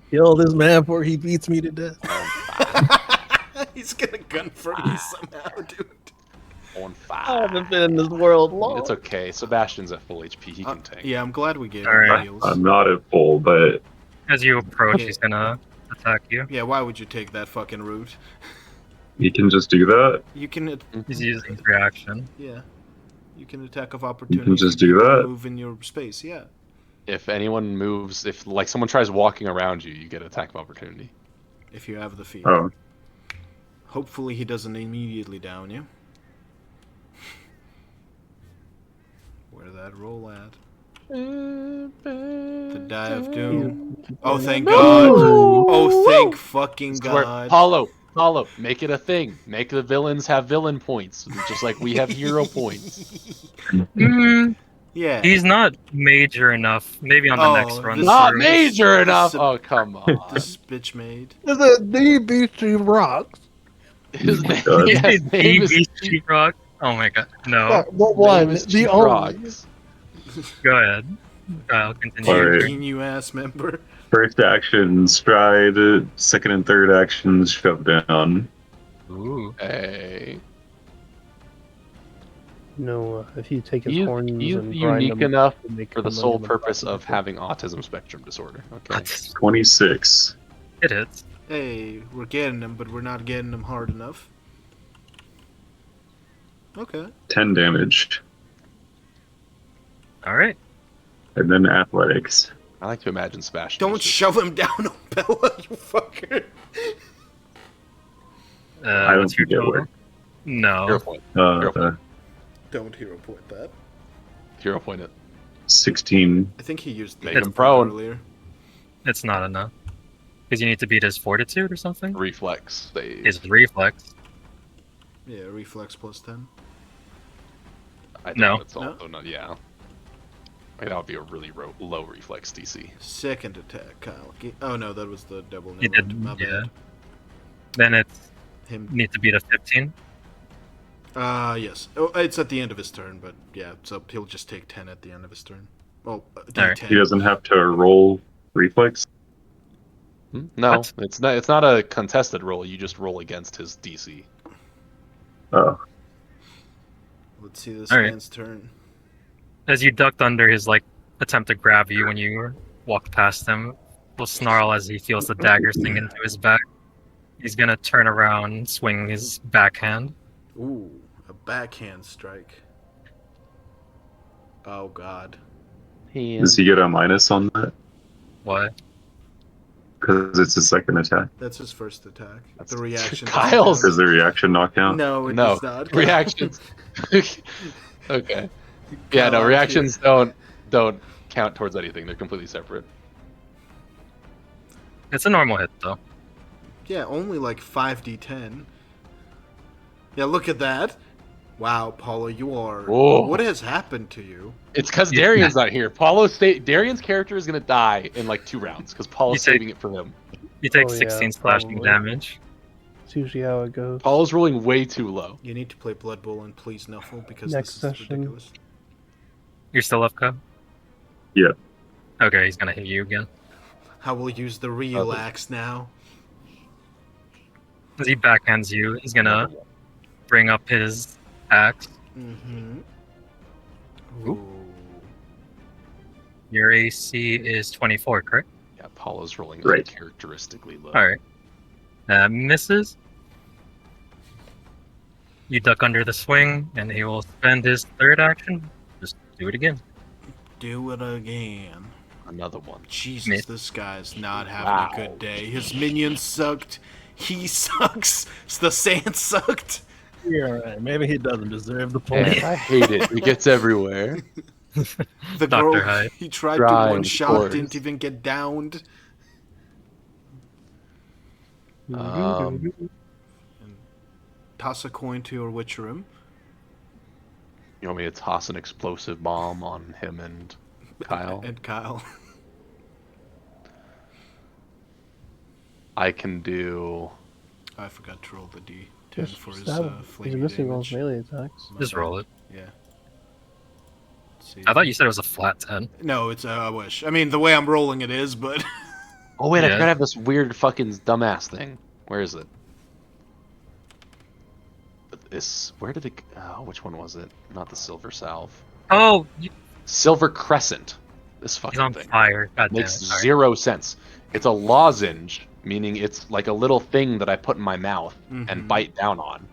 Kill this man before he beats me to death. He's gonna gun for me somehow, dude. On I fire. haven't been in this world long. It's okay. Sebastian's at full HP. He can tank. Yeah, I'm glad we gave him Alright. heals. I'm not at full, but As you approach, he's gonna attack you. Yeah, why would you take that fucking route? you can just do that. You can, He's using his reaction. yeah, you can attack of opportunity. You can just if do people that? Move in your space, yeah. If anyone moves, if like someone tries walking around you, you get attack of opportunity. If you have the fear. Oh, Hopefully he doesn't immediately down you. Where that roll at? The die of doom. Oh, thank God. Oh, thank fucking God. Paulo, make it a thing. Make the villains have villain points, just like we have hero points. Yeah. He's not major enough. Maybe on the Oh, next run. this- Not through. major enough. This- Oh, come on. This bitch made. Is it DBC rocks? His name, God. yeah, his name is DB Sheetrock. Oh my god. No. What one? name is The Chief only. Rocks. Go ahead. I'll continue. Alright. Fucking you ass member. first action stride, second and third actions shove down. Ooh. Hey, No, if you take his he's, horns he's and grind unique them enough and make for the them sole into purpose fucking of people. having autism spectrum disorder. Okay. 26. It hits. Hey, we're getting him, but we're not getting him hard enough. Okay. 10 damage. Alright. And then athletics. I like to imagine Sebastian. Don't is just- shove him down on Bella, you fucker. I don't What's your think it total? would. No. Hero point. Uh, Don't hero point that. Hero point it. 16. I think he used Make that him prone. earlier. It's not enough. Because you need to beat his fortitude or something? Reflex. His reflex. Yeah, reflex plus 10. I think No. It's also not. Yeah. Like, that would be a really low reflex DC. Second attack, Kyle. Oh no, that was the double. You Never did, mind. My yeah. bad. Then it's Him. need to beat a 15. Yes. Oh, it's at the end of his turn, but yeah, so he'll just take 10 at the end of his turn. Well, Alright. D10. He doesn't have to roll reflex. No, What? it's not. It's not a contested roll. You just roll against his DC. Oh, Let's see this Alright. man's turn. As you ducked under his like attempt to grab you when you walked past him, will snarl as he feels the dagger sink into his back. He's gonna turn around, swing his backhand. Ooh, a backhand strike. Oh God. Does he get a minus on that? What? Because it's his second attack. That's his first attack. That's The reaction. doesn't Kyle's. count. Is the reaction knocked out? No, it No does not. count. reactions. Okay. Yeah, Kyle, no aren't reactions don't count towards anything. They're completely separate. It's a normal hit though. Yeah, only like 5d10. Yeah, look at that. Wow, Paula, you are. Whoa. What has happened to you? It's because Yeah. Darian's not here. Darian's character is gonna die in like 2 rounds because Paul's You take- saving it for him. You take Oh, yeah, 16 slashing probably. damage. It's usually how it goes. Paul's rolling way too low. You need to play Blood Bowl and please Nuffle because Next this is session. ridiculous. You're still up, Cub? Yeah. Okay, he's gonna hit you again. I will use the real Okay. axe now. As he backhands you, he's gonna bring up his axe. Mm-hmm. Ooh. Ooh. Your AC is 24, correct? Yeah, Paula's rolling Right. uncharacteristically low. Alright. Misses. You duck under the swing, and he will spend his third action. Just do it again. Do it again. Another one. Jesus, Miss. this guy's not having Wow. a good day. His minions sucked. He sucks. The sand sucked. You're alright. Maybe he doesn't deserve the Man, point. I hate it. It gets everywhere. The Dr. girl Hyde. he tried Try, to one of shot, course. didn't even get downed. Toss a coin to your witch room. You want me to toss an explosive bomb on him and Kyle? And Kyle. I can do. I forgot to roll the D10 Just for his stab him. He's flaming missing all damage. his melee attacks. My Just bad. roll it. Yeah. Let's see. I thought you said it was a flat 10. No, it's I wish. I mean, the way I'm rolling it is, but Oh wait, I Yeah. forgot to have this weird fucking dumbass thing. Where is it? Where did it? Oh, which one was it? Not the silver salve. Oh, Silver crescent. This he's fucking on thing fire. God damn it. makes Sorry. 0 sense. It's a lozenge, meaning it's like a little thing that I put in my mouth and Mhm. bite down on.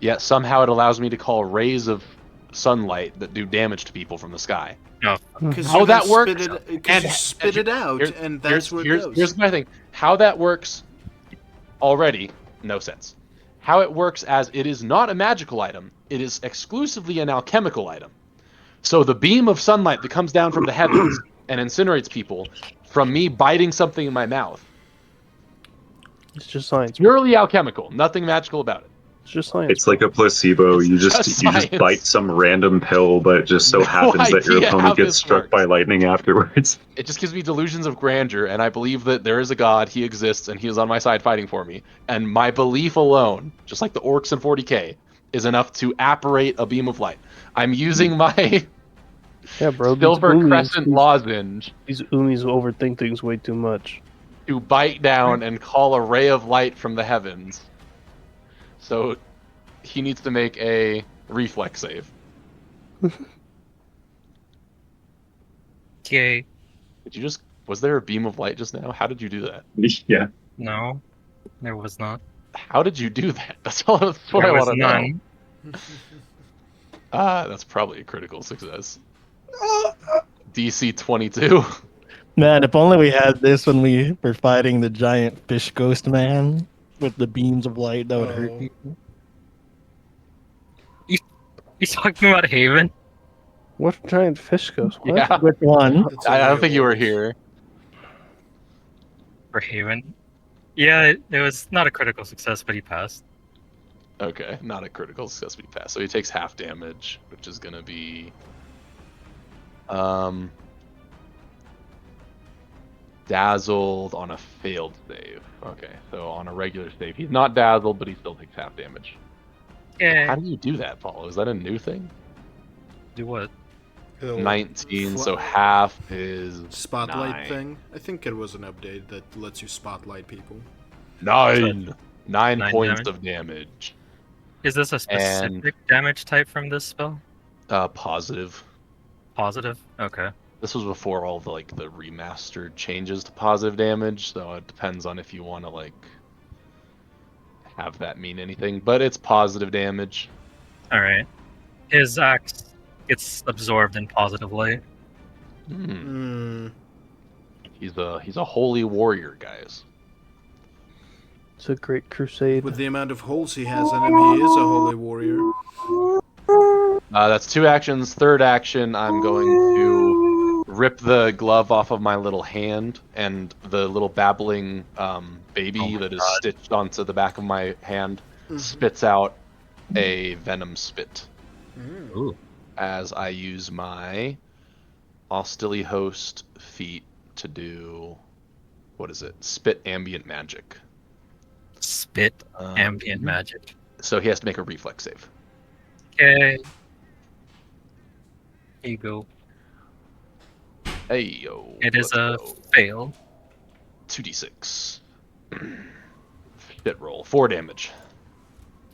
Yet somehow it allows me to call rays of sunlight that do damage to people from the sky. because How that works, because you spit it out, Here's- and that's where it goes. Here's my thing. How that works already, no sense. How it works as it is not a magical item, it is exclusively an alchemical item. So the beam of sunlight that comes down from the heavens and incinerates people from me biting something in my mouth, It's just science. purely alchemical, nothing magical about it. It's just science. It's like a placebo. It's You just just science. bite some random pill, but it just so No happens that your idea how opponent gets this struck works. by lightning afterwards. It just gives me delusions of grandeur, and I believe that there is a god, he exists, and he is on my side fighting for me. And my belief alone, just like the orcs in 40k, is enough to apparate a beam of light. I'm using my Yeah, bro. silver crescent lozenge These Umis overthink things way too much. to bite down and call a ray of light from the heavens. So he needs to make a reflex save. Okay. Did you just... Was there a beam of light just now? How did you do that? Yeah. No, there was not. How did you do that? That's what There I was want to know. none. That's probably a critical success. DC 22. Man, if only we had this when we were fighting the giant fish ghost man with the beams of light that would hurt Oh. people. You talking about Haven? What giant fish ghost? What? Yeah. Which one? It's I a don't think you were werewolf. here. For Haven? Yeah, it was not a critical success, but he passed. Okay, not a critical success, but he passed. So he takes half damage, which is gonna be dazzled on a failed save. Okay, so on a regular save, he's not dazzled, but he still takes half damage. How Yeah. do you do that, Paul? Is that a new thing? Do what? He'll 19, so fly- half is spotlight 9. thing. I think it was an update that lets you spotlight people. 9. 9 9 points damage? of damage. Is this a specific damage type from this spell? Positive. Positive? Okay. This was before all the the remastered changes to positive damage, so it depends on if you want to have that mean anything. But it's positive damage. Alright. His axe gets absorbed in positive light. Hmm. He's a holy warrior, guys. It's a great crusade. With the amount of holes he has in him, he is a holy warrior. That's 2 actions. Third action, I'm going to rip the glove off of my little hand, and the little babbling baby that is stitched onto the back of my hand spits out a venom spit. Ooh. As I use my Hostily Host feat to do, what is it? Spit ambient magic. Spit ambient magic. So he has to make a reflex save. Okay. Here you go. Hey yo. It is let's a go. fail. 2d6. Shit roll. 4 damage.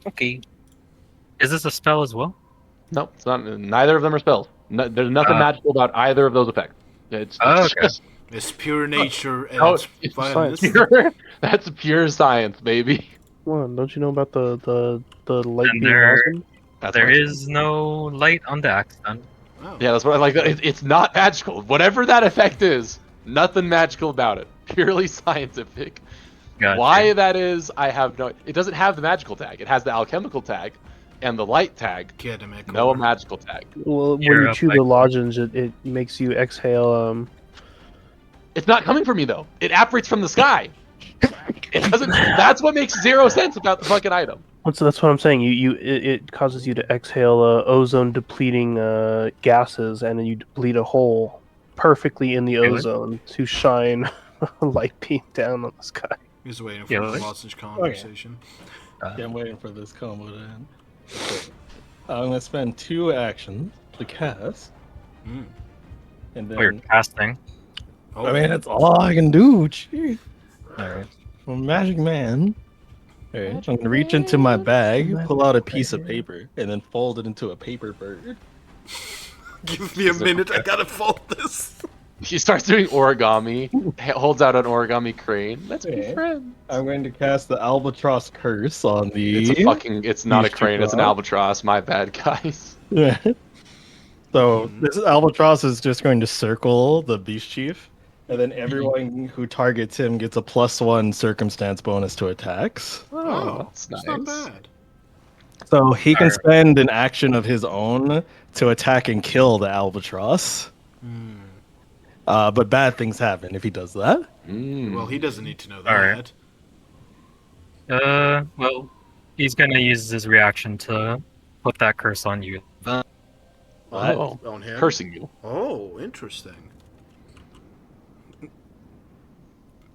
Okay. Is this a spell as well? No, it's not. Neither of them are spells. No, there's nothing magical about either of those effects. It's Okay. just It's pure nature and Oh, it's it's violence. pure. That's pure science, baby. Come on, don't you know about the light And being awesome? That's there what I is no light on the axe then. Oh. Yeah, that's what I like. It's not magical. Whatever that effect is, nothing magical about it. Purely scientific. Gotcha. Why that is, I have no. It doesn't have the magical tag. It has the alchemical tag, and the light tag. Get him, Echo. No magical tag. Well, when You're you up, chew the Michael. lozenge, it makes you exhale. It's not coming from me though. It apparates from the sky. It doesn't. That's what makes 0 sense about the fucking item. That's what I'm saying. It causes you to exhale ozone depleting gases, and then you deplete a hole perfectly in the Really? ozone to shine a light beam down on the sky. He's waiting for Yeah, the like- lozenge conversation. Yeah, I'm waiting for this combo to end. I'm gonna spend 2 actions to cast, Mm. and Oh, you're then casting. Oh, I mean that's all I can do. Jeez. Alright. I'm a magic man. Alright, I'm gonna reach into my bag, pull out a piece of paper, and then fold it into a paper bird. give me a minute. I gotta fold this. He starts doing origami. Holds out an origami crane. Let's be Okay. friends. I'm going to cast the albatross curse on the. It's a fucking. It's not a Beast crane. It's an drop. albatross. My bad, guys. So this albatross is just going to circle the beast chief, and then everyone who targets him gets a +1 circumstance bonus to attacks. Oh, that's that's nice. not bad. So he can Alright. spend an action of his own to attack and kill the albatross. But bad things happen if he does that. Well, he doesn't need to know that. Alright. Well, he's gonna use his reaction to put that curse on you. Oh, On him? cursing you. Oh, interesting.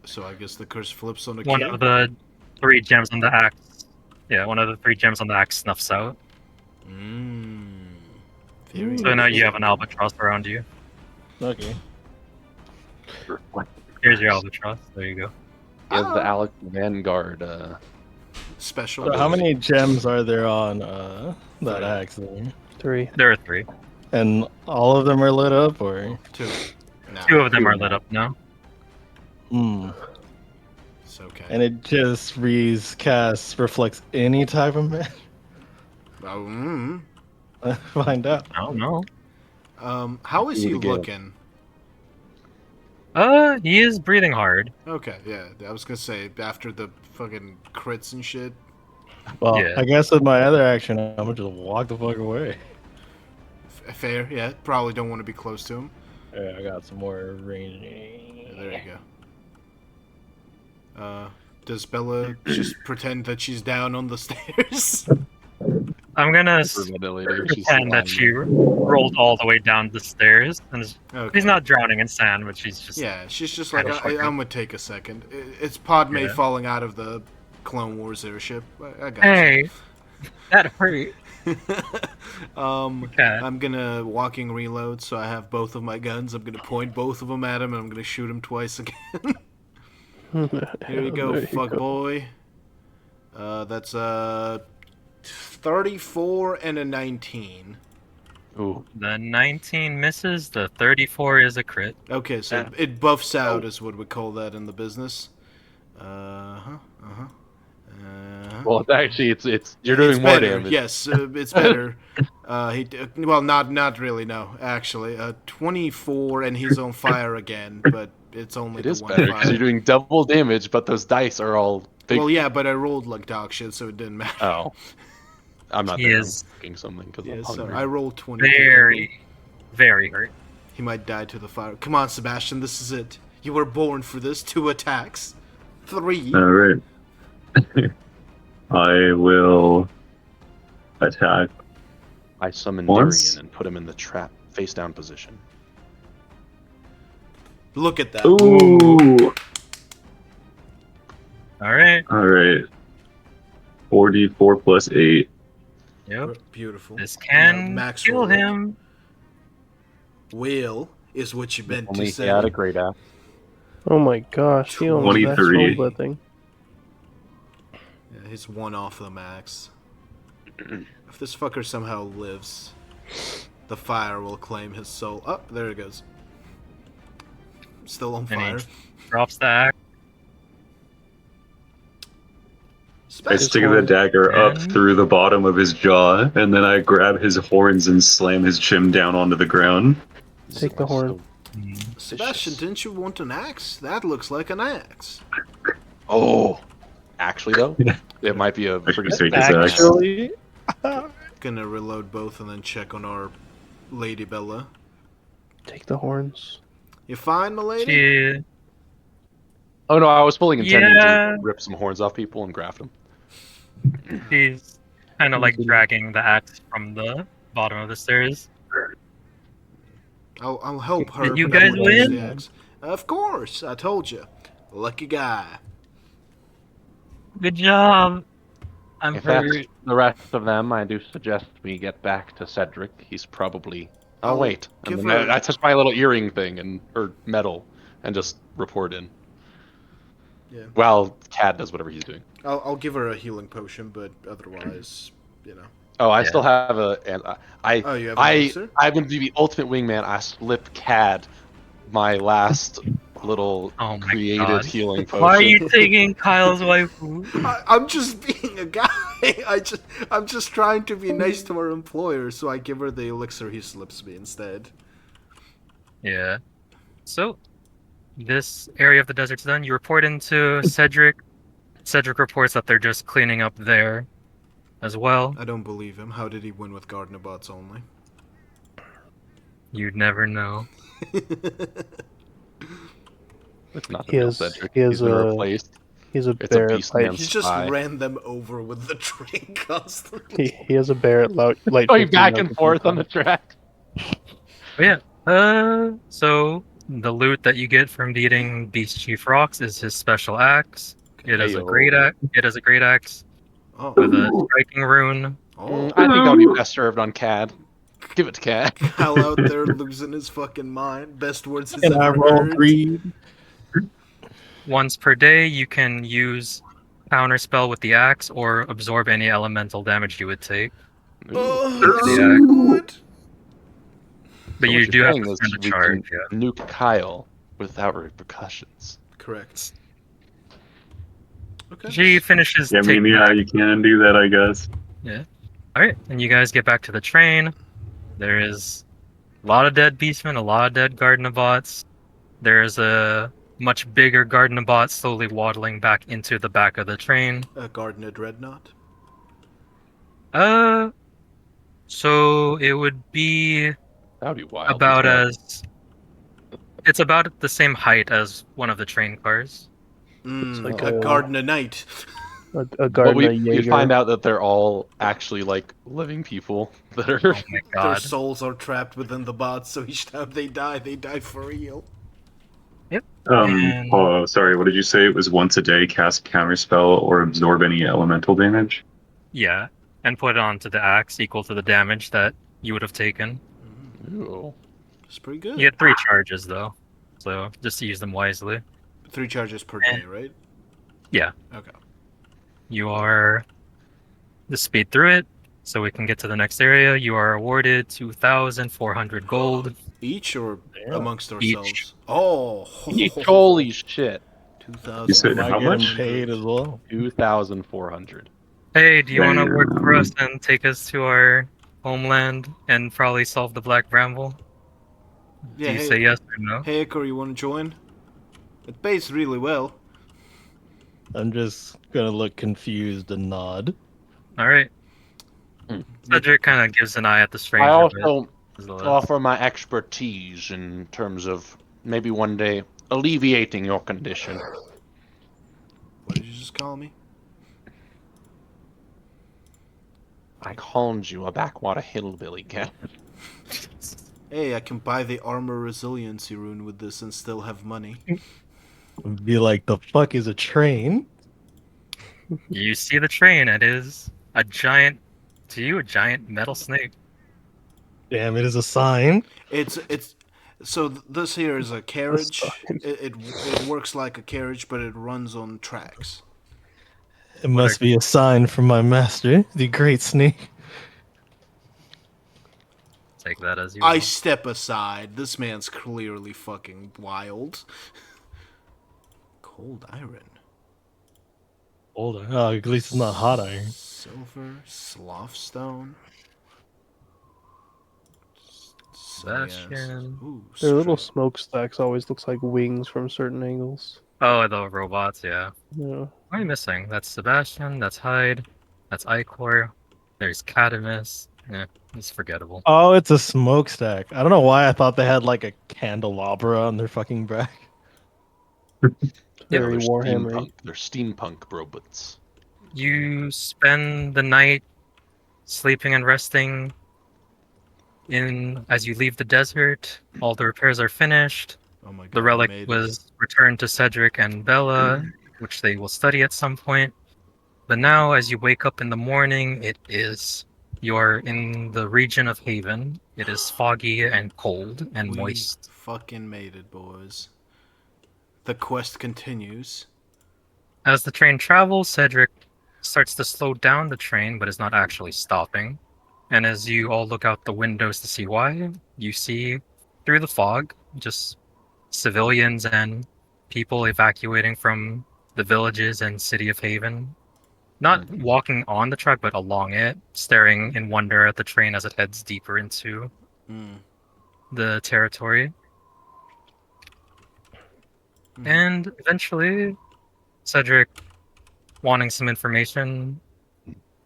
So I guess the curse flips on the One king? of the 3 gems on the axe. Yeah, one of the 3 gems on the axe snuffs out. Very So now you have interesting. an albatross around you. Okay. Here's your albatross. There you go. He has the Alex Vanguard. Special. So how many gems are there on that axe there? 3. There are 3. And all of them are lit up, or? 2. Nah, 2 of them are lit up now. Hmm. it's okay. And it just reflects any type of magic. Oh, Find out. I don't know. how is Do he it again. looking? He is breathing hard. Okay, yeah. I was gonna say, after the fucking crits and shit. Well, Yeah. I guess with my other action, I'm gonna just walk the fuck away. Fair, yeah. Probably don't want to be close to him. Yeah, I got some more range. Yeah, there you go. Does Bella just pretend that she's down on the stairs? I'm gonna Pretend pretend that she rolled all the way down the stairs. And Okay. he's not drowning in sand, but she's just... Yeah, she's just like, Kinda fucking- I'm gonna take a second. It's Padme Yeah. falling out of the Clone Wars airship. I got Hey, that hurt. you. Okay. I'm gonna walking reload, so I have both of my guns. I'm gonna point both of them at him, and I'm gonna shoot him twice again. Here you go, fuck boy. That's 34 and a 19. Ooh. The 19 misses, the 34 is a crit. Okay, so it buffs out, is what we call that in the business. Well, actually, it's you're doing it's more better. damage. Yes, it's better. Well, not really. No, actually, 24, and he's on fire again. But it's only It the is one better because fire. you're doing double damage, but those dice are all big. Well, yeah, but I rolled like dog shit, so it didn't matter. Oh, I'm not He there. I'm is cooking something because Yeah, I'm so hungry. I rolled 20. Very hurt. He might die to the fire. Come on, Sebastian, this is it. You were born for this. 2 attacks. 3. All right. I will attack. I summon Once? Darian and put him in the trap face down position. Look at that. Ooh. Alright. All right. 44 plus 8. Yep. Beautiful. This can Max kill roll. him. Will is what you meant Only to say. he had a great app. Oh my gosh, he almost 23. max rolled that thing. Yeah, he's 1 off the max. If this fucker somehow lives, the fire will claim his soul. Oh, there it goes. Still on And he fire. drops the axe. I Sebastian. stick the dagger up And- through the bottom of his jaw, and then I grab his horns and slam his chin down onto the ground. Take the horn. Sebastian, didn't you want an axe? That looks like an axe. Oh, actually though, it might be a pretty should take his axe. Actually, Gonna reload both and then check on our Lady Bella. Take the horns. You fine, my lady? She, Oh no, I was fully intending Yeah. to rip some horns off people and graft them. she's kind of like dragging the axe from the bottom of the stairs. I'll help her. Did you but I guys won't use win? the axe. Of course, I told you. Lucky guy. Good job. I'm If that's hurt. the rest of them, I do suggest we get back to Cedric. He's probably. Oh I'll wait, and give then her- I touched my little earring thing and or metal, and just report in. Yeah. Well, Cad does whatever he's doing. I'll give her a healing potion, but otherwise, you know. Oh, I Yeah. still have a. And Oh, you have an I elixir? I'm gonna be the ultimate wingman. I slip Cad my last little Oh my created God. healing potion. Why are you taking Kyle's waifu? I'm just being a guy. I'm just trying to be nice to our employer, so I give her the elixir he slips me instead. Yeah. So, this area of the desert's done. You report into Cedric. Cedric reports that they're just cleaning up there as well. I don't believe him. How did he win with gardener bots only? You'd never know. It's not the He real has- Cedric. he has He's been a- replaced. He's a It's a Barrett beast light. man. He just Spy. ran them over with the train constantly. He has a Barrett light. Going 15 back and microphone forth on the cover. track. But yeah. So the loot that you get from beating Beast Chief Rocks is his special axe. It is a Ayo. great axe. It is a great axe Oh, with a striking rune. oh. I think that would be best served on Cad. Give it to Cad. Kyle out there losing his fucking mind. Best words he's and I ever roll heard. greed. Once per day, you can use counter spell with the axe or absorb any elemental damage you would take. Oh, Ooh. that's Yeah. so good. But So you what do you're have saying to is spend a we charge. can Yeah. nuke Kyle without repercussions. Correct. Okay. She finishes. Yeah, I mean, taking yeah, you can do that, I guess. All right, and you guys get back to the train. There is a lot of dead beastmen, a lot of dead Gardenabots. There's a much bigger Gardenabot slowly waddling back into the back of the train. Gardener Dreadnought. So it would be That would be wild. about as. It's about the same height as one of the train cars. like A a- Gardener Knight. A But Gardner you'd Jaeger. find out that they're all actually like living people that are. Oh my Their god! souls are trapped within the bots, so each time they die for real. And- Oh, sorry, what did you say? It was once a day, cast counterspell or absorb any elemental damage? Yeah, and put it onto the axe equal to the damage that you would have taken. Ooh. It's pretty good. You get 3 charges though, so just use them wisely. 3 charges per day, right? Yeah. Okay. You are the speed through it, so we can get to the next area. You are awarded 2,400 gold. Each or Damn. amongst Each. ourselves? Oh. Holy shit! 2,000. You said Am I how getting much? paid as well? 2,400. Hey, do you want to work for us Damn. and take us to our homeland and probably solve the Black Bramble? Yeah, Do you hey, say yes or no? hey, Icar, you want to join? It pays really well. I'm just gonna look confused and nod. All right. Hmm. Cedric kind of gives an eye at the I stranger, but also nonetheless. offer my expertise in terms of maybe one day alleviating your condition. What did you just call me? I called you a backwater hillbilly cat. Hey, I can buy the armor resiliency rune with this and still have money. Be like, the fuck is a train? You see the train. It is a giant, to you, a giant metal snake. Damn, it is a sign. It's so this here is a That's carriage. fine. It works like a carriage, but it runs on tracks. It What a must be a sign from my master, the great snake. take that as you I will. step aside. This man's clearly fucking wild. Cold iron, Hold on. Oh, at least it's not hot iron. silver, sloth stone, sunny-ass. Sebastian. Ooh, Their little straight. smokestacks always looks like wings from certain angles. Oh, the robots, yeah. Yeah. What am I missing? That's Sebastian, that's Hyde, that's Icor, there's Catamus. Yeah, it's forgettable. Oh, it's a smokestack. I don't know why I thought they had like a candelabra on their fucking back. Yeah, no, Very Warhammery. They're steampunk robots. You spend the night sleeping and resting in as you leave the desert. All the repairs are finished. Oh my The god, we relic made it. was returned to Cedric and Bella, which they will study at some point. But now, as you wake up in the morning, you're in the region of Haven. It is foggy and cold and We moist. fucking made it, boys. The quest continues. As the train travels, Cedric starts to slow down the train, but is not actually stopping. And as you all look out the windows to see why, you see through the fog just civilians and people evacuating from the villages and city of Haven. Not walking on the track, but along it, staring in wonder at the train as it heads deeper into Mm. the territory. Mhm. And eventually, Cedric, wanting some information,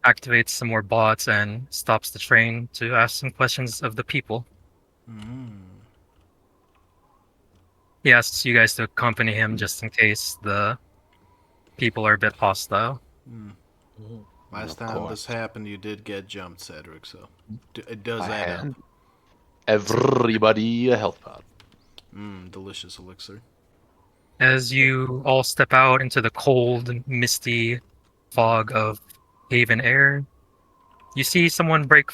activates some more bots and stops the train to ask some questions of the people. Mm. He asks you guys to accompany him just in case the people are a bit hostile. Mm. And Last of time this course, happened, you did get jumped, Cedric, so it does I add up. hand everybody a health pod. Delicious elixir. As you all step out into the cold, misty fog of Haven air, you see someone break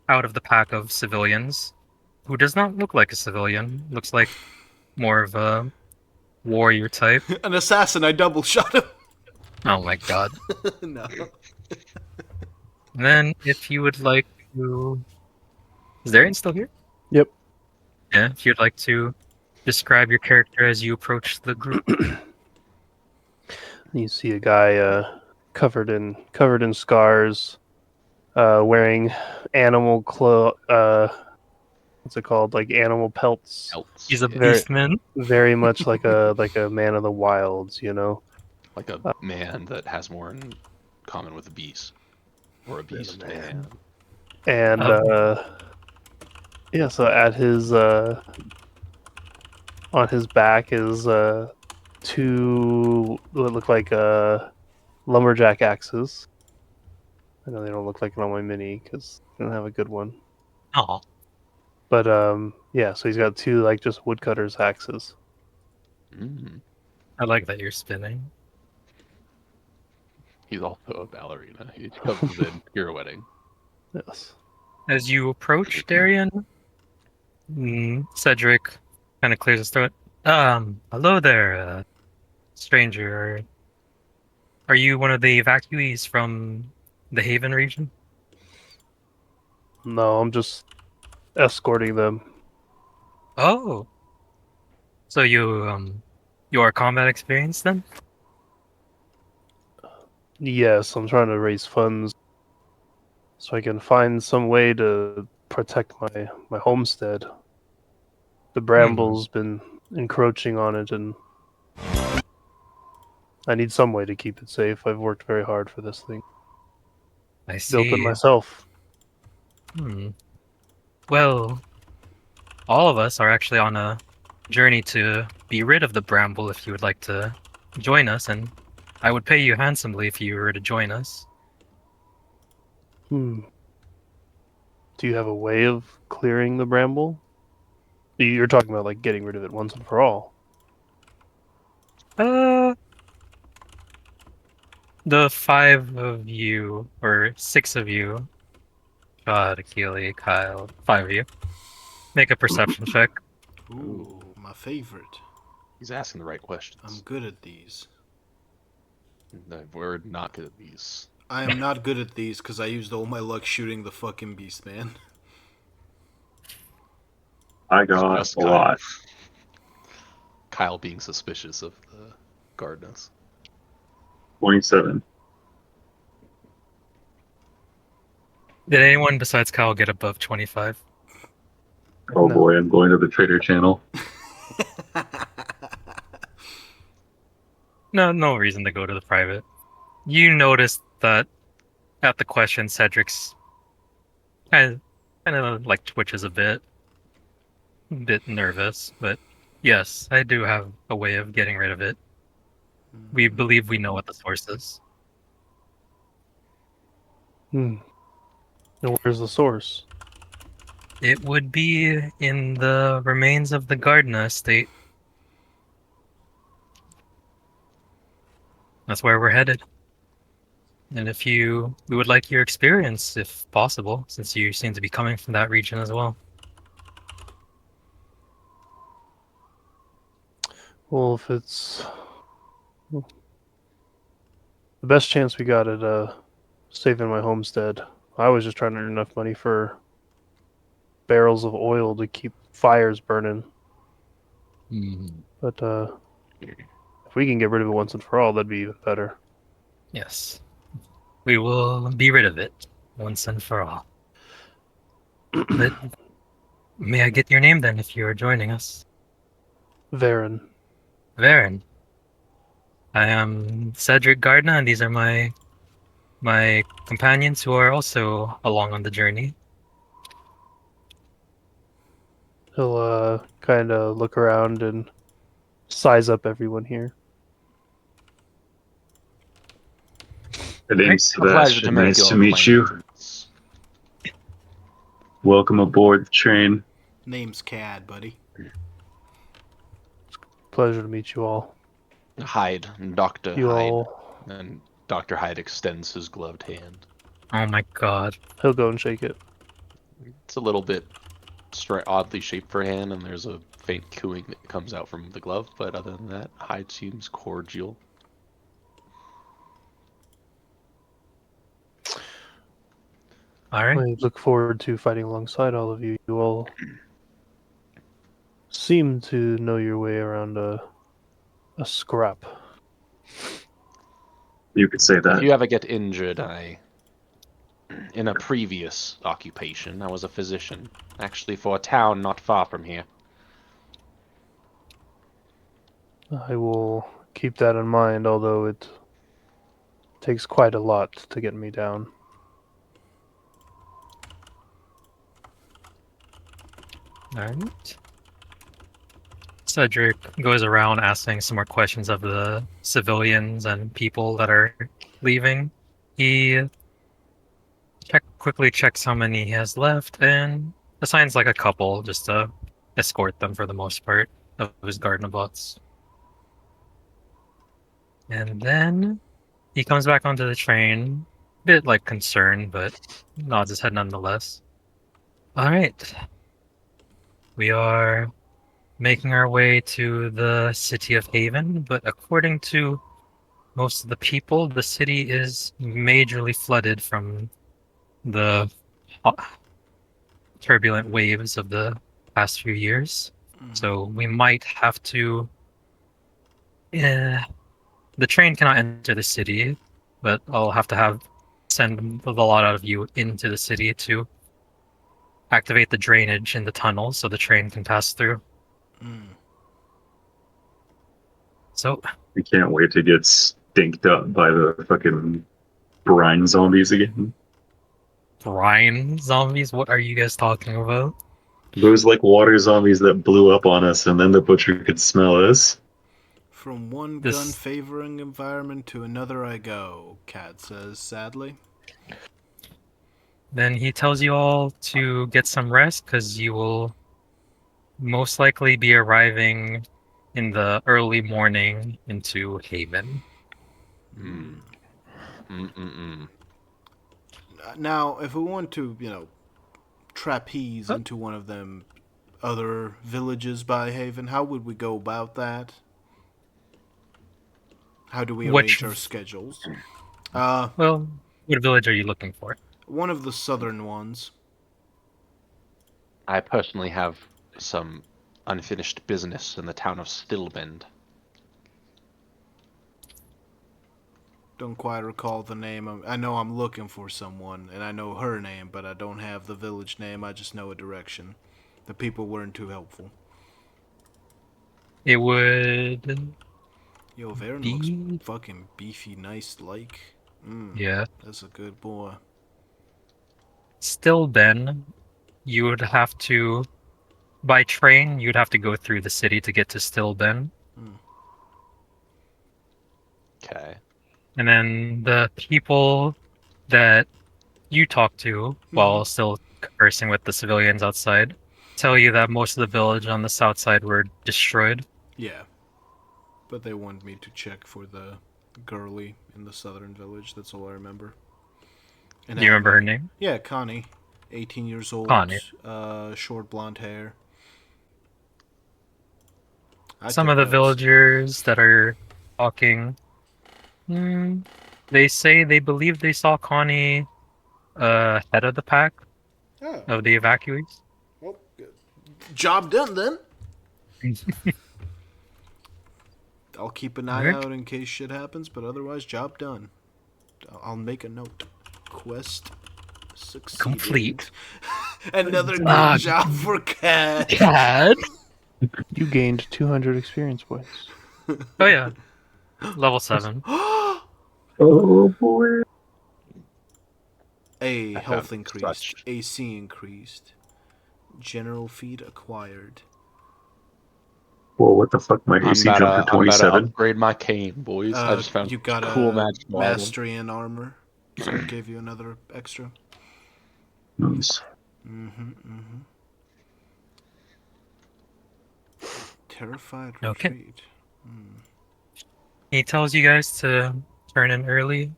out of the pack of civilians, who does not look like a civilian. Looks like more of a warrior type. An assassin, I double shot him. Oh my god. No. And then, if you would like to, is Darian still here? Yep. Yeah. If you'd like to describe your character as you approach the group. You see a guy covered in scars, wearing animal what's it called? Like animal pelts. Else, He's a yeah. beastman. Very much like a man of the wilds, you know. Like a man that has more in common with a beast. Or a beast man. And yeah, so at his on his back is two what look like lumberjack axes. I know they don't look like it on my mini because I don't have a good one. Oh, But yeah, so he's got two like just woodcutter's axes. Mm. I like that you're spinning. He's also a ballerina. He comes in pirouetting. Yes. As you approach Darian, Cedric kind of clears his throat. Hello there, stranger. Are you one of the evacuees from the Haven region? No, I'm just escorting them. Oh, so you are combat experienced then? Yes, I'm trying to raise funds so I can find some way to protect my homestead. The bramble's been encroaching on it, and I need some way to keep it safe. I've worked very hard for this thing. I Built it see. myself. Well, all of us are actually on a journey to be rid of the bramble if you would like to join us, and I would pay you handsomely if you were to join us. Do you have a way of clearing the bramble? You're talking about like getting rid of it once and for all. The 5 of you, or 6 of you, God, Akili, Kyle, 5 of you, make a perception check. Ooh, my favorite. He's asking the right I'm questions. good at these. No, we're not good at these. I am not good at these because I used all my luck shooting the fucking beast, man. I got Just a lot. Kyle being suspicious of the gardeners. 27. Did anyone besides Kyle get above 25? Oh No. boy, I'm going to the Trader channel. No reason to go to the private. You noticed that at the question, Cedric's kind of like twitches a bit nervous, but yes, I do have a way of getting rid of it. We believe we know what the source is. And where's the source? It would be in the remains of the Gardner estate. That's where we're headed. And we would like your experience, if possible, since you seem to be coming from that region as well. Well, if it's the best chance we got at saving my homestead, I was just trying to earn enough money for barrels of oil to keep fires burning. But if we can get rid of it once and for all, that'd be even better. Yes. We will be rid of it once and for all. But may I get your name then if you are joining us? Varen. Varen. I am Cedric Gardner, and these are my companions who are also along on the journey. He'll kind of look around and size up everyone here. My name's A pleasure to Sebastian. make Nice your to meet you. acquaintance. Welcome aboard the train. Name's Cad, buddy. Pleasure to meet you all. Hyde, Dr. You Hyde. all. And Dr. Hyde extends his gloved hand. Oh my god. He'll go and shake it. It's a little bit oddly shaped for a hand, and there's a faint cooing that comes out from the glove, but other than that, Hyde seems cordial. Alright. I look forward to fighting alongside all of you. You all seem to know your way around a scrap. You could say If that. you ever get injured, in a previous occupation, I was a physician, actually for a town not far from here. I will keep that in mind, although it takes quite a lot to get me down. Alright. Cedric goes around asking some more questions of the civilians and people that are leaving. He quickly checks how many he has left and assigns like a couple just to escort them for the most part of his garden bots. And then he comes back onto the train, a bit like concerned, but nods his head nonetheless. Alright. We are making our way to the city of Haven, but according to most of the people, the city is majorly flooded from the turbulent waves of the past few years. So we might have to. The train cannot enter the city, but I'll have to send the lot of you into the city to activate the drainage in the tunnel so the train can pass through. So, We can't wait to get stinked up by the fucking brine zombies again. brine zombies? What are you guys talking about? Those like water zombies that blew up on us, and then the butcher could smell us. From one This- gun favoring environment to another I go, Cat says sadly. Then he tells you all to get some rest because you will most likely be arriving in the early morning into Haven. Now, if we want to, trapeze into one of them other villages by Haven, how would we go about that? How do we Which- arrange our schedules? Well, what village are you looking for? One of the southern ones. I personally have some unfinished business in the town of Stillbend. Don't quite recall the name. I know I'm looking for someone, and I know her name, but I don't have the village name. I just know a direction. The people weren't too helpful. It would. Yo, Varen looks fucking beefy, nice like. Yeah. That's a good boy. Still, then, you would have to. By train, you'd have to go through the city to get to Stillben. Okay. And then the people that you talk to while still conversing with the civilians outside tell you that most of the village on the south side were destroyed. Yeah. But they want me to check for the girlie in the southern village. That's all I remember. And Do you remember her name? Yeah, Connie. 18 years old. Connie. Short blonde hair. Some of the villagers that are talking, they say they believe they saw Connie head of the pack of the evacuees. Well, job done then. I'll keep an eye out in case shit happens, but otherwise, job done. I'll make a note. Quest succeeded. Complete. Another good job for Cat. Cat. You gained 200 experience points. Oh yeah, level 7. Oh boy. A health found increased. such- AC increased. General feed acquired. Well, what the fuck? My AC jumped to I'm about to 27. upgrade my cane, boys. I just found You got cool a magical item. mastery in armor, so it gave you another extra. Nice. Terrified Okay. retreat. He tells you guys to turn in early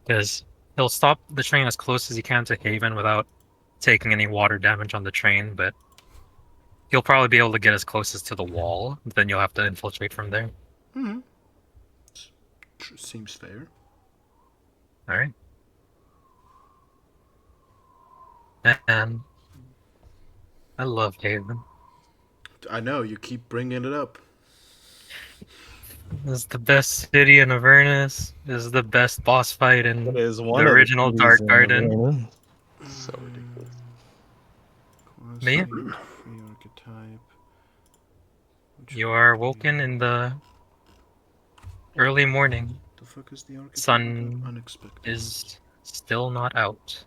because he'll stop the train as close as he can to Haven without taking any water damage on the train, but he'll probably be able to get as close as to the wall. Then you'll have to infiltrate from there. Seems fair. All right. And I love Haven. I know, you keep bringing it up. This is the best city in Avernus. This is the best boss fight in It is the one of the original cities Dark in Garden. Avernus. So ridiculous. Me? Free archetype. You are woken in the early morning. The fuck is the archetype? Sun Unexpected. is still not out.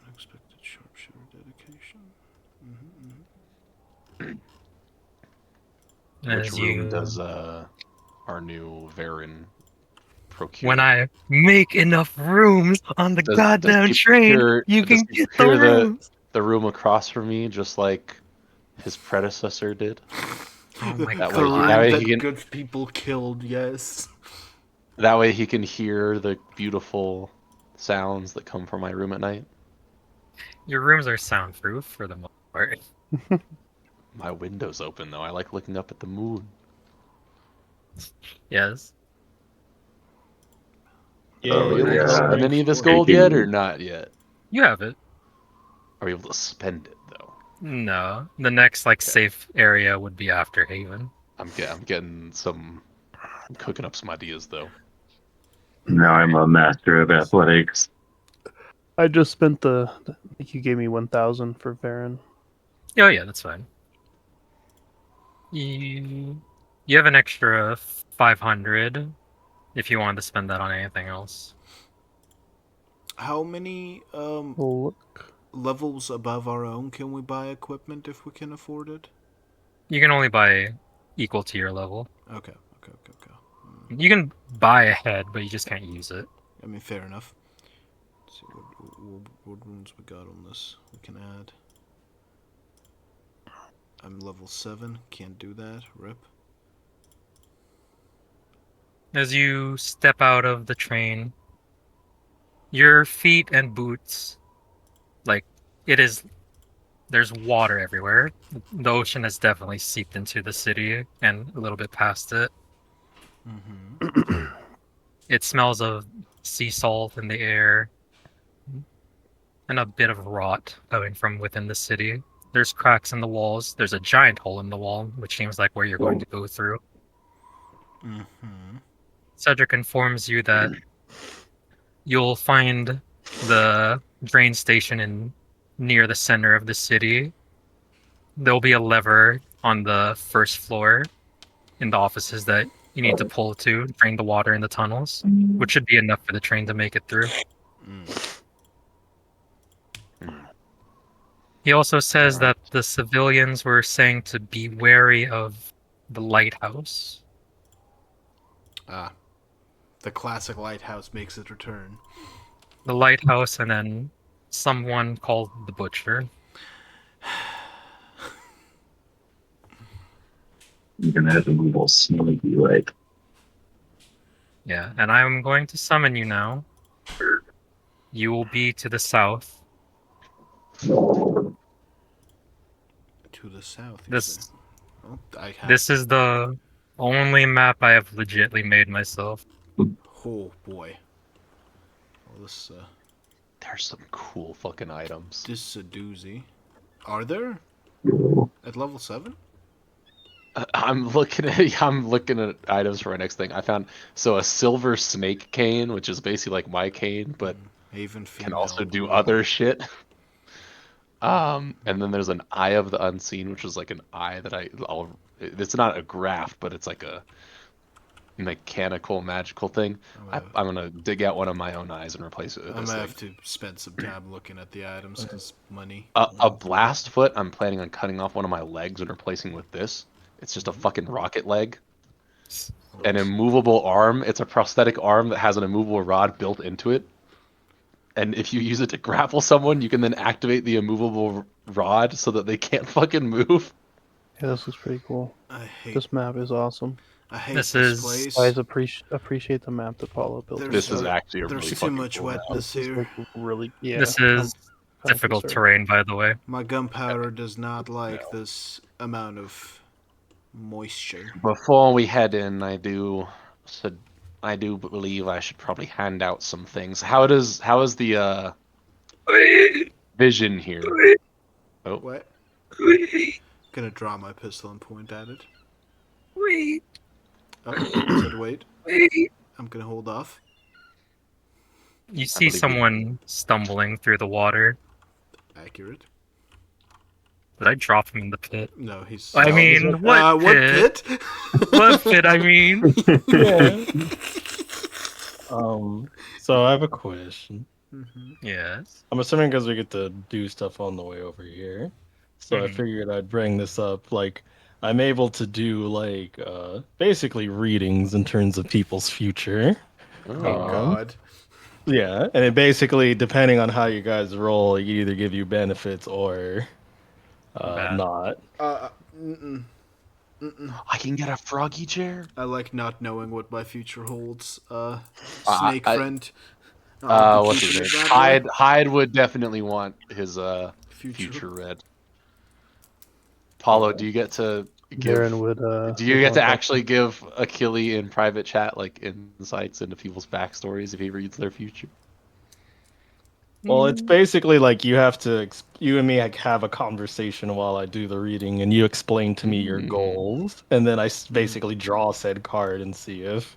Unexpected sharpshooter dedication. Which As room you, does our new Varen procure? when I make enough rooms on the Does goddamn he train, procure- you does can he get the procure rooms. the room across from me, just like his predecessor did? Oh my That The way, room that way that he can. good people killed, yes. That way he can hear the beautiful sounds that come from my room at night. Your rooms are soundproof for the most part. My window's open though. I like looking up at the moon. Yes. Are we able to yeah. spend any of this gold yet, or not yet? You have it. Are we able to spend it though? No. The next safe area would be after Haven. I'm getting some. I'm cooking up some ideas though. Now I'm a master of athletics. I just spent I think you gave me 1,000 for Varen. Oh yeah, that's fine. You have an extra 500 if you wanted to spend that on anything else. How many Oh, look. levels above our own can we buy equipment if we can afford it? You can only buy equal to your level. Okay, okay, okay, okay. You can buy ahead, but you just can't use it. I mean, fair enough. Let's see what runes we got on this. We can add. I'm level 7. Can't do that. Rip. As you step out of the train, your feet and boots, like, it is, there's water everywhere. The ocean has definitely seeped into the city and a little bit past it. Mm-hmm. It smells of sea salt in the air and a bit of rot coming from within the city. There's cracks in the walls. There's a giant hole in the wall, which seems like where you're going to go through. Mm-hmm. Cedric informs you that you'll find the train station in near the center of the city. There'll be a lever on the first floor in the offices that you need to pull to drain the water in the tunnels, which should be enough for the train to make it through. He also says that the civilians were saying to be wary of the lighthouse. Ah, the classic lighthouse makes its return. The lighthouse and then someone called the butcher. You're gonna have to move all sneaky like. Yeah, and I'm going to summon you now. You will be to the south. To the south. You say. This Well, I have. this is the only map I have legitly made myself. Oh boy. Well, There's some cool fucking items. this is a doozy. Are there at level 7? I'm looking at items for my next thing. I found a silver snake cane, which is basically like my cane, but Haven female. can also do other shit. And then there's an Eye of the Unseen, which is like an eye that it's not a graft, but it's like a mechanical magical thing. I'm gonna dig out one of my own eyes and replace it with I'm this gonna thing. have to spend some time looking at the items because money. A blast foot, I'm planning on cutting off one of my legs and replacing with this. It's just a fucking rocket leg. An immovable arm. It's a prosthetic arm that has an immovable rod built into it. And if you use it to grapple someone, you can then activate the immovable rod so that they can't fucking move. Yeah, this looks pretty cool. I hate. This map is awesome. I hate This this, is- place. Guys, appreciate the map that Paulo built. There's This is so- actually a There's really too fucking much cool map. wetness This is here. like really This I'm is kind of difficult concerned. terrain, by the way. My gunpowder does not like this amount of moisture. Before we head in, I do believe I should probably hand out some things. How is the vision here? Oh, What? Gonna draw my pistol and point at it. Wait, Oh, it said wait. wait. I'm gonna hold off. You see believe we- someone stumbling through the water. Accurate. Did I drop him in the pit? No, he's. I mean, what what pit? pit? What pit, I mean? Yeah. So I have a question. Yes. I'm assuming because we get to do stuff on the way over here. So I Mhm. figured I'd bring this up. Like, I'm able to do, like, basically readings in terms of people's future. Oh God. Yeah, and it basically, depending on how you guys roll, it either give you benefits or Bad. not. Mm-mm. I can get a froggy chair. I like not knowing what my future holds. I- Snake friend. I'll be What's his keeping name? it that way. Hyde would definitely want his future red. Paulo, do you get to give? Varen would. Do you get to actually give Achille in private chat like insights into people's backstories if he reads their future? Well, it's basically like you have to, you and me have a conversation while I do the reading, and you explain to me your goals, and then I basically draw said card and see if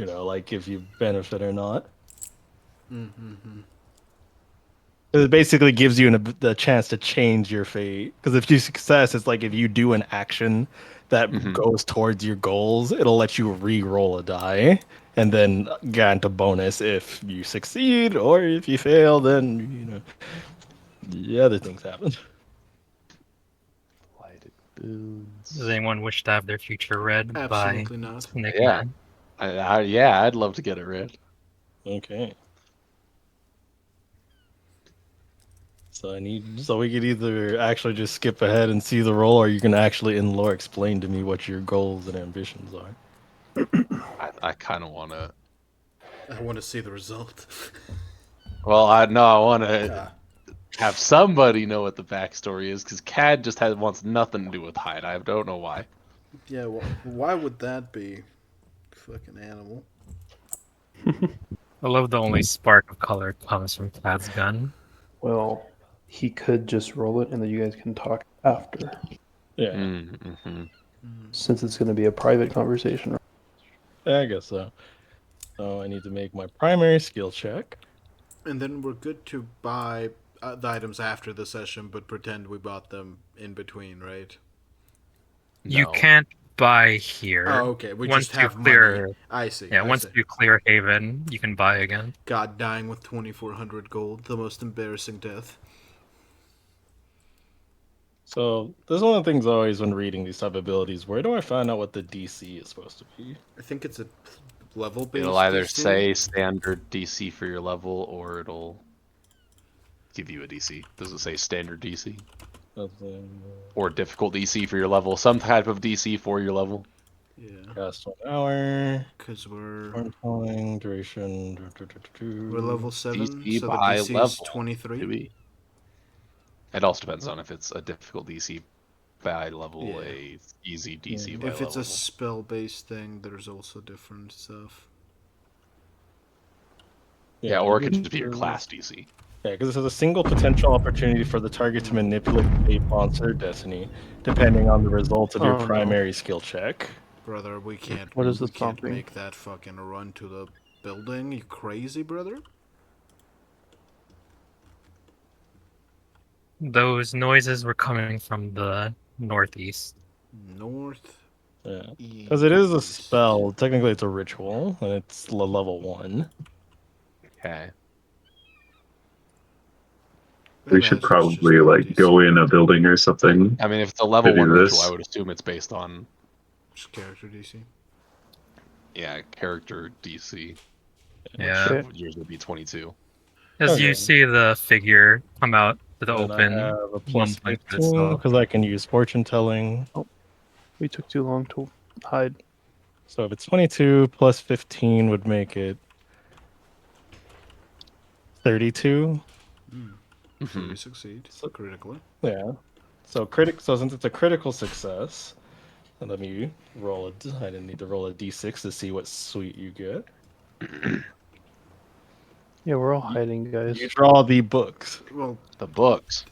like if you benefit or not. Mm-hmm. It basically gives you the chance to change your fate. Because if you success, it's like if you do an action that Mhm. goes towards your goals, it'll let you re-roll a die and then grant a bonus if you succeed, or if you fail, then the other things happen. Lighted boons. Does anyone wish to have their future read by Absolutely not. Nick Yeah. Man? Yeah, I'd love to get it read. Okay. So we could either actually just skip ahead and see the roll, or you can actually in lore explain to me what your goals and ambitions are. I kind of want to. I want to see the result. Well, I want to Ah, have somebody know what the backstory is, because Cad just wants nothing to do with Hyde. I don't know why. yeah, well, why would that be? Fucking animal. I love the only spark of color comes from Thad's gun. Well, he could just roll it and then you guys can talk after, Yeah, Mm-hmm. since it's going to be a private conversation. I guess so. So I need to make my primary skill check. And then we're good to buy the items after the session, but pretend we bought them in between, right? You No. can't buy here. Oh, okay. We Once just you have clear, money. I see. yeah, I once see. you clear Haven, you can buy again. God dying with 2,400 gold, the most embarrassing death. So this is one of the things always when reading these type of abilities. Where do I find out what the DC is supposed to be? I think it's a level based. It'll either say standard DC for your level, or it'll give you a DC. Does it say standard DC? Or difficult DC for your level? Some type of DC for your level? Yeah, Cast 1 hour. because we're Time duration. level 7, DC so the by DC is level. 23. Maybe. It also depends on if it's a difficult DC by level, Yeah. a easy DC by If it's level. a spell based thing, there's also different stuff. Yeah, or it could just be your class DC. Yeah, because it says a single potential opportunity for the target to manipulate fate, monster, or destiny, depending on the results of your Oh, no. primary skill check. Brother, we can't. What is we this can't prompting? make that fucking run to the building. You crazy, brother? Those noises were coming from the northeast. North. Yeah, because it is a East. spell. Technically, it's a ritual, and it's level 1. Okay. We That should answer's just probably like DC. go in a building or something. I mean, if it's a level To do 1 ritual, this. I would assume it's based on, Just character DC. yeah, character DC. Yeah. Okay. Which yours would be 22. As Okay. you see the figure come out to the Then open, I have a plus mumbling to 15 itself. because I can use fortune telling. We took too long to hide. So if it's 22 plus 15 would make it 32. So Mhm. we succeed So- critically. Yeah. So since it's a critical success, let me roll a. I didn't need to roll a d6 to see what suite you get. Yeah, we're all hiding, guys. You draw the books. Well, The books.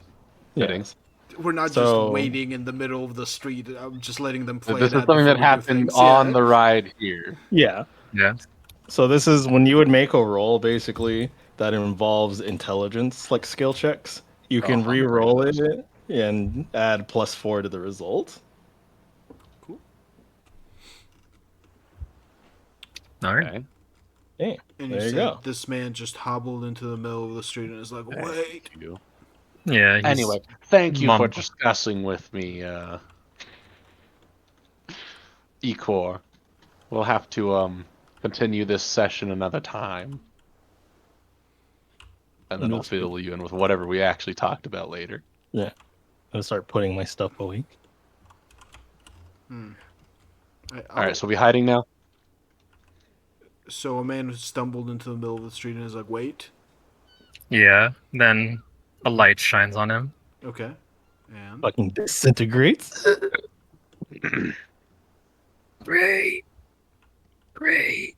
Fitting. Yes. we're not So- just waiting in the middle of the street. I'm just letting them play This it is out something before that we do happened things. on Yeah. the ride here. Yeah. Yeah. So this is when you would make a roll, basically, that involves intelligence, like skill checks. You can I'm great at re-roll those. it and add +4 to the result. Cool. All right. Okay. Hey, And there you you said go. this man just hobbled into the middle of the street and is like, wait. You. Yeah. He's Anyway, thank you for mumbling. discussing with me, Ecor. We'll have to continue this session another time. And then I'll That's good. fill you in with whatever we actually talked about later. Yeah. I'm gonna start putting my stuff away. Alright, so we hiding now? So a man stumbled into the middle of the street and is like, wait. Yeah. Then a light shines on him. Okay. And Fucking disintegrates. Great. Great.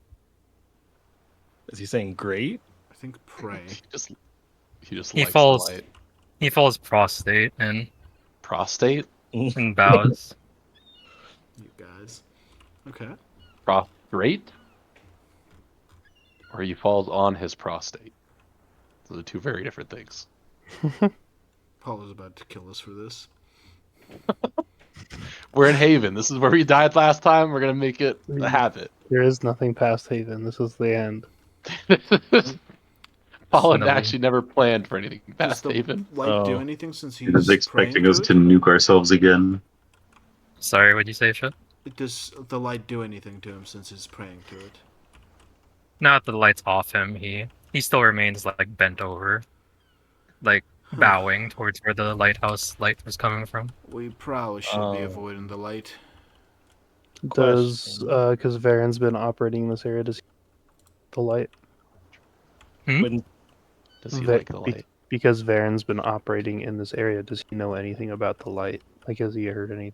Is he saying great? I think pray. He just He likes falls- the light. He falls prostrate and Prostate? bows. You guys. Okay. Great? or he falls on his prostate. Those are two very different things. Paul is about to kill us for this. We're in Haven. This is where we died last time. We're gonna make it a habit. There is nothing past Haven. This is the end. Paul had No. actually never planned for anything Does past the Haven. light do Oh. anything since He was he's praying expecting to us it? to nuke ourselves again. Sorry, what'd you say, Shit? Does the light do anything to him since he's praying to it? Now that the light's off him, he still remains like bent over, like bowing towards where the lighthouse light was coming from. We probably should be avoiding the light. Does Question. because Varen's been operating in this area, does he the light? When Does he Va- like the light? Because Varen's been operating in this area, does he know anything about the light? Like, has he heard anything?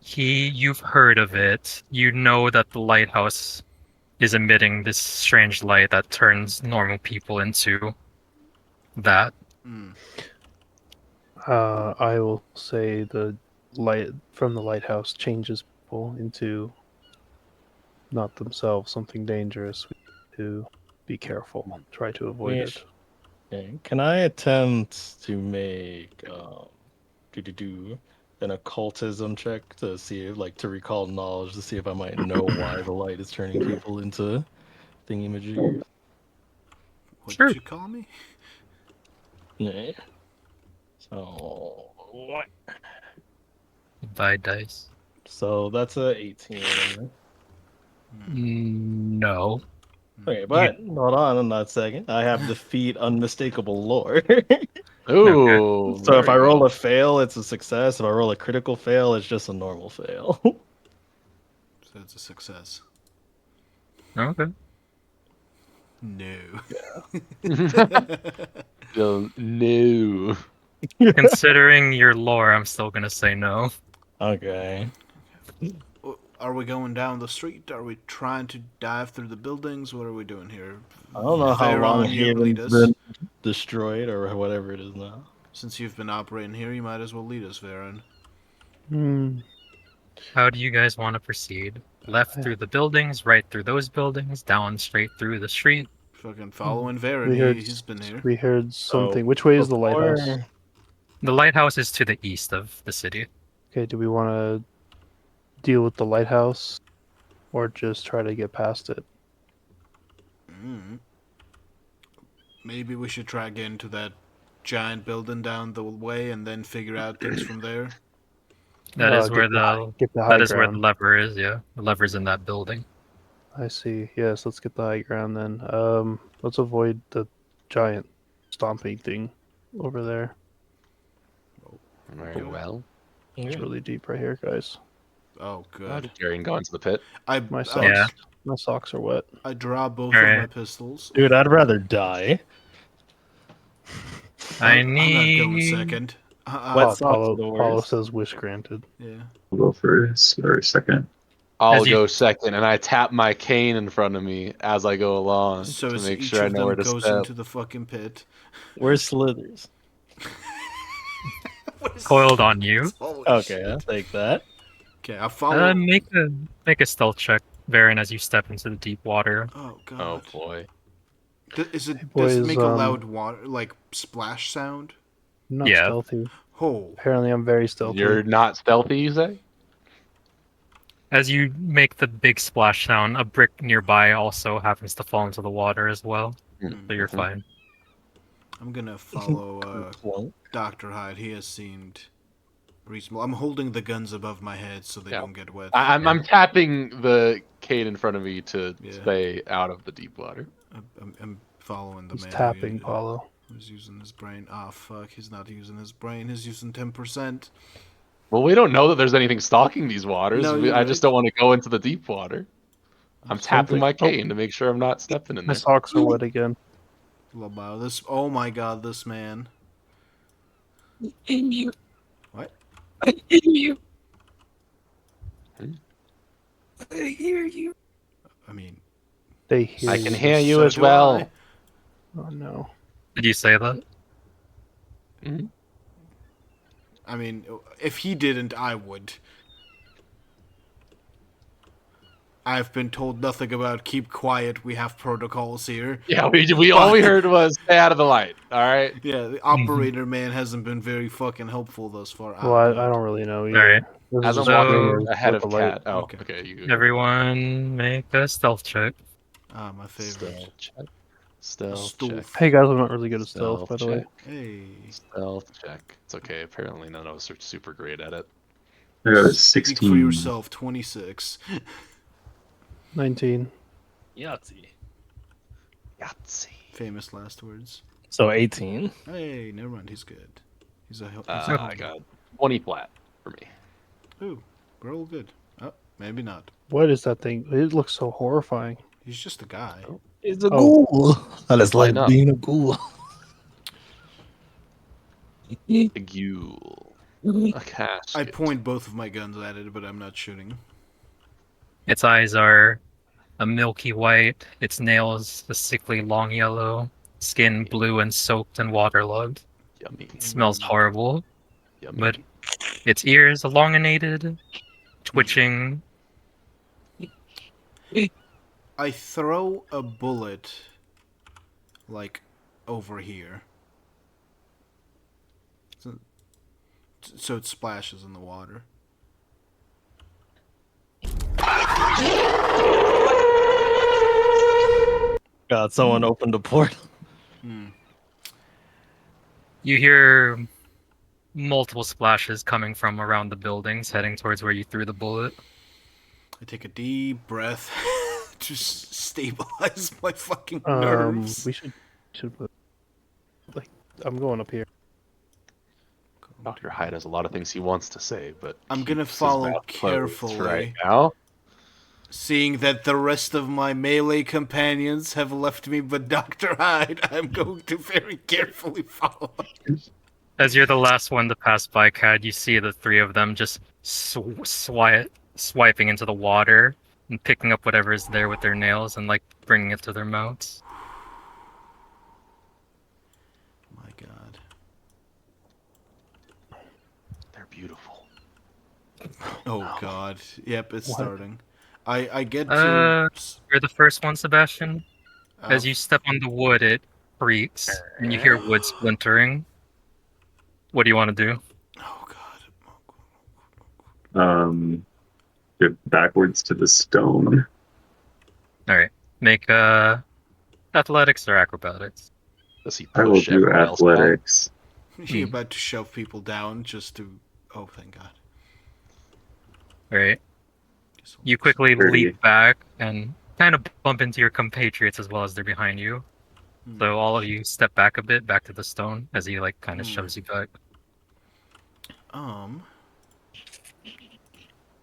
You've heard of it. You know that the lighthouse is emitting this strange light that turns normal people into that. I will say the light from the lighthouse changes people into not themselves, something dangerous. We need to be careful. Try to avoid Yes. it. Okay, can I attempt to make an occultism check to see if, like, to recall knowledge to see if I might know why the light is turning people into thingy-majiggies? What Sure. did you call me? Yeah. So what? By dice. So that's a 18. No. Okay, but hold on a second. I have defeat unmistakable lore. Ooh. So if I very roll good. a fail, it's a success. If I roll a critical fail, it's just a normal fail. So it's a success. Okay. No. No. Considering your lore, I'm still gonna say no. Okay. Are we going down the street? Are we trying to dive through the buildings? What are we doing here? I don't know how long Theron, you lead Haven's us. been destroyed or whatever it is now. Since you've been operating here, you might as well lead us, Theron. How do you guys want to proceed? Left through the buildings, right through those buildings, down straight through the street. Fucking following Theron. We heard He's been here. we heard something. So Which way is the before- lighthouse? The lighthouse is to the east of the city. Okay, do we want to deal with the lighthouse or just try to get past it? Maybe we should try getting to that giant building down the way and then figure out things from there. That is where get the high that is where the ground. lever is. Yeah, the lever's in that building. I see. Yes, let's get the high ground then. Let's avoid the giant stomping thing over there. Very well. It's really deep right here, guys. Oh, How good. did Darian go into the pit? My socks, Yeah. my socks are wet. I draw both Alright. of my pistols. Dude, I'd rather die. I'm not going second. Wet socks are the Paulo worst. says wish granted. Yeah. I'll go first or second. I'll As you- go second, and I tap my cane in front of me as I go along So to as make each sure I of know them where to goes step. into the fucking pit. Where's Slithers? Coiled on you. Holy Okay, shit. I'll take that. Okay, I'll follow. Make a stealth check, Varen, as you step into the deep water. Oh Oh god. boy. Does it boys, make a loud water like splash sound? I'm not Yeah. stealthy. Oh. Apparently, I'm very stealthy. You're not stealthy, you say? As you make the big splash sound, a brick nearby also happens to fall into the water as well. So you're fine. I'm gonna follow Well, Dr. Hyde. He has seemed reasonable. I'm holding the guns above my head so they Yeah. don't get wet. I'm tapping the cane in front of me to Yeah. stay out of the deep water. I'm following the He's man tapping, Paulo. who's using his brain. Ah, fuck. He's not using his brain. He's using 10%. Well, we don't know that there's anything stalking these waters. No, I you're just right. don't want to go into the deep water. I'm tapping Something- my cane to make sure I'm not stepping in My there. socks are wet again. Wow, this. Oh my god, this man. In you. What? In you. Hmm? I hear you. I mean, They hear I can you. hear you so as do well. I. Oh no. Did you say that? Mhm. I mean, if he didn't, I would. I've been told nothing about keep quiet. We have protocols here. Yeah, we all we heard was stay out of the light. All right. Yeah, the operator man hasn't been very fucking helpful thus far. Well, I don't really know either. Alright. This is As I'm just walking rumors ahead with of the light. Cat. Oh, Okay. okay. You Everyone make a stealth check. My favorite. stealth check. Stealth Stealth. check. Hey guys, I'm not really good at stealth, by the way. check. Hey. Stealth check. It's okay. Apparently, none of us are super great at it. I got a Speak 16. for yourself. 26. 19. Yahtzee. Yahtzee. Famous last words. So 18. Hey, never mind. He's good. He's a. I got 20 flat for me. Ooh, we're all good. Oh, maybe not. What is that thing? It looks so horrifying. He's just a guy. It's a Oh. ghoul. I just like Line up. being a ghoul. A ghoul. A casket. I point both of my guns at it, but I'm not shooting. Its eyes are a milky white, its nails a sickly long yellow, skin blue and soaked and waterlogged. Yummy. It smells horrible, Yummy. but its ears elongated, twitching. I throw a bullet, like, over here. So it splashes in the water. God, someone opened a portal. You hear multiple splashes coming from around the buildings, heading towards where you threw the bullet. I take a deep breath to stabilize my fucking nerves. We should like I'm going up here. Dr. Hyde has a lot of things he wants to say, but I'm gonna keeps his follow mouth closed carefully. right now. Seeing that the rest of my melee companions have left me but Dr. Hyde, I'm going to very carefully follow. As you're the last one to pass by, Cad, you see the three of them just swiping into the water and picking up whatever is there with their nails and like bringing it to their mouths. My god. They're beautiful. Oh god. Yep, it's What? starting. I get to... You're the first one, Sebastian. As you step on the wood, it creaks, and you hear wood splintering. What do you want to do? Oh god. Get backwards to the stone. All right, make athletics or acrobatics. Does he I will push do everyone else back? athletics. He about to shove people down just to... Oh, thank god. All right, you quickly 30. leap back and kind of bump into your compatriots as well as they're behind you. So all of you step back a bit, back to the stone, as he like kind of shoves you back.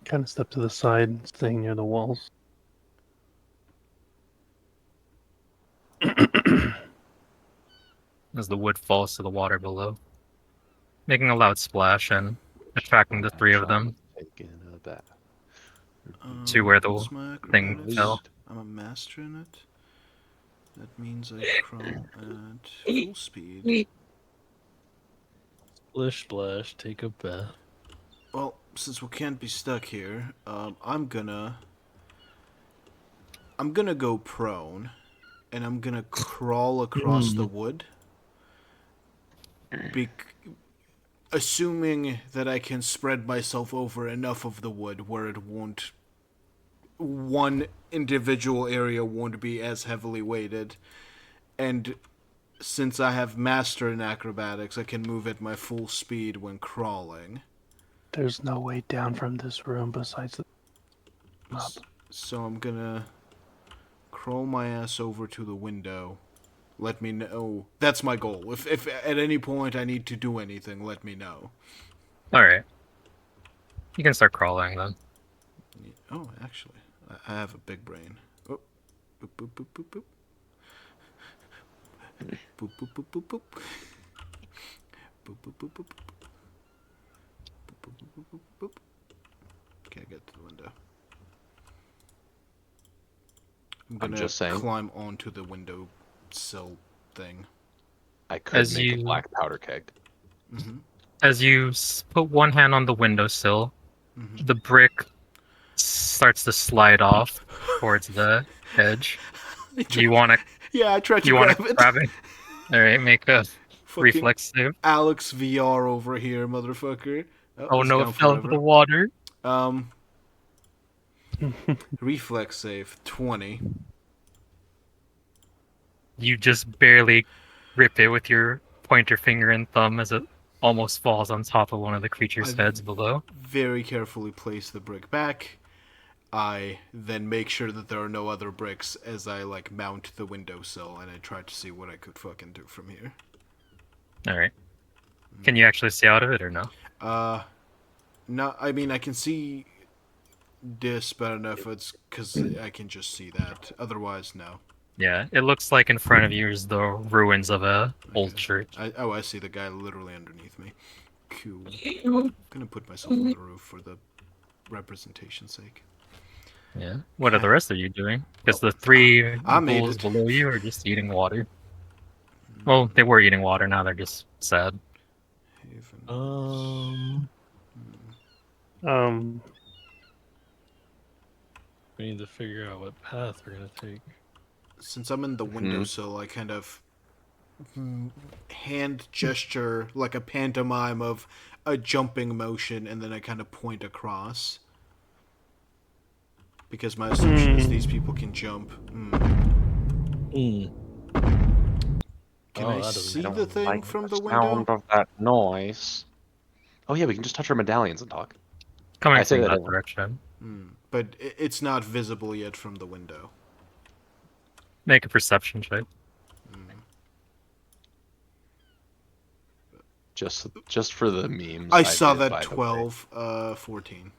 Kind of step to the side, staying near the walls. As the wood falls to the water below, making a loud splash and attracting the three of them Taking a bath. to where the what's my thing acrobatics? fell. I'm a master in it. That means I crawl at full speed. Splish splash, take a bath. Well, since we can't be stuck here, I'm gonna go prone, and I'm gonna crawl across the wood. Assuming that I can spread myself over enough of the wood where it won't... One individual area won't be as heavily weighted. And since I have master in acrobatics, I can move at my full speed when crawling. There's no way down from this room besides the So I'm gonna crawl my ass over to the window. Let me know. That's my goal. If at any point I need to do anything, let me know. All right, you can start crawling then. Oh, actually, I have a big brain. Oh, boop boop boop boop boop. Boop boop boop boop boop. Boop boop boop boop boop. Boop boop boop boop boop boop. Can't get to the window. I'm gonna just saying. climb onto the window sill thing. I could As make you- a black powder keg. As you put one hand on the windowsill, the brick starts to slide off, towards the edge. Do you want to? Yeah, I tried to You want grab to it. grab it? All right, make a Fucking reflex save. Alex VR over here, motherfucker. Oh It's no! It gone fell into forever. the water. Reflex save 20. You just barely grip it with your pointer finger and thumb as it almost falls on top of one of the creature's I heads below. very carefully place the brick back. I then make sure that there are no other bricks as I like mount the windowsill, and I try to see what I could fucking do from here. All right. Can you actually see out of it or no? No, I mean I can see this, but I don't know if it's because I can just see that. Otherwise, no. Yeah, it looks like in front of you is the ruins of a old church. I see the guy literally underneath me. Cool. I'm gonna put myself on the roof for the representation's sake. Yeah. What are the rest of you doing? Because the three I made ghouls it. below you are just eating water. Well, they were eating water. Now they're just sad. Haven. Um, We need to figure out what path we're gonna take. Since I'm in the windowsill, I kind of hand gesture like a pantomime of a jumping motion, and then I kind of point across. Because my assumption is these people can jump. Can I see the thing from the window? Sound of that noise. Oh yeah, we can just touch our medallions and talk. Coming I say from that that everyone. direction. But it's not visible yet from the window. Make a perception check. Just for the memes. I saw did, that by the way. 12, 14.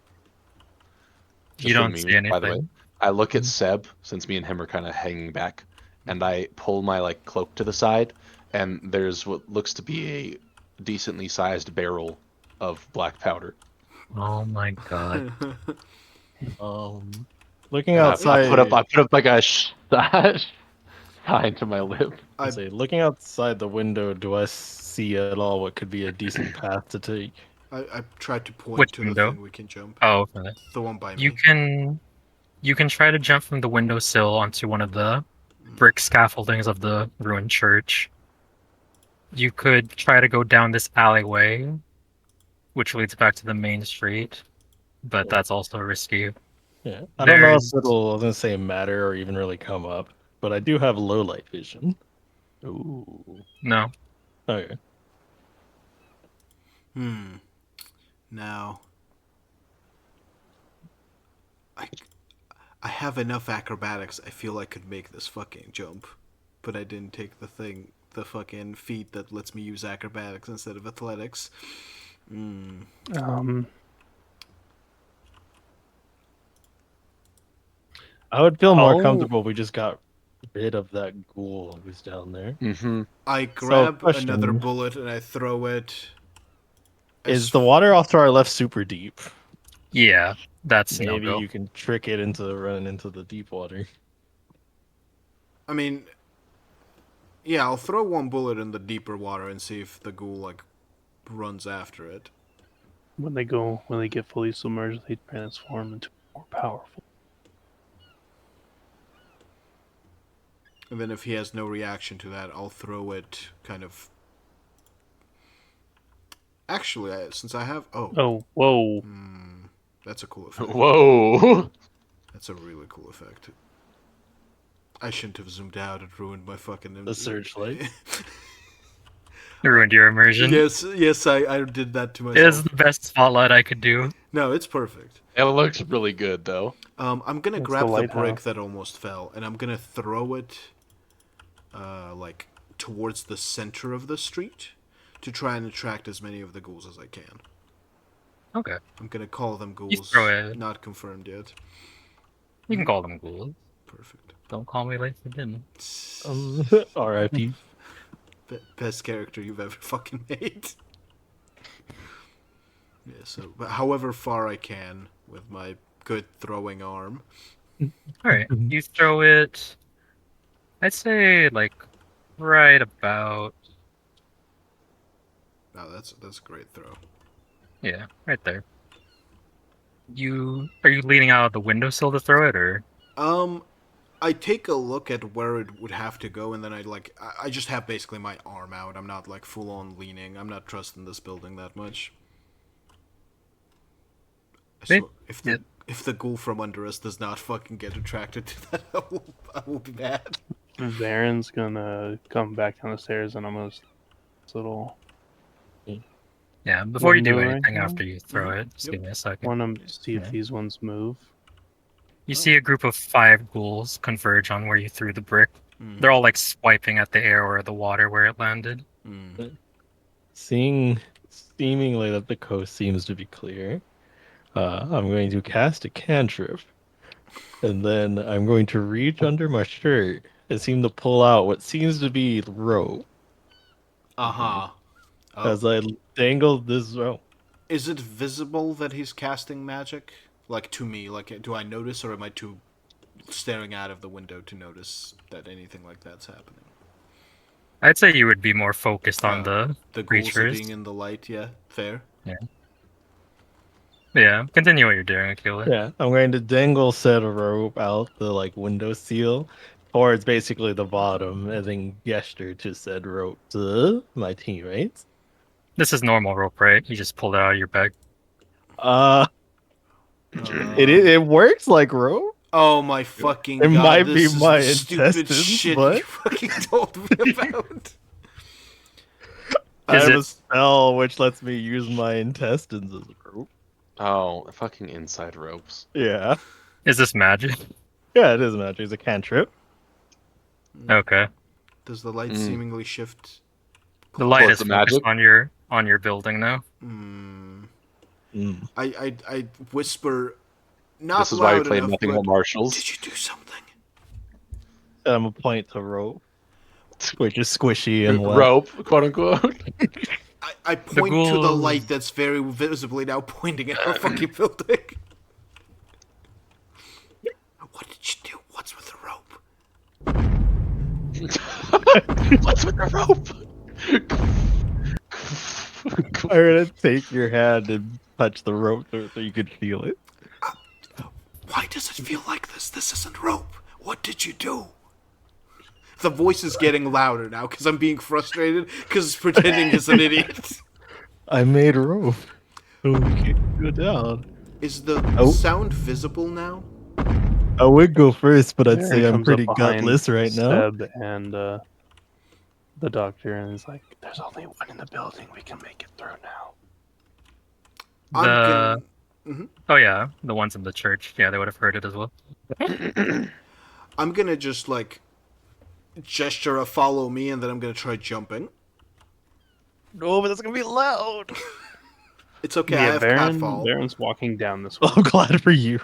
Just You for don't memes, see by the way. anything. I look at Seb, since me and him are kind of hanging back, and I pull my like cloak to the side, and there's what looks to be a decently sized barrel of black powder. Oh my god. Looking And outside, I put up like a sign to my lip. looking outside the window, do I see at all what could be a decent path to take? I tried to point Which to window? the thing we can jump. Oh, okay. The one by You me. can try to jump from the windowsill onto one of the brick scaffoldings of the ruined church. You could try to go down this alleyway, which leads back to the main street, but that's also risky. Yeah, I don't know if There's- it'll, I was gonna say, matter or even really come up, but I do have low light vision. ooh. No. Okay. Now, I have enough acrobatics. I feel I could make this fucking jump, but I didn't take the fucking feat that lets me use acrobatics instead of athletics. I would feel more Oh. comfortable if we just got rid of that ghoul who's down there. Mm-hmm. I grab question. another bullet and I throw it. Is the water off to our left super deep? Yeah, that's Maybe no-go. you can trick it into running into the deep water. I mean, yeah, I'll throw one bullet in the deeper water and see if the ghoul like runs after it. When they get fully submerged, they transform into more powerful. And then if he has no reaction to that, I'll throw it kind of. Actually, since I have Oh, whoa! that's a cool effect. Whoa! That's a really cool effect. I shouldn't have zoomed out. It ruined my fucking. The searchlight. It ruined your immersion. Yes, I did that to It myself. is the best spotlight I could do. No, it's perfect. It looks really good though. I'm gonna It's grab the the brick lighthouse. that almost fell, and I'm gonna throw it, like towards the center of the street, to try and attract as many of the ghouls as I can. Okay. I'm gonna call them ghouls. throw it. Not confirmed yet. You can call them ghouls. Perfect. Don't call me late for dinner. R.I.P. Best character you've ever fucking made. Yeah. So, but however far I can with my good throwing arm. Alright, you throw it, I'd say, like, right about, Oh, that's a great throw. yeah, right there. Are you leaning out of the windowsill to throw it, or? I take a look at where it would have to go, and then I just have basically my arm out. I'm not like full on leaning. I'm not trusting this building that much. Wait, So yeah. if the ghoul from under us does not fucking get attracted to that, I will be mad. Varen's gonna come back down the stairs, and I'm gonna this little Yeah, before you do window right anything now. after you throw Mhm. it, just Yep. give me a second. Want to see if Yeah. these ones move. You see a group of 5 ghouls converge on where you threw the brick. Mm. They're all like swiping at the air or the water where it landed. Mm. Seeing seemingly that the coast seems to be clear, I'm going to cast a cantrip, and then I'm going to reach under my shirt and seem to pull out what seems to be rope Uh-huh. Oh. as I dangle this rope. Is it visible that he's casting magic? Like, to me, like, do I notice, or am I too staring out of the window to notice that anything like that's happening? I'd say you would be more focused on The ghouls creatures. being in the light, yeah, fair. Yeah, continue what you're doing, Akila. Yeah, I'm going to dangle said rope out the like window seal towards basically the bottom, and then gesture to said rope to my teammates. This is normal rope, right? You just pulled it out of your bag. It works like rope. Oh my fucking It god! might This be is my the stupid intestines, shit but- you fucking told me about. I Is have a it- spell which lets me use my intestines as rope. Oh, fucking inside ropes. Yeah. Is this magic? Yeah, it is magic. It's a cantrip. Okay. Does the light Mm. seemingly shift? The light Towards is the focused magic? on your building now. I whisper, not This is why we loud played enough, Nothing but But Marshals. did you do something? I'm a point to rope, which is squishy and wet. Rope, quote unquote. I point to the ghouls- light that's very visibly now pointing at our fucking building. What did you do? What's with the rope? What's with the rope? I'm gonna take your hand and touch the rope so you can feel it. Why does it feel like this? This isn't rope. What did you do? The voice is getting louder now because I'm being frustrated because it's pretending it's an idiot. I made rope. So we can go down. Is the Oh. sound visible now? I would go first, but I'd Varen say I'm comes up pretty behind gutless right now. Seb and the doctor, and he's like, "There's only one in the building. We can make it through now." I'm Oh yeah, the ones in the church. Yeah, they would have heard it as well. I'm gonna just like gesture a follow me, and then I'm gonna try jumping. No, but that's gonna be loud. It's okay. I Yeah, have Varen, catfall. Varen's walking down this way. I'm glad for you.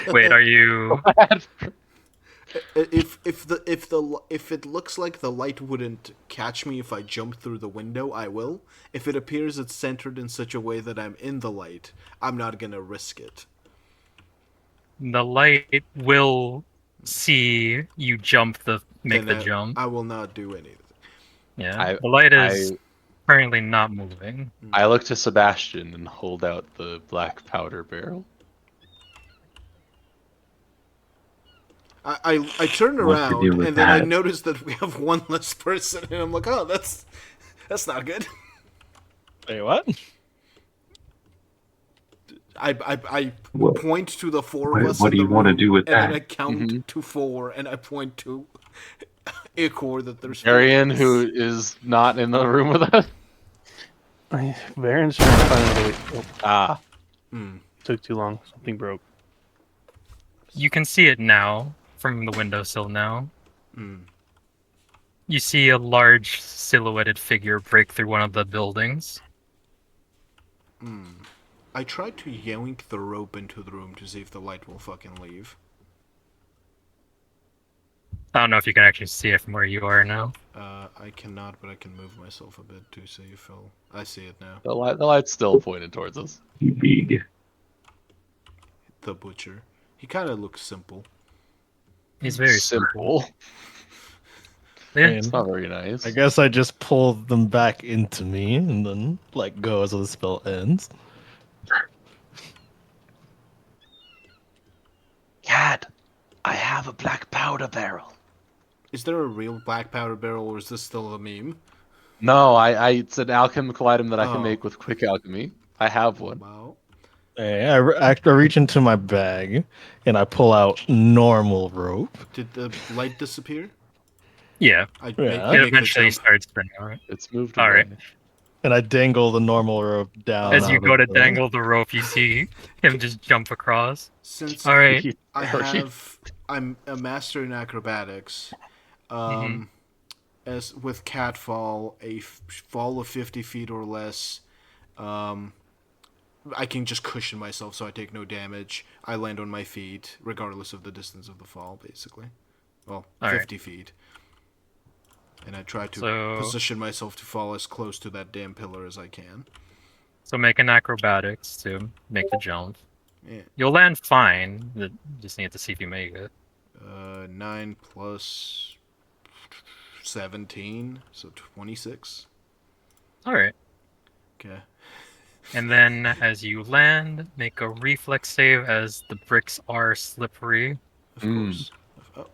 Wait, are you? If it looks like the light wouldn't catch me if I jump through the window, I will. If it appears it's centered in such a way that I'm in the light, I'm not gonna risk it. The light will see you make Then the jump. I will not do anything. Yeah, the light is currently not moving. I look to Sebastian and hold out the black powder barrel. I turn What to around do with and then I that? notice that we have one less person, and I'm like, oh, that's not good. Wait, what? I What- point to the four of us. What in do the you want to room, do with and then I that? count to 4, and I point to Ikor that there's 4 Arian, of us. who is not in the room with us. Varen's trying to find a way. Oh, Ah, took too long. Something broke. You can see it now from the windowsill now. You see a large silhouetted figure break through one of the buildings. I tried to yoink the rope into the room to see if the light will fucking leave. I don't know if you can actually see it from where you are now. I cannot, but I can move myself a bit to see if it'll... I see it now. the light's still pointed towards us. Big. The butcher. He kind of looks simple. He's very Simple. Yeah. It's not very nice. I guess I just pull them back into me and then let go as the spell ends. Cat, I have a black powder barrel. Is there a real black powder barrel, or is this still a meme? No, it's an alchemical item that I can Oh. make with quick alchemy. I have one. Wow. Hey, I reach into my bag and I pull out normal rope. Did the light disappear? Yeah, I Yeah. it make the eventually jump. starts spinning. All right. It's moved All away. right. And I dangle the normal rope down. As you out go of to the- dangle the rope, you see him just jump across. Since All right. I'm a master in acrobatics. Mhm. As with catfall, fall of 50 feet or less, I can just cushion myself so I take no damage. I land on my feet, regardless of the distance of the fall, basically. Well, All right. 50 feet. And I try to So- position myself to fall as close to that damn pillar as I can. So make an acrobatics to make the jump. Yeah. You'll land fine. Just need to see if you make it. 9 plus 17, so 26. All right. Okay. And then as you land, make a reflex save as the bricks are slippery. Of Mm. course. Oh,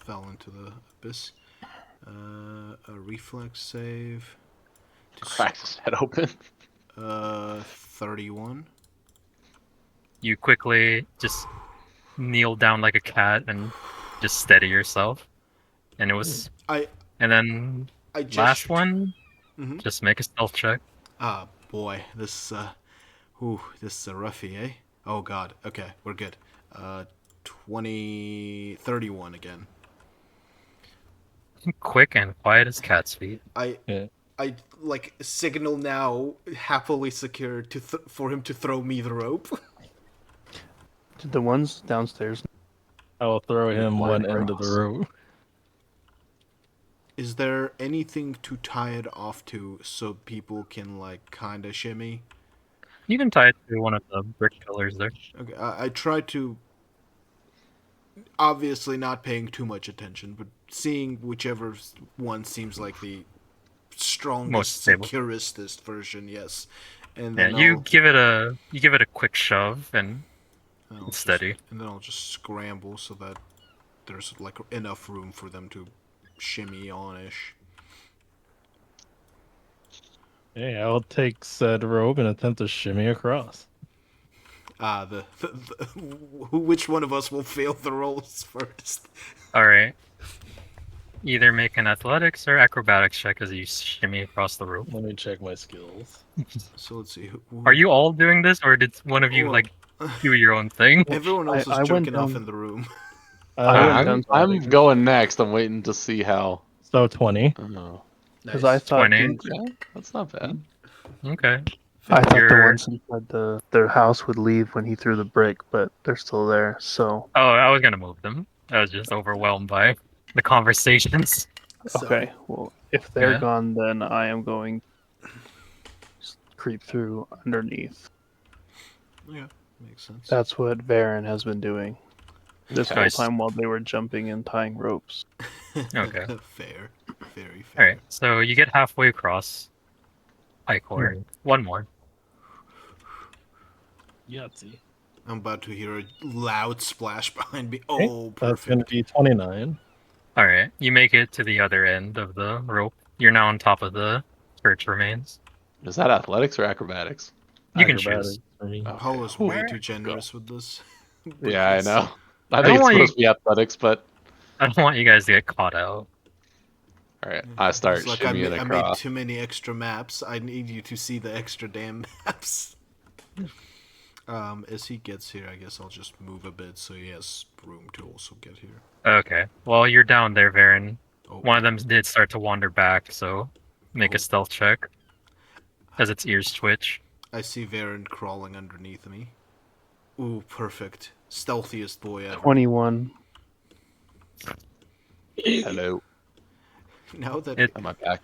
fell into the abyss. A reflex save. Cracks his head open. 31. You quickly just kneel down like a cat and just steady yourself. And it was. I And then just last one, Mhm. just make a stealth check. Ah, boy, this this is a roughie, eh? Oh god. Okay, we're good. 31 again. Quick and quiet as cat's feet. Yeah. I like signal now, happily secure for him to throw me the rope. Did the ones downstairs? I will throw him Line one end of the across. rope. Is there anything to tie it off to so people can like kind of shimmy? You can tie it to one of the brick pillars there. Okay, I try to. Obviously, not paying too much attention, but seeing whichever one seems like the Most strongest, stable. securest version. Yes, and Yeah, then you give it a quick shove and I'll it's steady. and then I'll just scramble so that there's like enough room for them to shimmy on-ish. Hey, I will take said rope and attempt to shimmy across. Which one of us will fail the rolls first? All right. Either make an athletics or acrobatics check as you shimmy across the rope. Let me check my skills. So let's see. Are you all doing this, or did one of you Well, like do your own thing? Everyone else I is went jerking off down- in the room. I went I'm, down I'm going next. I'm waiting to see how. So 20. Oh, because I thought 20. yeah, that's not bad. Okay. I thought the You're- ones inside their house would leave when he threw the brick, but they're still there. So Oh, I was gonna move them. I was just overwhelmed by the conversations. So, okay, well if they're Yeah. gone, then I am going to creep through underneath. Yeah, makes sense. That's what Varen has been doing this whole Nice. time while they were jumping and tying ropes. Okay. Fair. Very fair. All right. So you get halfway across. Icor. One more. Yahtzee. I'm about to hear a loud splash behind me. Okay, Oh, That's going to perfect. be 29. All right. You make it to the other end of the rope. You're now on top of the church remains. Is that athletics or acrobatics? You can Acrobatics choose. for me. Okay. Paul is Whew. way too generous with this. With Yeah, I this. know. I don't think it's want supposed to be athletics, but I don't want you guys to get caught out. all right. I start It's like shimmying I made across. too many extra maps. I need you to see the extra damn maps. As he gets here, I guess I'll just move a bit so he has room to also get here. Okay. Well, you're down there, Varen. Oh, One of them did start to wander back, so make a stealth check as its ears twitch. I see Varen crawling underneath me. Ooh, perfect. Stealthiest boy ever. 21. Hello. Now that It- Am I back?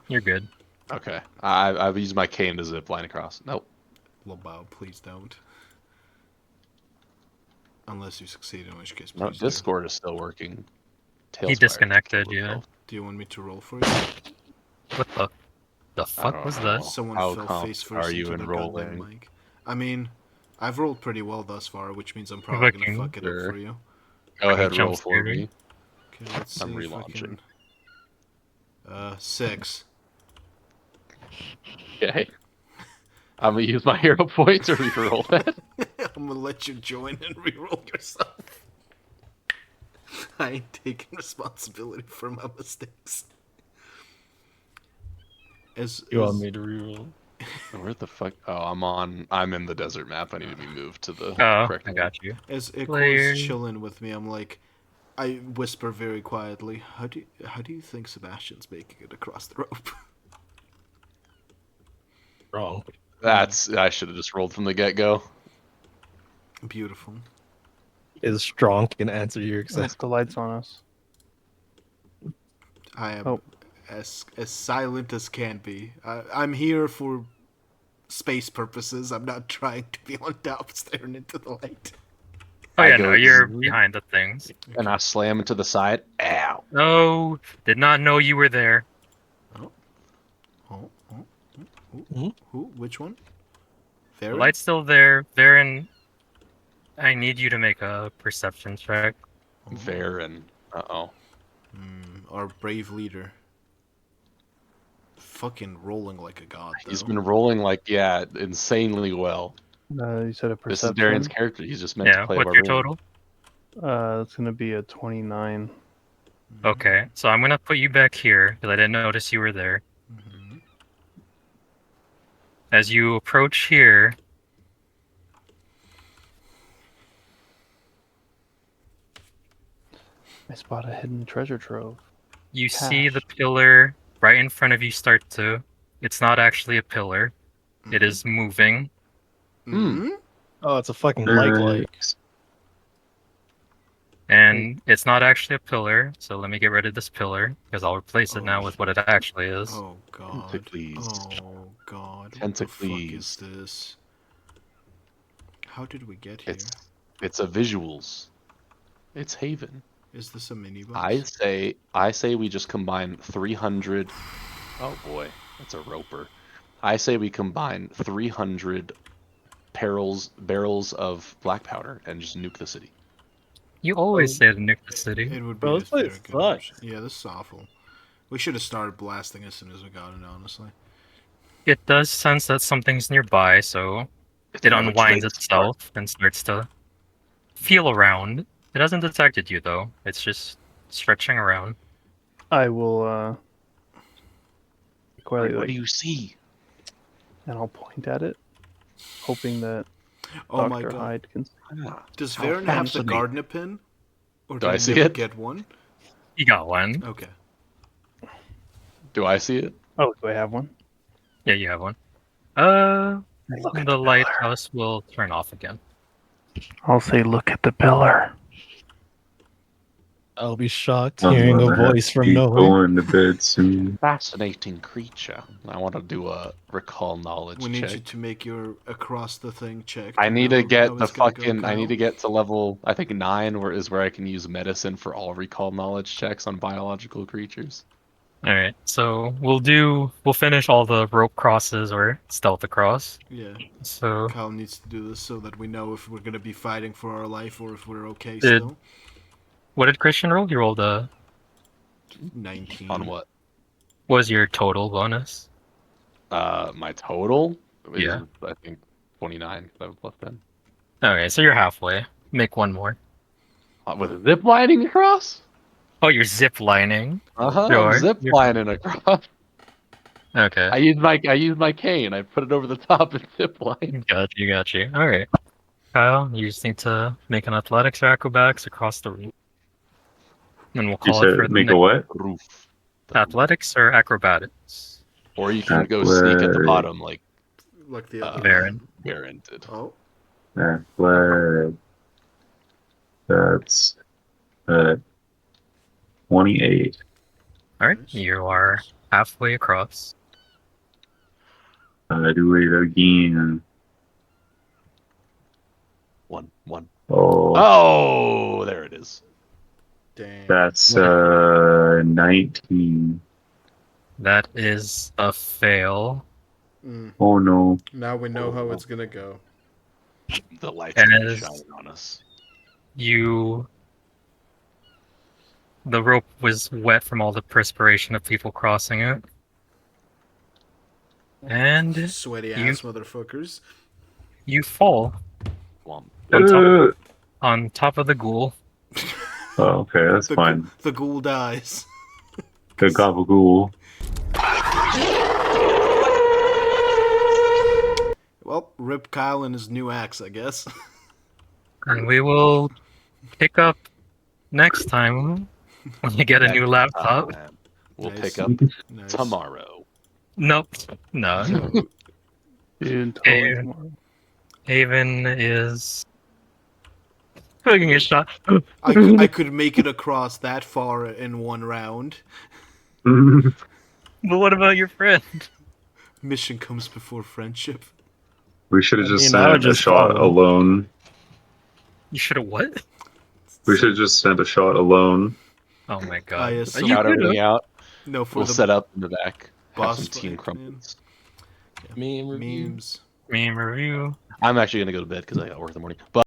You're good. Okay. I've used my cane to zip line across. Nope. Lobao, please don't. Unless you succeed, in which case, please No, do. Discord is still working. He Tailspire disconnected, killed yeah. himself. Do you want me to roll for you? What the I fuck don't was know. that? Someone How fell confident face first are you into in the goddamn rolling? mic. I mean, I've rolled pretty well thus far, which means I'm probably gonna Fucking fuck it up sure. for you. Go ahead, jump roll for scared me. Okay, let's I'm see if I relaunching. can. 6. Okay. I'm gonna use my hero points or re-roll that. I'm gonna let you join and reroll yourself. I ain't taking responsibility for my mistakes. You want me to reroll? Where the fuck? Oh, I'm in the desert map. I need to be moved to the Oh, correct I one. got you. as Player. Echo's chilling with me, I'm like, I whisper very quietly, how do you think Sebastian's making it across the rope? Wrong. I should have just rolled from the get-go. Beautiful. Is strong can answer your Oh, exact. the lights on us. I am Oh. as silent as can be. I'm here for space purposes. I'm not trying to be on top staring into the light. Oh I yeah, go no, you're zzz, behind the things. and I slam into the side. Ow! Oh, did not know you were there. Oh, oh, oh. Hmm? Who? Which one? The Varen? light's still there. Varen, I need you to make a perception check. Varen. Uh-oh. Our brave leader. Fucking rolling like a god, though. He's been rolling insanely well. You said a This is perception. Darian's character. He's just meant to Yeah, play a what's your barbarian. total? It's gonna be a 29. Okay, so I'm gonna put you back here because I didn't notice you were there. As you approach here, I spot a hidden treasure trove. you see the Cash. pillar right in front of you start to. It's not actually a pillar. It is moving. Hmm. Oh, it's a fucking like. And it's not actually a pillar, so let me get rid of this pillar because I'll replace it now Oh. with what it actually is. Oh god. Tentacles. Oh god. What the fuck is Tentacles. this? How did we get here? It's a visuals. It's Haven. Is this a mini I box? say we just combine 300. Oh boy, that's a roper. I say we combine 300 barrels of black powder and just nuke the city. You always say to nuke the city. It would be Bro, a this place very good sucks. option. Yeah, this is awful. We should have started blasting as soon as we got it, honestly. It does sense that something's nearby, so it Have a unwinds trade start. itself and starts to feel around. It hasn't detected you though. It's just stretching around. I will quietly What do you see? and I'll point at it, hoping that Oh my Dr. god. Hyde can. Does How Varen have the fascinating. Gardner pin? Or Do did I he see never it? get one? You got one. Okay. Do I see it? Oh, do I have one? Yeah, you have one. Look at The the pillar. lighthouse will turn off again. I'll say, look at the pillar. I'll be shocked hearing a voice from Keep nowhere. going to bed soon. Fascinating creature. I want to do a recall knowledge We need check. you to make your across the thing check. I need to know get how the it's gonna go, fucking. I need Kyle. to get to level. I think 9, where I can use medicine for all recall knowledge checks on biological creatures. Alright, so we'll finish all the rope crosses or stealth across. Yeah. So Kyle needs to do this so that we know if we're gonna be fighting for our life or if we're okay Did- still. what did Christian roll? You rolled a 19. On what? what was your total bonus? My total is Yeah. I think 29 because I have a plus 10. Okay, so you're halfway. Make one more. With a zip lining across? Oh, you're zip lining. I'm Sure. zip lining across. Okay. I used my cane. I put it over the top and zip line. Got you. Alright. Kyle, you just need to make an athletics or acrobatics across the room. And we'll You call it for said the make a next what? Roof. athletics or acrobatics. Or you can go sneak at the bottom like Like the other Varen. Baron did. Oh. Athletic. That's 28. Alright, Nice. you are halfway across. Do it again. One. Oh, Oh, there it is. Dang. that's 19. That is a fail. Oh no. Now we know how it's gonna go. The light's gonna be As- shining on us. You The rope was wet from all the perspiration of people crossing it. And Sweaty you ass motherfuckers. you fall Womp. on top of the ghoul. Oh, okay, that's The fine. the ghoul dies. The gabagool. Well, rip Kyle and his new axe, I guess. And we will pick up next time when you get a new laptop. We'll Nice. pick up Nice. tomorrow. Nope. No. Dude, totally Hey. tomorrow. Haven is taking a shot. I could make it across that far in one round. But what about your friend? Mission comes before friendship. We should have I just mean, I would sent a just shot follow. alone. You should have what? We should have just sent a shot alone. Oh my I god. assume- You Shout could've. everything out. No, for We'll the set up in the back. Have boss some team fight, man. crumpets. Meme review. Memes. Meme review. I'm actually gonna go to bed because I got work in the morning. But